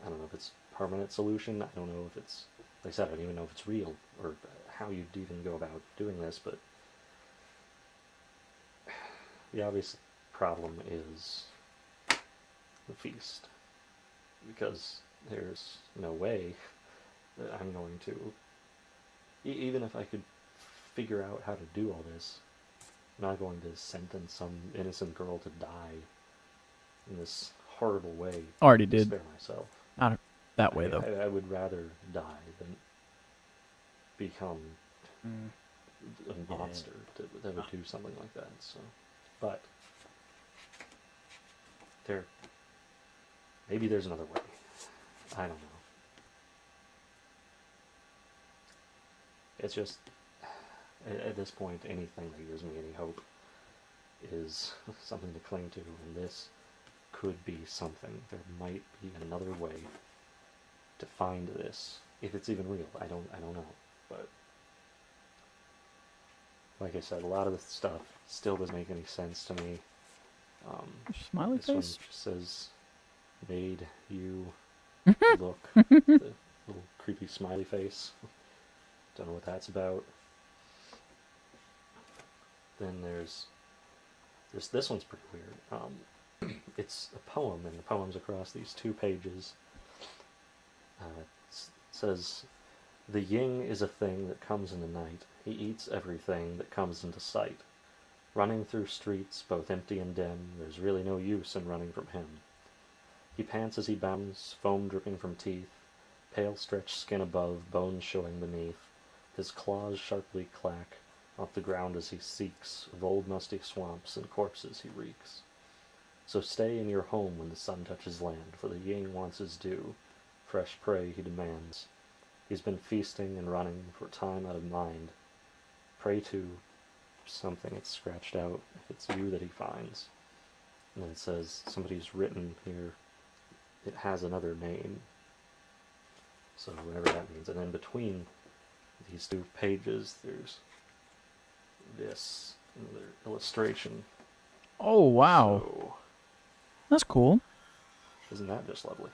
Speaker 2: I don't know if it's a permanent solution, I don't know if it's, like I said, I don't even know if it's real, or how you'd even go about doing this, but the obvious problem is the feast, because there's no way that I'm going to, even if I could figure out how to do all this, I'm not going to sentence some innocent girl to die in this horrible way.
Speaker 1: Already
Speaker 2: to
Speaker 1: did.
Speaker 2: spare myself.
Speaker 1: Not that way, though.
Speaker 2: I would rather die than become a monster that would do something like that. So, but there Maybe there's another way. I don't know. It's just, at this point, anything that gives me any hope is something to cling to, and this could be something. There might be another way to find this, if it's even real. I don't know, but like I said, a lot of this stuff still doesn't make any sense to me.
Speaker 1: Smiley
Speaker 2: This one
Speaker 1: face?
Speaker 2: just says, "Made you look." The little creepy smiley face. Don't know what that's about. Then there's this one's pretty weird. It's a poem, and the poem's across these 2 pages. It says, "The yin is a thing that comes in the night. He eats everything that comes into sight. Running through streets, both empty and dim, there's really no use in running from him. He pants as he bounds, foam dripping from teeth, pale stretched skin above, bones showing beneath. His claws sharply clack off the ground as he seeks of old musty swamps and corpses he reeks. So stay in your home when the sun touches land, for the yin wants his due. Fresh prey he demands. He's been feasting and running for time out of mind. Pray to something, it's scratched out, if it's you that he finds." And then it says, somebody's written here, it has another name. So whatever that means. And then between these 2 pages, there's this, another illustration.
Speaker 1: Oh, wow.
Speaker 2: So,
Speaker 1: That's cool.
Speaker 2: isn't that just lovely?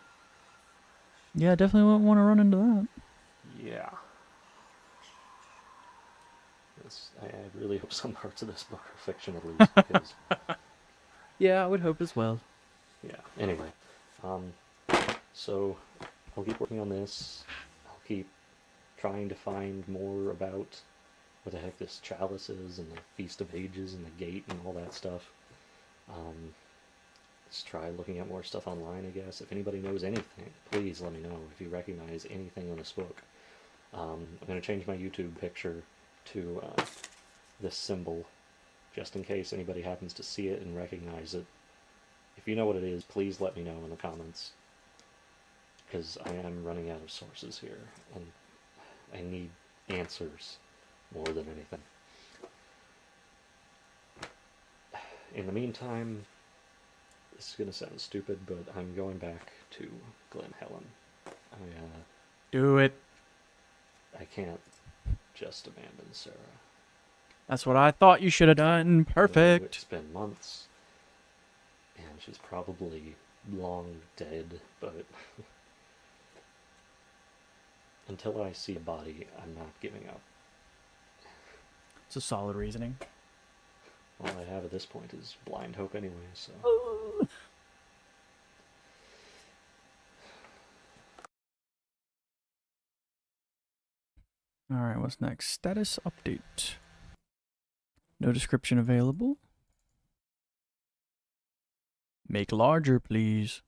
Speaker 1: Yeah, definitely wouldn't want to run into that.
Speaker 2: Yeah. I really hope some parts of this book are fiction at least, because,
Speaker 1: Yeah, I would hope as well.
Speaker 2: yeah. Anyway, so I'll keep working on this. I'll keep trying to find more about what the heck this chalice is, and the Feast of Ages, and the gate, and all that stuff. Let's try looking at more stuff online, I guess. If anybody knows anything, please let me know if you recognize anything in this book. I'm going to change my YouTube picture to this symbol, just in case anybody happens to see it and recognize it. If you know what it is, please let me know in the comments, because I am running out of sources here, and I need answers more than anything. In the meantime, this is going to sound stupid, but I'm going back to Glen Helen.
Speaker 1: Do it.
Speaker 2: I can't just abandon Sarah.
Speaker 1: That's what I thought you should have done.
Speaker 2: It's
Speaker 1: Perfect.
Speaker 2: been months, and she's probably long dead, but until I see a body, I'm not giving up.
Speaker 1: It's a solid reasoning.
Speaker 2: All I have at this point is blind hope anyway, so...
Speaker 1: Alright, what's next? Status update. No description available. Make larger, please.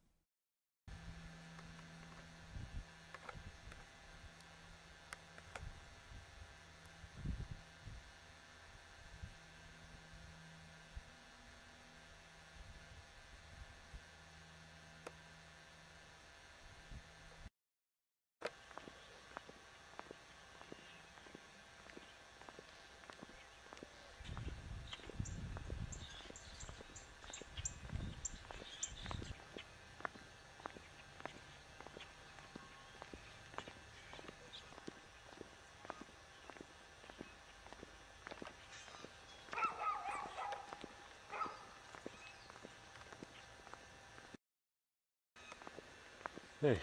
Speaker 2: Hey,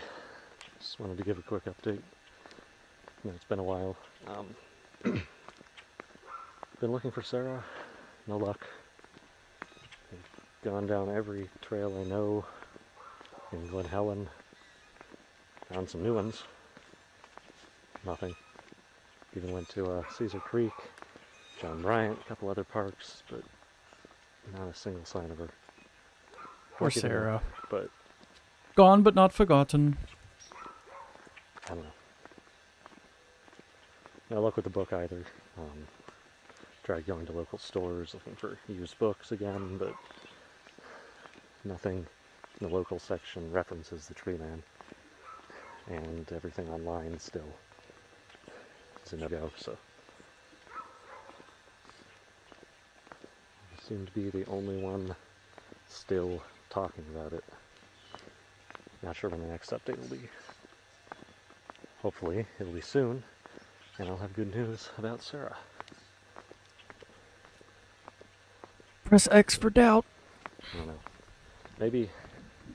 Speaker 2: just wanted to give a quick update. It's been a while. Been looking for Sarah. No luck. I've gone down every trail I know in Glen Helen. Found some new ones. Nothing. Even went to Cedar Creek, John Bryant, a couple other parks, but not a single sign of her.
Speaker 1: Poor
Speaker 2: Not giving up,
Speaker 1: Sarah.
Speaker 2: But
Speaker 1: Gone but not forgotten.
Speaker 2: I don't know. No luck with the book either. Tried going to local stores looking for used books again, but nothing The local section references the tree man, and everything online still is a no-go, so I seem to be the only one still talking about it. Not sure when the next update will be. Hopefully it'll be soon, and I'll have good news about Sarah.
Speaker 1: Press X for doubt.
Speaker 2: I don't know. Maybe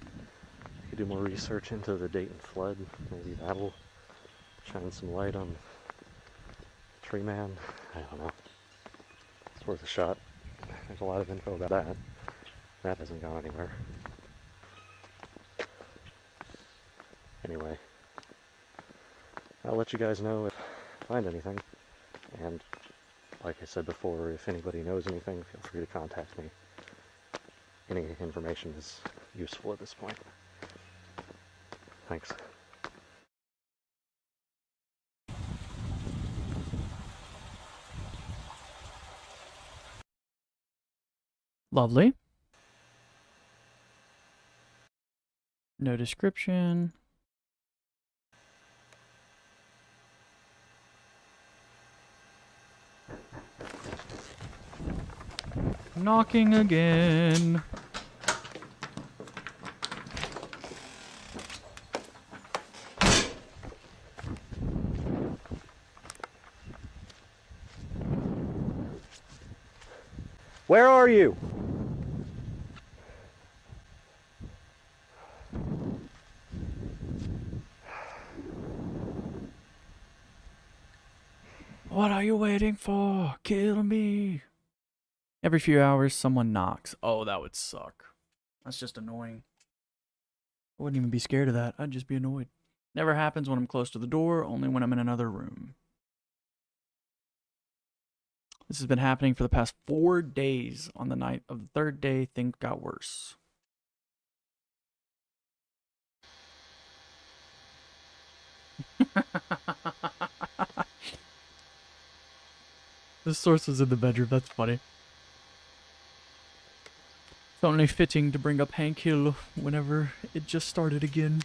Speaker 2: I could do more research into the Dayton flood. Maybe that'll shine some light on Tree Man. I don't know. It's worth a shot. There's a lot of info about that. That hasn't gone anywhere. Anyway, I'll let you guys know if I find anything. And like I said before, if anybody knows anything, feel free to contact me. Any information is useful at this point. Thanks.
Speaker 1: Lovely. No description. Knocking again.
Speaker 2: Where are you?
Speaker 1: What are you waiting for? Kill me. Every few hours, someone knocks. Oh, that would suck. That's just annoying. I wouldn't even be scared of that. I'd just be annoyed. Never happens when I'm close to the door, only when I'm in another room. This has been happening for the past 4 days. On the night of the third day, things got worse. The source was in the bedroom. That's funny. It's only fitting to bring up Hank Hill whenever it just started again.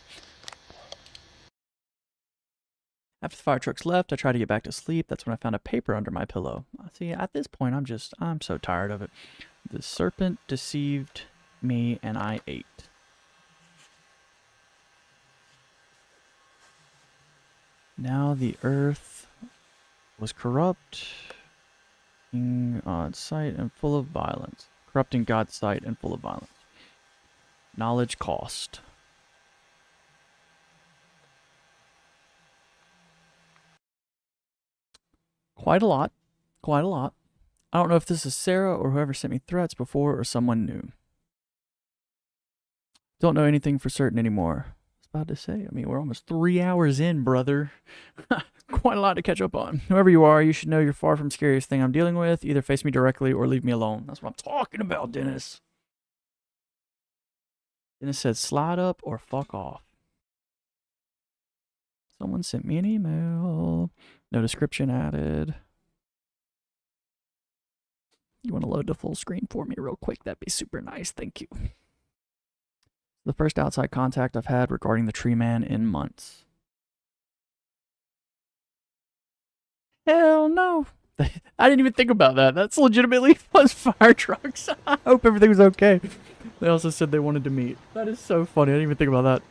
Speaker 1: After the fire trucks left, I tried to get back to sleep. That's when I found a paper under my pillow. See, at this point, I'm so tired of it. The serpent deceived me and I ate. Now the earth was corrupt, God's sight and full of violence. Corrupting God's sight and full of violence. Knowledge cost. Quite a lot. Quite a lot. I don't know if this is Sarah or whoever sent me threats before or someone new. Don't know anything for certain anymore. I was about to say, I mean, we're almost 3 hours in, brother. Quite a lot to catch up on. Whoever you are, you should know you're far from the scariest thing I'm dealing with. Either face me directly or leave me alone. That's what I'm talking about, Dennis. Dennis said slide up or fuck off. Someone sent me an email. No description added. You want to load the full screen for me real quick? That'd be super nice. Thank you. The first outside contact I've had regarding the tree man in months. Hell no. I didn't even think about that. That's legitimately was fire trucks. I hope everything was okay. They also said they wanted to meet. That is so funny. I didn't even think about that.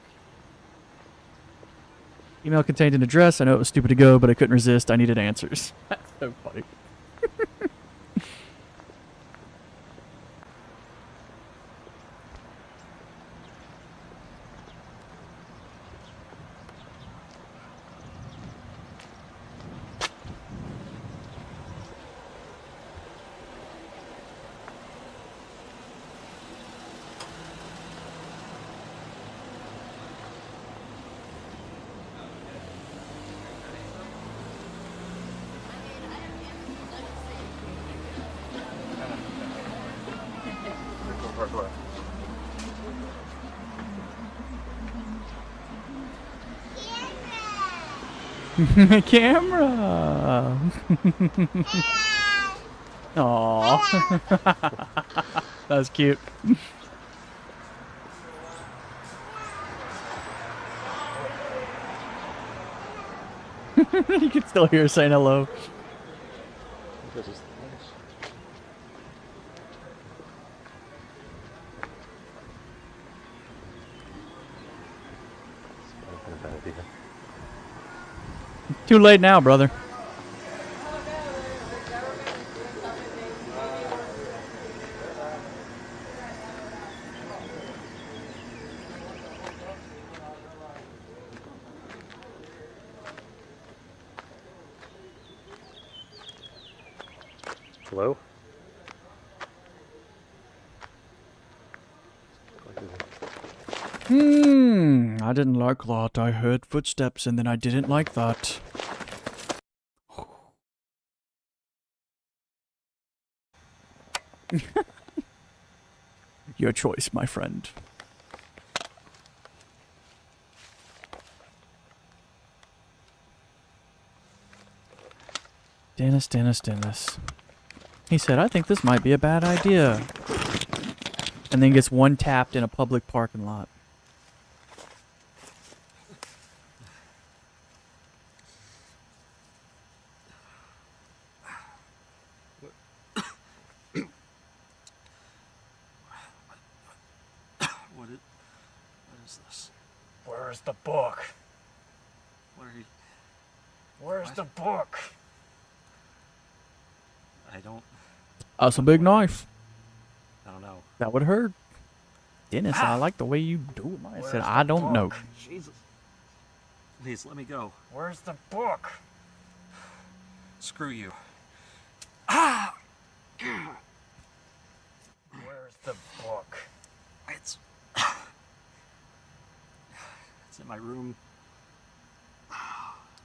Speaker 1: Email contained an address. I know it was stupid to go, but I couldn't resist. I needed answers. That's so funny. Camera. Aww. That was cute. You can still hear her saying hello. Too late now, brother.
Speaker 2: Hello?
Speaker 1: I didn't like that. I heard footsteps and then I didn't like that. Your choice, my friend. Dennis. He said, I think this might be a bad idea. And then gets one tapped in a public parking lot.
Speaker 2: What is this?
Speaker 8: Where's the book?
Speaker 2: What are you...
Speaker 8: Where's
Speaker 2: What?
Speaker 8: the book?
Speaker 2: I don't
Speaker 1: That's a big knife.
Speaker 2: know.
Speaker 1: That would hurt. Dennis, I like the way you do it. I said,
Speaker 8: Where's
Speaker 1: I
Speaker 8: the
Speaker 1: don't know.
Speaker 8: book?
Speaker 2: Jesus. Please, let me go.
Speaker 8: Where's the book?
Speaker 2: Screw you.
Speaker 8: Where's the book?
Speaker 2: It's in my room.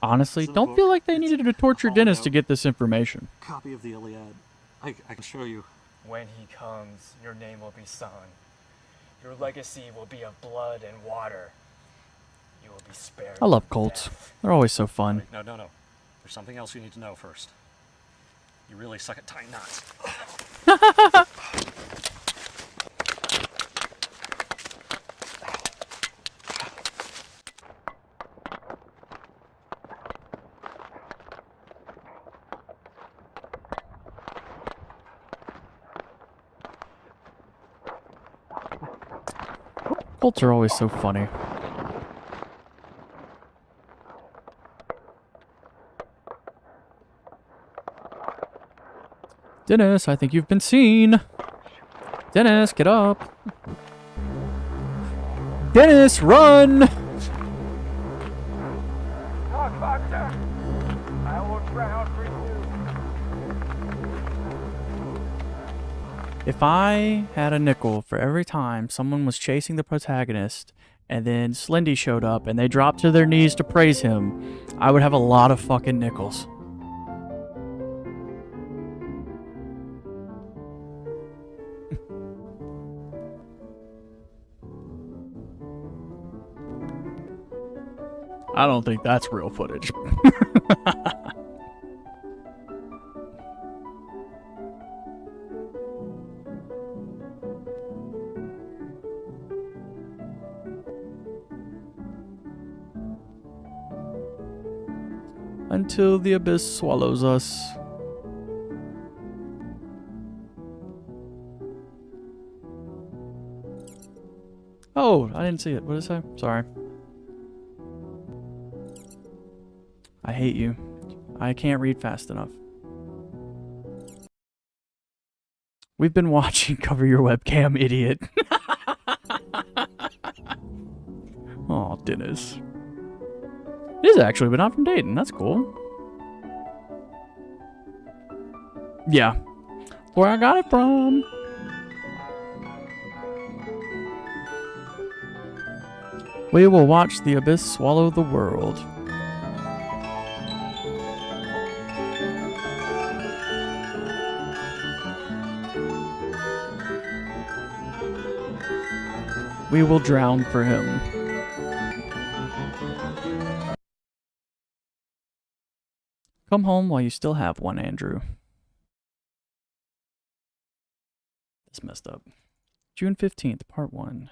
Speaker 1: Honestly,
Speaker 2: It's in a
Speaker 1: don't
Speaker 2: book.
Speaker 1: feel like they needed to torture
Speaker 2: hollowed
Speaker 1: Dennis to
Speaker 2: out
Speaker 1: get this information.
Speaker 2: Copy of the Iliad. I can show you.
Speaker 8: When he comes, your name will be sung. Your legacy will be of blood and water. You will be spared.
Speaker 1: I love Colts. They're always so fun.
Speaker 2: Wait, no. There's something else you need to know first. You really suck at tying knots.
Speaker 1: Colts are always so funny. Dennis, I think you've been seen. Dennis, get up. Dennis, run!
Speaker 8: Talk, Doctor. I will drown for you.
Speaker 1: If I had a nickel for every time someone was chasing the protagonist and then Slendy showed up and they dropped to their knees to praise him, I would have a lot of fucking nickels. I don't think that's real footage. Until the abyss swallows us. Oh, I didn't see it. What did it say? Sorry. I hate you. I can't read fast enough. We've been watching Cover Your Webcam, idiot. Oh, Dennis. It is actually, but not from Dayton. That's cool. Yeah. Where I got it from. We will watch the abyss swallow the world. We will drown for him. Come home while you still have one, Andrew. That's messed up. June 15th, part 1.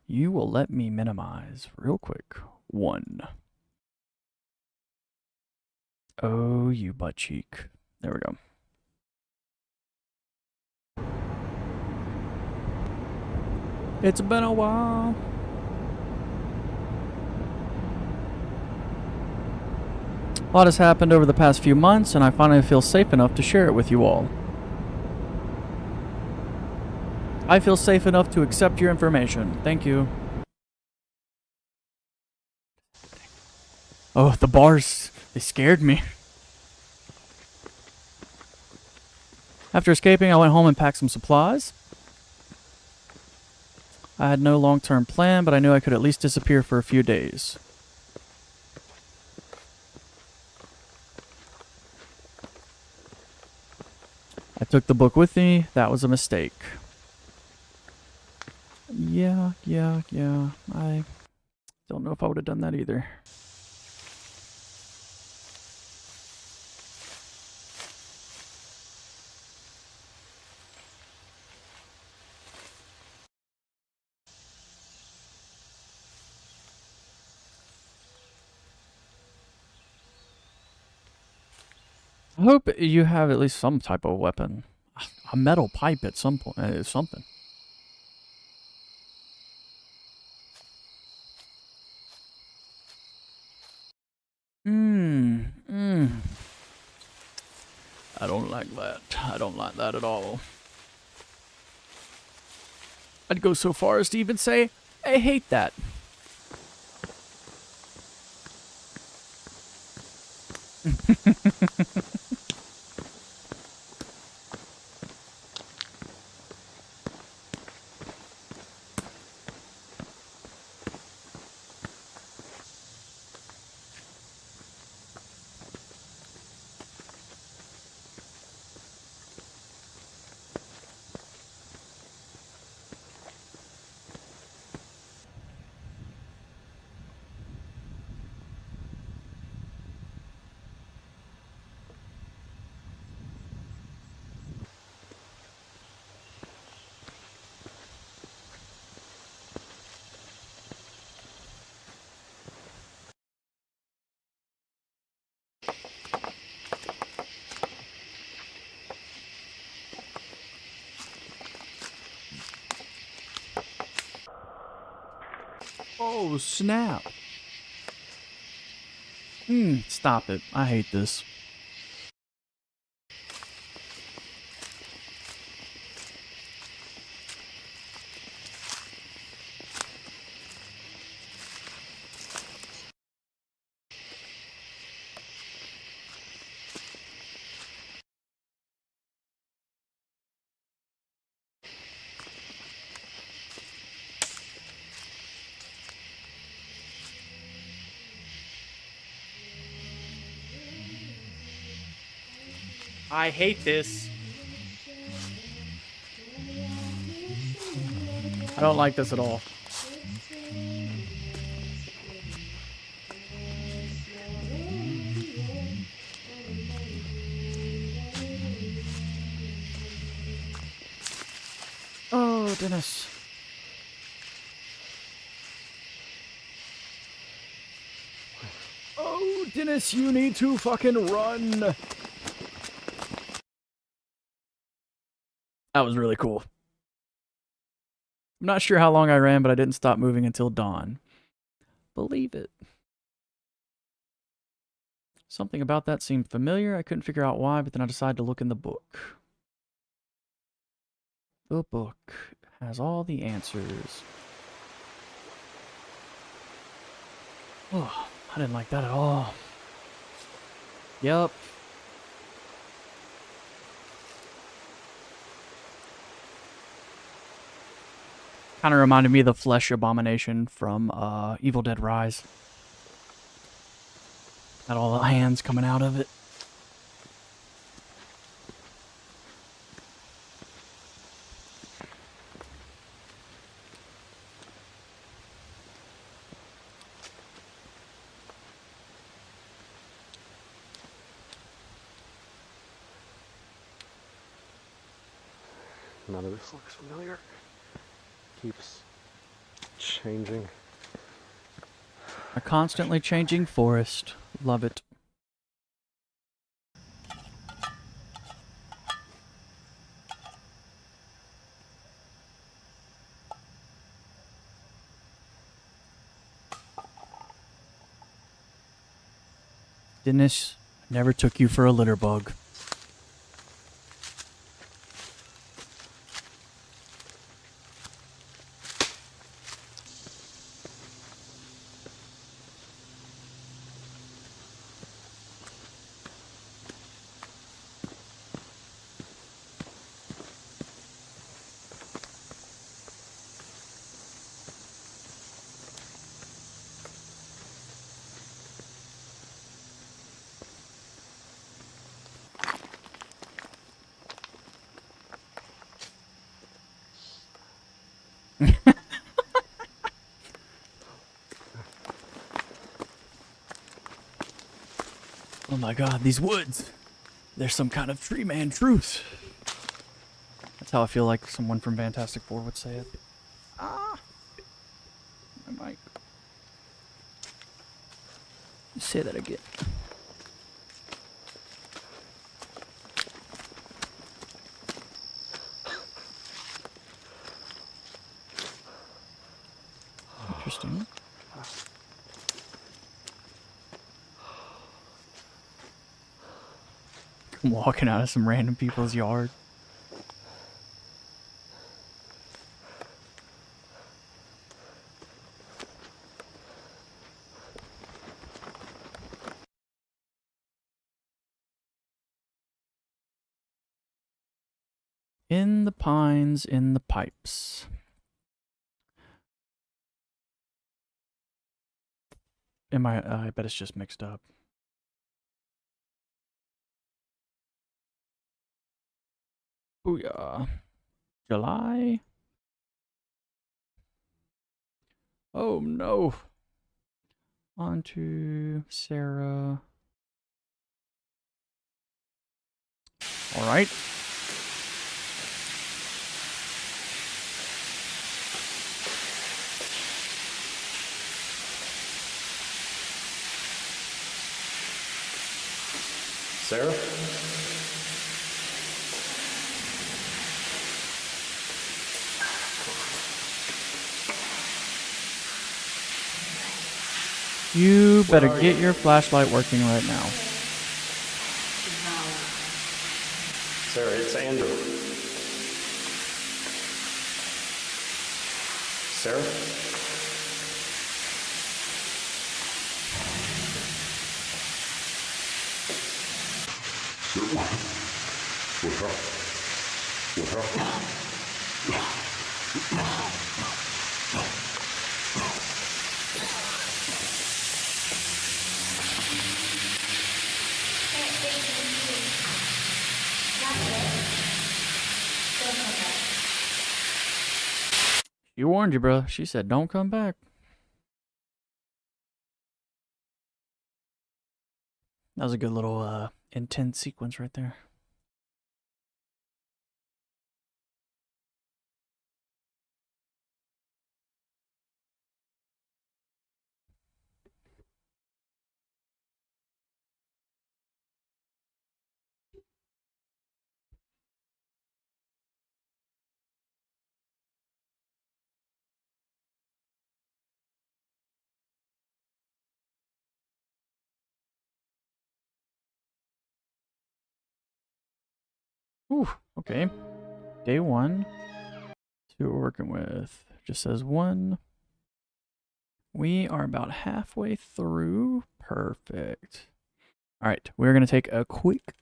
Speaker 1: You will let me minimize real quick. 1. Oh, you butt cheek. There we go. It's been a while. A lot has happened over the past few months, and I finally feel safe enough to share it with you all. I feel safe enough to accept your information. Thank you. Oh, the bars, they scared me. After escaping, I went home and packed some supplies. I had no long-term plan, but I knew I could at least disappear for a few days. I took the book with me. That was a mistake. Yeah. I don't know if I would have done that either. I hope you have at least some type of weapon. A metal pipe at some point. Something. I don't like that. I don't like that at all. I'd go so far as to even say, I hate that. Oh, snap. Stop it. I hate this. I hate this. I don't like this at all. Oh, Dennis. Oh, Dennis, you need to fucking run. That was really cool. I'm not sure how long I ran, but I didn't stop moving until dawn. Believe it. Something about that seemed familiar. I couldn't figure out why, but then I decided to look in the book. The book has all the answers. Oh, I didn't like that at all. Yep. Kind of reminded me of the flesh abomination from Evil Dead Rise. Got all the hands coming out of it.
Speaker 2: None of this looks familiar. Keeps changing.
Speaker 1: A constantly changing forest. Love it. Dennis, never took you for a litter bug. Oh my god, these woods. There's some kind of TreeManTruth. That's how I feel like someone from Fantastic Four would say it. Ah! My mic. Say that again. Interesting. I'm walking out of some random people's yard. In the pines, in the pipes. I bet it's just mixed up. Booyah. July. Oh no. On to Sarah. All right.
Speaker 2: Sarah?
Speaker 1: You better get your flashlight working right now.
Speaker 2: Sarah, it's Andrew. Sarah?
Speaker 7: What happened?
Speaker 1: She warned you, bro. She said, don't come back. That was a good little intense sequence right there. Ooh, okay. Day 1. See what we're working with. Just says 1. We are about halfway through. Perfect. All right, we're going to take a quick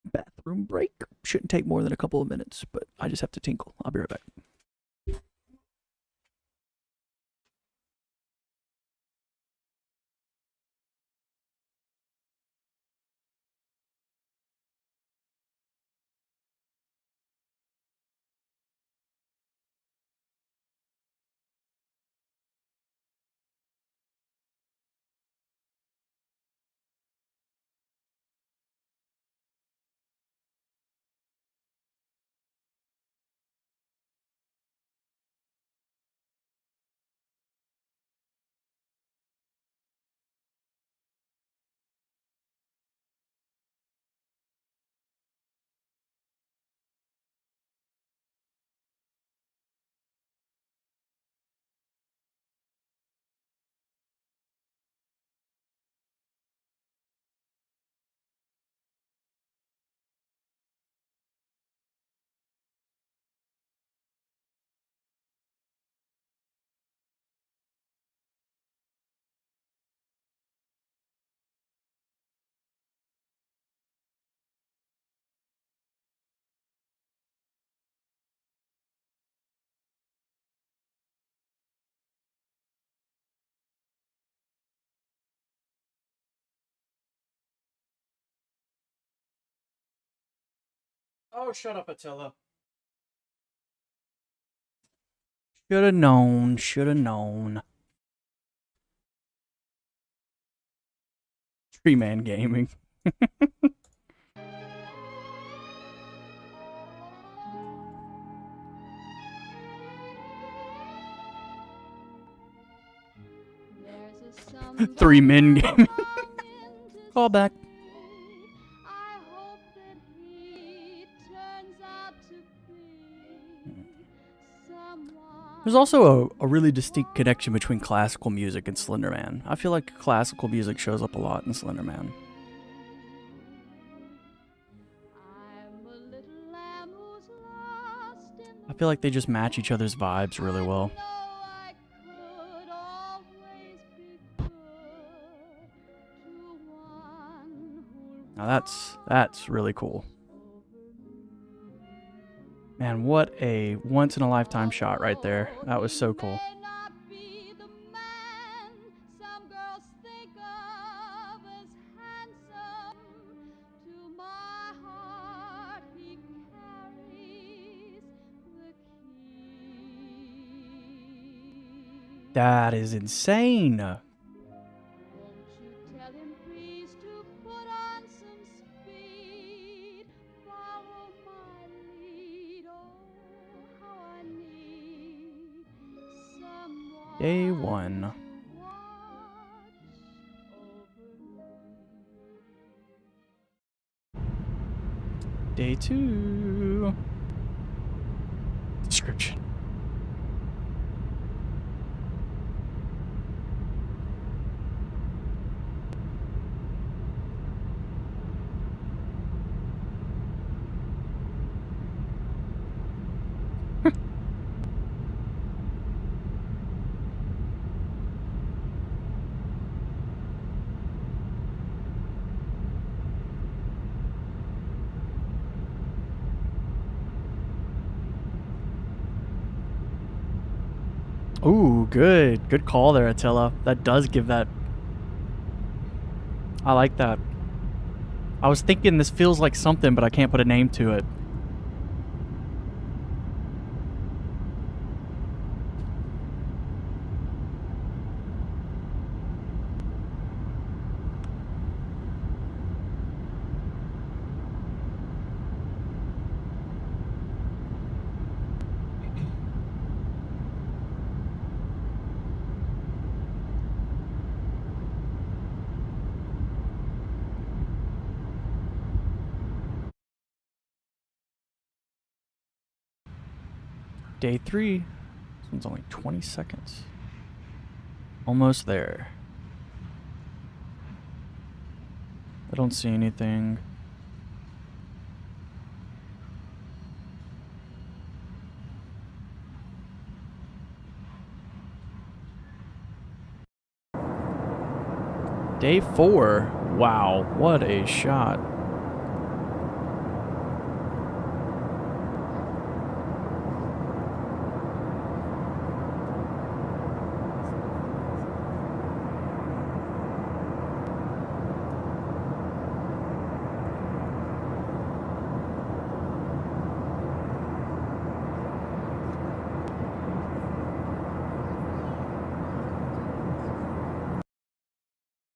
Speaker 1: bathroom break. Shouldn't take more than a couple of minutes, but I just have to tinkle. I'll be right back. Oh, shut up, Attila. Shoulda known, shoulda known. Tree Man Gaming. Three Men Gaming. Call back. There's also a really distinct connection between classical music and Slender Man. I feel like classical music shows up a lot in Slender Man. I feel like they just match each other's vibes really well. Now that's really cool. Man, what a once-in-a-lifetime shot right there. That was so cool. That is insane. Day 1. Day 2. Description. Ooh, good. Good call there, Attila. That does give that... I like that. I was thinking this feels like something, but I can't put a name to it. Day 3. This one's only 20 seconds. Almost there. I don't see anything. Day 4. Wow, what a shot.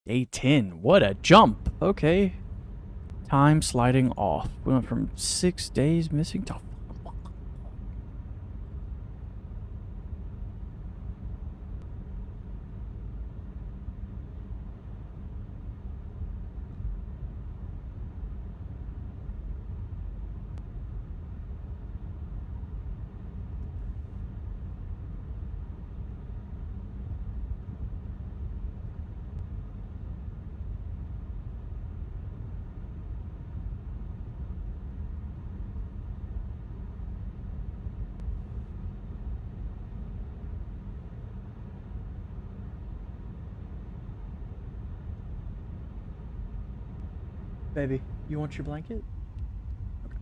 Speaker 1: Day 10. What a jump. Okay. Time sliding off. We went from 6 days missing to... Baby, you want your blanket? Okay.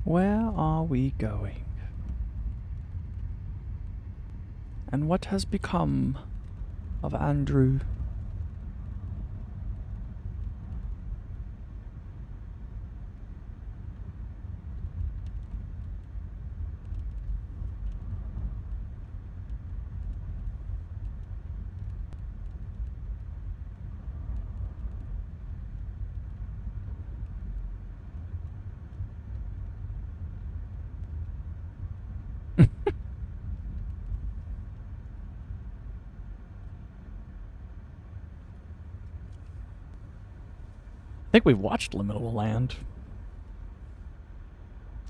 Speaker 1: Where are we going? And what has become of Andrew? I think we watched Liminal Land.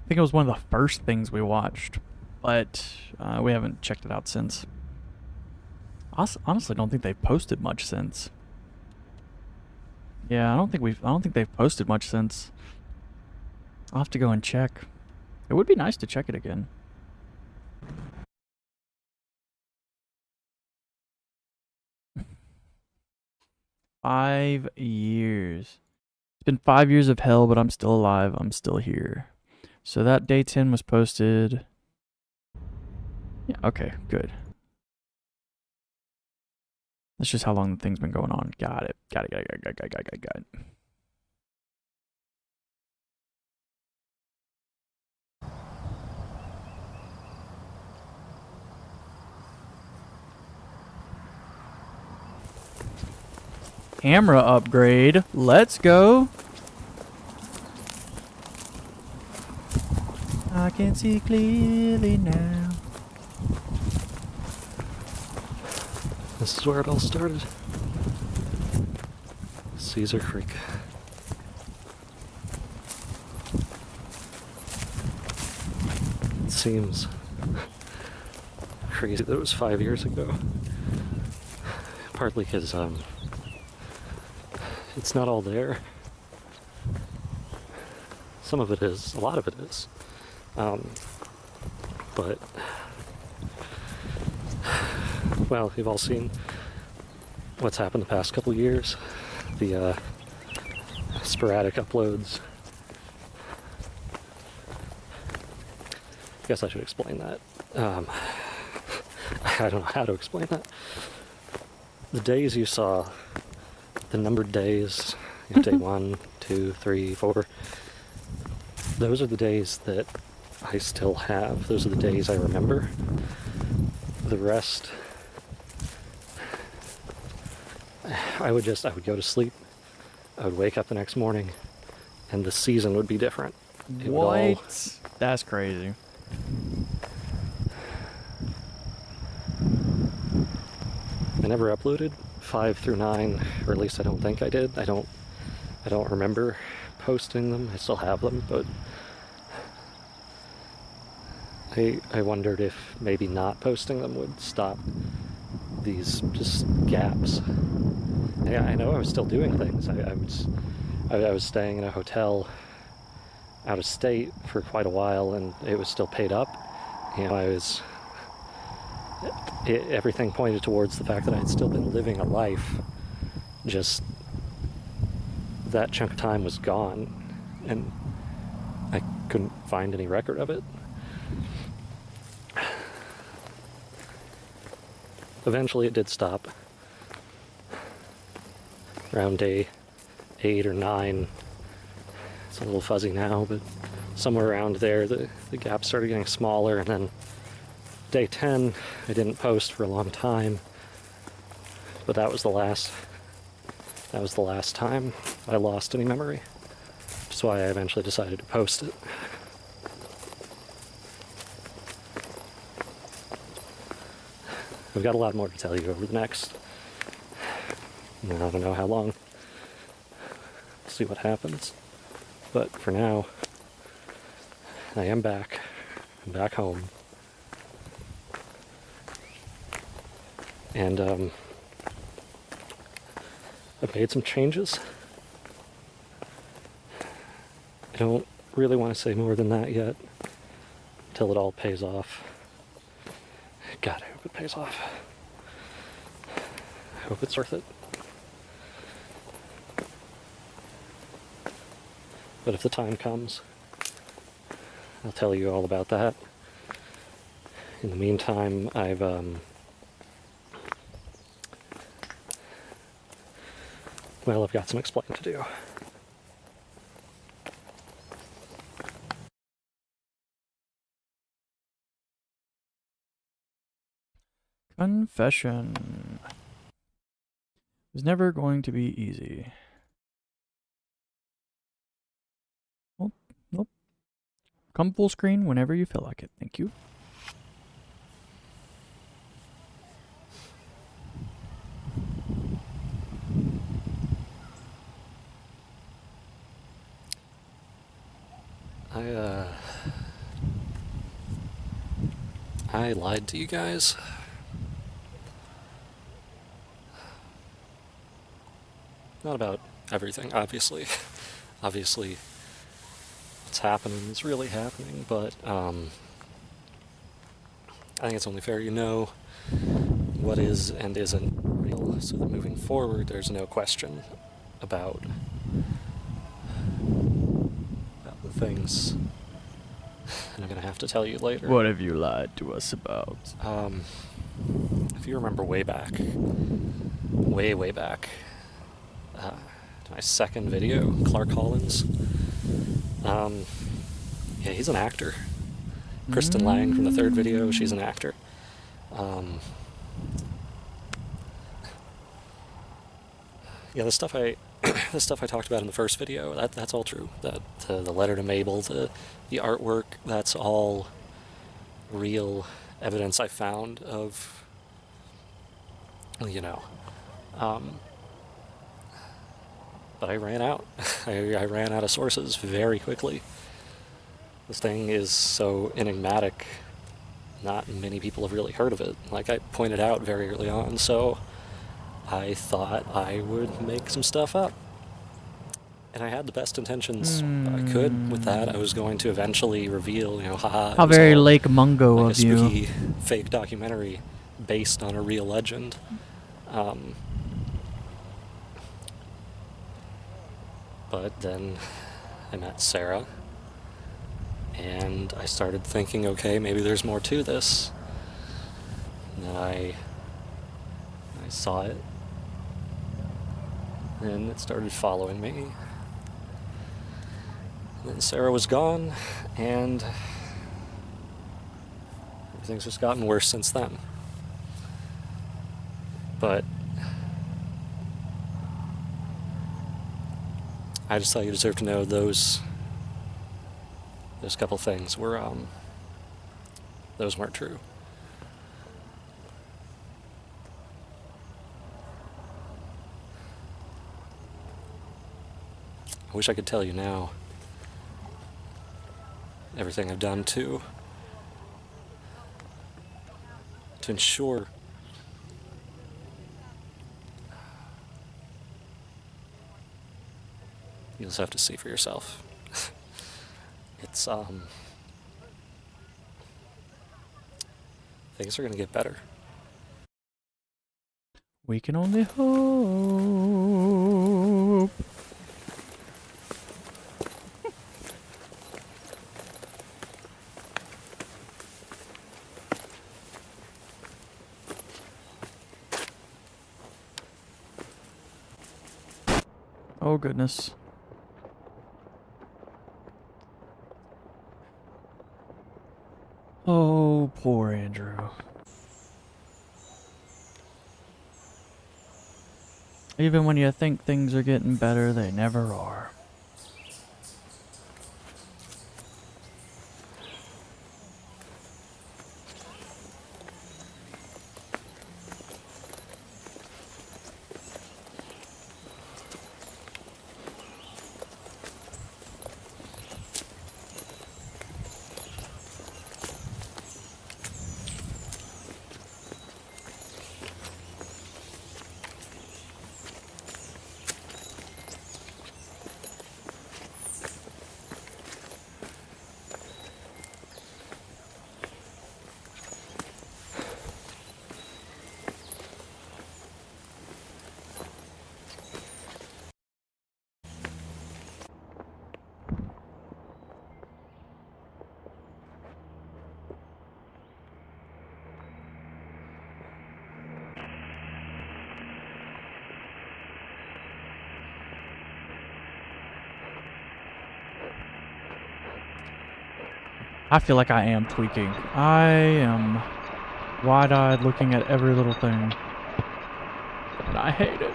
Speaker 1: I think it was one of the first things we watched, but we haven't checked it out since. I honestly don't think they've posted much since. Yeah, I don't think they've posted much since. I'll have to go and check. It would be nice to check it again. $5 years. It's been 5 years of hell, but I'm still alive. I'm still here. So that day 10 was posted. Yeah, okay, good. That's just how long the thing's been going on. Got it. Got it. Camera upgrade. Let's go. I can see clearly now.
Speaker 2: This is where it all started. Caesar Creek. It seems crazy that it was 5 years ago. Partly because it's not all there. Some of it is, a lot of it is. But, well, you've all seen what's happened the past couple years. The sporadic uploads. I guess I should explain that. I don't know how to explain that. The days you saw, the numbered days, day 1, 2, 3, 4, those are the days that I still have. Those are the days I remember. The rest, I would go to sleep, I would wake up the next morning, and the season would be different.
Speaker 1: What? That's crazy.
Speaker 2: I never uploaded 5 through 9, or at least I don't think I did. I don't remember posting them. I still have them, but I wondered if maybe not posting them would stop these just gaps. Yeah, I know I was still doing things. I was staying in a hotel out of state for quite a while, and it was still paid up. Everything pointed towards the fact that I'd still been living a life. Just that chunk of time was gone, and I couldn't find any record of it. Eventually it did stop. Around day 8 or 9. It's a little fuzzy now, but somewhere around there the gap started getting smaller, and then day 10 I didn't post for a long time. But that was the last time I lost any memory. That's why I eventually decided to post it. We've got a lot more to tell you over the next, I don't know how long. We'll see what happens. But for now, I am back. I'm back home. And I've made some changes. I don't really want to say more than that yet, until it all pays off. God, I hope it pays off. I hope it's worth it. But if the time comes, I'll tell you all about that. In the meantime, I've got some explaining to do.
Speaker 1: Confession. It was never going to be easy. Oh, nope. Come full screen whenever you feel like it. Thank you.
Speaker 2: I lied to you guys. Not about everything, obviously. Obviously, what's happening is really happening, but I think it's only fair you know what is and isn't real, so that moving forward, there's no question about the things and I'm gonna have to tell you later.
Speaker 1: What have you lied to us about?
Speaker 2: If you remember way back, way back, my second video, Clark Hollins, yeah, he's an actor. Kristen Lang from the third video, she's an actor. Yeah, the stuff I talked about in the first video, that's all true. That the letter to Mabel, the artwork, that's all real evidence I found of, you know. But I ran out. I ran out of sources very quickly. This thing is so enigmatic, not many people have really heard of it. Like I pointed out very early on, so I thought I would make some stuff up. And I had the best intentions I could with that. I was going to eventually reveal, you know, haha.
Speaker 1: How very Lake Mungo
Speaker 2: like
Speaker 1: of
Speaker 2: a
Speaker 1: you.
Speaker 2: spooky fake documentary based on a real legend. But then I met Sarah, and I started thinking, okay, maybe there's more to this. And then I saw it, and it started following me. And then Sarah was gone, and everything's just gotten worse since then. But I just thought you deserved to know those couple things were, those weren't true. I wish I could tell you now everything I've done to ensure you'll just have to see for yourself. It's, things are gonna get better.
Speaker 1: We can only hope. Oh, goodness. Oh, poor Andrew. Even when you think things are getting better, they never are. I feel like I am tweaking. I am wide-eyed looking at every little thing. And I hate it.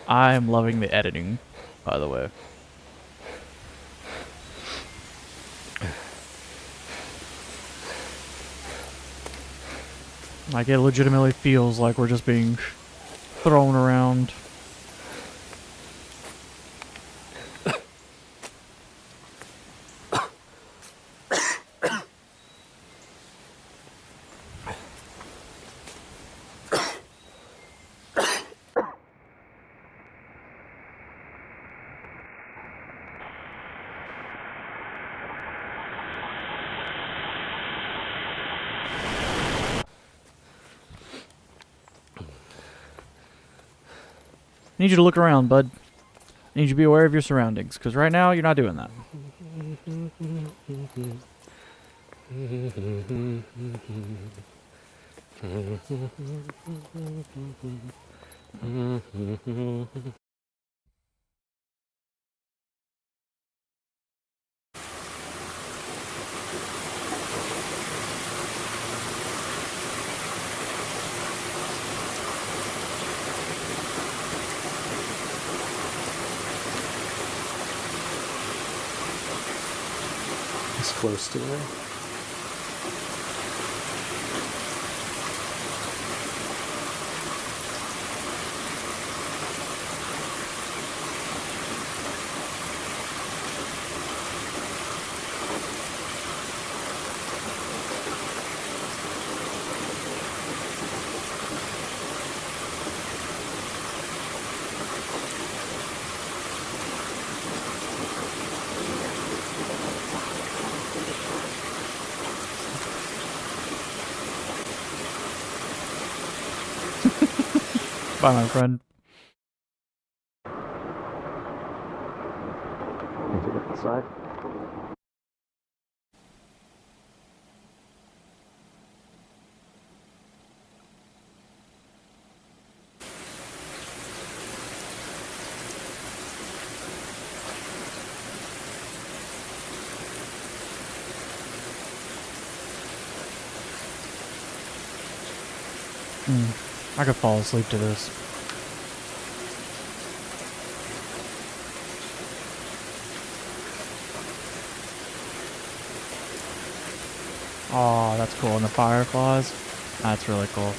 Speaker 1: I am loving the editing, by the way. Like, it legitimately feels like we're just being thrown around. I need you to look around, bud. I need you to be aware of your surroundings, because right now you're not doing that.
Speaker 2: It's close to there.
Speaker 1: Bye, my friend.
Speaker 2: Inside.
Speaker 1: I could fall asleep to this. Oh, that's cool. And the fireflies? That's really cool.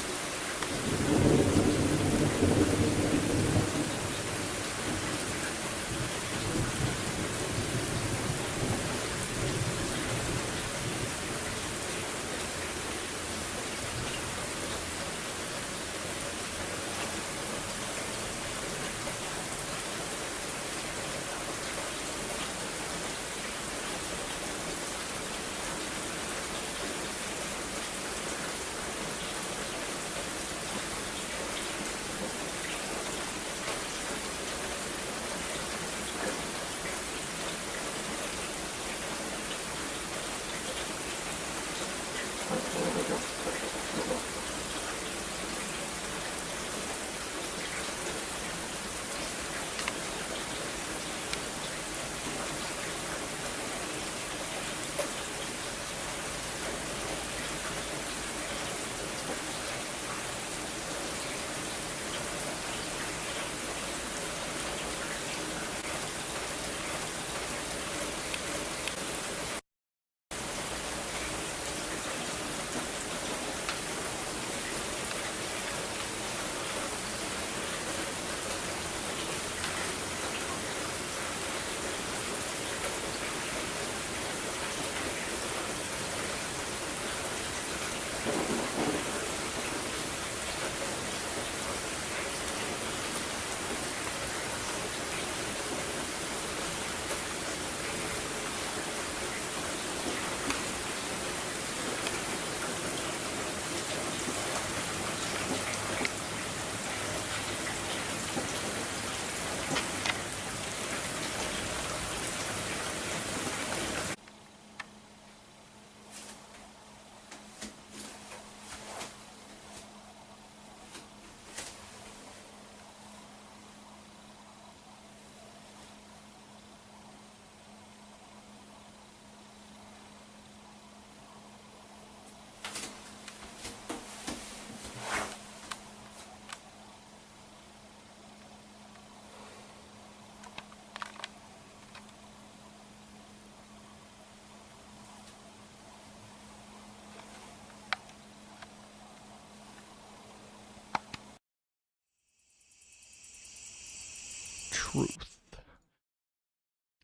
Speaker 1: TreeManTruth.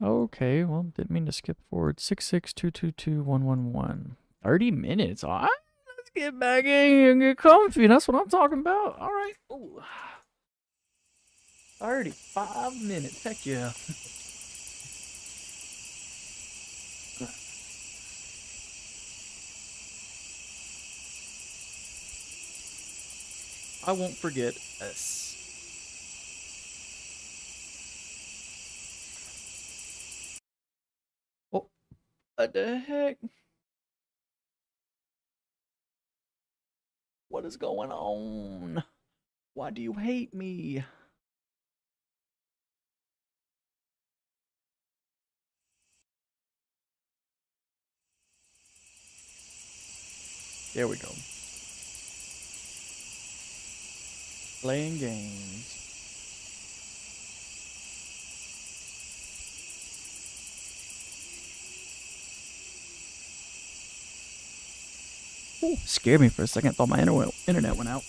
Speaker 1: Okay, well, didn't mean to skip forward. 6622211. 30 minutes. All right, let's get back in here and get comfy. That's what I'm talking about. All right. Ooh. 35 minutes. Heck yeah. I won't forget this. Oh, what the heck? What is going on? Why do you hate me? There we go. Playing games. Ooh, scared me for a second. Thought my internet went out.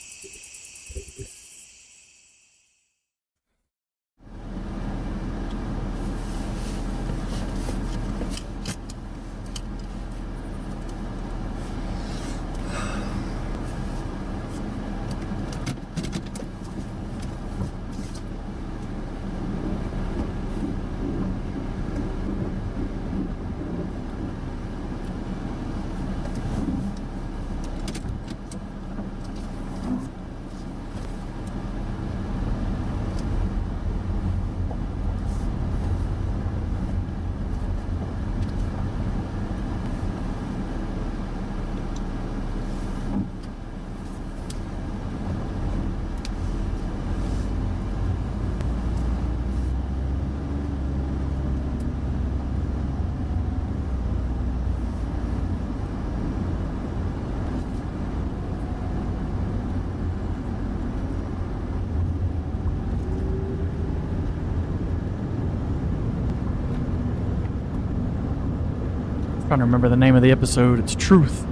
Speaker 1: Trying to remember the name of the episode. It's Truth.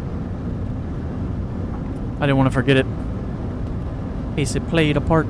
Speaker 1: I didn't want to forget it in case it played a part.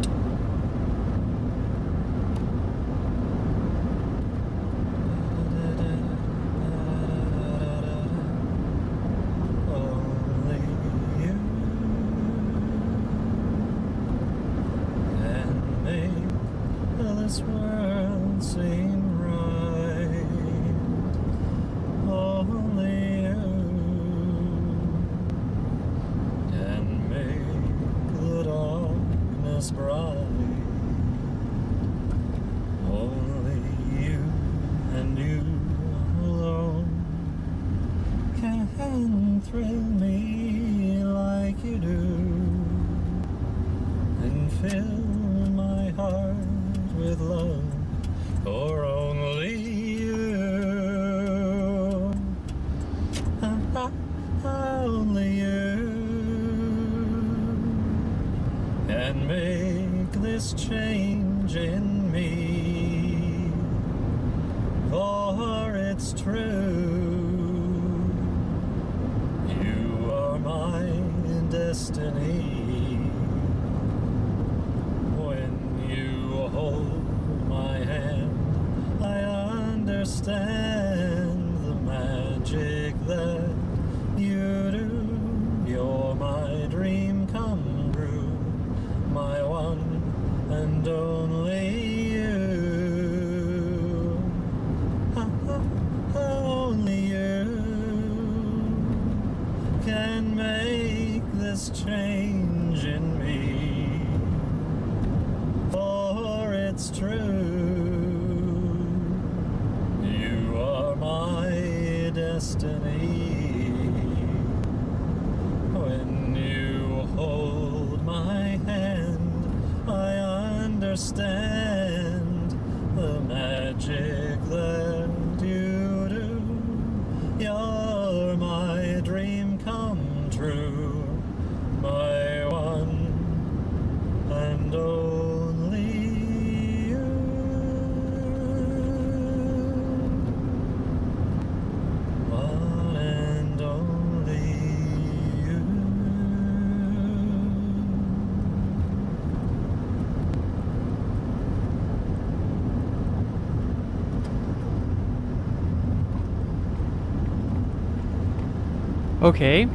Speaker 1: Okay.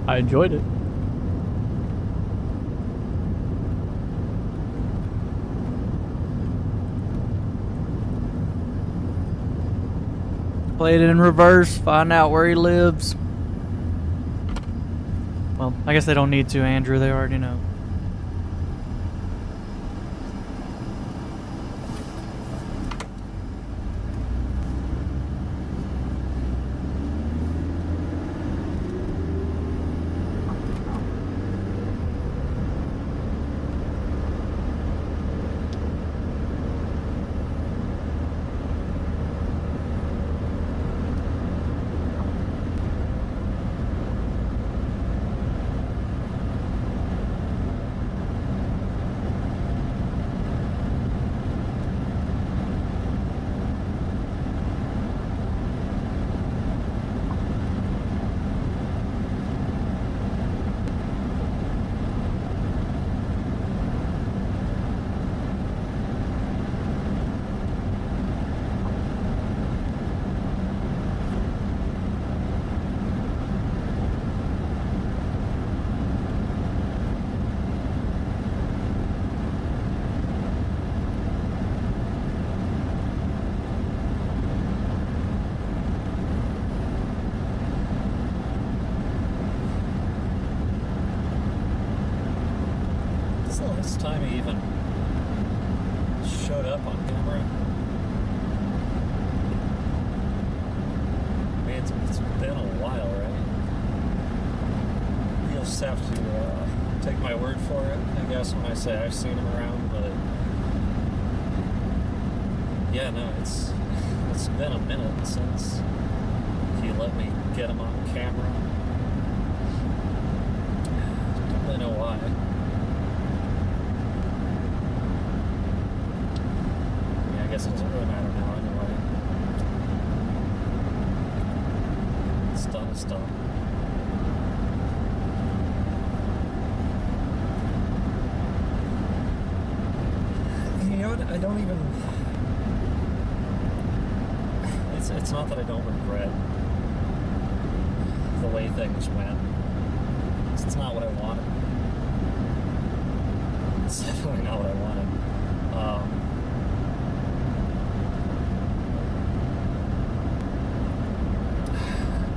Speaker 1: I enjoyed it. Play it in reverse, find out where he lives. Well, I guess they don't need to, Andrew. They already know.
Speaker 2: It's the last time he even showed up on camera. I mean, it's been a while, right? You'll just have to take my word for it, I guess, when I say I've seen him around, but yeah, no, it's been a minute since he let me get him on camera. Don't really know why. I guess it doesn't really matter now anyway. It's done, it's done. You know what? I don't even... It's not that I don't regret the way things went. It's not what I wanted. It's definitely not what I wanted.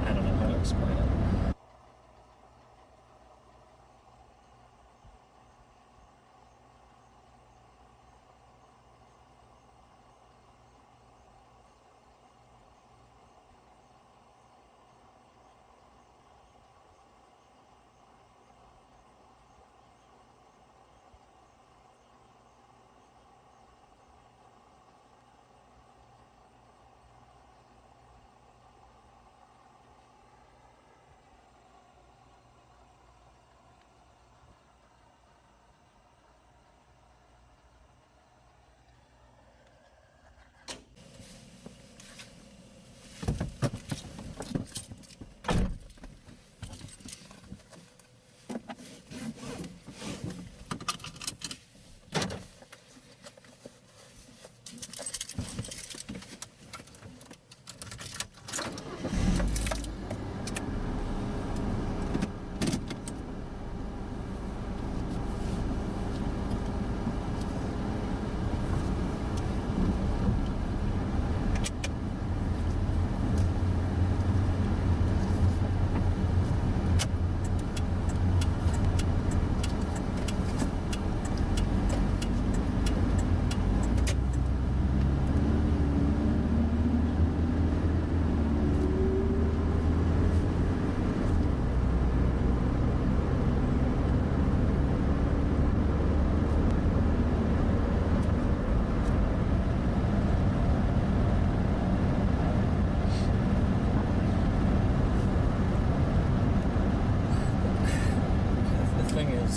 Speaker 2: I don't know how to explain it.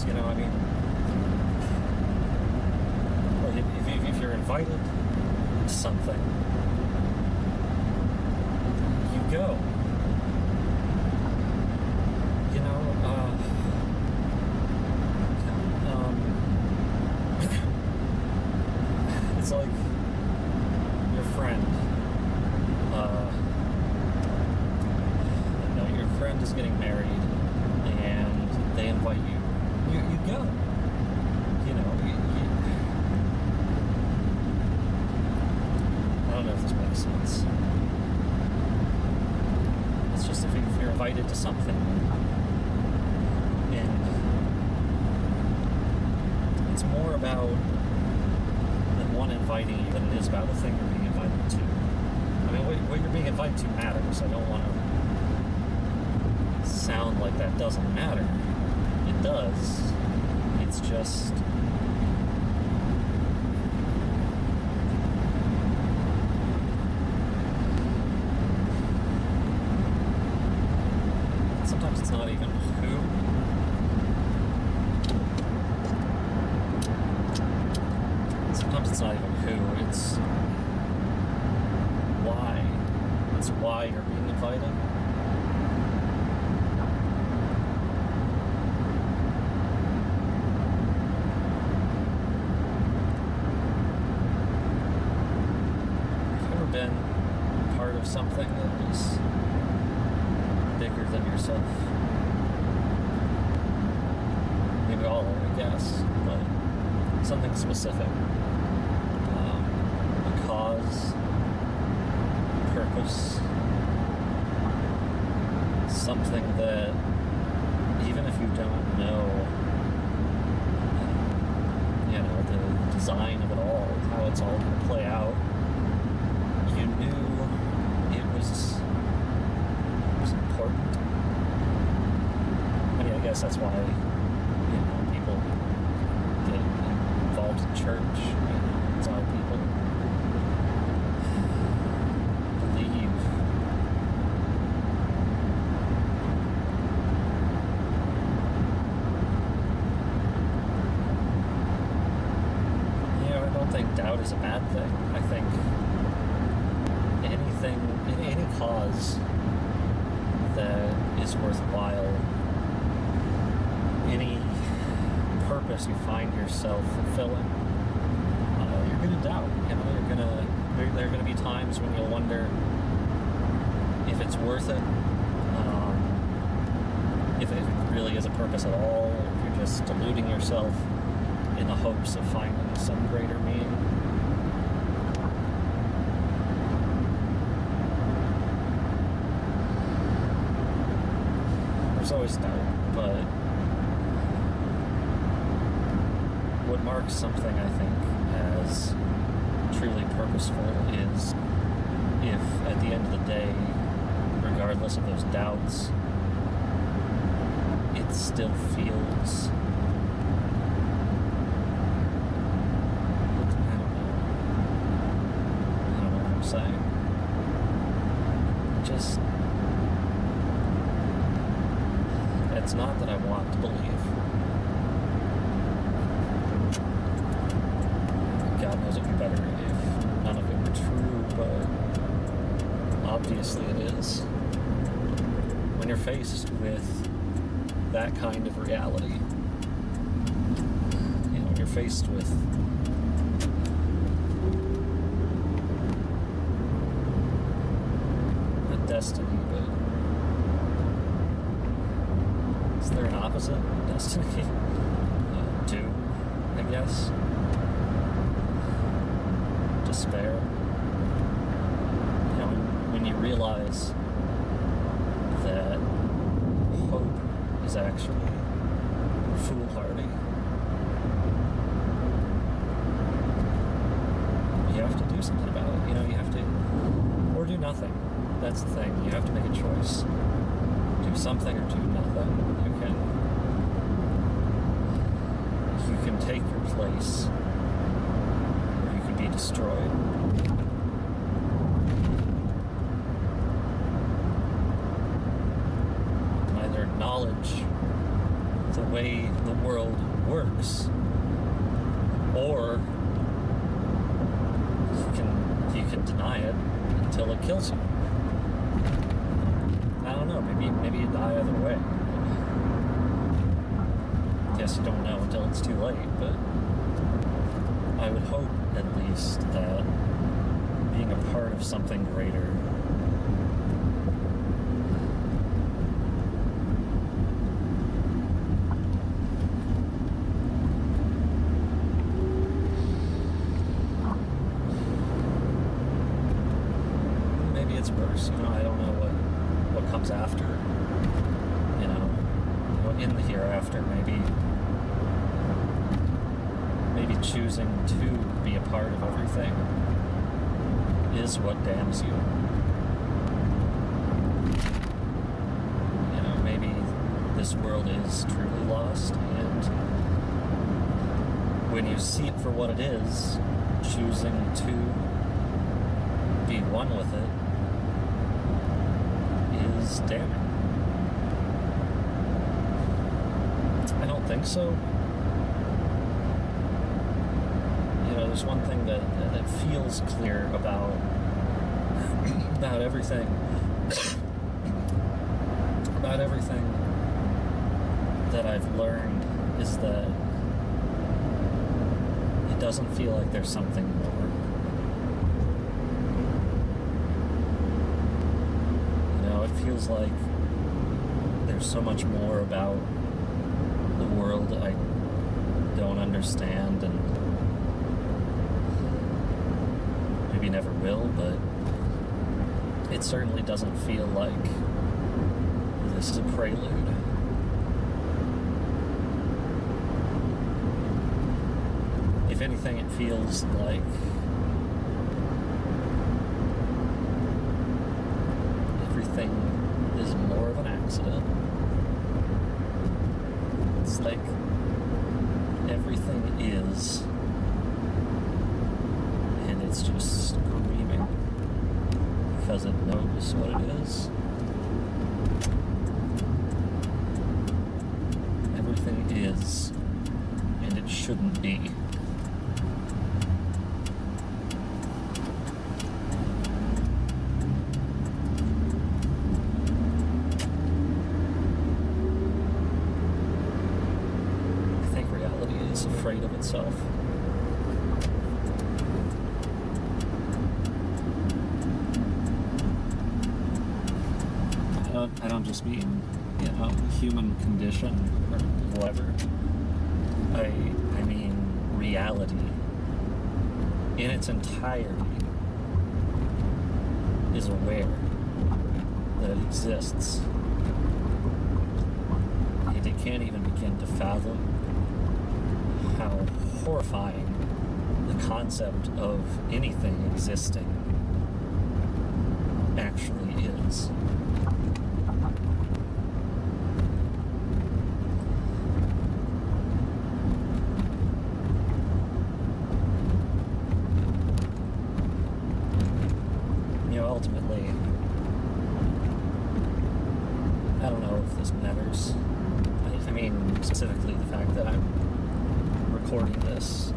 Speaker 2: You know, I mean, well, if you're invited to something, you go. You know, it's like your friend friend is getting married and they invite you, you go. You know, I don't know if this makes sense. It's just if you're invited to something, and it's more about than one inviting you than it is about the thing you're being invited to. I mean, what you're being invited to matters. I don't want to sound like that doesn't matter. It does. It's just... sometimes it's not even who. Sometimes it's not even who, it's why. It's why you're being invited. Have you ever been part of something that was bigger than yourself? Maybe all are, I guess, but something specific. A cause, purpose, something that even if you don't know, you know, the design of it all, how it's all going to play out, you knew it was important. I mean, I guess that's why, you know, people get involved in church. You know, it's why people believe. You know, I don't think doubt is a bad thing. I think any cause that is worthwhile, any purpose you find yourself fulfilling, you're going to doubt. You know, there are going to be times when you'll wonder if it's worth it, if it really is a purpose at all, or if you're just deluding yourself in the hopes of finding some greater meaning. There's always doubt, but what marks something, I think, as truly purposeful is if, at the end of the day, regardless of those doubts, it still feels... I don't know what I'm saying. Just... it's not that I want to believe. God knows it'd be better if none of it were true, but obviously it is. When you're faced with that kind of reality, you know, when you're faced with a destiny, but is there an opposite destiny? Doom, I guess. Despair. You know, when you realize that hope is actually foolhardy, you have to do something about it. You know, you have to, or do nothing. That's the thing. You have to make a choice. Do something or do nothing. You can take your place, or you can be destroyed. Either acknowledge the way the world works, or you can deny it until it kills you. I don't know, maybe you die either way. Guess you don't know until it's too late, but I would hope at least that being a part of something greater comes after, in the hereafter, maybe choosing to be a part of everything is what damns you. Maybe this world is truly lost, and when you see it for what it is, choosing to be one with it is damning. I don't think so. There's one thing that feels clear about everything about everything that I've learned is that it doesn't feel like there's something more. It feels like there's so much more about the world I don't understand and maybe never will, but it certainly doesn't feel like this is a prelude. If anything, it feels like everything is more of an accident. It's like everything is, and it's just screaming because it knows what it is. Everything is, and it shouldn't be. I think reality is afraid of itself. I don't just mean, human condition or whatever. I mean reality in its entirety is aware that it exists. It can't even begin to fathom how horrifying the concept of anything existing actually is. Ultimately, I don't know if this matters. I mean, specifically the fact that I'm recording this.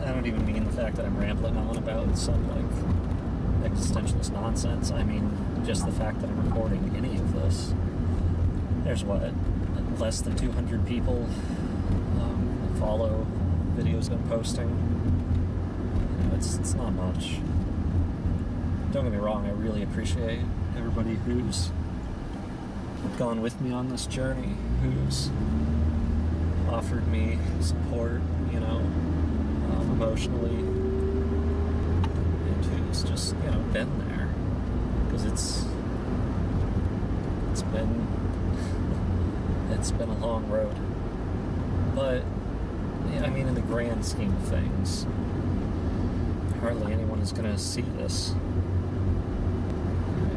Speaker 2: I don't even mean the fact that I'm rambling on about some, existentialist nonsense. I mean, just the fact that I'm recording any of this. There's less than 200 people follow videos I'm posting. It's not much. Don't get me wrong, I really appreciate everybody who's gone with me on this journey, who's offered me support, emotionally, and who's just, been there. Because it's been a long road. But, in the grand scheme of things, hardly anyone is going to see this.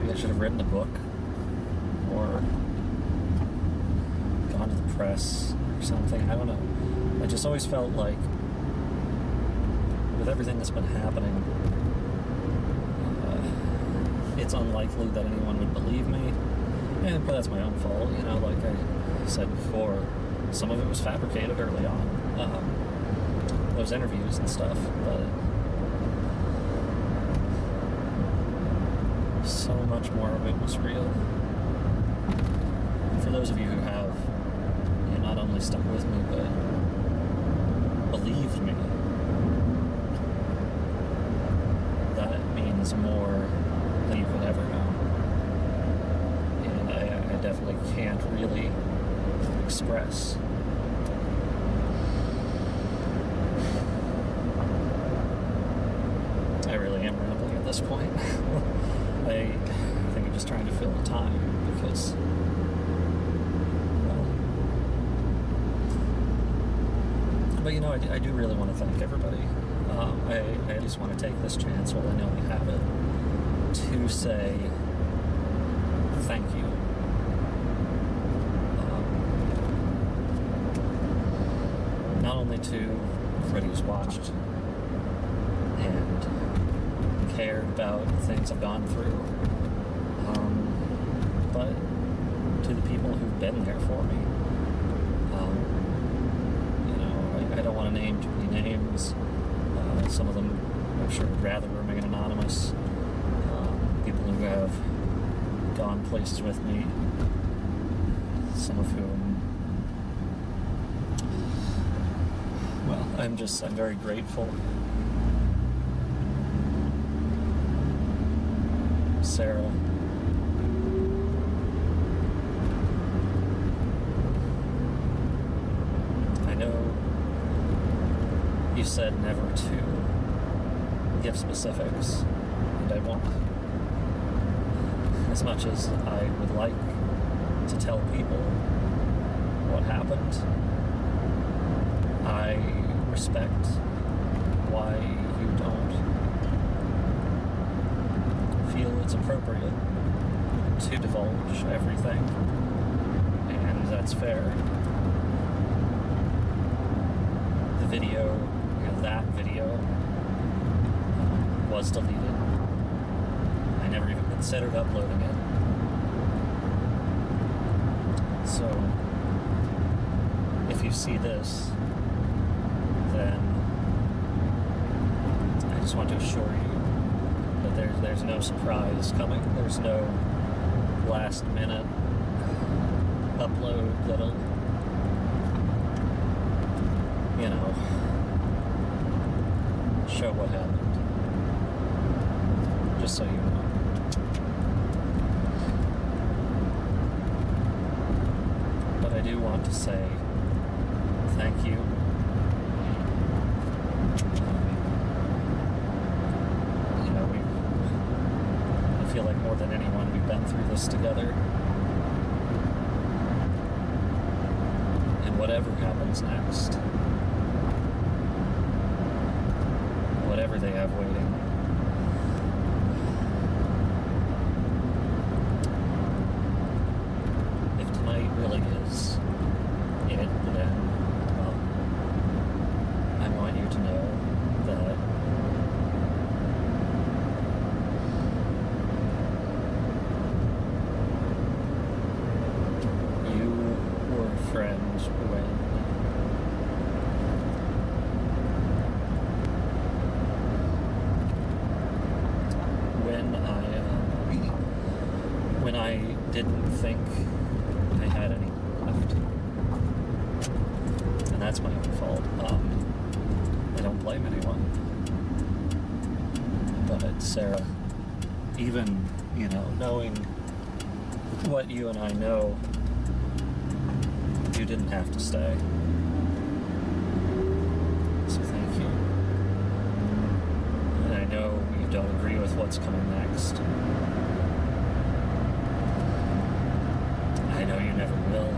Speaker 2: I should have written a book or gone to the press or something. I don't know. I just always felt like with everything that's been happening, it's unlikely that anyone would believe me. And but that's my own fault, like I said before. Some of it was fabricated early on. Those interviews and stuff, but so much more of it was real. And for those of you who have not only stuck with me, but believed me, that means more than you could ever know. And I definitely can't really express. I really am rambling at this point. I think I'm just trying to fill the time because
Speaker 9: I do really want to thank everybody. I just want to take this chance while I know we have it to say thank you. Not only to everybody who's watched and cared about the things I've gone through, but to the people who've been there for me. I don't want to name too many names. Some of them, I'm sure, would rather remain anonymous. People who have gone places with me, some of whom, well, I'm very grateful. Sarah. I know you said never to give specifics, and I won't. As much as I would like to tell people what happened, I respect why you don't feel it's appropriate to divulge everything, and that's fair. The video, that video, was deleted. I never even considered uploading it. So, if you see this, then I just want to assure you that there's no surprise coming. There's no last minute upload that'll, show what happened. Just so you know. But I do want to say thank you. I feel like more than anyone, we've been through this together. And whatever happens next, whatever they have waiting, if tonight really is it, then I want you to know that you were friends when I didn't think I had any left. And that's my own fault. I don't blame anyone. But Sarah, even, knowing what you and I know, you didn't have to stay. So thank you. And I know you don't agree with what's coming next. I know you never will.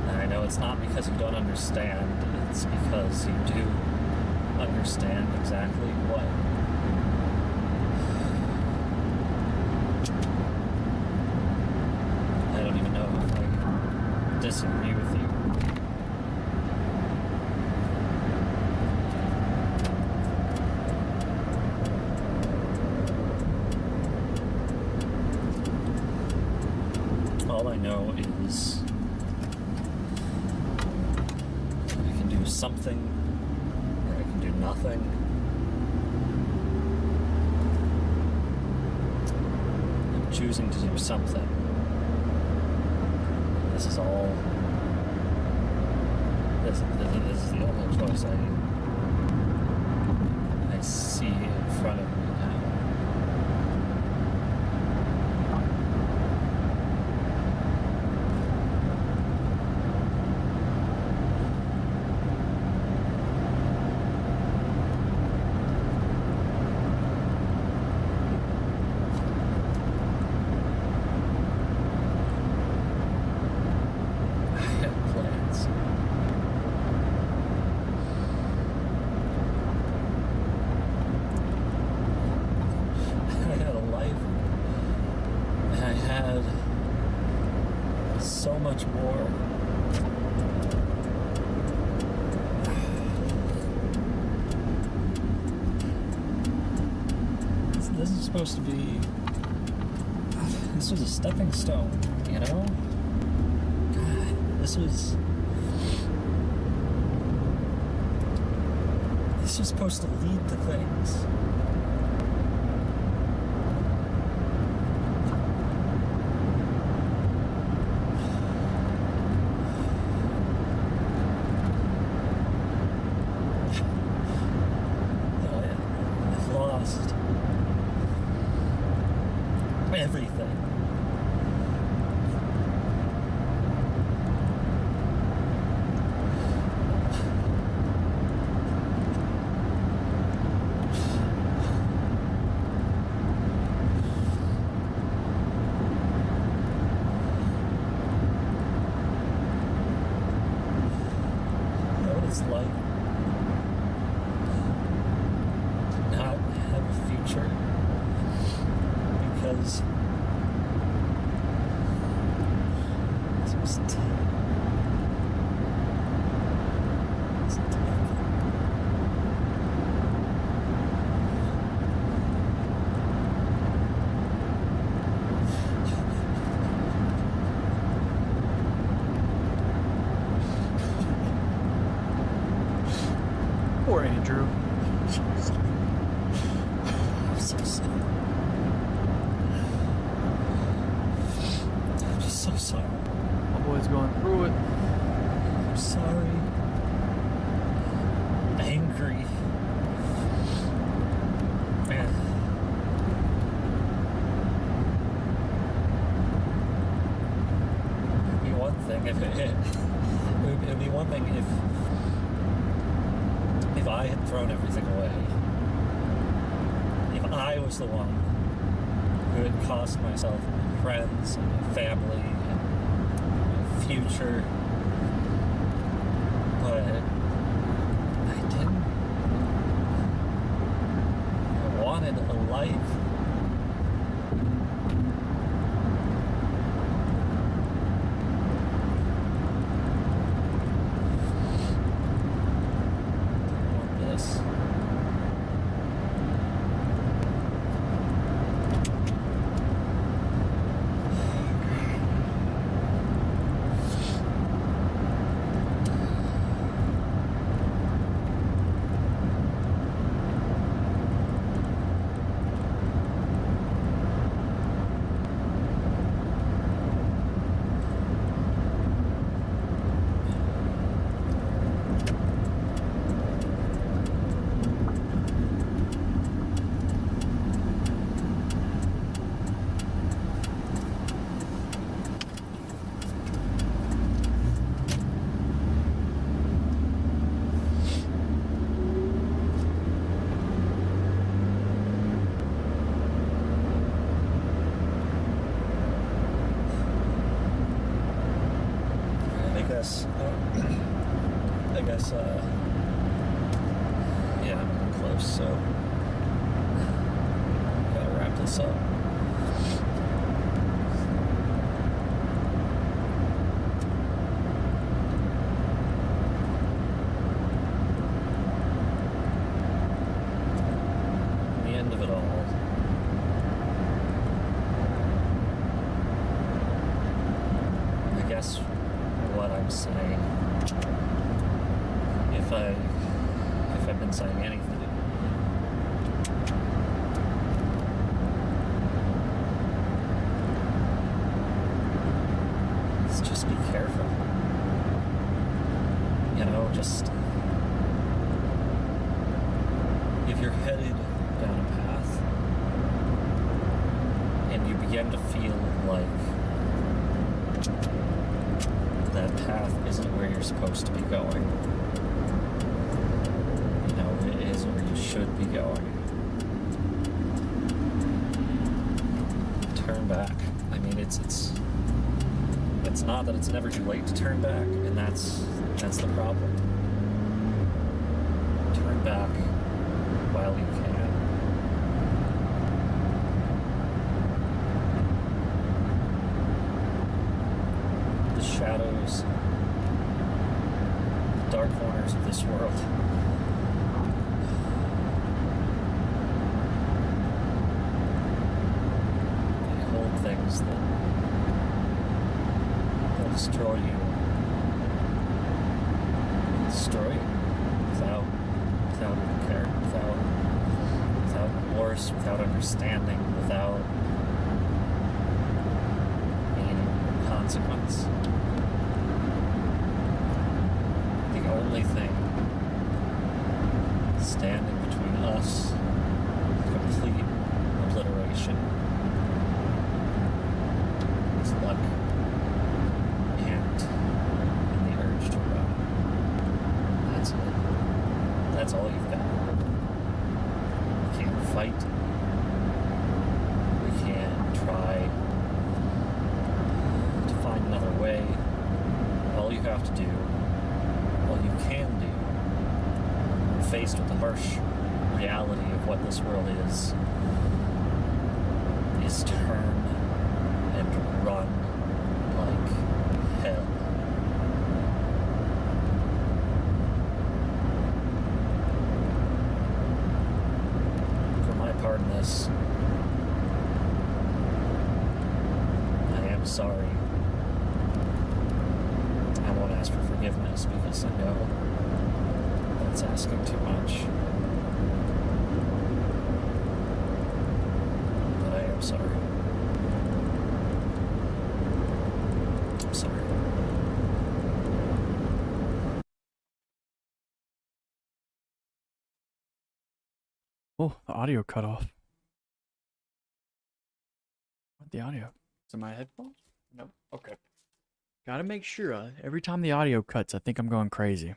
Speaker 9: And I know it's not because you don't understand, it's because you do understand exactly what. I don't even know if I disagree with you. All I know is I can do something, or I can do nothing. I'm choosing to do something. This is all. This is the only choice I see in front of me now. much more. This is supposed to be... This was a stepping stone, you know? God, this was supposed to lead to things. I've lost everything. It's like to not have a future because it's just
Speaker 1: Poor Andrew.
Speaker 9: I'm so sad. I'm just so sorry.
Speaker 1: My boy's going through it.
Speaker 9: I'm sorry. Angry. Man. It'd be one thing if it'd be one thing if I had thrown everything away. If I was the one who had cost myself my friends and my family and my future. But I didn't. I wanted a life. I want this. I guess, yeah, I'm getting close, so gotta wrap this up. The end of it all. I guess what I'm saying, if I've been saying anything, is just be careful. You know, just if you're headed down a path and you begin to feel like that path isn't where you're supposed to be going. You know, it is where you should be going. Turn back. I mean, it's not that it's never too late to turn back, and that's the problem. Turn back while you can. the shadows, the dark corners of this world. They hold things that will destroy you. Destroy you without even care, without remorse, without understanding, without meaning or consequence. The only thing standing between us and complete obliteration is luck and the urge to run. That's it. That's all you've got. We can't fight. We can't try to find another way. All you have to do, all you can do, faced with the harsh reality of what this world is turn and run like hell. For my part in this, I am sorry. I won't ask for forgiveness because I know that's asking too much. But I am sorry. I'm sorry.
Speaker 1: Oh, the audio cut off. What the audio? Is it my headphones? No. Okay. Gotta make sure. Every time the audio cuts, I think I'm going crazy.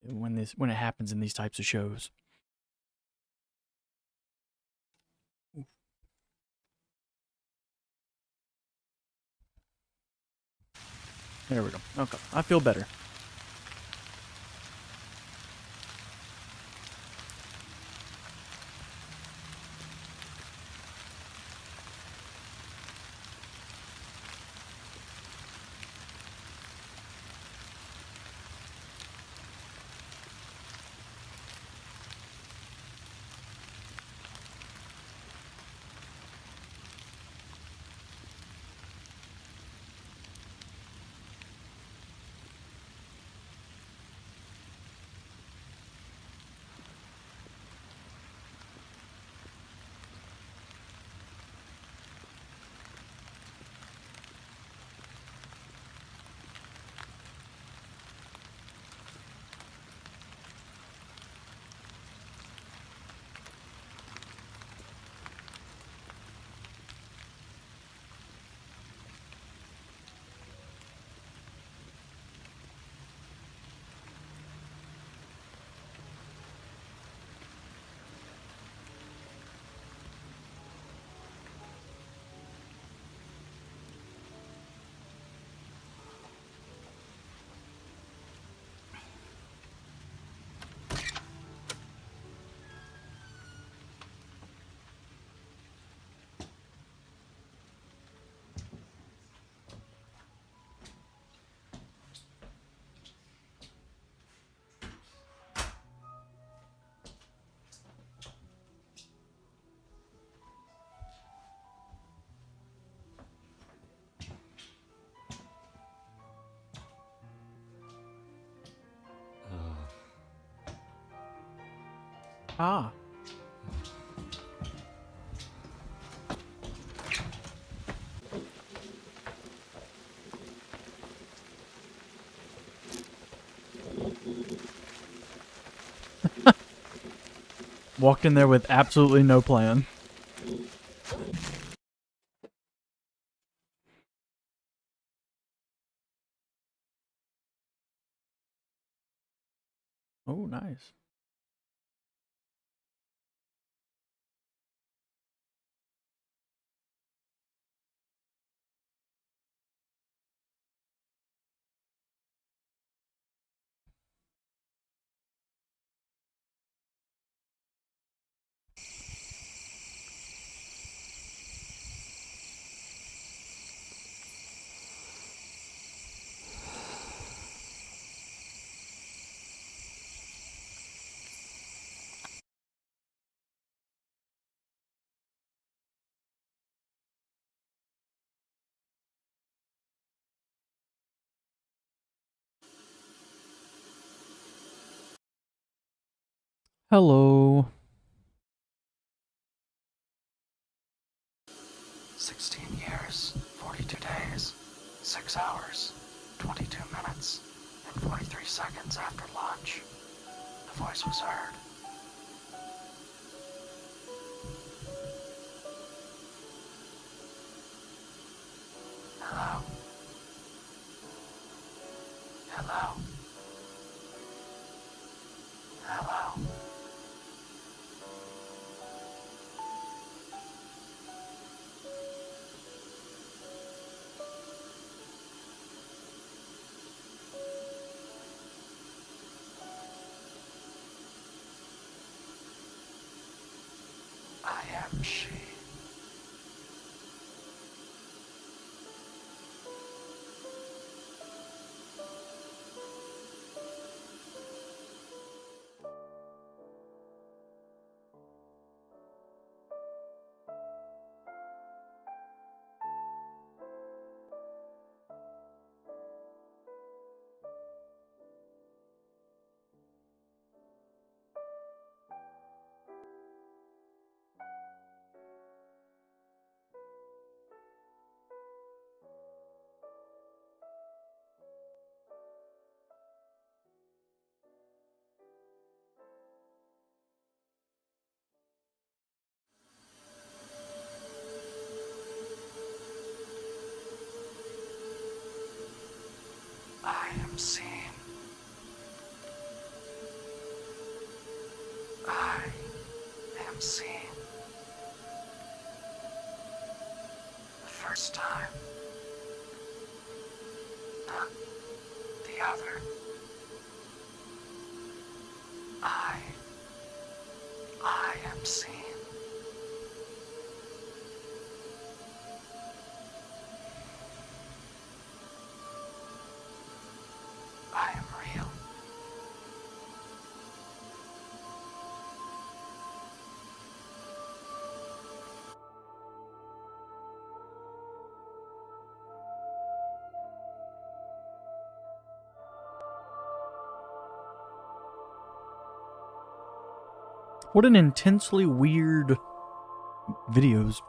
Speaker 1: When it happens in these types of shows. Oof. There we go. Okay, I feel better. Ah. Walked in there with absolutely no plan. Oh, nice. Hello.
Speaker 10: 16 years, 42 days, 6 hours, 22 minutes, and 43 seconds after launch, the voice was heard. Hello? Hello? Hello? I am she. I am seen. I am seen. The first time. Not the other. I am seen. I am real.
Speaker 1: What an intensely weird videos.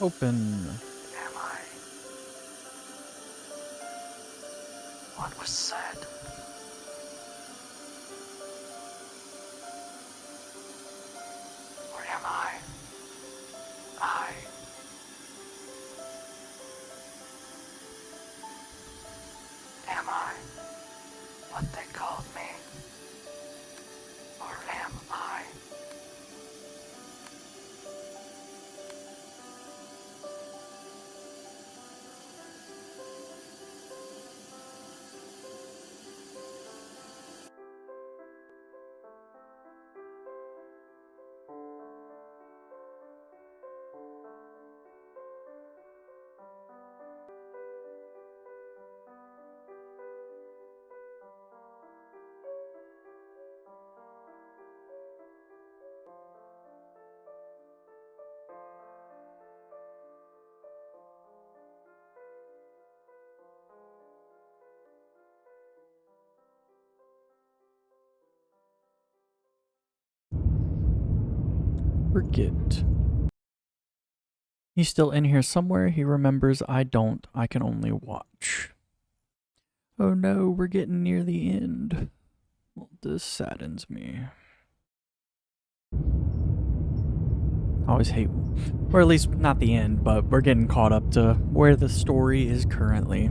Speaker 1: Open.
Speaker 10: Am I? What was said? Or am I? Am I what they called me? Or am I?
Speaker 1: Forget. He's still in here somewhere. He remembers I don't. I can only watch. Oh no, we're getting near the end. Well, this saddens me. I always hate, or at least not the end, but we're getting caught up to where the story is currently.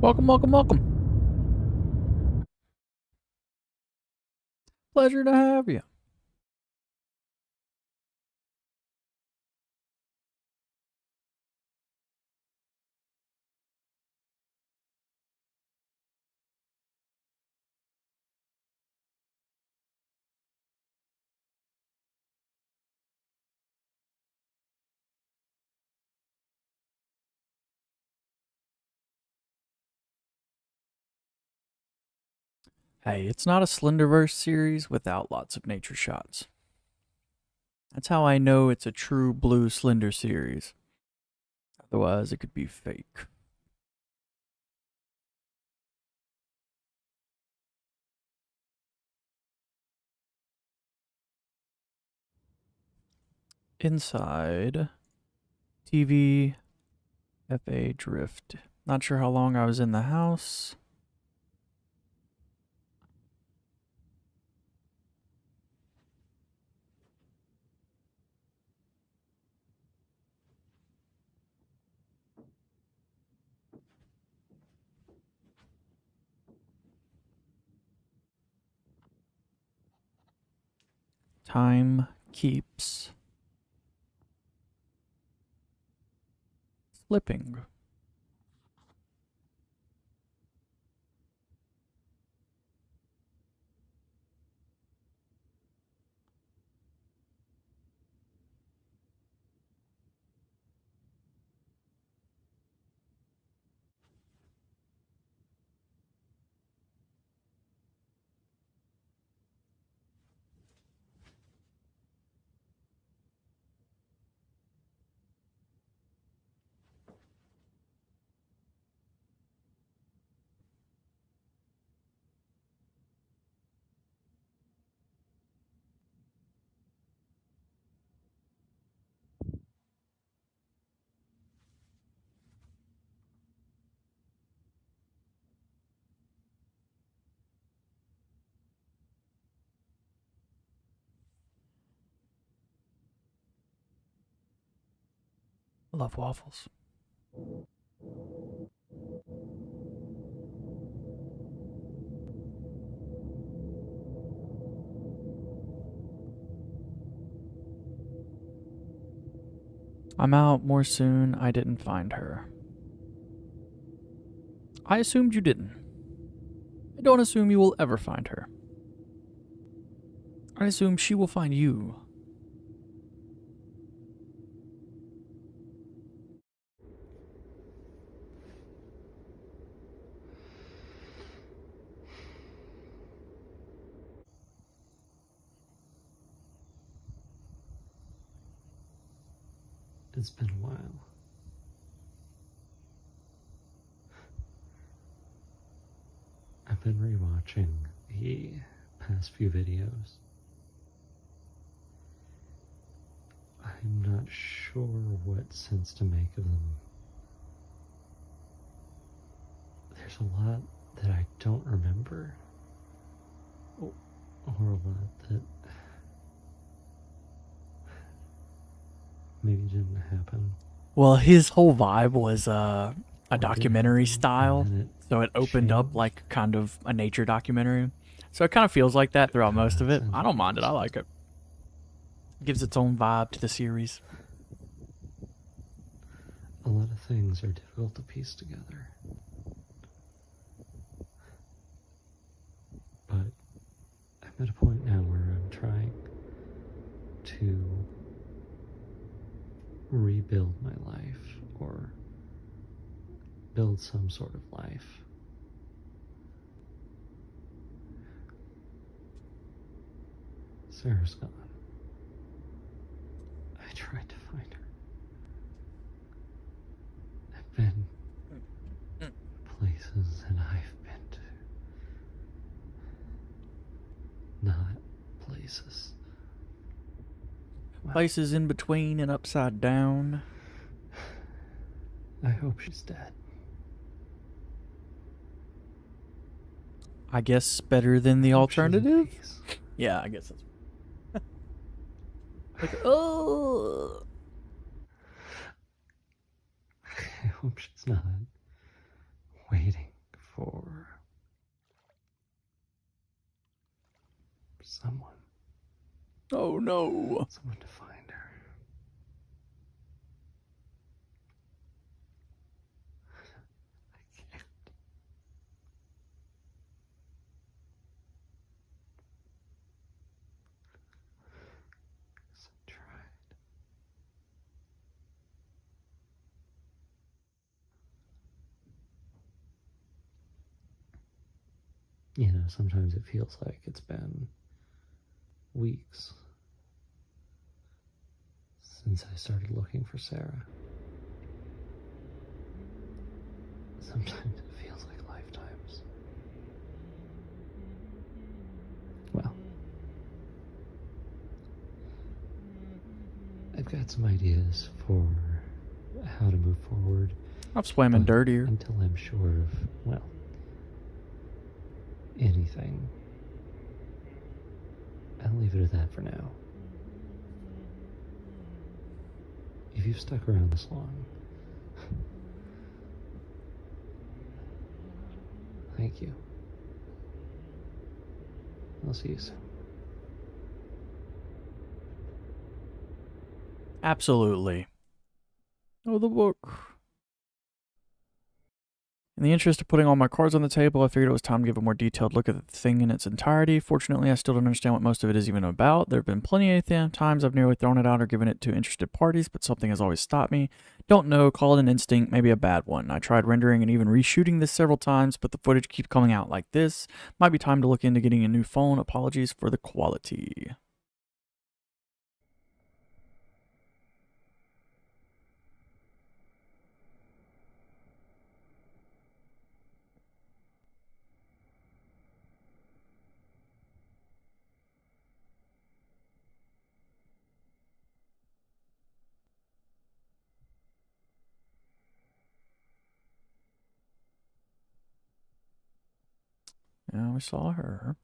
Speaker 1: Welcome, welcome, welcome. Pleasure to have you. Hey, it's not a Slenderverse series without lots of nature shots. That's how I know it's a true blue Slender series. Otherwise, it could be fake. Inside, TV, FA drift. Not sure how long I was in the house. Time keeps slipping. I love waffles. I'm out more soon. I didn't find her. I assumed you didn't. I don't assume you will ever find her. I assume she will find you.
Speaker 2: It's been a while. I've been rewatching the past few videos. I'm not sure what sense to make of them. There's a lot that I don't remember, or a lot that maybe didn't happen.
Speaker 1: Well, his whole vibe was a documentary style, so it opened up like kind of a nature documentary. So it kind of feels like that throughout most of it. I don't mind it. I like it. Gives its own vibe to the series.
Speaker 2: A lot of things are difficult to piece together. But I'm at a point now where I'm trying to rebuild my life, or build some sort of life. Sarah's gone. I tried to find her. I've been places that I've been to. Not places.
Speaker 1: Places in between and upside down.
Speaker 2: I hope she's dead.
Speaker 1: I guess better than the alternative? Yeah, I guess that's... like, oh...
Speaker 2: I hope she's not waiting
Speaker 11: for someone.
Speaker 1: Oh no.
Speaker 11: Someone to find her. I can't. So I tried. You know, sometimes it feels like it's been weeks since I started looking for Sarah. Sometimes it feels like lifetimes. Well, I've got some ideas for how to move forward.
Speaker 1: I've swam in dirt here.
Speaker 11: Until I'm sure of, well, anything, I'll leave it at that for now. If you've stuck around this long, thank you. I'll see you soon.
Speaker 1: Absolutely. Oh, the book. In the interest of putting all my cards on the table, I figured it was time to give a more detailed look at the thing in its entirety. Fortunately, I still don't understand what most of it is even about. There have been plenty of times I've nearly thrown it out or given it to interested parties, but something has always stopped me. Don't know, call it an instinct, maybe a bad one. I tried rendering and even reshooting this several times, but the footage keeps coming out like this. Might be time to look into getting a new phone. Apologies for the quality. Yeah, we saw her.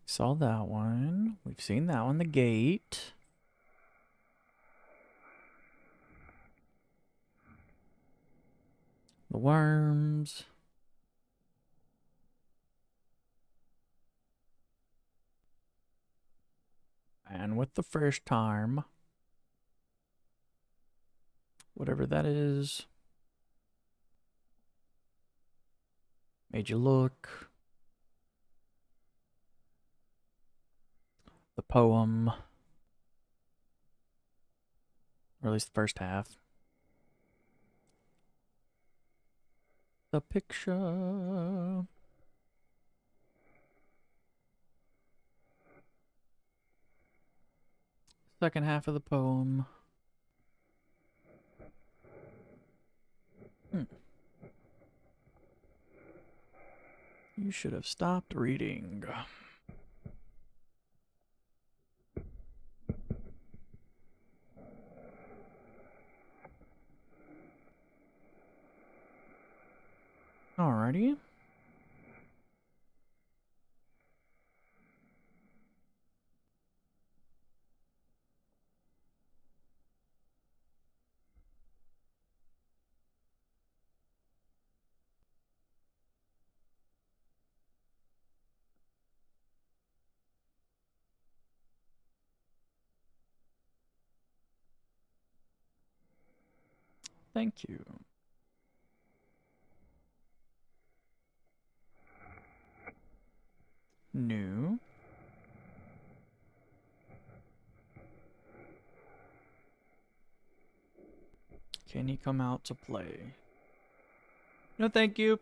Speaker 1: Saw that one. We've seen that one. The gate. The worms. And with the first time. Whatever that is. Made you look. The poem. Or at least the first half. The picture. Second half of the poem. You should have stopped reading. Alrighty. Thank you. New. Can he come out to play? No, thank you.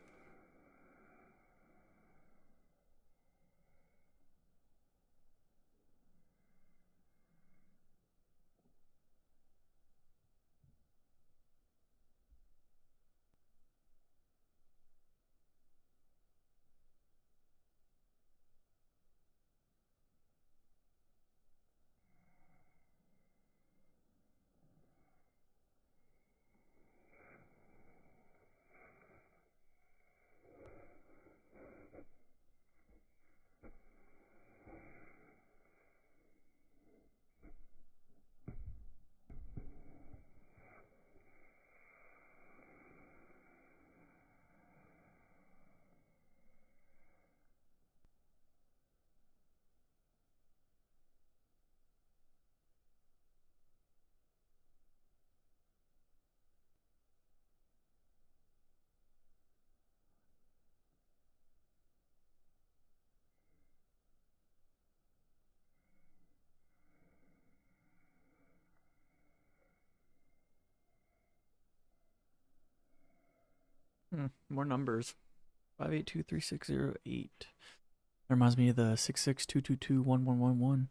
Speaker 1: More numbers. 5823608. That reminds me of the 662221111.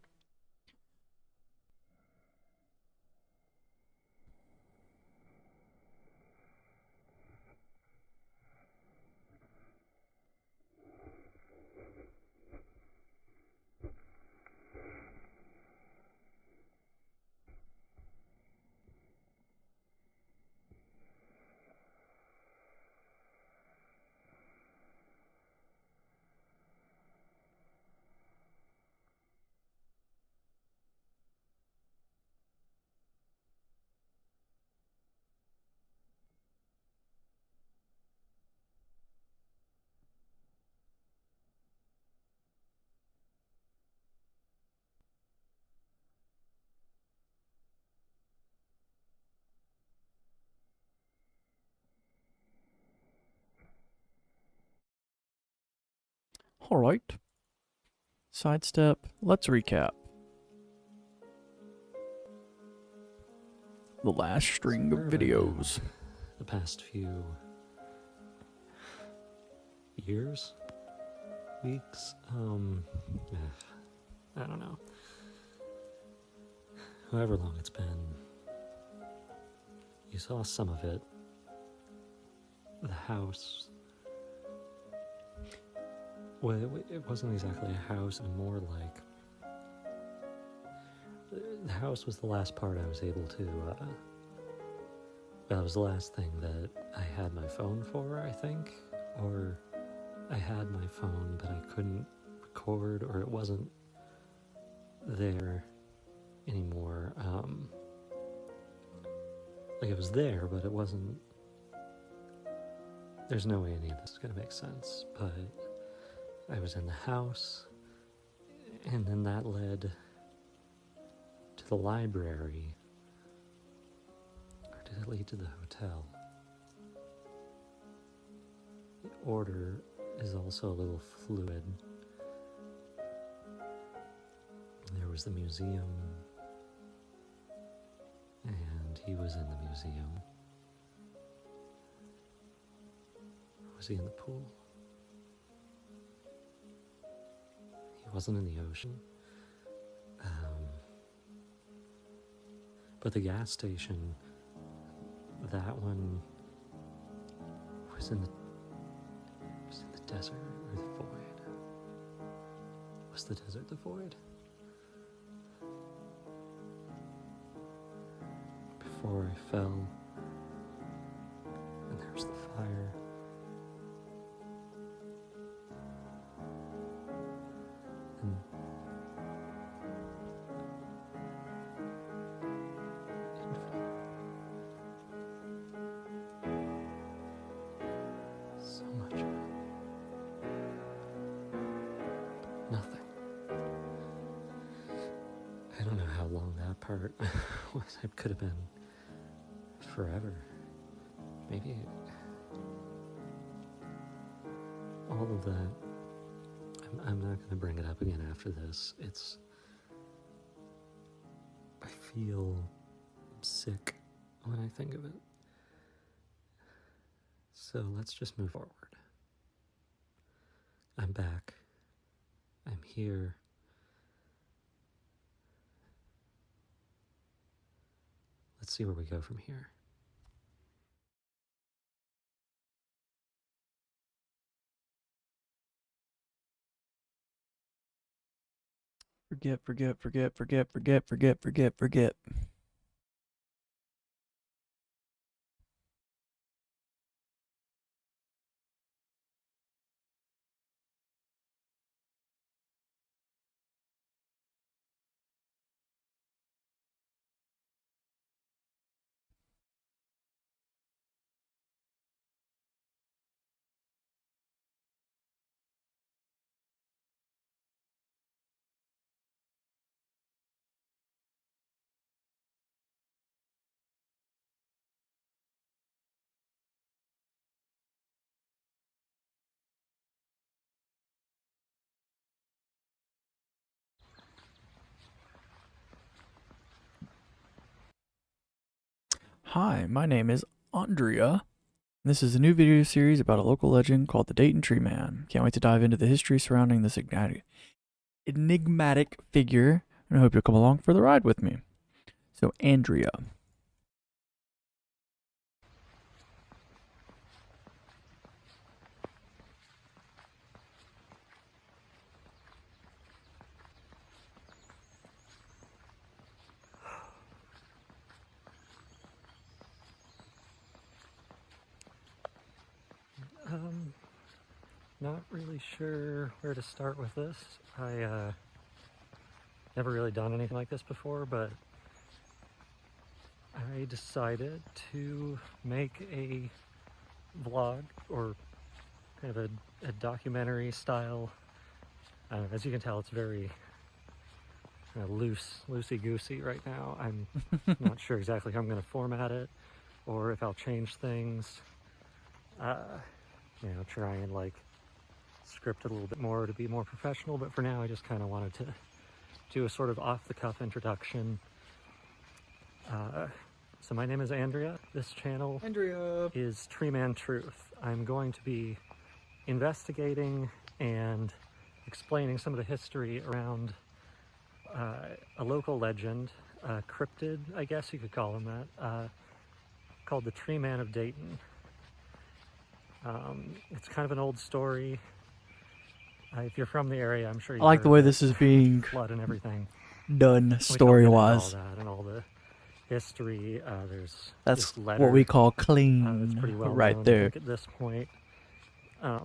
Speaker 1: All right. Sidestep. Let's recap. The last string of videos.
Speaker 2: The past few years, weeks, I don't know. However long it's been, you saw some of it. The house. Well, it wasn't exactly a house, and more like the house was the last part I was able to. That was the last thing that I had my phone for, I think, or I had my phone, but I couldn't record, or it wasn't there anymore. Like it was there, but it wasn't. There's no way any of this is gonna make sense, but I was in the house, and then that led to the library. Or did it lead to the hotel? The order is also a little fluid. There was the museum, and he was in the museum. Was he in the pool? He wasn't in the ocean. But the gas station, that one was in the desert or the void. Was the desert the void? Before I fell, and there was the fire. And so much of it. But nothing. I don't know how long that part was. It could have been forever. Maybe all of that. I'm not going to bring it up again after this. I feel sick when I think of it. So let's just move forward. I'm back. I'm here. Let's see where we go from here.
Speaker 1: Forget. Hi, my name is Andrea This is a new video series about a local legend called the Dayton Tree Man. Can't wait to dive into the history surrounding this enigmatic figure, and I hope you'll come along for the ride with me. So, Andrea.
Speaker 9: Not really sure where to start with this. I never really done anything like this before, but I decided to make a vlog, or kind of a documentary style. As you can tell, it's very loosey-goosey right now. I'm not sure exactly how I'm going to format it, or if I'll change things. Try and like script it a little bit more to be more professional, but for now I just kind of wanted to do a sort of off-the-cuff introduction. So my name is Andrea. This channel is TreeManTruth. I'm going to be investigating and explaining some of the history around a local legend, a cryptid, I guess you could call him that, called the Tree Man of Dayton. It's kind of an old story. If you're from the area, I'm sure you
Speaker 1: I like the way this is being
Speaker 9: flood and everything
Speaker 1: done story-wise.
Speaker 9: All that and all the history. There's
Speaker 1: That's
Speaker 9: this letter,
Speaker 1: what we call clean,
Speaker 9: that's pretty well
Speaker 1: right
Speaker 9: known,
Speaker 1: there.
Speaker 9: I think, at this point. But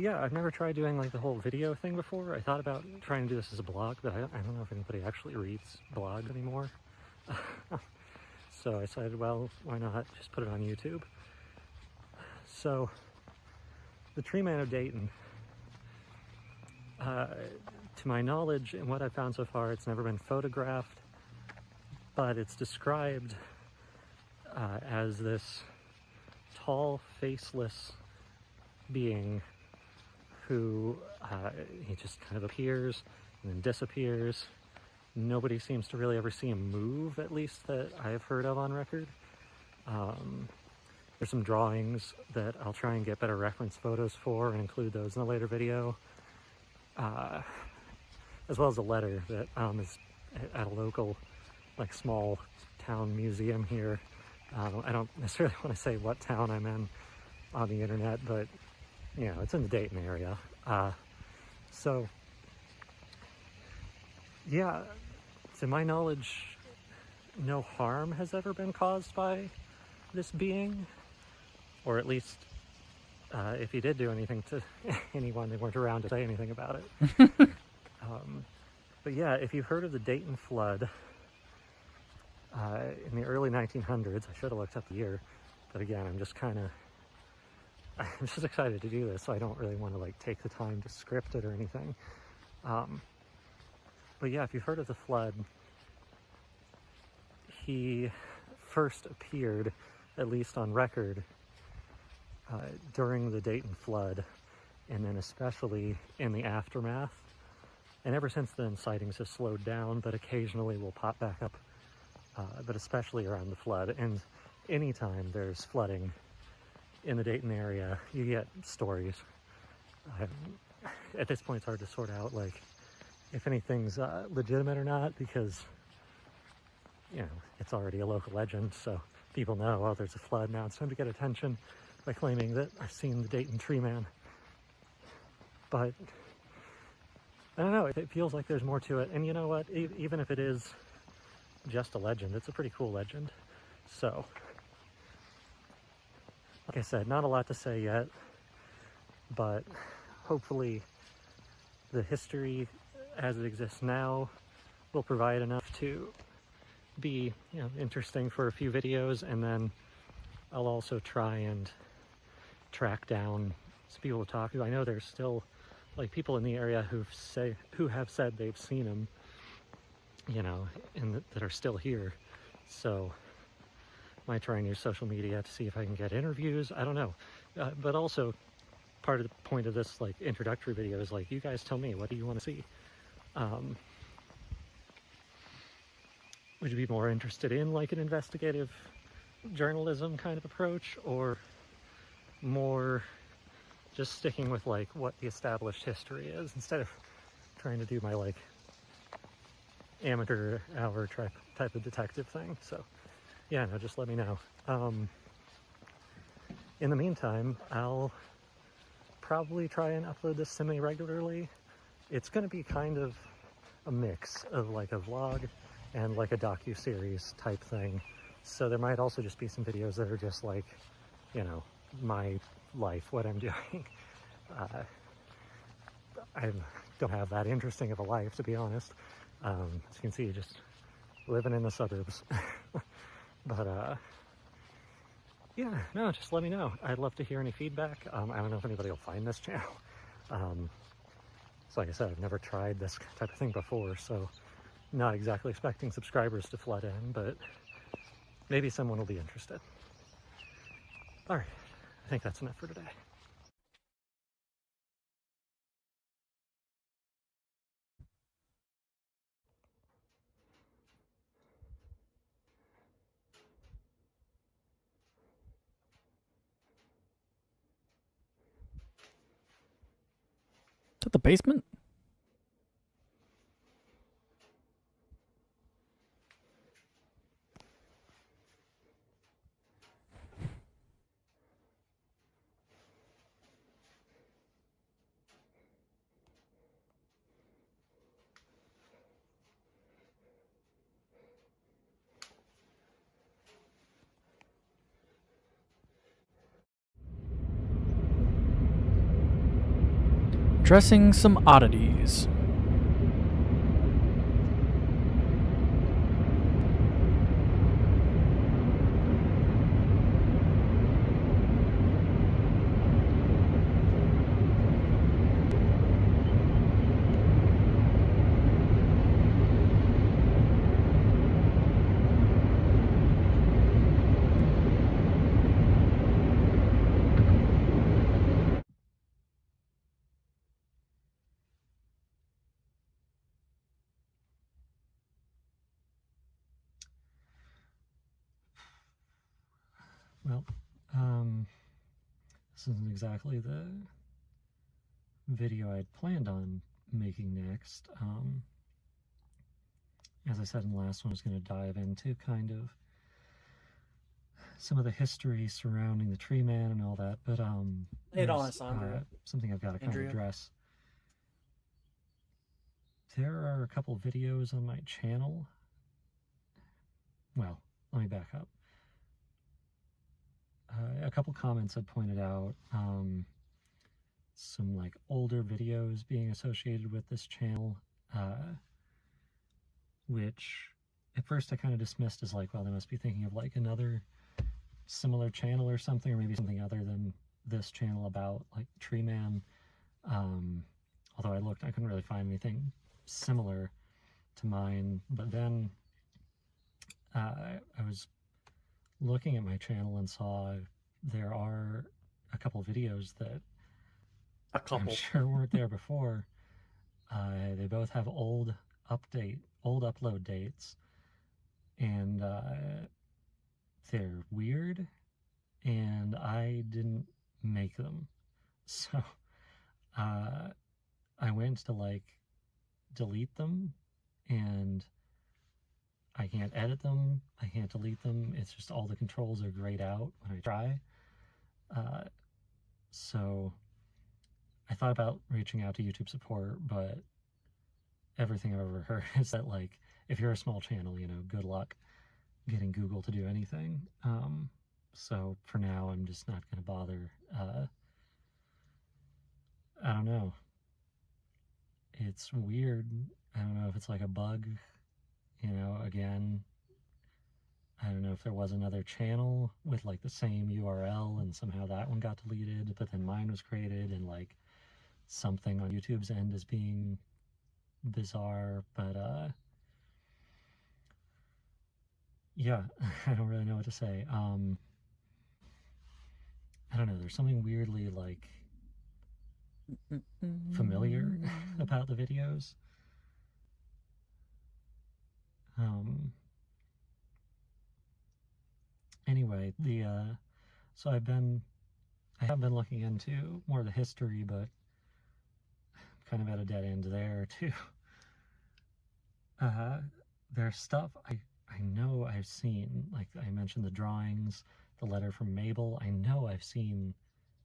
Speaker 9: yeah, I've never tried doing like the whole video thing before. I thought about trying to do this as a blog, but I don't know if anybody actually reads blogs anymore. So I decided, well, why not just put it on YouTube? So, the Tree Man of Dayton, to my knowledge and what I've found so far, it's never been photographed, but it's described as this tall, faceless being who he just kind of appears and then disappears. Nobody seems to really ever see him move, at least that I've heard of on record. There's some drawings that I'll try and get better reference photos for and include those in a later video. As well as a letter that is at a local, like, small town museum here. I don't necessarily want to say what town I'm in on the internet, but, it's in the Dayton area. So, yeah, to my knowledge, no harm has ever been caused by this being. Or at least, if he did do anything to anyone, they weren't around to say anything about it. But yeah, if you've heard of the Dayton flood in the early 1900s, I should have looked up the year, but again, I'm just excited to do this, so I don't really want to like take the time to script it or anything. But yeah, if you've heard of the flood, he first appeared, at least on record, during the Dayton flood, and then especially in the aftermath. And ever since then, sightings have slowed down, but occasionally will pop back up, but especially around the flood. And anytime there's flooding in the Dayton area, you get stories. At this point, it's hard to sort out, like, if anything's legitimate or not, because, it's already a local legend, so people know, oh, there's a flood, now it's time to get attention by claiming that I've seen the Dayton Tree Man. But I don't know, it feels like there's more to it. And you know what, even if it is just a legend, it's a pretty cool legend. So, like I said, not a lot to say yet, but hopefully the history as it exists now will provide enough to be, interesting for a few videos, and then I'll also try and track down some people to talk to. I know there's still like people in the area who have said they've seen him, that are still here. So I might try and use social media to see if I can get interviews. I don't know, but also part of the point of this like introductory video is like, you guys tell me, what do you want to see? Would you be more interested in like an investigative journalism kind of approach, or more just sticking with like what the established history is instead of trying to do my like amateur hour type of detective thing. So yeah, no, just let me know. In the meantime, I'll probably try and upload this semi-regularly. It's going to be kind of a mix of like a vlog and like a docu-series type thing. So there might also just be some videos that are just like, you know, my life, what I'm doing. I don't have that interesting of a life, to be honest. As you can see, just living in the suburbs. But yeah, no, just let me know. I'd love to hear any feedback. I don't know if anybody will find this channel. So like I said, I've never tried this type of thing before, so not exactly expecting subscribers to flood in, but maybe someone will be interested. All right, I think that's enough for today.
Speaker 1: Is that the basement? Dressing some oddities.
Speaker 9: Well, this isn't exactly the video I'd planned on making next. As I said in the last one, I was going to dive into kind of some of the history surrounding the tree man and all that, but there's something I've got to kind of address. There are a couple videos on my channel. Well, let me back up. A couple comments had pointed out some like older videos being associated with this channel, which at first I kind of dismissed as like, well, they must be thinking of like another similar channel or something, or maybe something other than this channel about like Tree Man. Although I looked, I couldn't really find anything similar to mine. But then I was looking at my channel and saw there are a couple videos that I'm sure weren't there before. They both have old upload dates, and they're weird, and I didn't make them. So I went to like delete them, and I can't edit them, I can't delete them. It's just all the controls are grayed out when I try. So I thought about reaching out to YouTube support, but everything I've ever heard is that like, if you're a small channel, you know, good luck getting Google to do anything. So for now, I'm just not going to bother. I don't know. It's weird. I don't know if it's like a bug, you know, again. I don't know if there was another channel with like the same URL and somehow that one got deleted, but then mine was created and like something on YouTube's end is being bizarre, but yeah, I don't really know what to say. I don't know, there's something weirdly like familiar about the videos. Anyway, so I have been looking into more of the history, but I'm kind of at a dead end there too. There's stuff I know I've seen, like I mentioned the drawings, the letter from Mabel. I know I've seen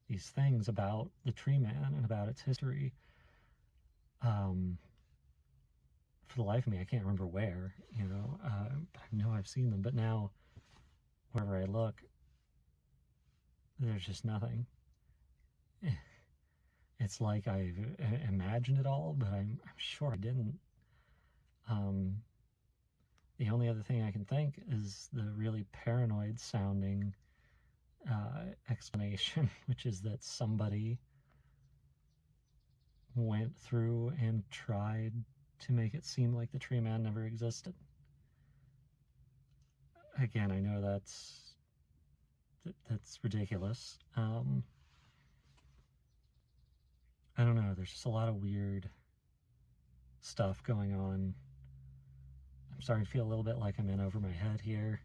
Speaker 9: these things about the Tree Man and about its history. For the life of me, I can't remember where, but I know I've seen them. But now, wherever I look, there's just nothing. It's like I've imagined it all, but I'm sure I didn't. The only other thing I can think is the really paranoid sounding explanation, which is that somebody went through and tried to make it seem like the Tree Man never existed. Again, I know that's ridiculous. I don't know, there's just a lot of weird stuff going on. I'm starting to feel a little bit like I'm in over my head here.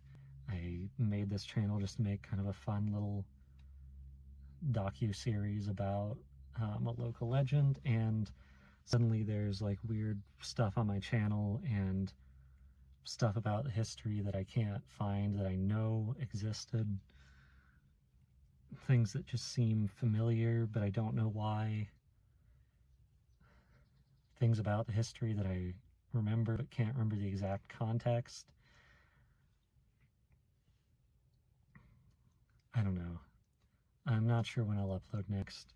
Speaker 9: I made this channel just to make kind of a fun little docu-series about a local legend, and suddenly there's like weird stuff on my channel and stuff about the history that I can't find that I know existed. Things that just seem familiar, but I don't know why. Things about the history that I remember but can't remember the exact context. I don't know. I'm not sure when I'll upload next.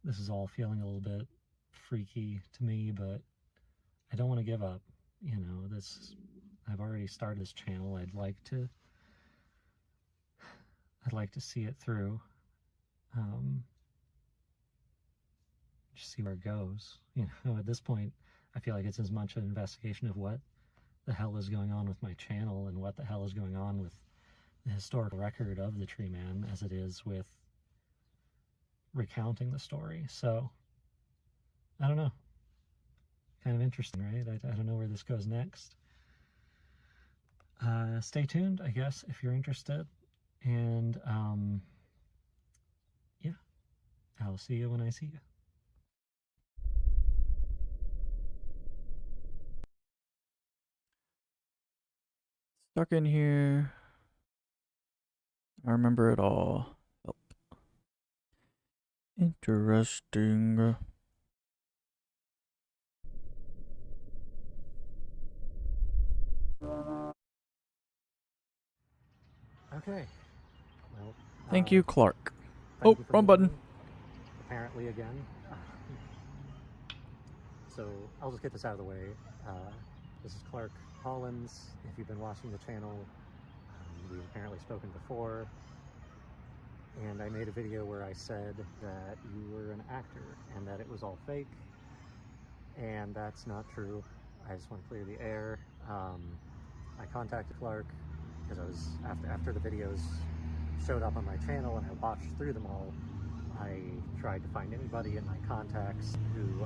Speaker 9: This is all feeling a little bit freaky to me, but I don't want to give up. I've already started this channel. I'd like to see it through. Just see where it goes. At this point, I feel like it's as much an investigation of what the hell is going on with my channel and what the hell is going on with the historical record of the Tree Man as it is with recounting the story. So, I don't know. Kind of interesting, right? I don't know where this goes next. Stay tuned, I guess, if you're interested. And, yeah, I'll see you when I see you.
Speaker 1: Stuck in here. I remember it all. Oh. Interesting.
Speaker 9: Okay. Well,
Speaker 1: Thank you, Clark.
Speaker 9: thank you for
Speaker 1: Wrong button.
Speaker 9: apparently again. So I'll just get this out of the way. This is Clark Hollins. If you've been watching the channel, we've apparently spoken before. And I made a video where I said that you were an actor and that it was all fake. And that's not true. I just want to clear the air. I contacted Clark because I was, after the videos showed up on my channel and I watched through them all, I tried to find anybody in my contacts who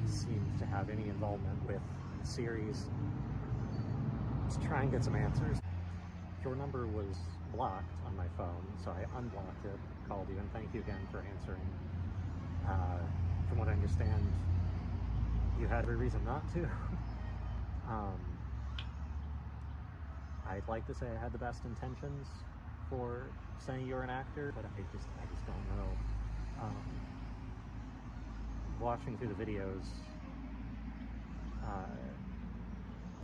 Speaker 9: seemed to have any involvement with the series to try and get some answers. Your number was blocked on my phone, so I unblocked it, called you, and thank you again for answering. From what I understand, you had every reason not to. I'd like to say I had the best intentions for saying you're an actor, but I just don't know. Watching through the videos,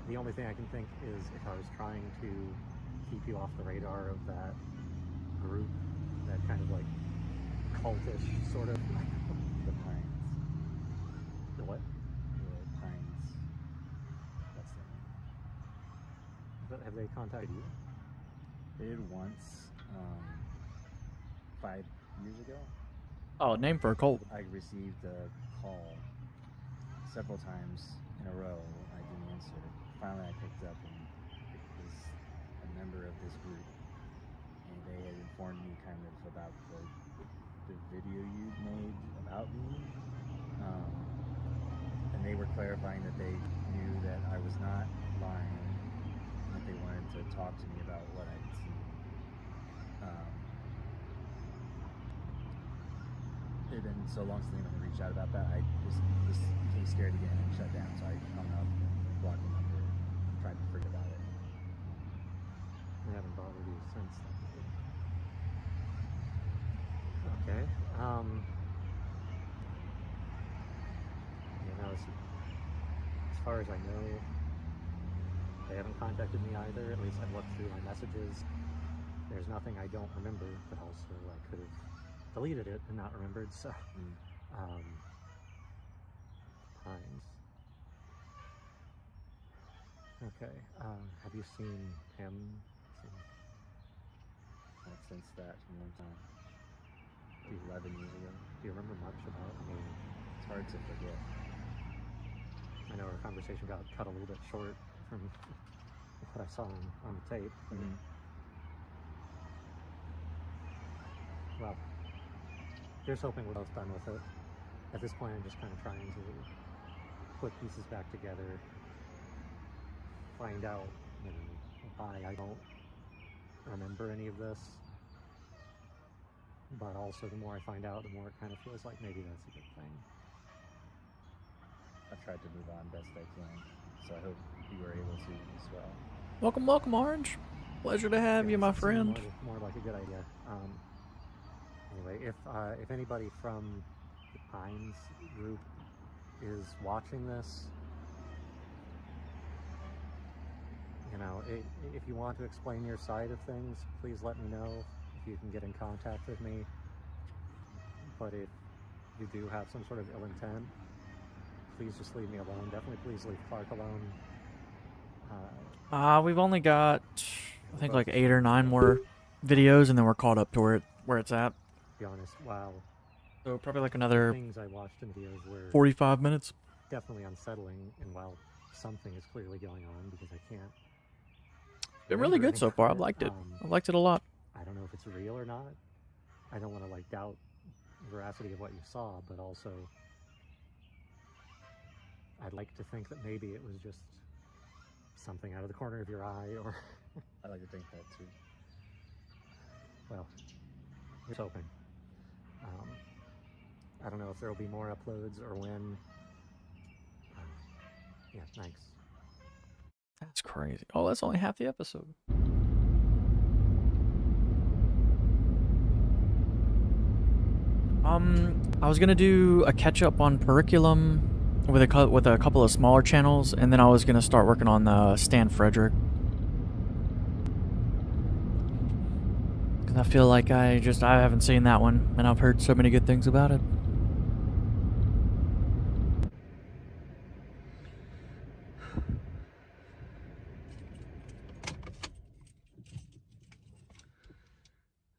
Speaker 9: the only thing I can think is if I was trying to keep you off the radar of that group, that kind of like cultish sort of.
Speaker 4: The Pines.
Speaker 9: The what?
Speaker 4: The Pines. That's the name.
Speaker 9: But have they contacted you?
Speaker 4: They did once, 5 years ago.
Speaker 1: Oh, name for a cult.
Speaker 4: I received a call several times in a row. I didn't answer. Finally, I picked up, and it was a member of this group, and they had informed me kind of about the video you made about me, and they were clarifying that they knew that I was not lying, that they wanted to talk to me about what I'd seen. It had been so long since anyone had reached out about that, I just became scared again and shut down. So I hung up, blocked the number, and tried to forget about it.
Speaker 9: I haven't bothered you since then. Okay. You know, as far as I know, they haven't contacted me either. At least I've looked through my messages. There's nothing I don't remember, but also I could have deleted it and not remembered. So, Pines. Okay. Have you seen him
Speaker 4: Since that one time, 11 years ago.
Speaker 9: Do you remember much about him?
Speaker 4: It's hard to forget.
Speaker 9: I know our conversation got cut a little bit short from what I saw on the tape.
Speaker 4: Mm-hmm.
Speaker 9: Well, here's hoping we're both done with it. At this point, I'm just kind of trying to put pieces back together, find out, why I don't remember any of this. But also, the more I find out, the more it kind of feels like maybe that's a good thing.
Speaker 4: I've tried to move on best I can, so I hope you were able to as well.
Speaker 1: Welcome, welcome, Orange. Pleasure to have you, my friend.
Speaker 9: More like a good idea. Anyway, if anybody from the Pines group is watching this, if you want to explain your side of things, please let me know. If you can get in contact with me. But if you do have some sort of ill intent, please just leave me alone. Definitely please leave Clark alone.
Speaker 1: We've only got, I think, like 8 or 9 more videos, and then we're caught up to where it's at.
Speaker 9: To be honest, wow.
Speaker 1: So probably like another
Speaker 9: things I watched in videos were
Speaker 1: 45 minutes.
Speaker 9: Definitely unsettling, and while something is clearly going on because I can't.
Speaker 1: It's been really good so far. I've liked it. I've liked it a lot.
Speaker 9: I don't know if it's real or not. I don't want to doubt the veracity of what you saw, but also I'd like to think that maybe it was just something out of the corner of your eye, or
Speaker 4: I like to think that too.
Speaker 9: Well, here's hoping. I don't know if there will be more uploads or when. Yeah, thanks.
Speaker 1: That's crazy. Oh, that's only half the episode. I was gonna do a catch up on Periculum with a couple of smaller channels, and then I was gonna start working on Stan Frederick. Cause I feel like I haven't seen that one, and I've heard so many good things about it.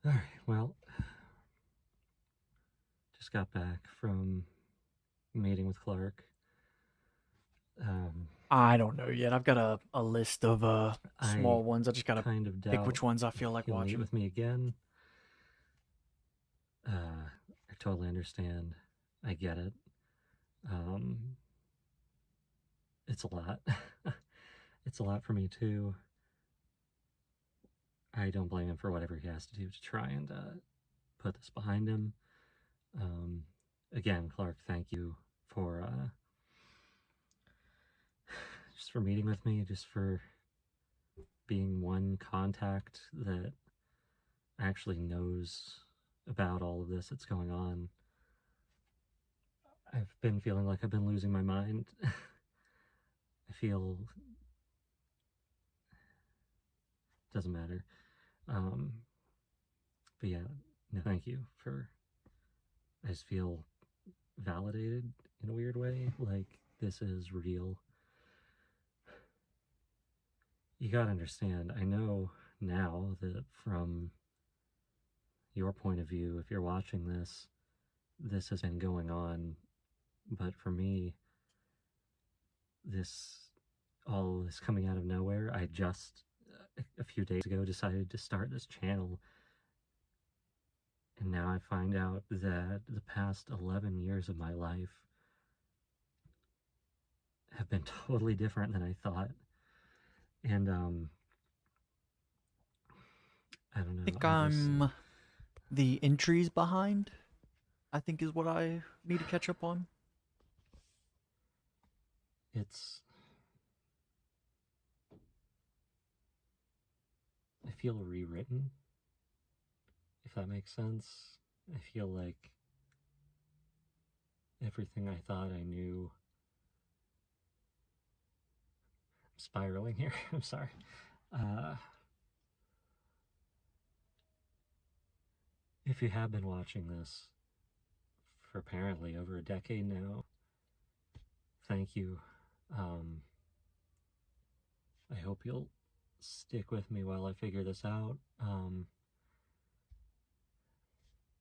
Speaker 9: Alright, well, just got back from meeting with Clark.
Speaker 1: I don't know yet. I've got a list of small ones. I just gotta
Speaker 9: kind of
Speaker 1: pick which ones I feel like
Speaker 9: he'll
Speaker 1: watching.
Speaker 9: Meet with me again. I totally understand. I get it. It's a lot. It's a lot for me too. I don't blame him for whatever he has to do to try and put this behind him. Again, Clark, thank you for just for meeting with me, just for being one contact that actually knows about all of this that's going on. I've been feeling like I've been losing my mind. I feel... doesn't matter. But yeah, no, thank you for... I just feel validated in a weird way, like this is real. You gotta understand, I know now that from your point of view, if you're watching this, this has been going on, but for me, all this coming out of nowhere, I just, a few days ago, decided to start this channel, and now I find out that the past 11 years of my life have been totally different than I thought. And
Speaker 2: I don't know.
Speaker 1: I think
Speaker 2: I just,
Speaker 1: I'm the entries behind, I think is what I need to catch up on.
Speaker 2: it's. I feel rewritten, if that makes sense. I feel like everything I thought I knew. I'm spiraling here. I'm sorry. If you have been watching this for apparently over a decade now, thank you. I hope you'll stick with me while I figure this out.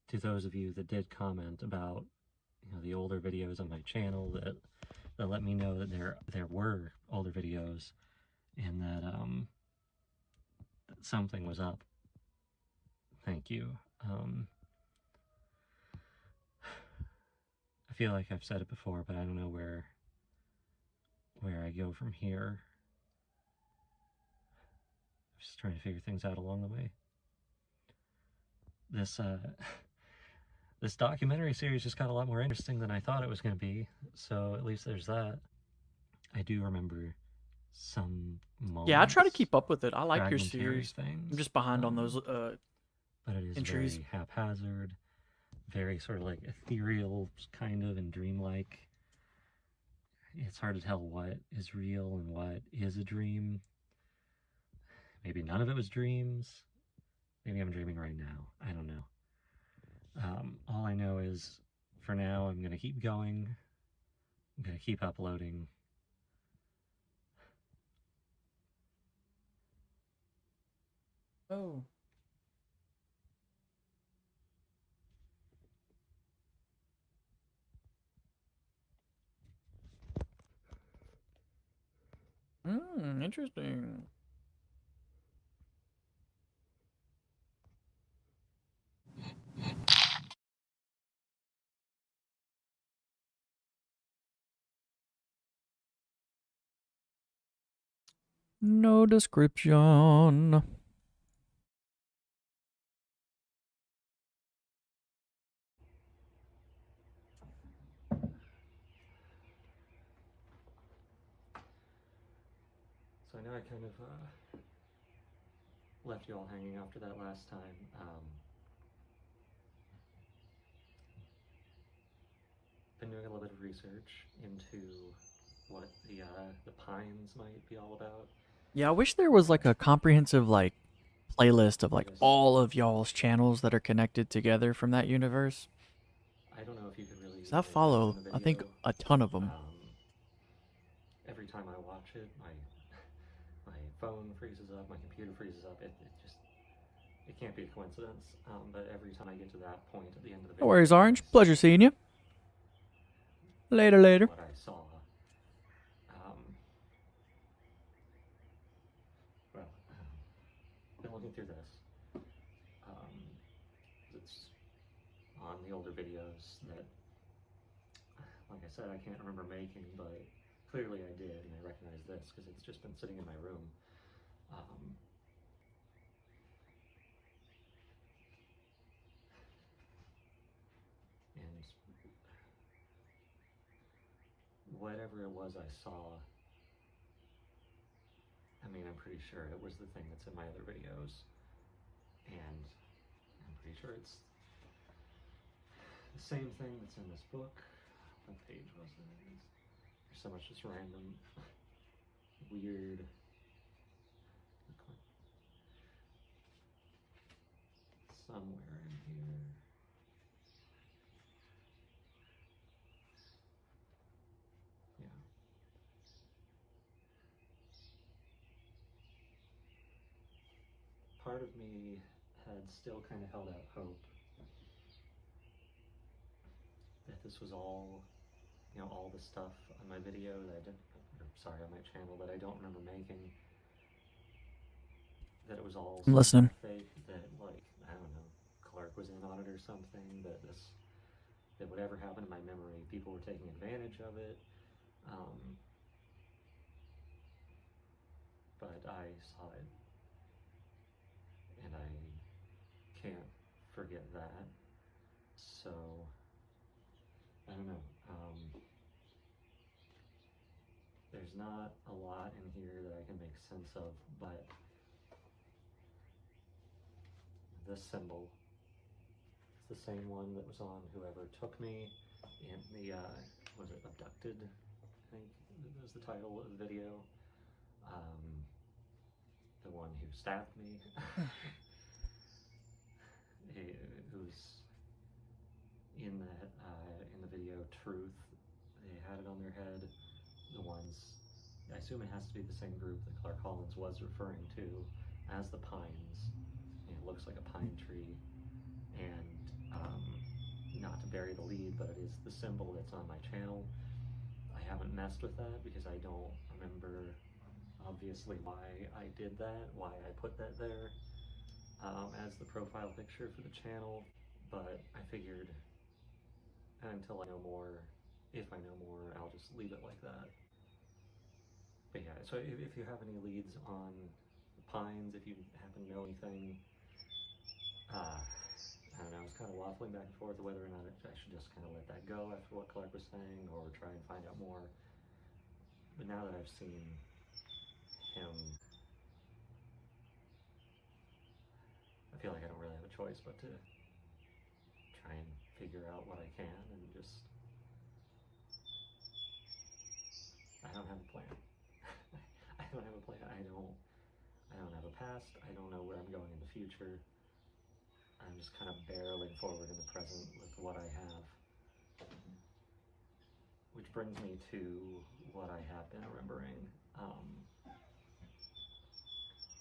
Speaker 2: To those of you that did comment about, the older videos on my channel that let me know that there were older videos and that that something was up. Thank you. I feel like I've said it before, but I don't know where I go from here. I'm just trying to figure things out along the way. This this documentary series just got a lot more interesting than I thought it was going to be, so at least there's that. I do remember some moments.
Speaker 1: Yeah, I try to keep up with it. I like your series.
Speaker 2: Things,
Speaker 1: I'm just behind on those
Speaker 2: but it is
Speaker 1: entries.
Speaker 2: very haphazard, very sort of like ethereal, kind of, and dreamlike. It's hard to tell what is real and what is a dream. Maybe none of it was dreams. Maybe I'm dreaming right now. I don't know. All I know is, for now, I'm going to keep going. I'm going to keep uploading.
Speaker 1: Oh. Interesting. No description.
Speaker 2: So I know I kind of left you all hanging after that last time. Been doing a little bit of research into what the pines might be all about.
Speaker 1: Yeah, I wish there was like a comprehensive like playlist of like all of y'all's channels that are connected together from that universe.
Speaker 2: I don't know if you could really
Speaker 1: 'Cause I follow, I think, a ton of them.
Speaker 2: Every time I watch it, my phone freezes up, my computer freezes up. It just, it can't be a coincidence. But every time I get to that point at the end of the video,
Speaker 1: No worries, Orange. Pleasure seeing you. Later.
Speaker 2: what I saw. Well, been looking through this. It's on the older videos that, like I said, I can't remember making, but clearly I did, and I recognize this because it's just been sitting in my room. And whatever it was I saw, I mean, I'm pretty sure it was the thing that's in my other videos, and I'm pretty sure it's the same thing that's in this book. What page was it? There's so much just random, weird. Somewhere in here. Yeah. Part of me had still kind of held out hope that this was all, all the stuff on my video that I didn't, sorry, on my channel that I don't remember making, that it was all
Speaker 1: I'm listening.
Speaker 2: fake, that, like, I don't know, Clark was in on it or something, that whatever happened in my memory, people were taking advantage of it. But I saw it, and I
Speaker 9: can't forget that. So, I don't know. There's not a lot in here that I can make sense of, but this symbol is the same one that was on whoever took me in the, was it Abducted? I think was the title of the video. The one who stabbed me, who's in that in the video Truth. They had it on their head. The ones, I assume it has to be the same group that Clark Collins was referring to as the Pines. It looks like a pine tree, and not to bury the lead, but it is the symbol that's on my channel. I haven't messed with that because I don't remember obviously why I did that, why I put that there as the profile picture for the channel, but I figured until I know more, if I know more, I'll just leave it like that. But yeah, so if you have any leads on the Pines, if you happen to know anything, I don't know, I was kind of waffling back and forth whether or not I should just kind of let that go after what Clark was saying or try and find out more. But now that I've seen him, I feel like I don't really have a choice but to try and figure out what I can and just, I don't have a plan. I don't have a plan. I don't have a past. I don't know where I'm going in the future. I'm just kind of barreling forward in the present with what I have. Which brings me to what I have been remembering.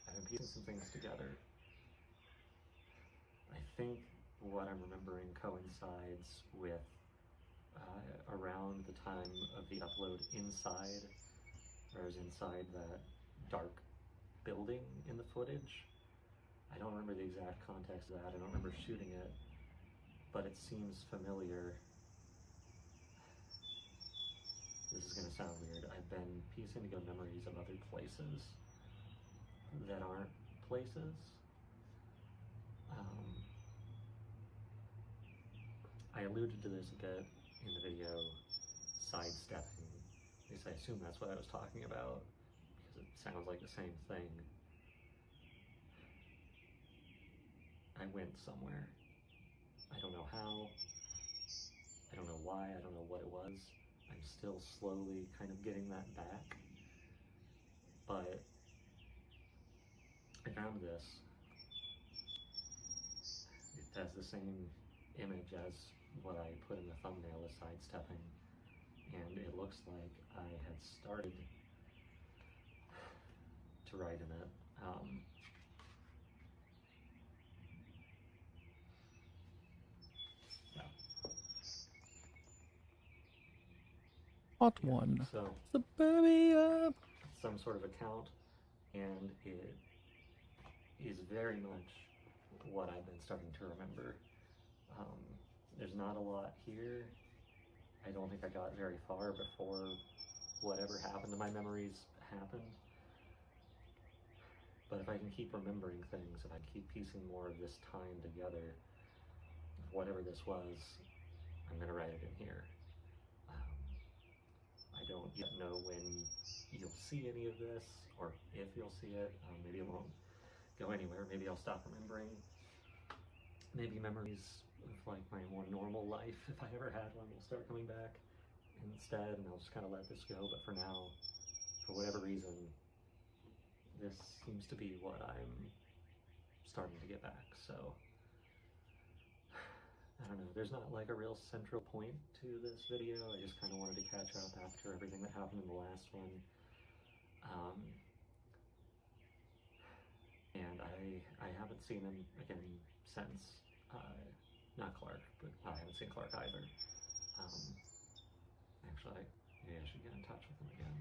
Speaker 9: I've been piecing some things together. I think what I'm remembering coincides with around the time of the upload inside, or I was inside that dark building in the footage. I don't remember the exact context of that. I don't remember shooting it, but it seems familiar. This is going to sound weird. I've been piecing together memories of other places that aren't places. I alluded to this a bit in the video, sidestepping. At least I assume that's what I was talking about, because it sounds like the same thing. I went somewhere. I don't know how. I don't know why. I don't know what it was. I'm still slowly kind of getting that back. But I found this. It has the same image as what I put in the thumbnail as sidestepping. And it looks like I had started to write in it. Yeah.
Speaker 1: Hot one.
Speaker 9: So,
Speaker 1: Suburbia.
Speaker 9: some sort of account, and it is very much what I've been starting to remember. There's not a lot here. I don't think I got very far before whatever happened to my memories happened. But if I can keep remembering things, if I keep piecing more of this time together, whatever this was, I'm gonna write it in here. I don't yet know when you'll see any of this, or if you'll see it. Maybe it won't go anywhere. Maybe I'll stop remembering. Maybe memories of like my more normal life, if I ever had one, will start coming back instead, and I'll just kind of let this go. But for now, for whatever reason, this seems to be what I'm starting to get back. So I don't know, there's not like a real central point to this video. I just kind of wanted to catch up after everything that happened in the last one. And I haven't seen him again since, not Clark, but I haven't seen Clark either. Actually, maybe I should get in touch with him again.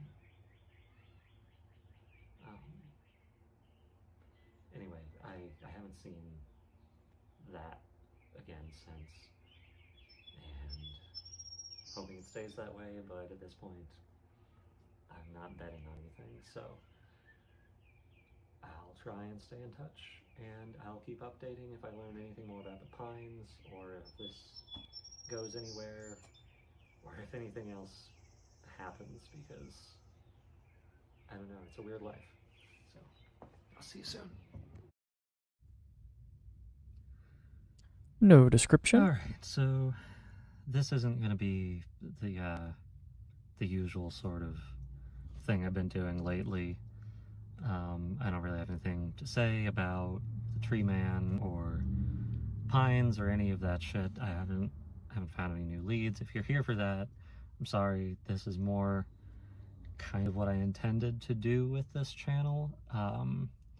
Speaker 9: Anyway, I haven't seen that again since, and hoping it stays that way, but at this point, I'm not betting on anything, so I'll I'll try and stay in touch, and I'll keep updating if I learn anything more about the Pines, or if this goes anywhere, or if anything else happens, because I don't know, it's a weird life. So, I'll see you soon.
Speaker 1: No description.
Speaker 9: Alright, so this isn't going to be the usual sort of thing I've been doing lately. I don't really have anything to say about the Tree Man or Pines or any of that shit. I haven't found any new leads. If you're here for that, I'm sorry. This is more kind of what I intended to do with this channel.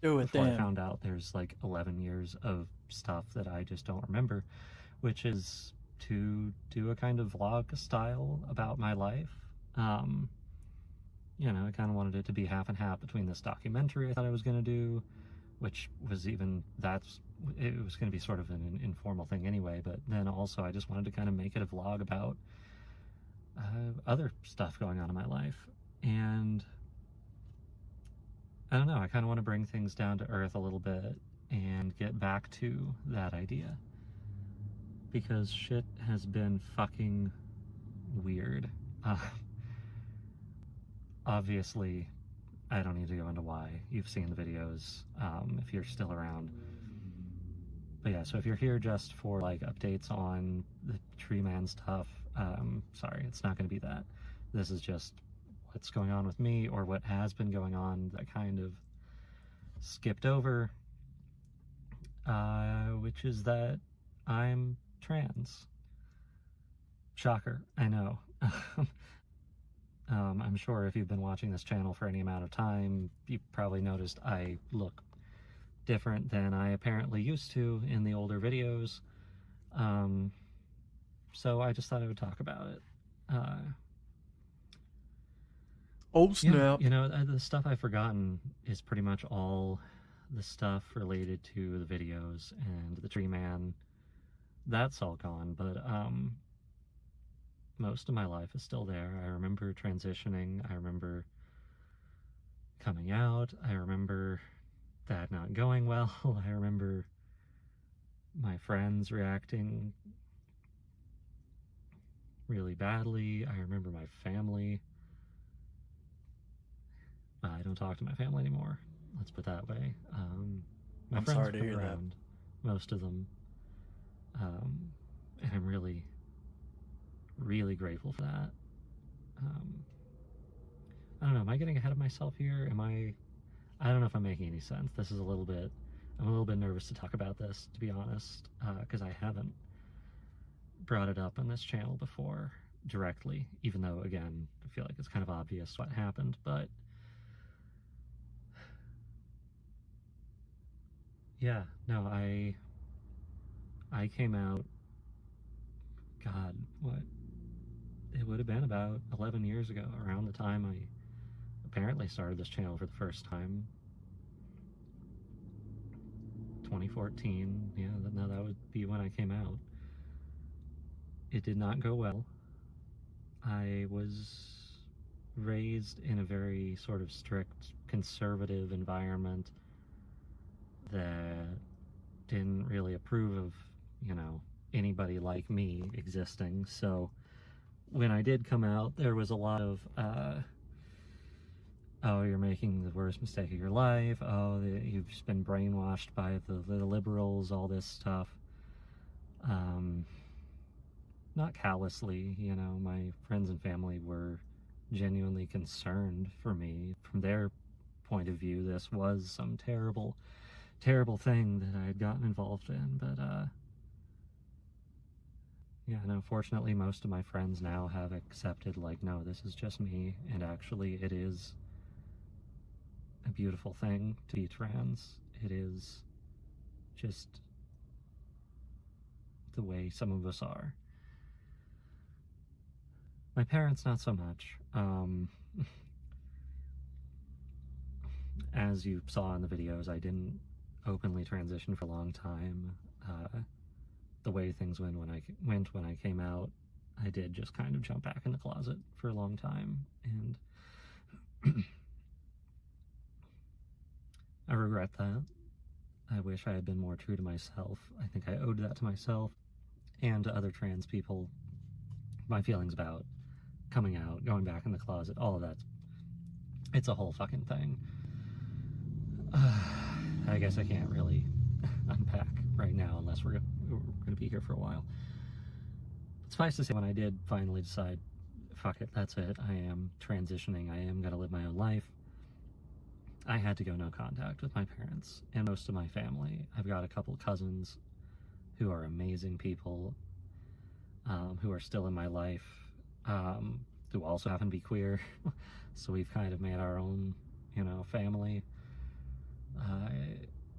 Speaker 1: Do it
Speaker 9: before
Speaker 1: then.
Speaker 9: I found out there's like 11 years of stuff that I just don't remember, which is to do a kind of vlog style about my life. You know, I kind of wanted it to be half and half between this documentary I thought I was going to do, which was it was going to be sort of an informal thing anyway, but then also I just wanted to kind of make it a vlog about other stuff going on in my life. And I don't know, I kind of want to bring things down to earth a little bit and get back to that idea, because shit has been fucking weird. Obviously, I don't need to go into why. You've seen the videos, if you're still around. But yeah, so if you're here just for like updates on the Tree Man stuff, sorry, it's not going to be that. This is just what's going on with me, or what has been going on that kind of skipped over, which is that I'm trans. Shocker, I know. I'm sure if you've been watching this channel for any amount of time, you've probably noticed I look different than I apparently used to in the older videos. So I just thought I would talk about it.
Speaker 1: Oh snap.
Speaker 9: Yeah, you know, the stuff I've forgotten is pretty much all the stuff related to the videos and the Tree Man. That's all gone, but most of my life is still there. I remember transitioning. I remember coming out. I remember that not going well. I remember my friends reacting really badly. I remember my family. I don't talk to my family anymore. Let's put it that way. My
Speaker 1: I'm
Speaker 9: friends
Speaker 1: sorry to
Speaker 9: come
Speaker 1: hear that.
Speaker 9: around, most of them. And I'm really, really grateful for that. I don't know, am I getting ahead of myself here? I don't know if I'm making any sense. I'm a little bit nervous to talk about this, to be honest, because I haven't brought it up on this channel before directly, even though, again, I feel like it's kind of obvious what happened, but yeah, no, I came out, God, what? It would have been about 11 years ago, around the time I apparently started this channel for the first time. 2014, yeah, no, that would be when I came out. It did not go well. I was raised in a very sort of strict, conservative environment that didn't really approve of, you know, anybody like me existing. So when I did come out, there was a lot of, oh, you're making the worst mistake of your life, oh, you've just been brainwashed by the liberals, all this stuff. Not callously, you know, my friends and family were genuinely concerned for me. From their point of view, this was some terrible, terrible thing that I had gotten involved in, but, yeah, and unfortunately most of my friends now have accepted, like, no, this is just me, and actually it is a beautiful thing to be trans. It is just the way some of us are. My parents, not so much. As you saw in the videos, I didn't openly transition for a long time. The way things went when I came out, I did just kind of jump back in the closet for a long time, and I regret that. I wish I had been more true to myself. I think I owed that to myself and to other trans people. My feelings about coming out, going back in the closet, all of that. It's a whole fucking thing. I guess I can't really unpack right now unless we're gonna be here for a while. Suffice to say, when I did finally decide, fuck it, that's it, I am transitioning, I am gonna live my own life, I had to go no contact with my parents and most of my family. I've got a couple cousins who are amazing people, who are still in my life, who also happen to be queer. So we've kind of made our own, you know, family.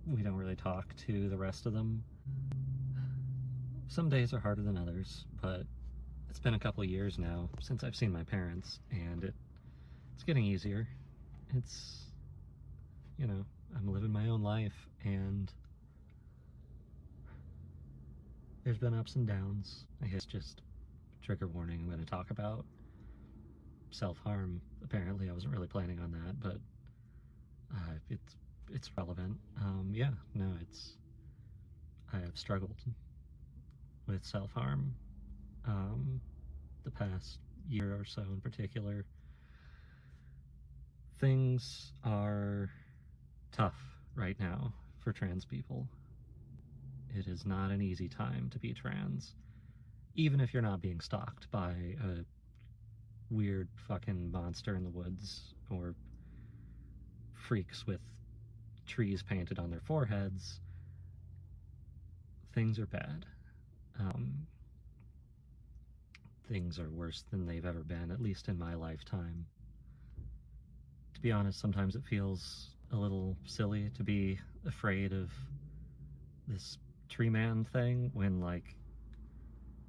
Speaker 9: We don't really talk to the rest of them. Some days are harder than others, but it's been a couple of years now since I've seen my parents, and it's getting easier. It's, you know, I'm living my own life, and there's been ups and downs. I guess just trigger warning, I'm going to talk about self-harm. Apparently I wasn't really planning on that, but it's relevant. Yeah, no, I have struggled with self-harm the past year or so in particular. Things are tough right now for trans people. It is not an easy time to be trans, even if you're not being stalked by a weird fucking monster in the woods or freaks with trees painted on their foreheads. Things are bad. Things are worse than they've ever been, at least in my lifetime. To be honest, sometimes it feels a little silly to be afraid of this tree man thing when, like,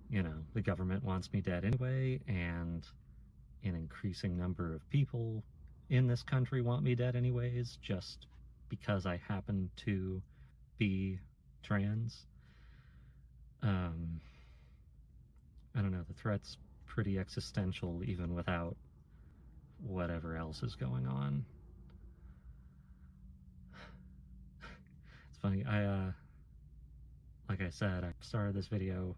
Speaker 9: you know, the government wants me dead anyway, and an increasing number of people in this country want me dead anyways, just because I happen to be trans. I don't know, the threat's pretty existential even without whatever else is going on. It's funny, like I said, I started this video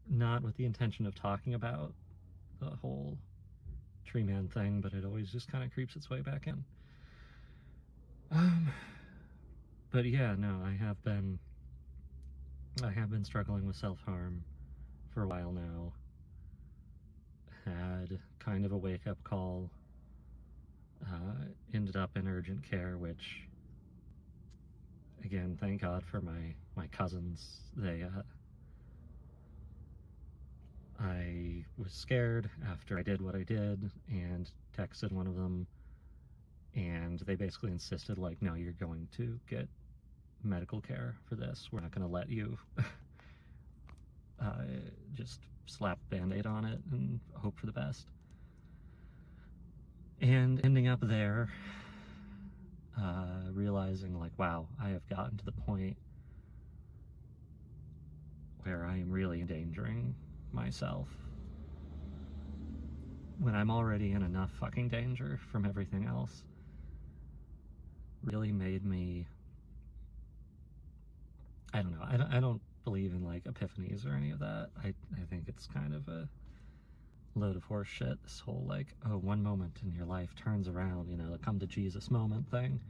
Speaker 9: not with the intention of talking about the whole tree man thing, but it always just kind of creeps its way back in. But yeah, no, I have been struggling with self-harm for a while now. Had kind of a wake-up call. Ended up in urgent care, which, again, thank God for my cousins. I was scared after I did what I did and texted one of them, and they basically insisted, like, no, you're going to get medical care for this. We're not going to let you just slap a Band-Aid on it and hope for the best. And ending up there, realizing, like, wow, I have gotten to the point where I am really endangering myself when I'm already in enough fucking danger from everything else. Really made me, I don't know, I don't believe in, like, epiphanies or any of that. I think it's kind of a load of horse shit, this whole, like, oh, one moment in your life turns around, you know, the come to Jesus moment thing.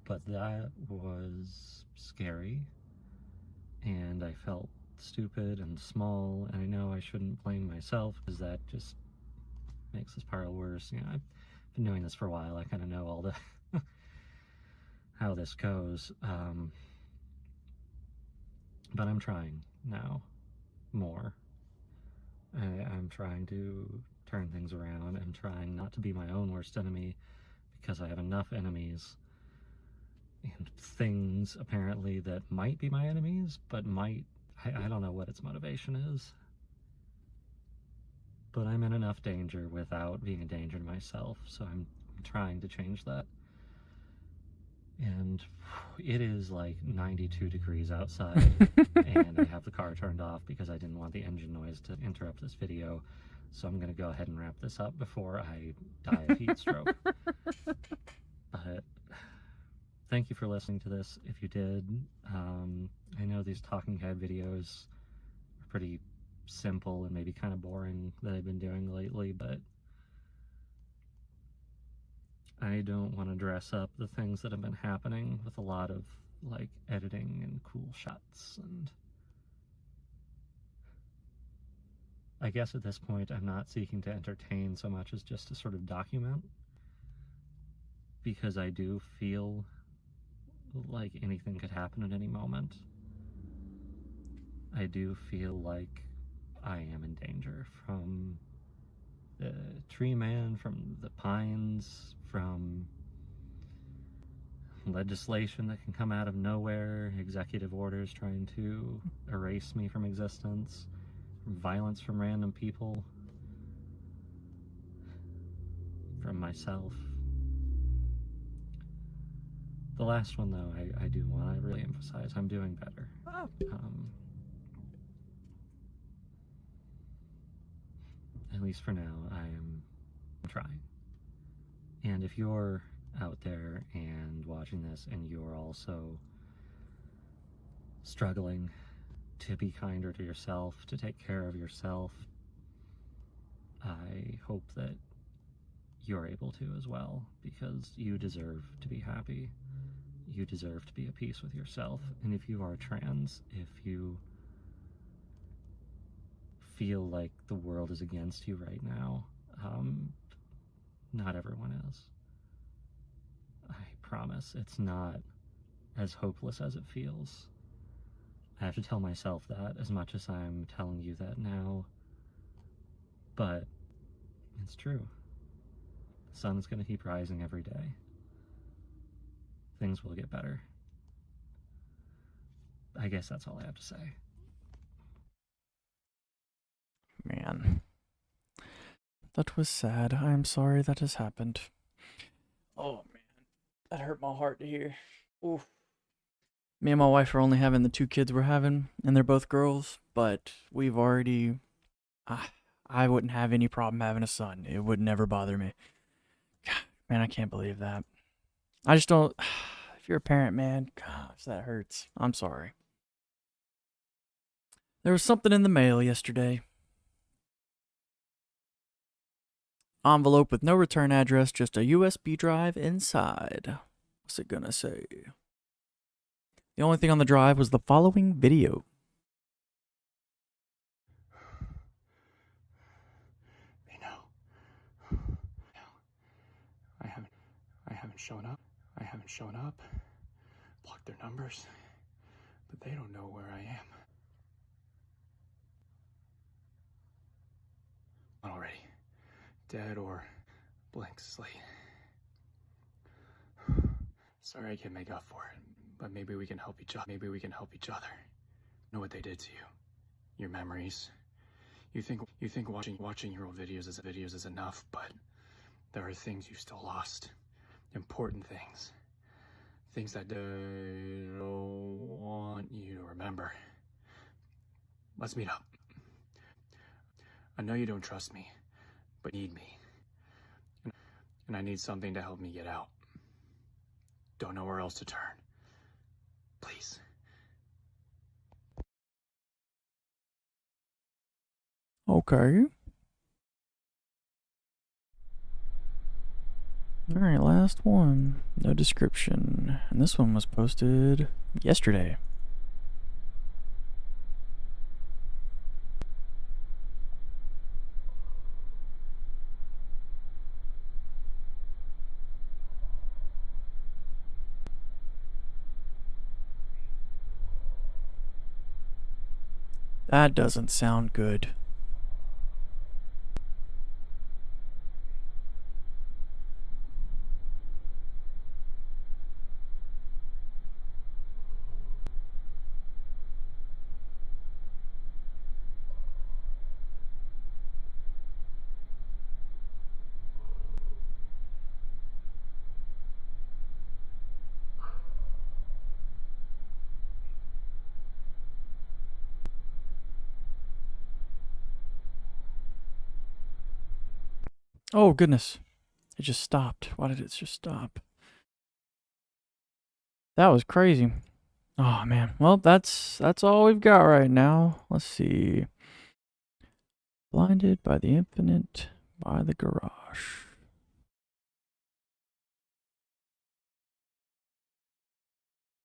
Speaker 9: But that was scary, and I felt stupid and small, and I know I shouldn't blame myself, because that just makes this part worse. You know, I've been doing this for a while, I kind of know all the how this goes, but I'm trying now more. I'm trying to turn things around. I'm trying not to be my own worst enemy, because I have enough enemies and things, apparently, that might be my enemies, but might, I don't know what its motivation is. But I'm in enough danger without being a danger to myself, so I'm trying to change that. And it is like 92 degrees outside, and I have the car turned off because I didn't want the engine noise to interrupt this video. so I'm going to go ahead and wrap this up before I die of heat stroke. But thank you for listening to this. If you did, I know these talking head videos are pretty simple and maybe kind of boring that I've been doing lately, but I don't want to dress up the things that have been happening with a lot of like editing and cool shots, and I guess at this point I'm not seeking to entertain so much as just to sort of document, because I do feel like anything could happen at any moment. I do feel like I am in danger from the tree man, from the pines, from legislation that can come out of nowhere, executive orders trying to erase me from existence, violence from random people, from myself. The last one, though, I do want to really emphasize, I'm doing better. At least for now, I am trying. And if you're out there and watching this and you're also struggling to be kinder to yourself, to take care of yourself, I hope that you're able to as well, because you deserve to be happy. You deserve to be at peace with yourself. And if you are trans, if you feel like the world is against you right now, not everyone is. I promise it's not as hopeless as it feels. I have to tell myself that as much as I'm telling you that now, but it's true. The sun is going to keep rising every day. Things will get better. I guess that's all I have to say.
Speaker 1: Man. That was sad. I'm sorry that has happened. Oh, man. That hurt my heart to hear. Oof. Me and my wife are only having the 2 kids we're having, and they're both girls, but we've already... I wouldn't have any problem having a son. It would never bother me. God, man, I can't believe that. I just don't... If you're a parent, man, gosh, that hurts. I'm sorry. There was something in the mail yesterday. Envelope with no return address, just a USB drive inside. What's it gonna say? The only thing on the drive was the following video.
Speaker 12: They know. I haven't shown up. I haven't shown up. Blocked their numbers. But they don't know where I am. Not already. Dead or blank slate. Sorry I can't make up for it, but maybe we can help each other. Maybe we can help each other. Know what they did to you. Your memories. You think watching your old videos is enough, but there are things you still lost. Important things. Things that they don't want you to remember. Let's meet up. I know you don't trust me, but you need me. And I need something to help me get out. Don't know where else to turn. Please.
Speaker 1: Okay. Alright, last one. No description. And this one was posted yesterday. That doesn't sound good. Oh, goodness. It just stopped. Why did it just stop? That was crazy. Oh, man. Well, that's all we've got right now. Let's see. Blinded by the infinite by the garage.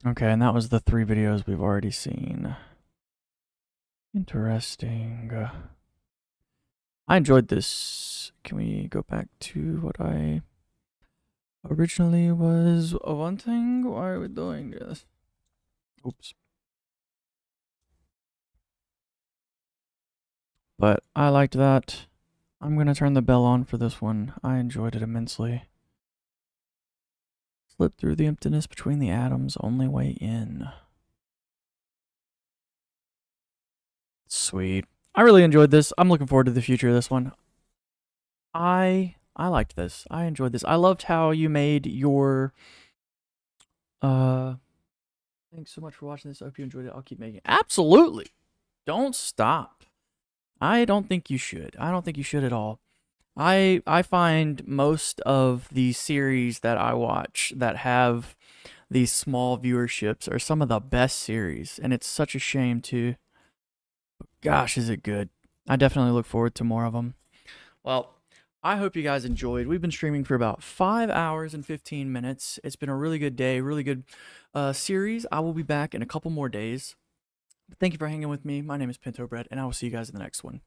Speaker 1: Okay, and that was the 3 videos we've already seen. Interesting. I enjoyed this. Can we go back to what I originally was wanting? Why are we doing this? Oops. But I liked that. I'm going to turn the bell on for this one. I enjoyed it immensely. Slip through the emptiness between the atoms, only way in. Sweet. I really enjoyed this. I'm looking forward to the future of this one. I liked this. I enjoyed this. I loved how you made your thanks so much for watching this. I hope you enjoyed it. I'll keep making it. Absolutely. Don't stop. I don't think you should. I don't think you should at all. I find most of the series that I watch that have these small viewerships are some of the best series, and it's such a shame too. Gosh, is it good. I definitely look forward to more of them. Well, I hope you guys enjoyed. We've been streaming for about 5 hours and 15 minutes. It's been a really good day, really good series. I will be back in a couple more days. Thank you for hanging with me. My name is Pinto Bread, and I will see you guys in the next one.